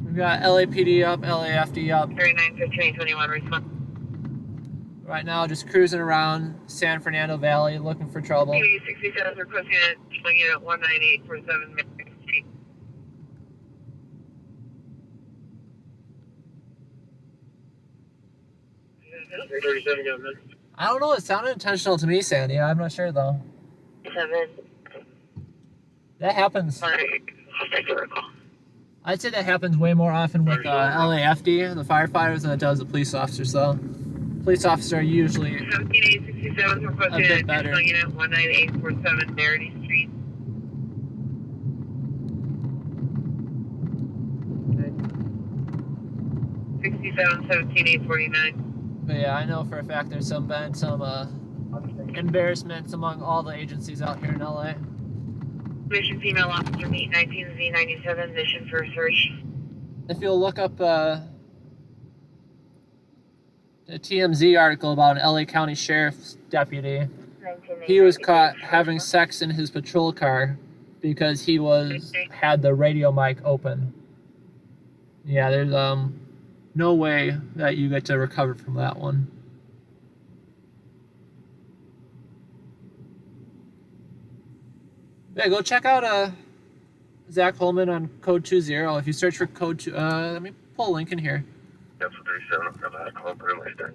Speaker 1: We've got LAPD up, LAFD up.
Speaker 2: 391521 response.
Speaker 1: Right now, just cruising around San Fernando Valley looking for trouble.
Speaker 2: 67 requesting it, swinging at 19847 Main Street.
Speaker 1: I don't know, it sounded intentional to me, Sandy. I'm not sure though.
Speaker 2: 7.
Speaker 1: That happens.
Speaker 2: Sorry, I'll take the recall.
Speaker 1: I'd say that happens way more often with LAFD, the firefighters, than it does the police officers though. Police officers are usually
Speaker 2: 17867 requesting
Speaker 1: a bit
Speaker 2: it,
Speaker 1: better.
Speaker 2: swinging at 19847 Verity Street. $67,17,849.
Speaker 1: But yeah, I know for a fact there's been some embarrassments among all the agencies out here in LA.
Speaker 2: Mission female officer meet 19Z97, mission for search.
Speaker 1: If you'll look up the TMZ article about an LA County Sheriff's deputy, he was caught having sex in his patrol car because he had the radio mic open. Yeah, there's no way that you get to recover from that one. Yeah, go check out Zach Holman on code 20. If you search for code 2, let me pull a link in here.
Speaker 8: That's 37, I've got a call for my start.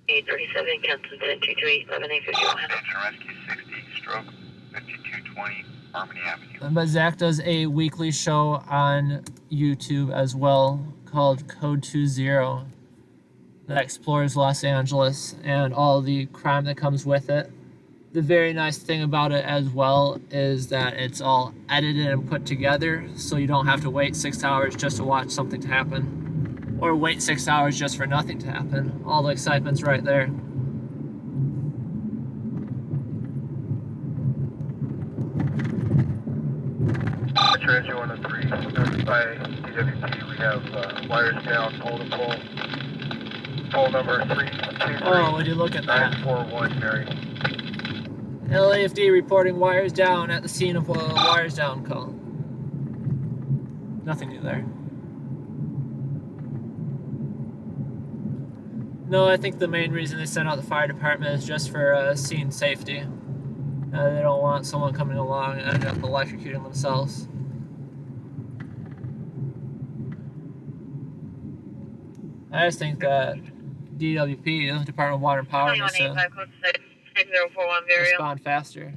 Speaker 3: 837, Kansas 228, 51.
Speaker 8: Rescue 60, stroke 5220, Harmony Avenue.
Speaker 1: But Zach does a weekly show on YouTube as well called Code 20 that explores Los Angeles and all the crime that comes with it. The very nice thing about it as well is that it's all edited and put together, so you don't have to wait 6 hours just to watch something to happen, or wait 6 hours just for nothing to happen. All the excitement's right there.
Speaker 4: Metro 103, by DWP, we have wires down, pole to pole. Pole number 323.
Speaker 1: Oh, would you look at that?
Speaker 4: 941, Mary.
Speaker 1: LAFD reporting wires down at the scene of a wires down call. Nothing new there. No, I think the main reason they sent out the fire department is just for scene safety. They don't want someone coming along and end up electrocuting themselves. I just think that DWP, the Department of Water and Power, needs to
Speaker 2: 6041 Muriel.
Speaker 1: respond faster.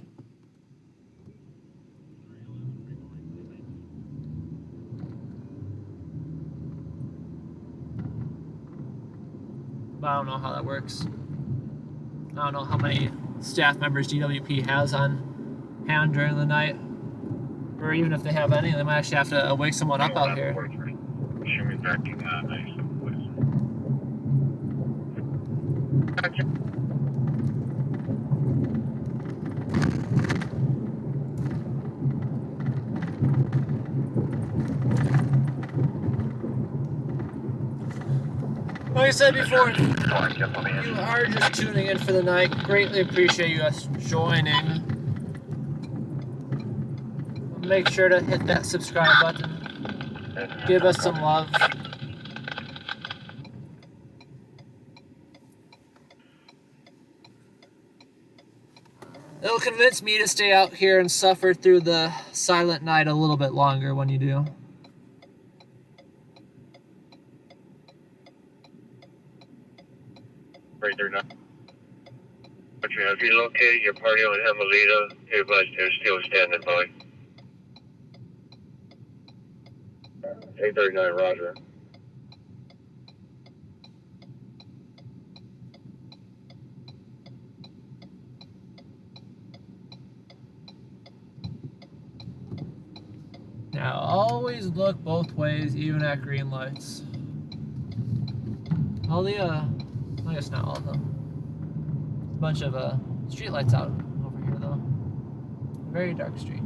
Speaker 1: But I don't know how that works. I don't know how many staff members DWP has on hand during the night. Or even if they have any, they might actually have to wake someone up out here.
Speaker 8: Show me backing nice, please.
Speaker 1: Like I said before, if you are just tuning in for the night, greatly appreciate you guys joining. Make sure to hit that subscribe button. Give us some love. It'll convince me to stay out here and suffer through the silent night a little bit longer when you do.
Speaker 8: Right there now. But you have you located your party on Hamalita? Everybody's there still standing by. 839, roger.
Speaker 1: Now, always look both ways, even at green lights. All the, I guess not all of them. A bunch of, street lights out over here, though. Very dark street.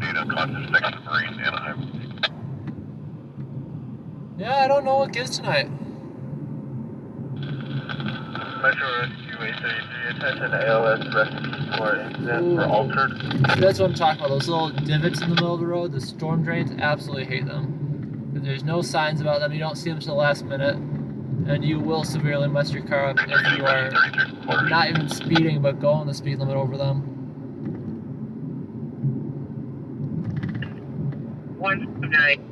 Speaker 8: Data constant section 3 in Anaheim.
Speaker 1: Yeah, I don't know what gives tonight.
Speaker 4: Metro Rescue 833, attention ALS rescue for incident for altered.
Speaker 1: That's what I'm talking about. Those little divots in the middle of the road, the storm drains, absolutely hate them. There's no signs about them. You don't see them till the last minute. And you will severely mess your car up if you are not even speeding, but going the speed limit over them.
Speaker 2: 129.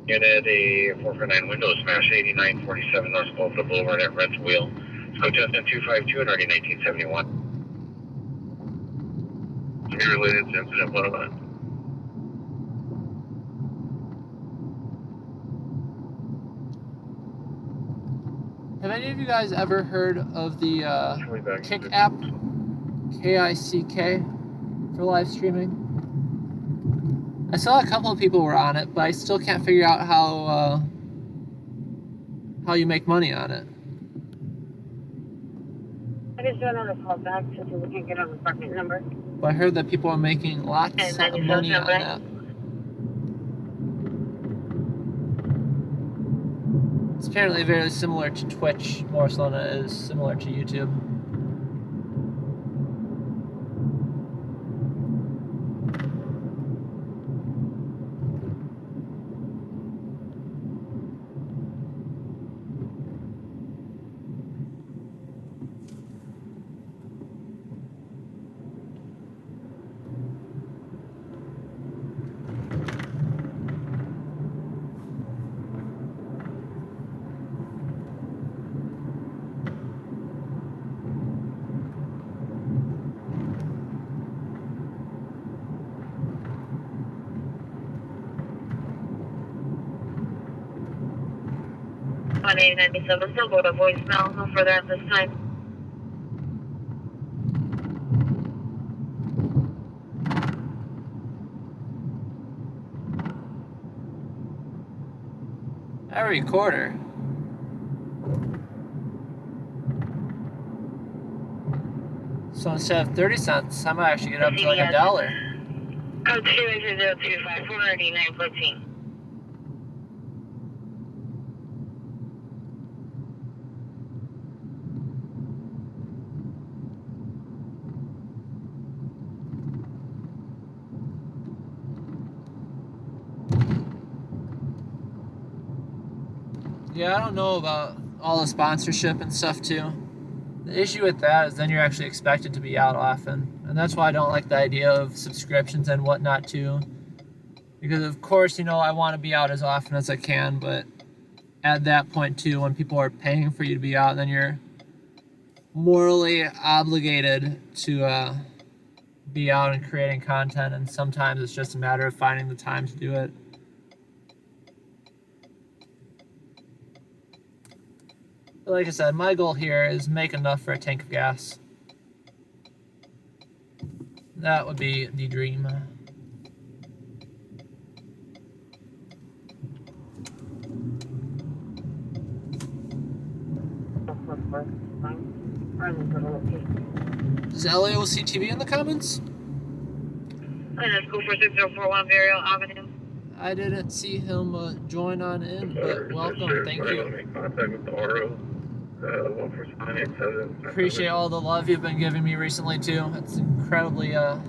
Speaker 8: Unit a 449 window smash 8947 North Buffalo Boulevard at Rent Wheel. Scope Justin 252 and already 1971. Any related to incident 109?
Speaker 1: Have any of you guys ever heard of the Kick app? Kick for live streaming? I saw a couple of people were on it, but I still can't figure out how you make money on it.
Speaker 3: I just don't know the call back since we can't get an apartment number.
Speaker 1: But I heard that people are making lots of money on that. It's apparently very similar to Twitch, more so than it is similar to YouTube.
Speaker 6: On 897, still go to voicemail. No further at this time.
Speaker 1: Every quarter. So instead of 30 cents, I might actually get up to like $1.
Speaker 6: Code 20254 8914.
Speaker 1: Yeah, I don't know about all the sponsorship and stuff too. The issue with that is then you're actually expected to be out often. And that's why I don't like the idea of subscriptions and whatnot too. Because of course, you know, I want to be out as often as I can, but at that point too, when people are paying for you to be out, then you're morally obligated to be out and creating content, and sometimes it's just a matter of finding the time to do it. But like I said, my goal here is make enough for a tank of gas. That would be the dream. Does Elio see TV in the comments?
Speaker 6: Let's go for 6041 Burial Avenue.
Speaker 1: I didn't see him join on in, but welcome, thank you.
Speaker 8: Make contact with the RO. 14987.
Speaker 1: Appreciate all the love you've been giving me recently too. It's incredibly
Speaker 6: 30.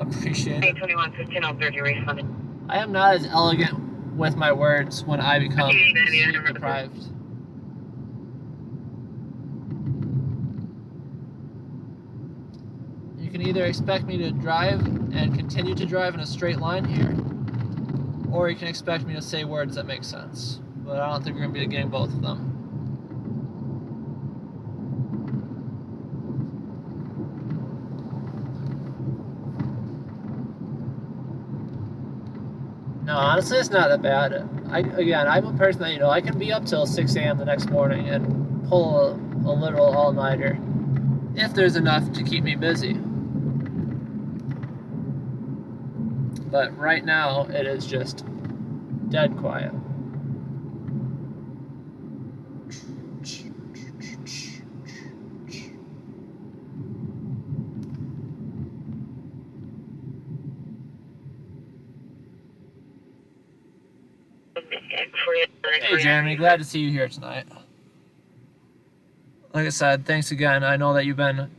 Speaker 1: appreciated.
Speaker 6: 821 1530 refunded.
Speaker 1: I am not as elegant with my words when I become sleep deprived. You can either expect me to drive and continue to drive in a straight line here, or you can expect me to say words that make sense. But I don't think we're going to be getting both of them. No, honestly, it's not that bad. I'm a person that, you know, I can be up till 6 a.m. the next morning and pull a literal all-nighter if there's enough to keep me busy. But right now, it is just dead quiet. Hey Jeremy, glad to see you here tonight. Like I said, thanks again. I know that you've been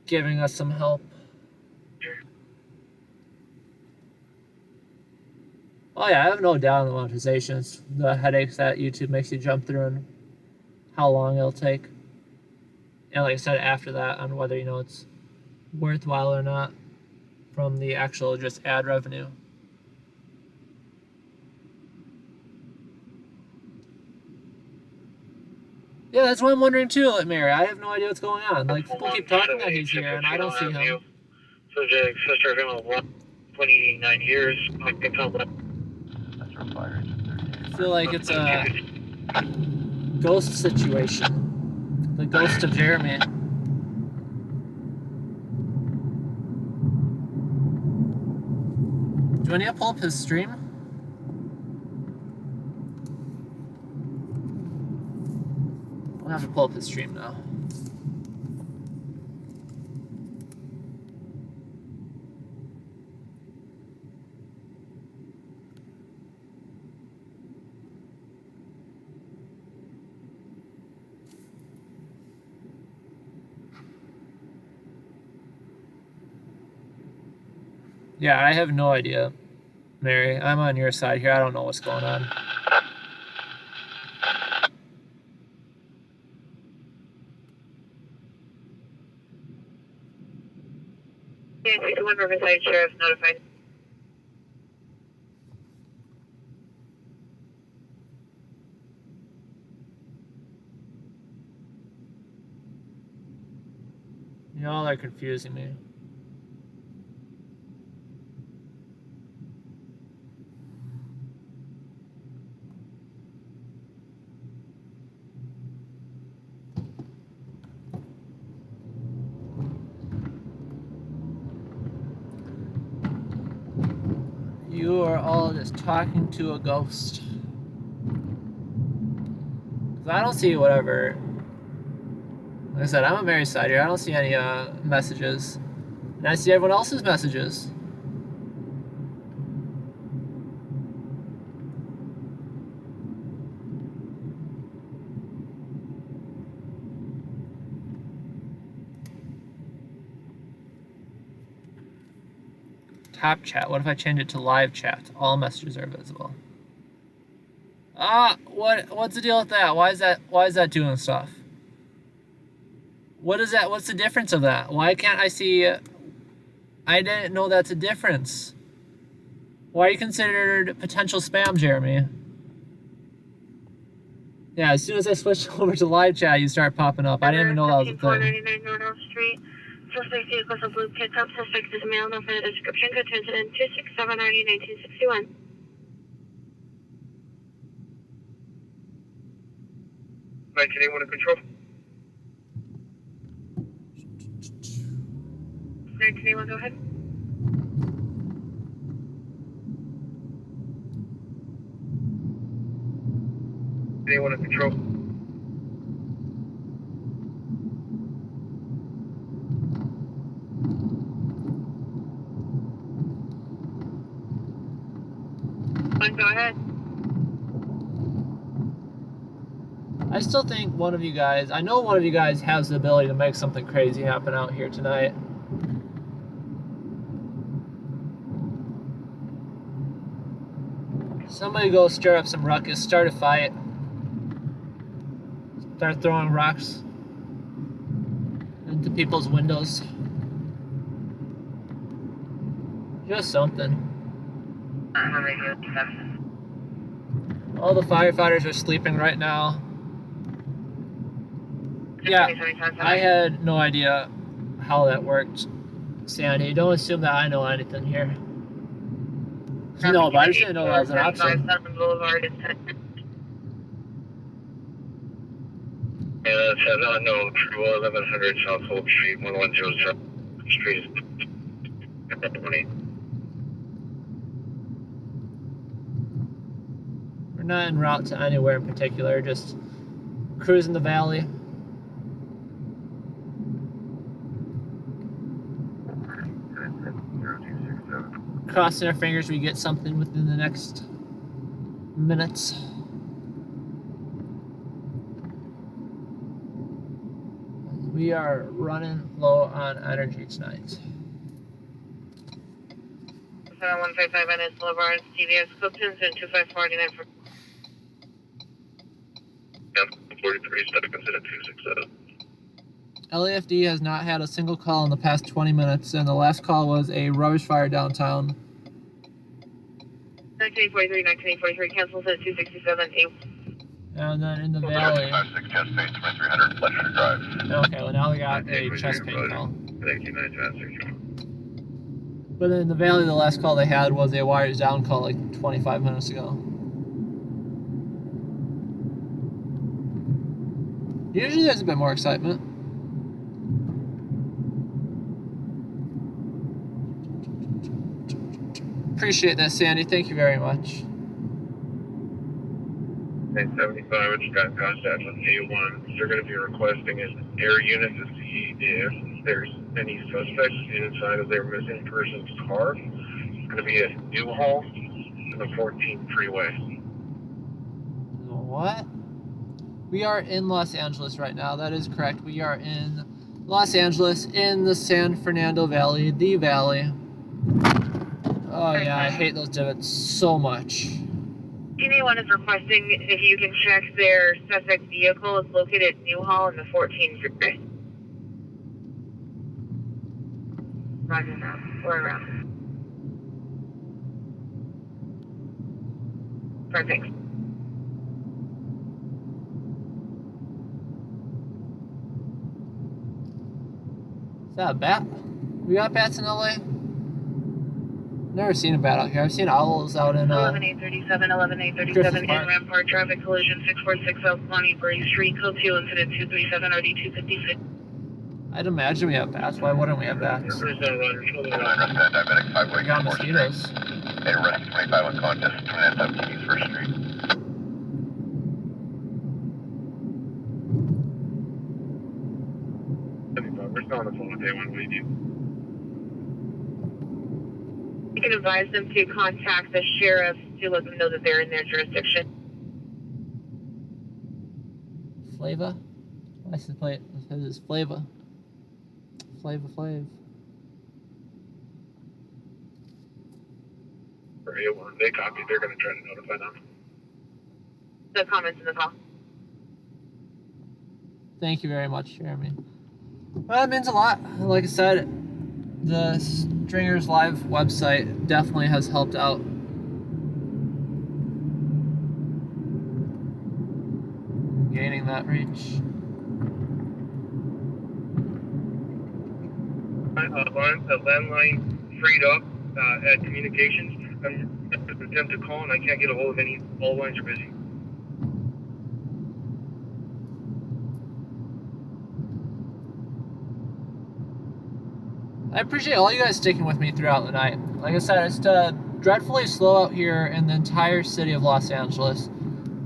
Speaker 1: giving us some help. Oh yeah, I have no doubt on the monetization. It's the headaches that YouTube makes you jump through and how long it'll take. And like I said, after that, on whether, you know, it's worthwhile or not from the actual just ad revenue. Yeah, that's what I'm wondering too, like Mary. I have no idea what's going on. Like, people keep talking that he's here, and I don't see him.
Speaker 9: Subject, sister of him of 29 years.
Speaker 1: I feel like it's a ghost situation. The ghost of Jeremy. Do I need to pull up his stream? I'll have to pull up his stream now. Yeah, I have no idea, Mary. I'm on your side here. I don't know what's going on.
Speaker 2: Yeah, 61 Riverside Sheriff's notified.
Speaker 1: Y'all are confusing me. You are all just talking to a ghost. 'Cause I don't see whatever. Like I said, I'm on Mary's side here. I don't see any messages. And I see everyone else's messages. Top chat. What if I change it to live chat? All messages are visible. What's the deal with that? Why is that doing stuff? What is that? What's the difference of that? Why can't I see? I didn't know that's a difference. Why are you considered potential spam, Jeremy? Yeah, as soon as I switched over to live chat, you start popping up. I didn't even know that was a thing.
Speaker 3: 499 North Street. Suspect vehicle of blue pickup. Suspect is male. No further description. Go to incident 267 RD 1961.
Speaker 9: 1981 in control.
Speaker 3: 1981, go ahead.
Speaker 9: Anyone in control?
Speaker 2: Go ahead.
Speaker 1: I still think one of you guys, I know one of you guys has the ability to make something crazy happen out here tonight. Somebody go stir up some ruckus, start a fight. Start throwing rocks into people's windows. Just something. All the firefighters are sleeping right now. Yeah, I had no idea how that worked, Sandy. Don't assume that I know anything here. No, but I just didn't know that was an option.
Speaker 7: Yeah, that's an unknown True 1100 South Hope Street, 1100 Street.
Speaker 1: We're not en route to anywhere in particular, just cruising the valley. Crossing our fingers we get something within the next minutes. We are running low on energy tonight.
Speaker 2: 155 NS Boulevard, CVS Clifton's and 2549 for
Speaker 7: 43, static incident 267.
Speaker 1: LAFD has not had a single call in the past 20 minutes, and the last call was a rubbish fire downtown.
Speaker 2: 1943, cancels at 267 8.
Speaker 1: And then in the valley.
Speaker 5: 56 chest pain, 2300 Fletcher Drive.
Speaker 1: Okay, well now we got a chest pain call.
Speaker 7: Thank you, 926.
Speaker 1: But then in the valley, the last call they had was a wires down call like 25 minutes ago. Usually there's a bit more excitement. Appreciate that, Sandy. Thank you very much.
Speaker 7: 1075, it's got contact with A1. They're going to be requesting an air unit to see if there's any suspects inside of their missing person's car. It's going to be a U-Haul in the 14 freeway.
Speaker 1: What? We are in Los Angeles right now. That is correct. We are in Los Angeles in the San Fernando Valley, the valley. Oh yeah, I hate those divots so much.
Speaker 2: TNA1 is requesting if you can check their suspect vehicle is located at Newhall in the 14 freeway. Roger that. We're around. Perfect.
Speaker 1: Is that a bat? We got bats in LA? Never seen a bat out here. I've seen owls out in
Speaker 2: 11837, 11837 in Rampart, traffic collision 646 South Bonniebury Street, code 2, incident 237, RD 256.
Speaker 1: I'd imagine we have bats. Why wouldn't we have bats?
Speaker 5: Arrest that diabetic 5
Speaker 1: We got mosquitoes.
Speaker 5: Hey, arrest 25 on contest, 2917 East 1st Street.
Speaker 9: We're still on the phone with day one. What do you need?
Speaker 2: You can advise them to contact the sheriff to let them know that they're in their jurisdiction.
Speaker 1: Flava? License plate. It says it's Flava. Flava Flav.
Speaker 9: For A1, they copy. They're going to try to notify them.
Speaker 2: The comments in the call.
Speaker 1: Thank you very much, Jeremy. Well, that means a lot. Like I said, the Stringers Live website definitely has helped out. Gaining that reach.
Speaker 9: Landline freed up at communications. I'm attempt to call and I can't get a hold of any. All lines are busy.
Speaker 1: I appreciate all you guys sticking with me throughout the night. Like I said, it's dreadfully slow out here in the entire city of Los Angeles,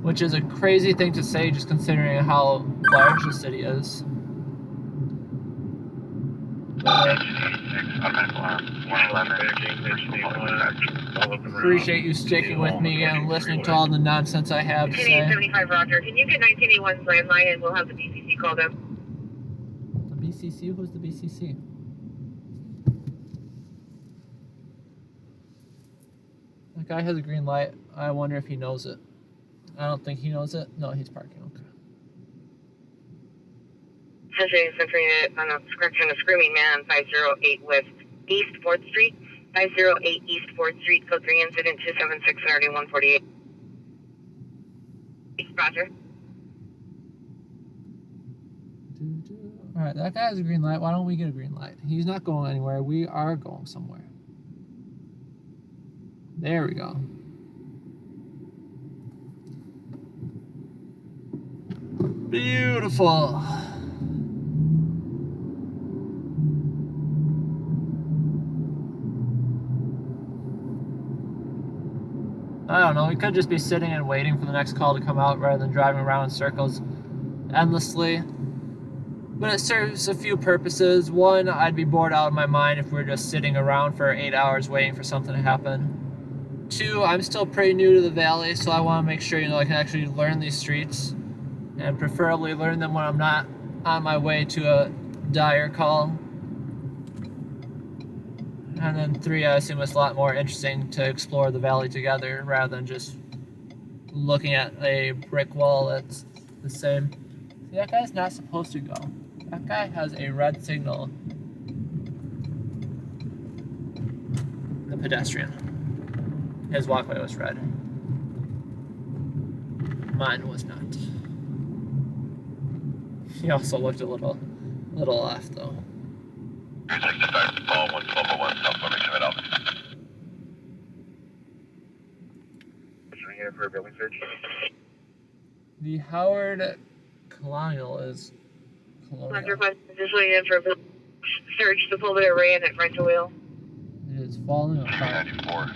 Speaker 1: which is a crazy thing to say just considering how large the city is. Appreciate you sticking with me and listening to all the nonsense I have to say.
Speaker 2: 1075 Roger. Can you get 1981's landline and we'll have the BCC call them?
Speaker 1: The BCC? Who's the BCC? That guy has a green light. I wonder if he knows it. I don't think he knows it. No, he's parking. Okay.
Speaker 2: Correction, a screaming man, 508 West East 4th Street, 508 East 4th Street, code 3, incident 276 148. Roger.
Speaker 1: Alright, that guy has a green light. Why don't we get a green light? He's not going anywhere. We are going somewhere. There we go. Beautiful. I don't know, we could just be sitting and waiting for the next call to come out rather than driving around in circles endlessly. But it serves a few purposes. One, I'd be bored out of my mind if we were just sitting around for 8 hours waiting for something to happen. Two, I'm still pretty new to the valley, so I want to make sure, I can actually learn these streets. And preferably learn them when I'm not on my way to a dire call. And then three, I assume it's a lot more interesting to explore the valley together rather than just looking at a brick wall that's the same. See, that guy's not supposed to go. That guy has a red signal. The pedestrian. His walkway was red. Mine was not. He also looked a little off though.
Speaker 5: 265, call 1201, South Formation at Alpha.
Speaker 9: Showing in for a building search.
Speaker 1: The Howard Colonial is
Speaker 2: Roger, just waiting in for a search to pull the array in at rental wheel.
Speaker 1: It is falling apart.
Speaker 5: 94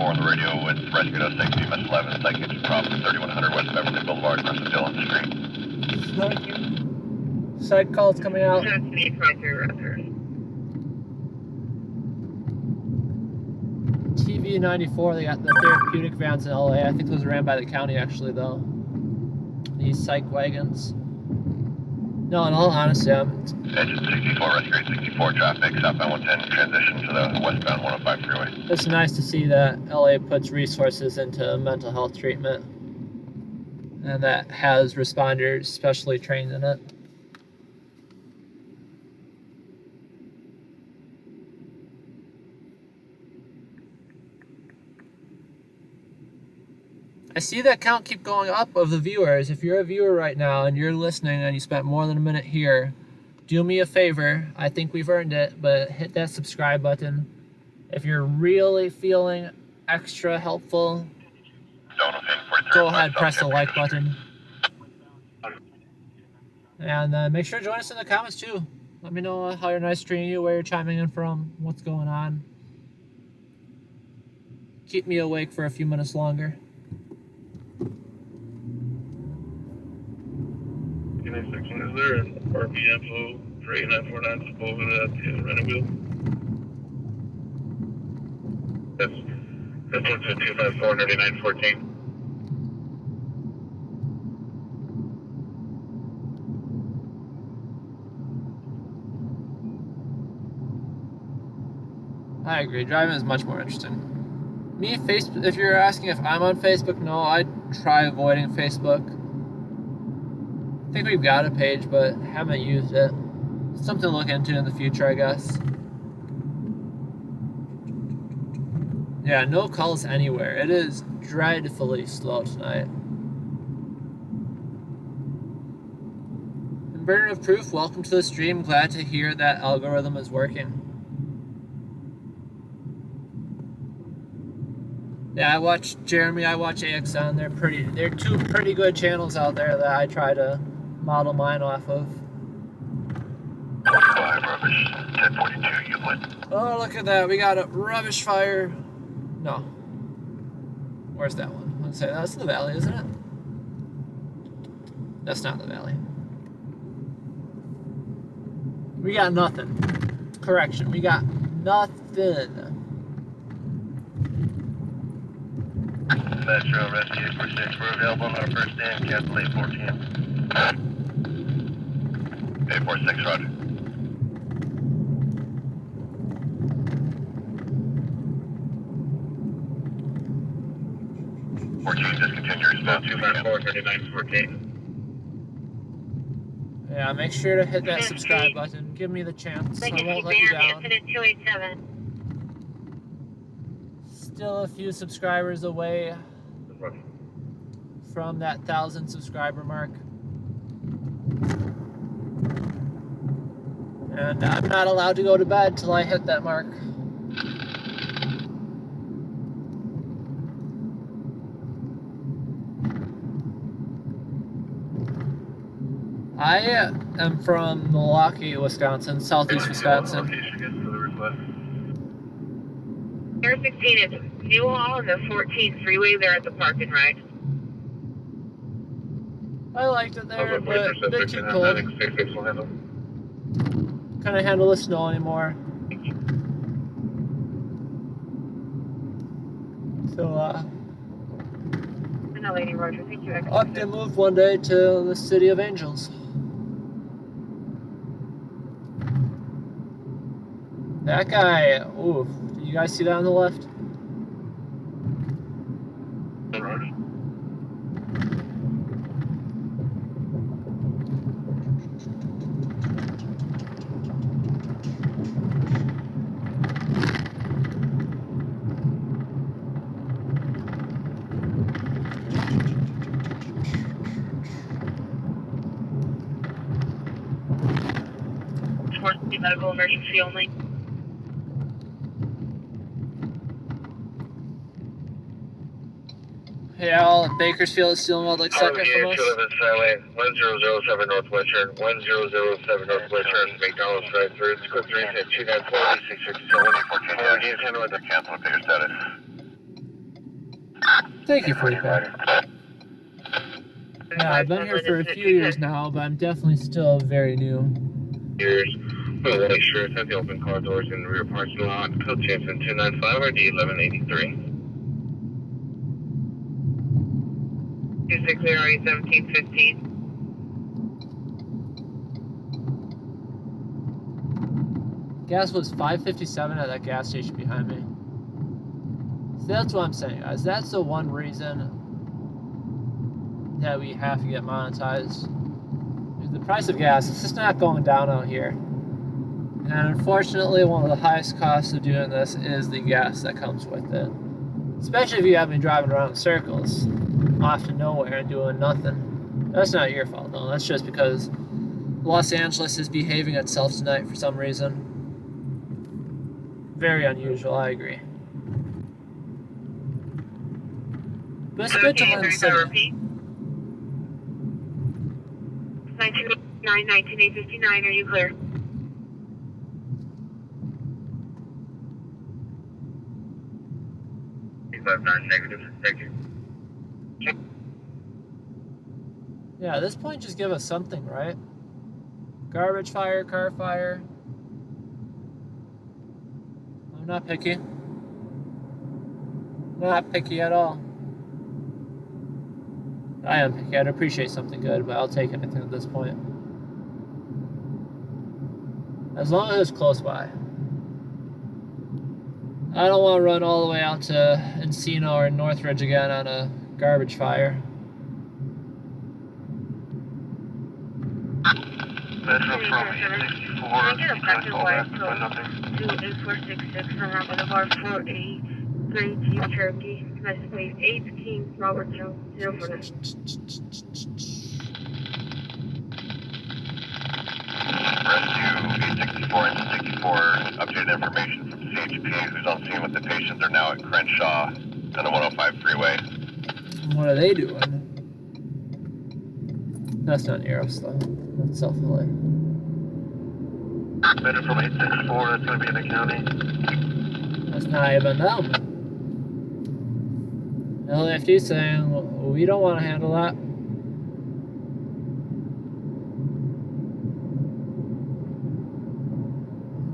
Speaker 5: on the radio with rescue to safety, MS 11, psychic from 3100 West Beverly Boulevard, across the Dillon Street.
Speaker 1: Side calls coming out. TV 94, they got the therapeutic vans in LA. I think those are ran by the county actually though. These psych wagons. No, in all honesty,
Speaker 5: Engine 64, rescue rate 64, traffic, southbound 110, transition to the westbound 105 freeway.
Speaker 1: it's nice to see that LA puts resources into mental health treatment and that has responders specially trained in it. I see that count keep going up of the viewers. If you're a viewer right now and you're listening and you spent more than a minute here, do me a favor. I think we've earned it, but hit that subscribe button. If you're really feeling extra helpful, go ahead, press the like button. And make sure to join us in the comments too. Let me know how your night's treating you, where you're chiming in from, what's going on. Keep me awake for a few minutes longer.
Speaker 8: 961 is there, and RPM flow for 8949 supposed at the running wheel.
Speaker 7: That's 254 9914.
Speaker 1: I agree. Driving is much more interesting. Me, Facebook. If you're asking if I'm on Facebook, no, I try avoiding Facebook. I think we've got a page, but haven't used it. Something to look into in the future, I guess. Yeah, no calls anywhere. It is dreadfully slow tonight. And Burden of Proof, welcome to the stream. Glad to hear that algorithm is working. Yeah, I watch Jeremy, I watch AXN. They're two pretty good channels out there that I try to model mine off of.
Speaker 5: 25, rubbish, 1042, Euclid.
Speaker 1: Oh, look at that. We got a rubbish fire. No. Where's that one? Let's say that's the valley, isn't it? That's not the valley. We got nothing. Correction, we got nothing.
Speaker 5: Metro Rescue 846, we're available on our first stand, cancel 814. 846, roger. 14, discontinue response 254 3914.
Speaker 1: Yeah, make sure to hit that subscribe button. Give me the chance. I won't let you down.
Speaker 6: 287.
Speaker 1: Still a few subscribers away from that 1,000 subscriber mark. And I'm not allowed to go to bed till I hit that mark. I am from Milwaukee, Wisconsin, southeast Wisconsin.
Speaker 2: Air 16 is Newhall and the 14 freeway there at the park and ride.
Speaker 1: I liked it there, but a bit too cold. Couldn't handle the snow anymore. So,
Speaker 2: No, Lady Roger, thank you.
Speaker 1: up to move one day to the City of Angels. That guy, ooh, you guys see that on the left?
Speaker 2: Medical emergency only.
Speaker 1: Yeah, all in Bakersfield is stealing all the excitement from us.
Speaker 7: 1007 Northwestern, 1007 Northwestern, McDonald's drive-through, it's code 3, 294, 667, handle with the cancel bigger status.
Speaker 1: Thank you for that. Yeah, I've been here for a few years now, but I'm definitely still very new.
Speaker 7: Years. Well, white shirts have the open car doors in the rear parking lot. Code Samson 295 RD 1183.
Speaker 2: 26 1715.
Speaker 1: Gas was $5.57 at that gas station behind me. So that's what I'm saying, guys. That's the one reason that we have to get monetized. The price of gas is just not going down out here. And unfortunately, one of the highest costs of doing this is the gas that comes with it. Especially if you have me driving around in circles, off to nowhere and doing nothing. That's not your fault, though. That's just because Los Angeles is behaving itself tonight for some reason. Very unusual, I agree. But it's good to learn the city.
Speaker 6: 929, 19859, are you clear?
Speaker 7: Negative, thank you.
Speaker 1: Yeah, at this point, just give us something, right? Garbage fire, car fire. I'm not picky. Not picky at all. I am picky. I'd appreciate something good, but I'll take anything at this point. As long as it's close by. I don't want to run all the way out to Encino or Northridge again on a garbage fire.
Speaker 5: Metro from 864.
Speaker 6: Can I get a packet wire code 28466 around Boulevard 4A, Grade G, Cherokee, United States, 18, Robert Jones, 049.
Speaker 5: Rescue 864 and 64, updated information from CHP, who's on scene with the patients, are now at Crenshaw and the 105 freeway.
Speaker 1: What are they doing? That's not Aerostar. That's South LA.
Speaker 5: Better from 864, that's going to be in the county.
Speaker 1: That's not even them. LAFD saying, we don't want to handle that.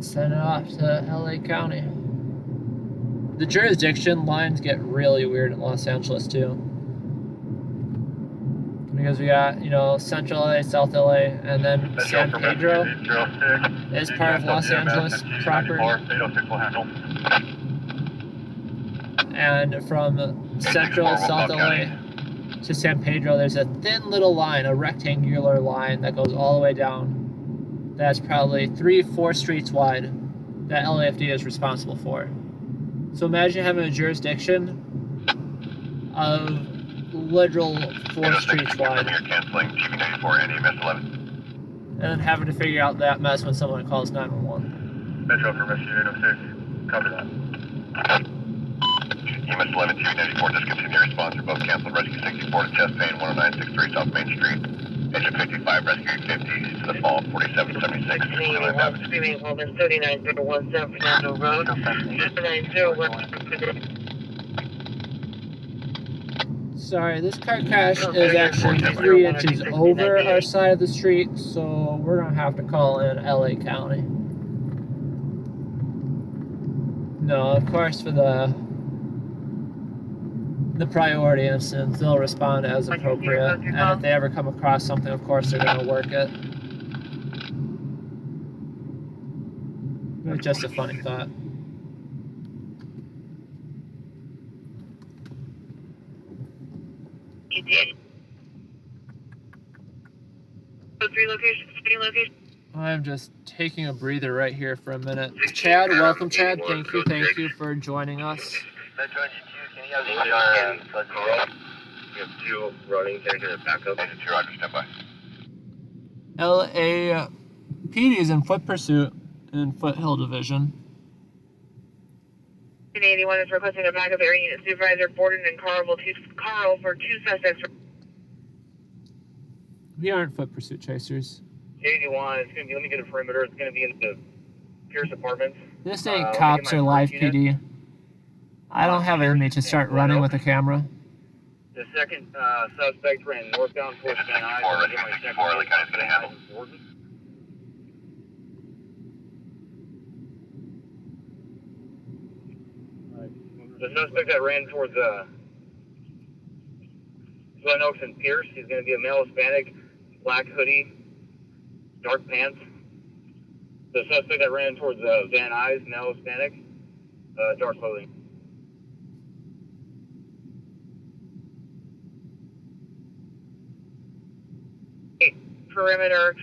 Speaker 1: Send it off to LA County. The jurisdiction lines get really weird in Los Angeles too. Because we got, Central LA, South LA, and then San Pedro is part of Los Angeles proper. And from Central, South LA to San Pedro, there's a thin little line, a rectangular line that goes all the way down. That's probably 3-4 streets wide that LAFD is responsible for. So imagine having a jurisdiction of literal 4 streets wide. And then having to figure out that mess when someone calls 911.
Speaker 5: Metro for Rescue 806. Copy that. EMS 11 294, discontinue response. You're both canceled. Rescue 64 to chest pain, 10963 South Main Street. Engine 55, Rescue 50 to the fall, 4776.
Speaker 2: Screaming 3901 San Fernando Road. 901.
Speaker 1: Sorry, this car crash is actually 3 inches over our side of the street, so we're gonna have to call in LA County. No, of course, for the priority instance, they'll respond as appropriate, and if they ever come across something, of course, they're gonna work it. It's just a funny thought.
Speaker 2: Three locations.
Speaker 1: I'm just taking a breather right here for a minute. Chad, welcome, Chad. Thank you for joining us.
Speaker 7: We have 2 running, they're going to back up.
Speaker 5: 2 Roger, stand by.
Speaker 1: LAPD is in foot pursuit in Foothill Division.
Speaker 2: 81 is requesting a backup area unit supervisor Borden and Carl for 2 suspects.
Speaker 1: We aren't foot pursuit chasers.
Speaker 4: 81, it's going to be, let me get a perimeter, it's going to be in the Pierce Apartments.
Speaker 1: This ain't cops or live PD. I don't have it in me to start running with a camera.
Speaker 4: The second suspect ran northbound towards Van Nuys.
Speaker 5: Rescue 64, the guy's going to handle.
Speaker 4: The suspect that ran towards Glen Oaks and Pierce, he's going to be a male Hispanic, black hoodie, dark pants. The suspect that ran towards Van Nuys, male Hispanic, dark clothing.
Speaker 2: Perimeter.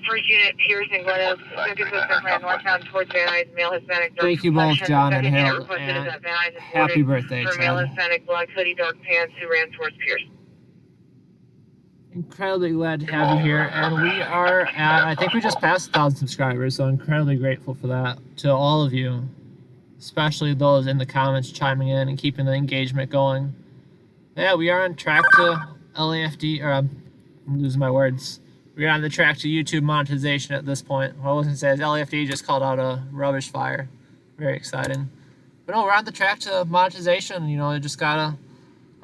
Speaker 2: First unit, Pierce and Glen Oaks. Second suspect ran northbound towards Van Nuys, male Hispanic. Dark
Speaker 1: Thank you both,
Speaker 2: complexion.
Speaker 1: John and
Speaker 2: Second unit
Speaker 1: Hale,
Speaker 2: requested
Speaker 1: and
Speaker 2: is at Van Nuys and
Speaker 1: happy
Speaker 2: boarded
Speaker 1: birthday,
Speaker 2: for male
Speaker 1: Chad.
Speaker 2: Hispanic, black hoodie, dark pants, who ran towards Pierce.
Speaker 1: Incredibly glad to have you here, and we are at, I think we just passed 1,000 subscribers, so incredibly grateful for that to all of you, especially those in the comments chiming in and keeping the engagement going. Yeah, we are on track to LAFD, or I'm losing my words. We're on the track to YouTube monetization at this point. What I was going to say is LAFD just called out a rubbish fire. Very exciting. But no, we're on the track to monetization. You know, I just gotta,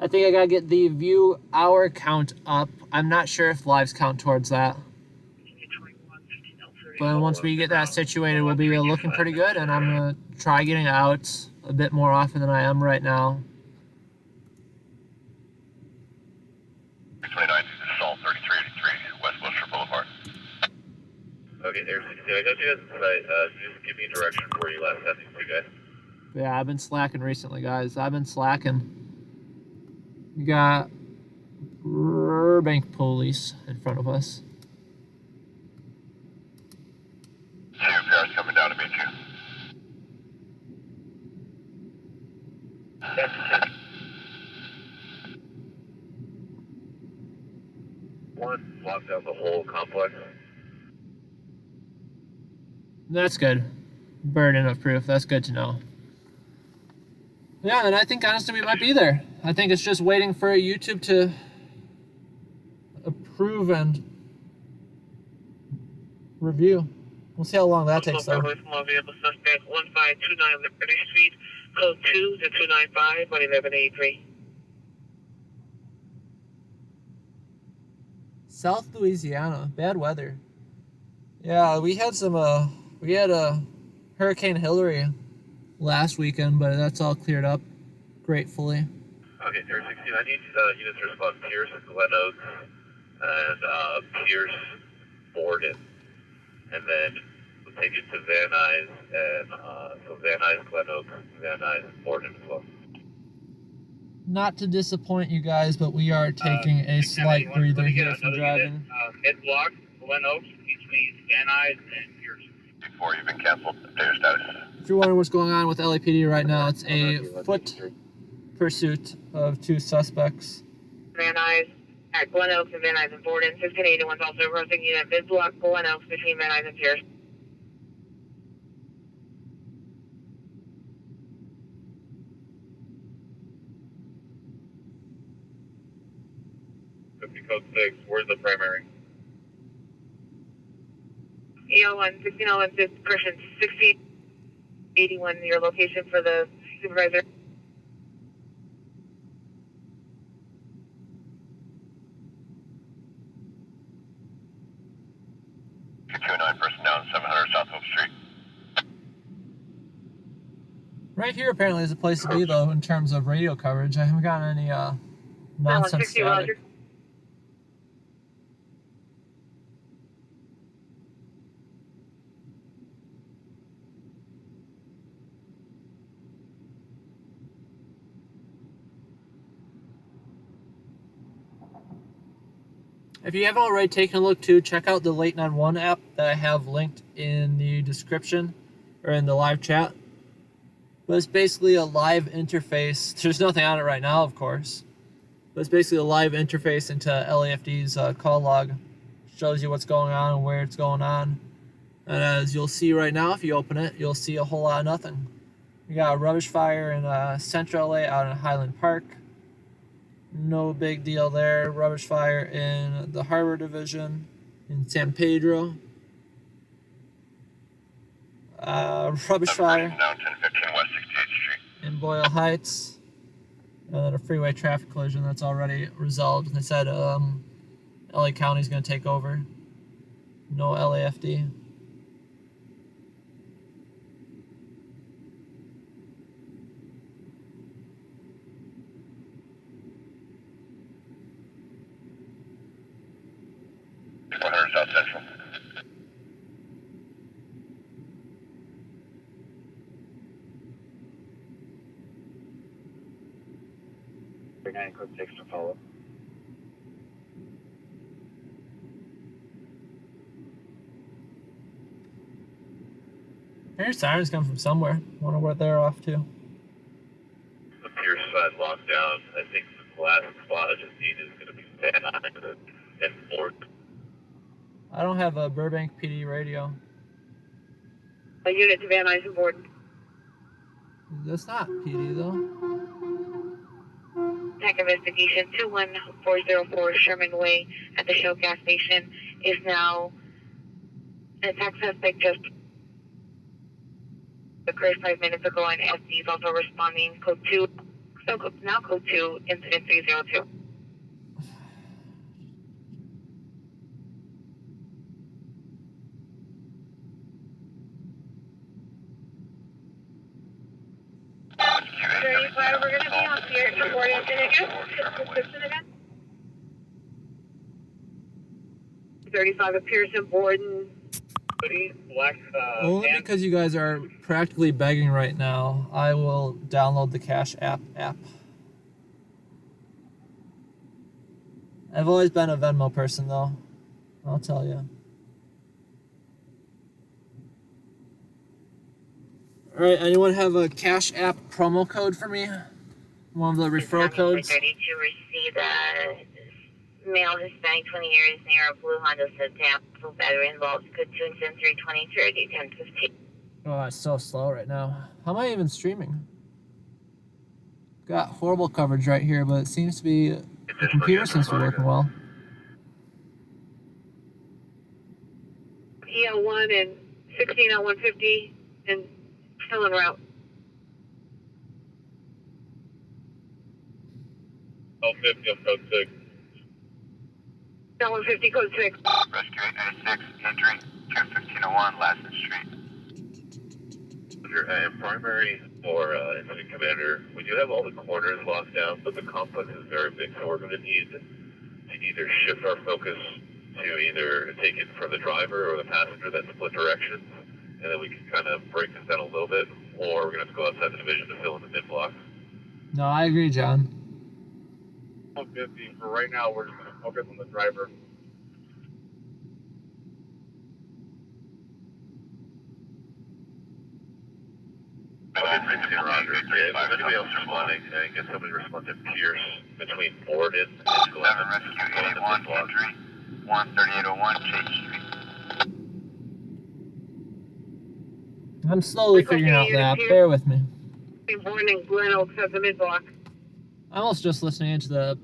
Speaker 1: I think I gotta get the view hour count up. I'm not sure if lives count towards that. But once we get that situated, we'll be looking pretty good, and I'm gonna try getting out a bit more often than I am right now.
Speaker 5: 29, Assault 3383, West Wilshire Boulevard. Okay, there's 16. I got you guys inside. Just give me a direction for you last time these two guys.
Speaker 1: Yeah, I've been slacking recently, guys. I've been slacking. We got Burbank police in front of us.
Speaker 5: CPR's coming down to meet you. One, lock down the whole complex.
Speaker 1: That's good. Burden of proof. That's good to know. Yeah, and I think honestly we might be there. I think it's just waiting for YouTube to approve and review. We'll see how long that takes though.
Speaker 2: Small vehicle suspect 1529 Liberty Street, code 2 to 295 1183.
Speaker 1: South Louisiana, bad weather. Yeah, we had some we had a Hurricane Hillary last weekend, but that's all cleared up gratefully.
Speaker 5: Okay, Tier 16, I need units to respond Pierce, Glen Oaks, and Pierce, Borden. And then we'll take it to Van Nuys, and so Van Nuys, Glen Oaks, Van Nuys, Borden as well.
Speaker 1: Not to disappoint you guys, but we are taking a slight breather here from driving.
Speaker 4: Mid-block, Glen Oaks, between Van Nuys and Pierce.
Speaker 5: Before you've been canceled, data status.
Speaker 1: If you're wondering what's going on with LAPD right now, it's a foot pursuit of two suspects.
Speaker 2: Van Nuys at Glen Oaks and Van Nuys and Borden. 1581 is also approaching unit mid-block, Glen Oaks between Van Nuys and Pierce.
Speaker 5: Code 6, where's the primary?
Speaker 2: EO1, 1601, correction, 1681, your location for the supervisor.
Speaker 5: 229, person down, 700 South Hope Street.
Speaker 1: Right here apparently is a place to be though in terms of radio coverage. I haven't gotten any nonsense static. If you haven't already taken a look too, check out the Late 9-1 app that I have linked in the description or in the live chat. But it's basically a live interface. There's nothing on it right now, of course. But it's basically a live interface into LAFD's call log. Shows you what's going on and where it's going on. And as you'll see right now, if you open it, you'll see a whole lot of nothing. We got a rubbish fire in Central LA out in Highland Park. No big deal there. Rubbish fire in the Harbor Division in San Pedro. Rubbish fire
Speaker 5: Down 1015 West 68th Street.
Speaker 1: in Boyle Heights. And then a freeway traffic collision that's already resolved. They said LA County's going to take over. No LAFD.
Speaker 5: South Central.
Speaker 4: 49 code 6 to follow.
Speaker 1: I hear sirens come from somewhere. Wonder where they're off to.
Speaker 8: The Pierce side lockdown. I think the last spot I just need is going to be Van Nuys and Fort.
Speaker 1: I don't have a Burbank PD radio.
Speaker 2: A unit to Van Nuys and Borden.
Speaker 1: That's not PD though.
Speaker 6: Tech investigation 21404 Sherman Way at the Shell gas station is now an attack suspect just occurred 5 minutes ago, and SD is also responding. Code 2, now code 2, incident 302.
Speaker 2: We're going to be on Pierce and Borden again. 35 at Pierce and Borden.
Speaker 1: Only because you guys are practically begging right now, I will download the Cash App. I've always been a Venmo person though, I'll tell you. Alright, anyone have a Cash App promo code for me? One of the referral codes?
Speaker 6: 32 received male Hispanic 20 years near a blue Honda sedan. Full battery involved. Code 2 and 320 1015.
Speaker 1: Oh, it's so slow right now. How am I even streaming? Got horrible coverage right here, but it seems to be the computer seems to be working well.
Speaker 2: EL1 and 16 on 150 and still en route.
Speaker 8: L50 on code 6.
Speaker 2: L 150 code 6.
Speaker 7: Rescue 896, entering 21501 Lassen Street.
Speaker 8: Primary or incident commander, we do have all the corners locked down, but the complex is very big, so we're going to need to either shift our focus to either take it from the driver or the passenger that split directions, and then we can kind of break this down a little bit, or we're going to have to go outside the division to fill in the mid blocks.
Speaker 1: No, I agree, John.
Speaker 4: 150, for right now, we're just going to focus on the driver.
Speaker 8: If anybody else responding, and get somebody respond to Pierce between Borden and
Speaker 7: 7 Rescue 881, entry 13801 Chase Street.
Speaker 1: I'm slowly figuring out the app. Bear with me.
Speaker 2: Borden and Glen Oaks has a mid block.
Speaker 1: I'm also just listening into the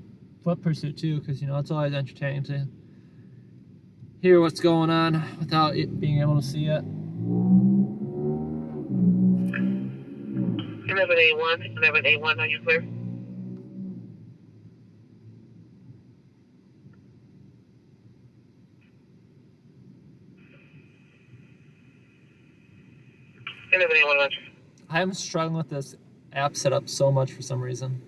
Speaker 1: foot pursuit too, because you know it's always entertaining to hear what's going on without it being able to see it.
Speaker 2: 11A1, are you clear?
Speaker 1: I'm struggling with this app setup so much for some reason.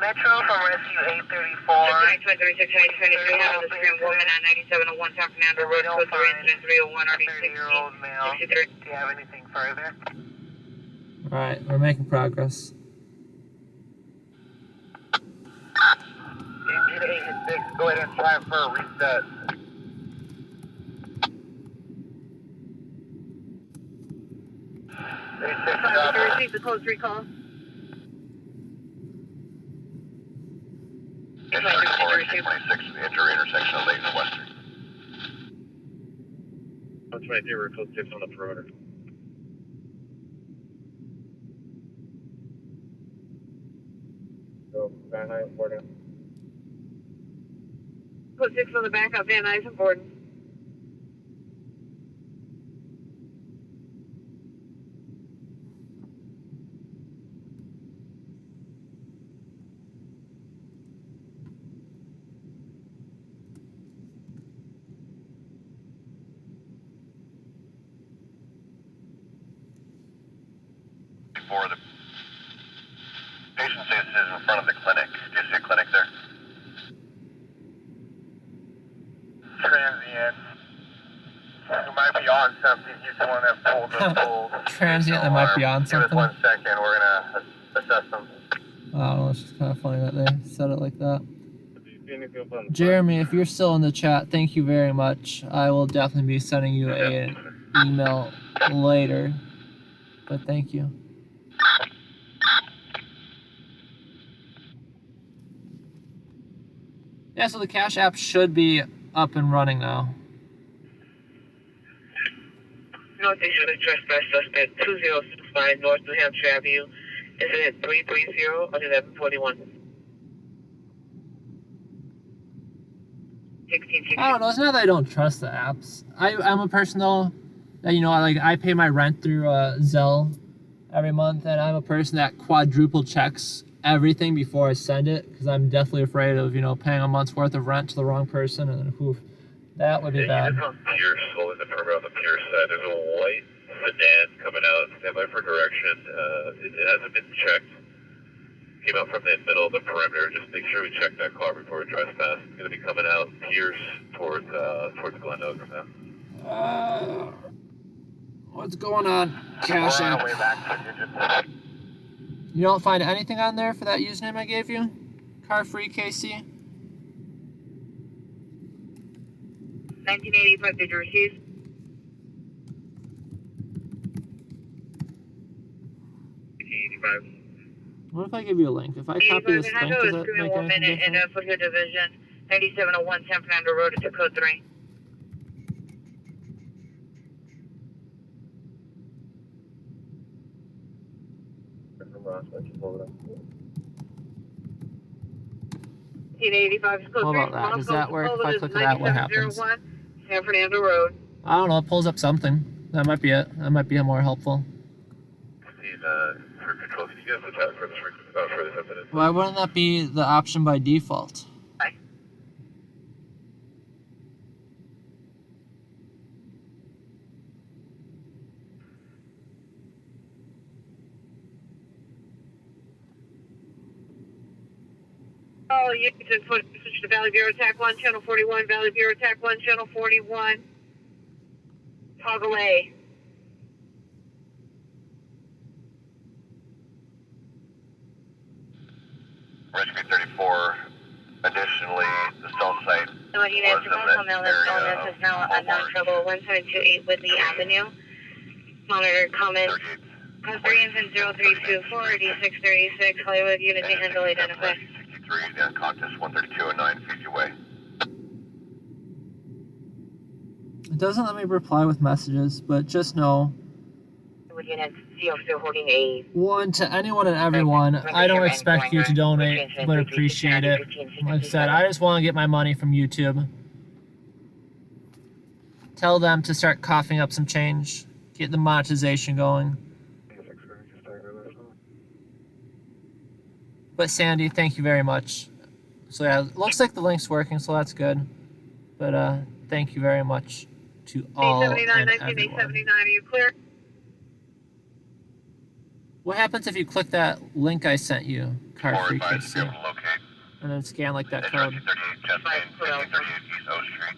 Speaker 3: Metro from Rescue 834.
Speaker 6: 926 on the screen, woman on 9701 San Fernando Road, code 3 incident 301 RD
Speaker 3: 30-year-old male.
Speaker 6: 63.
Speaker 3: Do you have anything further?
Speaker 1: Alright, we're making progress.
Speaker 4: Engine 86, go ahead and try for a reset.
Speaker 2: Receive the code 3 call.
Speaker 7: Entering 426, enter intersection of Lake and Western.
Speaker 8: 123, we're code 6 on the perimeter.
Speaker 4: So, Van Nuys, Borden.
Speaker 2: Code 6 on the back of Van Nuys and Borden.
Speaker 7: For the patient says this is in front of the clinic. Do you see a clinic there?
Speaker 4: Transient. You might be on something. He's the one that pulled the pull.
Speaker 1: transient that might be on
Speaker 4: Give us
Speaker 1: something.
Speaker 4: 1 second, we're gonna assess them.
Speaker 1: I don't know, it's just kind of funny that they said it like that. Jeremy, if you're still in the chat, thank you very much. I will definitely be sending you an email later, but thank you. Yeah, so the Cash App should be up and running now.
Speaker 2: Notation of trespass suspect 2065 North New Hampshire Avenue. Incident 330 on 1141. 1660.
Speaker 1: I don't know. It's not that I don't trust the apps. I'm a person though that, you know, I pay my rent through Zelle every month, and I'm a person that quadruple checks everything before I send it, because I'm definitely afraid of, you know, paying a month's worth of rent to the wrong person, and whew, that would be bad.
Speaker 8: It's on Pierce, holding the perimeter on the Pierce side. There's a white sedan coming out, stand by for direction. It hasn't been checked. Came out from the middle of the perimeter. Just make sure we check that car before we trespass. It's going to be coming out Pierce towards Glen Oaks now.
Speaker 1: What's going on, Cash
Speaker 4: We're on
Speaker 1: App?
Speaker 4: our way back to
Speaker 1: You don't find anything on there for that username I gave you? Car Free KC?
Speaker 2: 1985, did you receive?
Speaker 1: What if I give you a link? If I copy this link, does that make anything
Speaker 2: in
Speaker 1: different?
Speaker 2: Foothill Division, 9701 San Fernando Road to code 3.
Speaker 1: What about that? Does that work? If I click that, what happens?
Speaker 2: San Fernando Road.
Speaker 1: I don't know. It pulls up something. That might be it. That might be more helpful.
Speaker 8: For control, can you guys look out for this incident?
Speaker 1: Why wouldn't that be the option by default?
Speaker 2: Oh, you can switch to Valley Bureau Attack 1, Channel 41, Valley Bureau Attack 1, Channel 41. Toggle A.
Speaker 4: Rescue 34. Additionally, the cell site
Speaker 6: So you guys on this is now unknown trouble 1728 Whitley Avenue. Monitor comments. Custody infant 0324 D636 Hollywood unit to handle identify.
Speaker 4: 63 and contest 13209 feet away.
Speaker 1: It doesn't let me reply with messages, but just know,
Speaker 6: Unit C officer holding a
Speaker 1: one, to anyone and everyone, I don't expect you to donate, but appreciate it. Like I said, I just want to get my money from YouTube. Tell them to start coughing up some change. Get the monetization going. But Sandy, thank you very much. So yeah, it looks like the link's working, so that's good. But thank you very much to all and
Speaker 2: 1979,
Speaker 1: everyone.
Speaker 2: are you clear?
Speaker 1: What happens if you click that link I sent you, Car Free KC,
Speaker 4: Locate.
Speaker 1: and then scan like that code?
Speaker 4: 38 Chastain, 38 East O Street.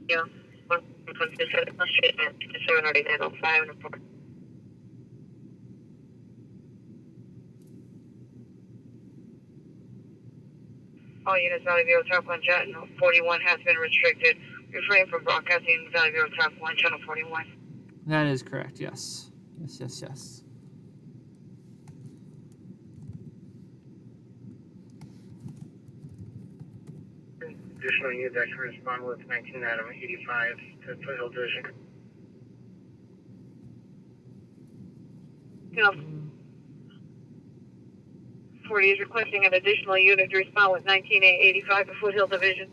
Speaker 2: Yeah. 70905 report. All units, Valley Bureau Top 1 Jet 41 has been restricted. Refrain from broadcasting Valley Bureau Top 1, Channel 41.
Speaker 1: That is correct, yes. Yes.
Speaker 3: Additional unit that can respond with 19 Adam 85 to Foothill Division.
Speaker 2: You 40 is requesting an additional unit to respond with 19885 to Foothill Division.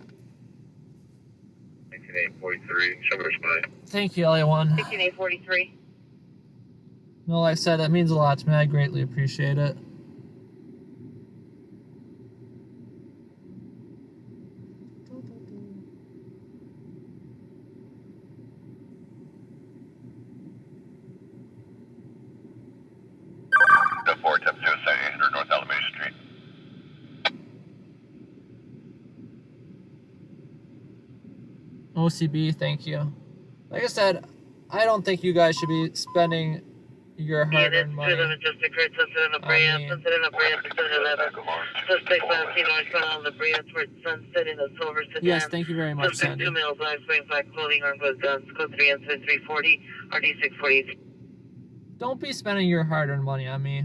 Speaker 8: 19843, show me respond.
Speaker 1: Thank you, LA1.
Speaker 2: 16843.
Speaker 1: No, like I said, that means a lot to me. I greatly appreciate it.
Speaker 4: The 4 attempt suicide 800 North Alameda Street.
Speaker 1: OCB, thank you. Like I said, I don't think you guys should be spending your
Speaker 2: Yeah, that's
Speaker 1: hard-earned
Speaker 2: two of them
Speaker 1: money.
Speaker 2: just occurred. Sunset on La Brea,
Speaker 1: I mean-
Speaker 2: Sunset on La Brea, Sunset 11. Suspect 17 northbound on La Brea towards Sunset in a silver sedan.
Speaker 1: Yes, thank you very much,
Speaker 2: Suspect
Speaker 1: Sandy.
Speaker 2: 2 males, live wearing black clothing, armed with guns. Code 3 incident 340, RD 640.
Speaker 1: Don't be spending your hard-earned money on me.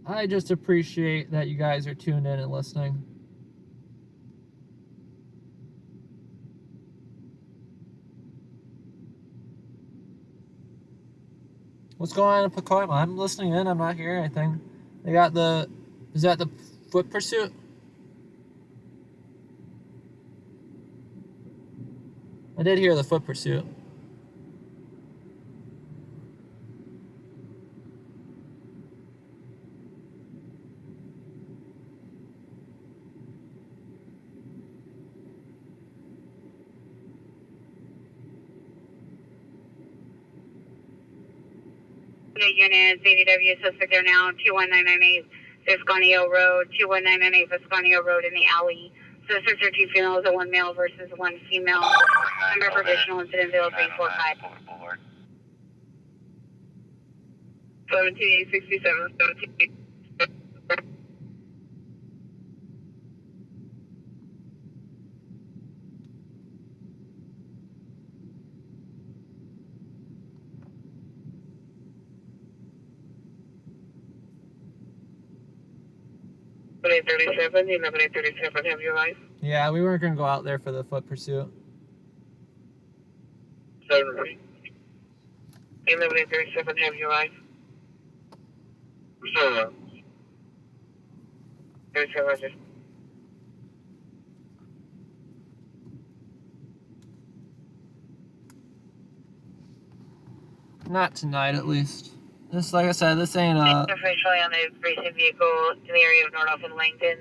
Speaker 1: I just appreciate that you guys are tuned in and listening. What's going on in Pacoima? I'm listening in. I'm not hearing anything. They got the... Is that the foot pursuit? I did hear the foot pursuit.
Speaker 6: Units, ADW suspect there now, 21998 Visconio Road, 21998 Visconio Road in the alley. Suspects are 2 females and 1 male versus 1 female. Number for additional incident 0345.
Speaker 2: 17867, 17. Number 837, you number 837, have your life.
Speaker 1: Yeah, we weren't going to go out there for the foot pursuit.
Speaker 2: 7-3. You number 837, have your life.
Speaker 9: So,
Speaker 2: 37, Roger.
Speaker 1: Not tonight, at least. This, like I said, this ain't
Speaker 2: Officially on a racing vehicle in the area of Nordoff and Langdon.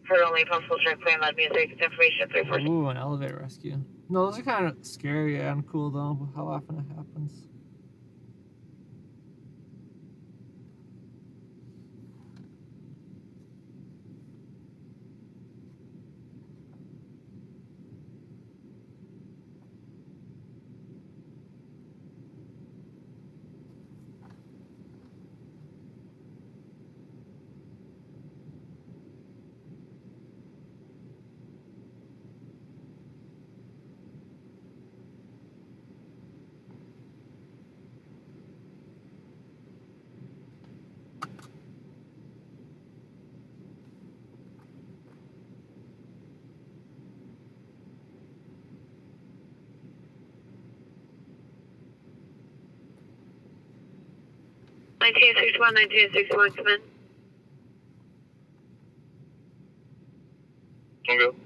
Speaker 2: For only possible track plan, loud music, information 340.
Speaker 1: Ooh, an elevator rescue. No, those are kind of scary and cool, though, how often it happens.
Speaker 2: Nineteen 1961, come in.
Speaker 9: okay.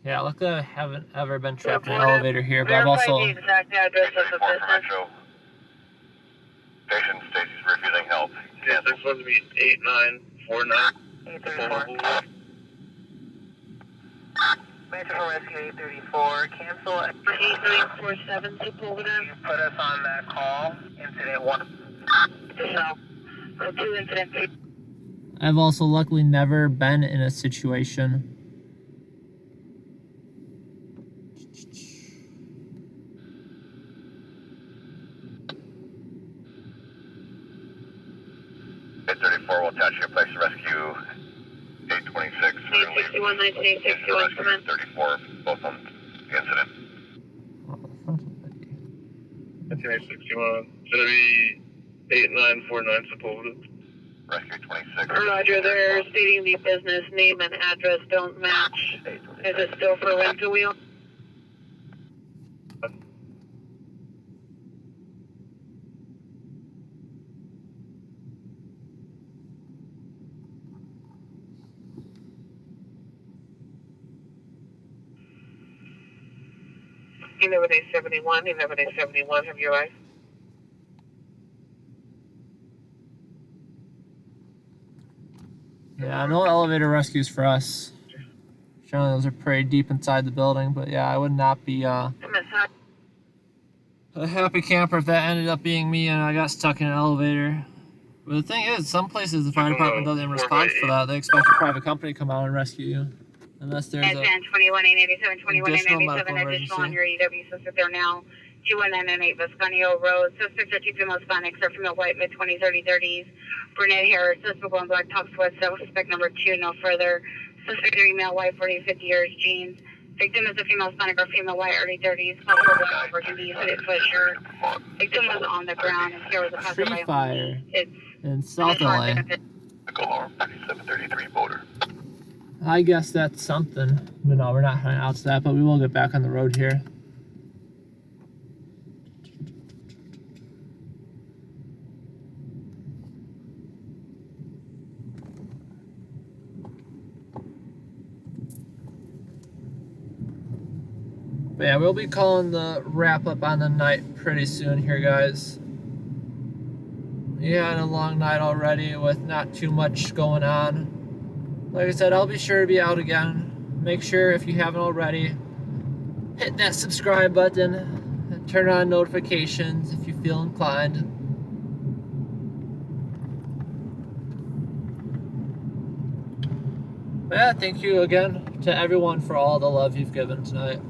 Speaker 1: Yeah, luckily I haven't ever been trapped in an elevator here, but I've also...
Speaker 2: Verify the exact address of the business.
Speaker 5: Metro. Station, Stacy's refusing help.
Speaker 9: Yeah, this one's to be 8949.
Speaker 2: 834. Metro for Rescue 834, cancel 8347 Sepulveda.
Speaker 7: You put us on that call, incident 1.
Speaker 2: So 2 incident 2.
Speaker 1: I've also luckily never been in a situation...
Speaker 5: We'll attach your place to rescue 826.
Speaker 2: 861, 1961, come in.
Speaker 5: 34, both on the incident.
Speaker 1: Oh, the front of it.
Speaker 9: 19861. It's gonna be 8949 Sepulveda.
Speaker 5: Rescue 26.
Speaker 2: Roger, they're stating the business name and address don't match. Is it still for rental wheel? You never day 71, you never day 71, have your life.
Speaker 1: Yeah, no elevator rescues for us. Generally, those are pretty deep inside the building, but yeah, I would not be a happy camper if that ended up being me and I got stuck in an elevator. But the thing is, some places the fire department doesn't respond for that. They expect a private company to come out and rescue you. Unless there's
Speaker 6: at
Speaker 1: a
Speaker 6: 10, 21-887,
Speaker 1: additional
Speaker 6: 21-887,
Speaker 1: medical
Speaker 6: additional on
Speaker 1: emergency.
Speaker 6: your EW, suspect there now. 21998 Vescanio Road. Suspect are two female Hispanics, are female white, mid-20s, early 30s. Brunette hair, suspect one black top sweat, suspect number 2, no further. Suspect 3 male white, 40 to 50 years, jeans. Victim is a female Hispanic or female white, early 30s, possible black burgundy, hooded sweatshirt. Victim was on the ground and here was a passerby.
Speaker 1: Tree fire
Speaker 6: It's
Speaker 1: in South LA.
Speaker 5: Alarm 3733 motor.
Speaker 1: I guess that's something. But no, we're not heading out to that, but we will get back on the road here. But yeah, we'll be calling the wrap up on the night pretty soon here, guys. We had a long night already with not too much going on. Like I said, I'll be sure to be out again. Make sure, if you haven't already, hit that subscribe button and turn on notifications if you feel inclined. But yeah, thank you again to everyone for all the love you've given tonight.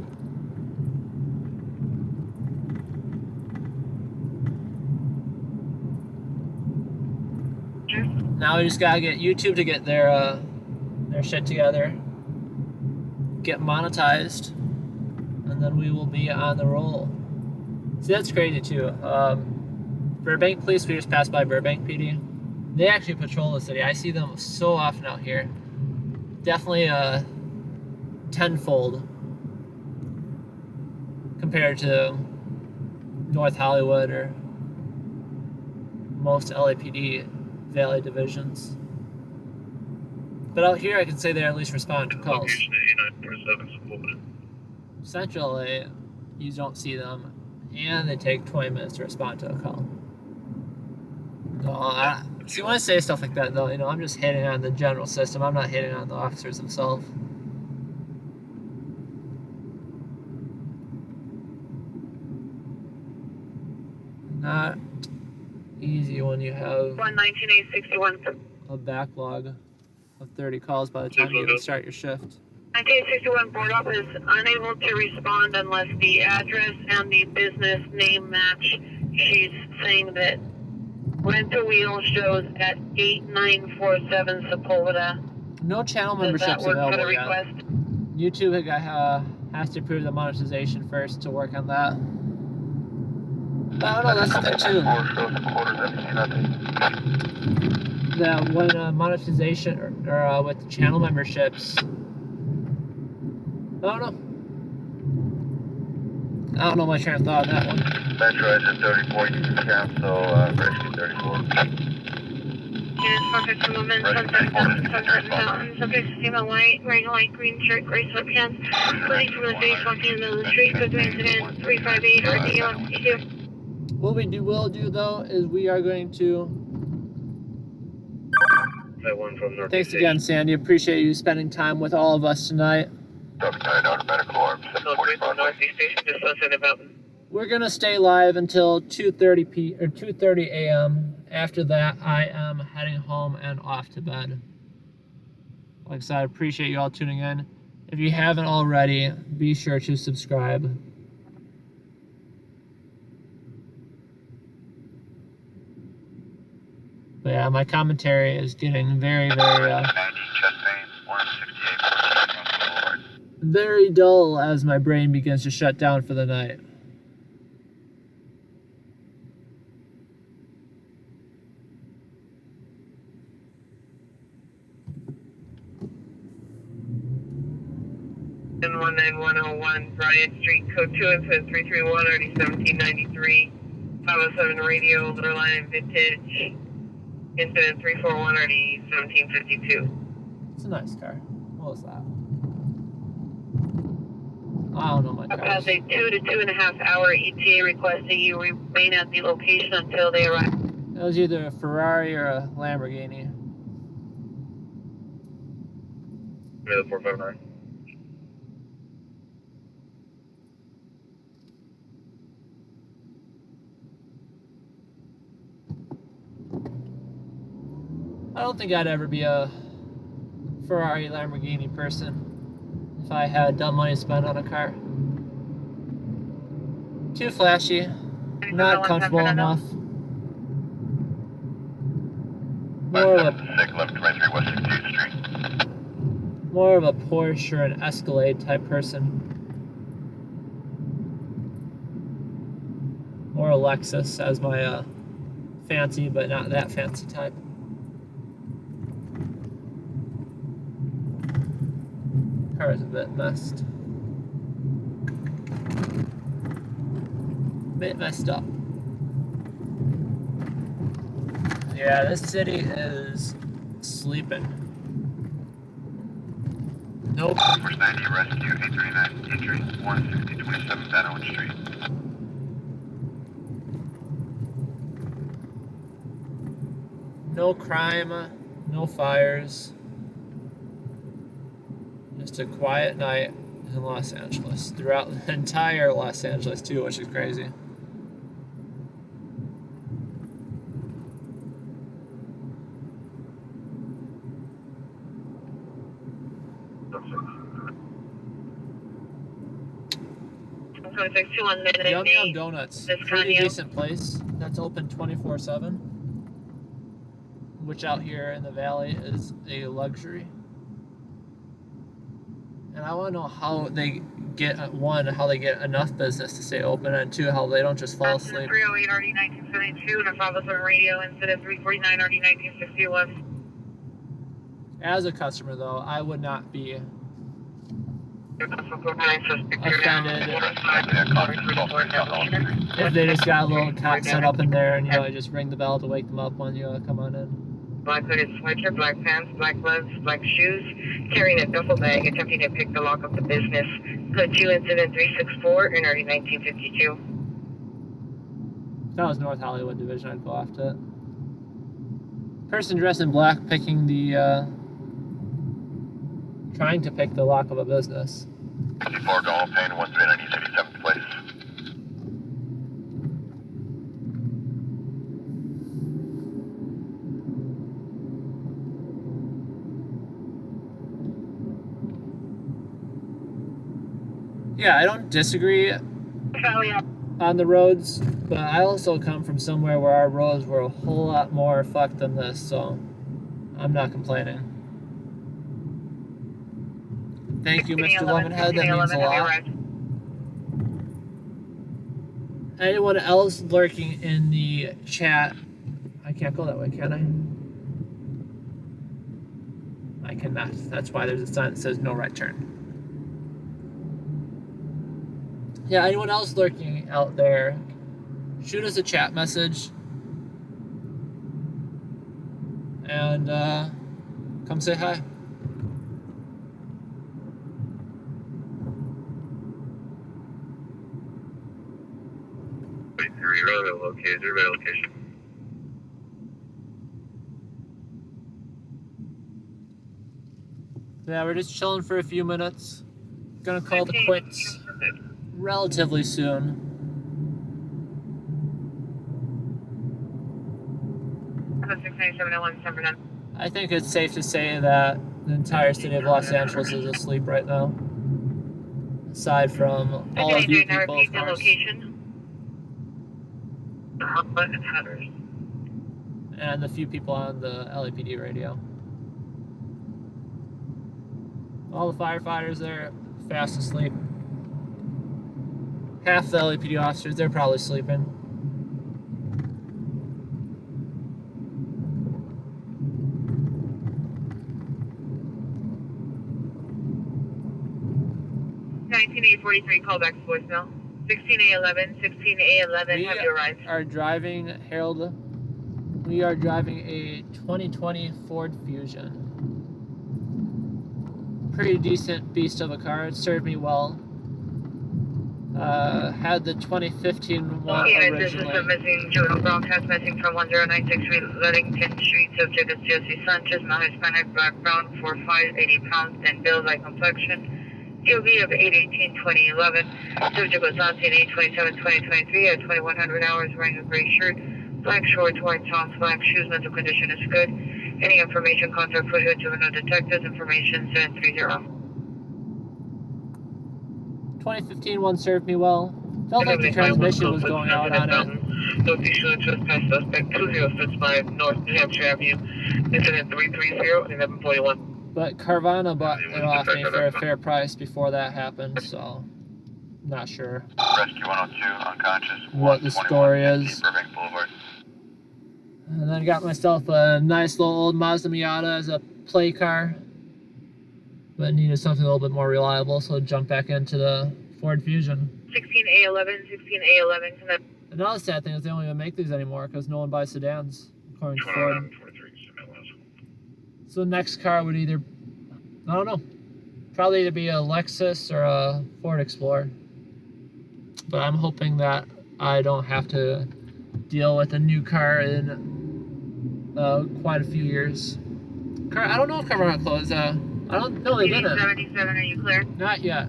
Speaker 1: Now we just gotta get YouTube to get their shit together, get monetized, and then we will be on the roll. See, that's crazy too. Burbank Police, we just passed by Burbank PD. They actually patrol the city. I see them so often out here. Definitely tenfold compared to North Hollywood or most LAPD Valley divisions. But out here I can say they at least respond to calls. Central LA, you don't see them, and they take 20 minutes to respond to a call. No, see, when I say stuff like that, though, you know, I'm just hitting on the general system. I'm not hitting on the officers themselves. Not easy when you have
Speaker 2: 119-861.
Speaker 1: a backlog of 30 calls by the time you even start your shift.
Speaker 2: 1961 board office unable to respond unless the address and the business name match. She's saying that Rent a Wheel shows at 8947 Sepulveda.
Speaker 1: No channel
Speaker 2: Does
Speaker 1: memberships
Speaker 2: that work for the
Speaker 1: available yet.
Speaker 2: request?
Speaker 1: YouTube has to approve the monetization first to work on that. I don't know, that's the thing too. That when monetization or with channel memberships, I don't know my train of thought on that one.
Speaker 5: Metro engine 34, you can cancel rescue 34.
Speaker 2: Units 450 movement, Sunset Mountain, subject to female white, wearing a light green shirt, gray sweatpants, footing from the face, walking in the middle of the street, code to incident 358 RD on CQ.
Speaker 1: What we will do though is we are going to.
Speaker 9: That one from North.
Speaker 1: Thanks again, Sandy. Appreciate you spending time with all of us tonight.
Speaker 5: Medical arm 745.
Speaker 2: Northeast Station, just Sunset Mountain.
Speaker 1: We're gonna stay live until 2:30 a.m. After that, I am heading home and off to bed. Like I said, I appreciate you all tuning in. If you haven't already, be sure to subscribe. But yeah, my commentary is getting very dull as my brain begins to shut down for the night.
Speaker 2: In 19101 Bryant Street, code 2 incident 331, already 1793. 507 radio, Little Line Vintage. Incident 341, already 1752.
Speaker 1: It's a nice car. What was that? I don't know my
Speaker 2: Has
Speaker 1: cars.
Speaker 2: a 2 to 2.5 hour ETA requesting you remain at the location until they arrive.
Speaker 1: It was either a Ferrari or a Lamborghini.
Speaker 9: The 459.
Speaker 1: I don't think I'd ever be a Ferrari Lamborghini person. if I had dumb money to spend on a car. Too flashy, not comfortable enough. More of a Porsche or an Escalade type person. Or a Lexus as my fancy but not that fancy type. Car is a bit messed. Bit messed up. Yeah, this city is sleeping. Nope.
Speaker 5: First 90 rescue 839 entry 16027 Bannerwood Street.
Speaker 1: No crime, no fires. Just a quiet night in Los Angeles. Throughout the entire Los Angeles too, which is crazy. Yum Yum Donuts. Pretty decent place. That's open 24/7. Which out here in the valley is a luxury. And I want to know how they get, one, how they get enough business to stay open, and two, how they don't just fall asleep.
Speaker 2: 308 RD 1972 and a 507 radio incident 349 RD 1961.
Speaker 1: As a customer, though, I would not be offended if they just got a little cot set up in there and, I just ring the bell to wake them up when you come on in.
Speaker 2: Black hooded sweatshirt, black pants, black gloves, black shoes, carrying a duffel bag, attempting to pick the lock of the business. Code 2 incident 364 in early 1952.
Speaker 1: If that was North Hollywood Division, I'd go after it. Person dressed in black picking the, trying to pick the lock of a business.
Speaker 5: 54 Donald Payne, 139 place.
Speaker 1: Yeah, I don't disagree on the roads, but I also come from somewhere where our roads were a whole lot more fucked than this, so I'm not complaining. Thank you, Mr. Lemonhead, that means a lot. Anyone else lurking in the chat? I can't go that way, can I? I cannot. That's why there's a sign that says no right turn. Yeah, anyone else lurking out there, shoot us a chat message and come say hi.
Speaker 5: Location.
Speaker 1: Yeah, we're just chilling for a few minutes. Gonna call it quits relatively soon. I think it's safe to say that the entire city of Los Angeles is asleep right now. Aside from all of you people, of course. And the few people on the LAPD radio. All the firefighters there, fast asleep. Half the LAPD officers, they're probably sleeping.
Speaker 2: Callback to voicemail. 16A11, 16A11, have you arrived?
Speaker 1: We are driving a 2020 Ford Fusion. Pretty decent beast of a car. It served me well. Had the 2015 one originally.
Speaker 2: This is a missing Jordan broadcast missing from 1096 Ludington Street. Subject is Jesse Sanchez, non-Hispanic, background, 4'5", 80 pounds, and build like complexion. DOV of 8/18/2011. Subject was last seen 8/27/2023 at 2100 hours, wearing a gray shirt, black shorts, white socks, black shoes. Mental condition is good. Any information, contact Foothill Juvenile Detectives. Information 730.
Speaker 1: 2015 one served me well. Felt like the transmission was going out on it.
Speaker 2: Northeast trespass suspect 2065 North New Hampshire Avenue. Incident 330 1141.
Speaker 1: But Carvana bought it off me for a fair price before that happened, so not sure
Speaker 5: Rescue 102, unconscious.
Speaker 1: what the story is.
Speaker 5: Burbank Boulevard.
Speaker 1: And then got myself a nice little old Mazda Miata as a play car, but needed something a little bit more reliable, so jumped back into the Ford Fusion.
Speaker 2: 16A11, 16A11, connect.
Speaker 1: Another sad thing is they don't even make these anymore because no one buys sedans, according to Ford. So the next car would either, I don't know, probably either be a Lexus or a Ford Explorer. But I'm hoping that I don't have to deal with a new car in quite a few years. I don't know if Carvana closed. I don't know, they didn't.
Speaker 2: 77, are you clear?
Speaker 1: Not yet.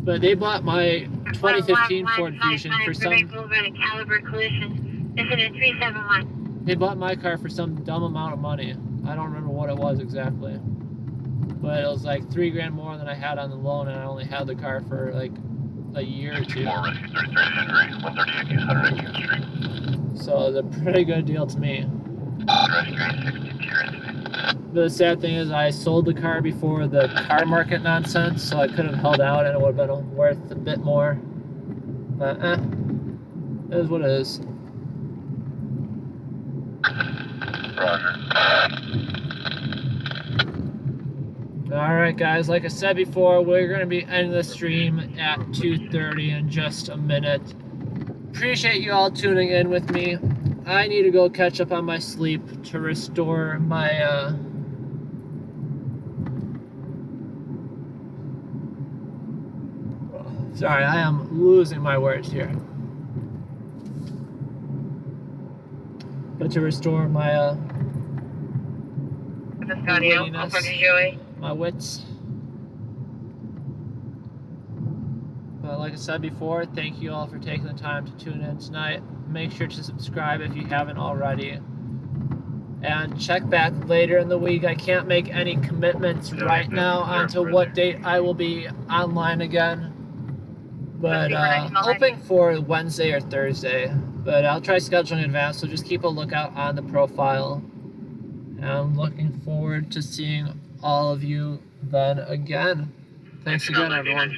Speaker 1: But they bought my 2015 Ford Fusion for some.
Speaker 3: Caliber collision. Incident 371.
Speaker 1: They bought my car for some dumb amount of money. I don't remember what it was exactly. But it was like $3,000 more than I had on the loan, and I only had the car for like a year or two.
Speaker 5: More rescue 33 injury, 138 East 119th Street.
Speaker 1: So it's a pretty good deal to me.
Speaker 5: Rescue 860 tier incident.
Speaker 1: But the sad thing is I sold the car before the car market nonsense, so I could have held out and it would have been worth a bit more. But it is what it is.
Speaker 5: Roger.
Speaker 1: Alright guys, like I said before, we're going to be ending the stream at 2:30 in just a minute. Appreciate you all tuning in with me. I need to go catch up on my sleep to restore my sorry, I am losing my words here. But to restore my my wits. But like I said before, thank you all for taking the time to tune in tonight. Make sure to subscribe if you haven't already. And check back later in the week. I can't make any commitments right now onto what date I will be online again. But hoping for Wednesday or Thursday. But I'll try scheduling in advance, so just keep a lookout on the profile. And I'm looking forward to seeing all of you then again. Thanks again, everyone.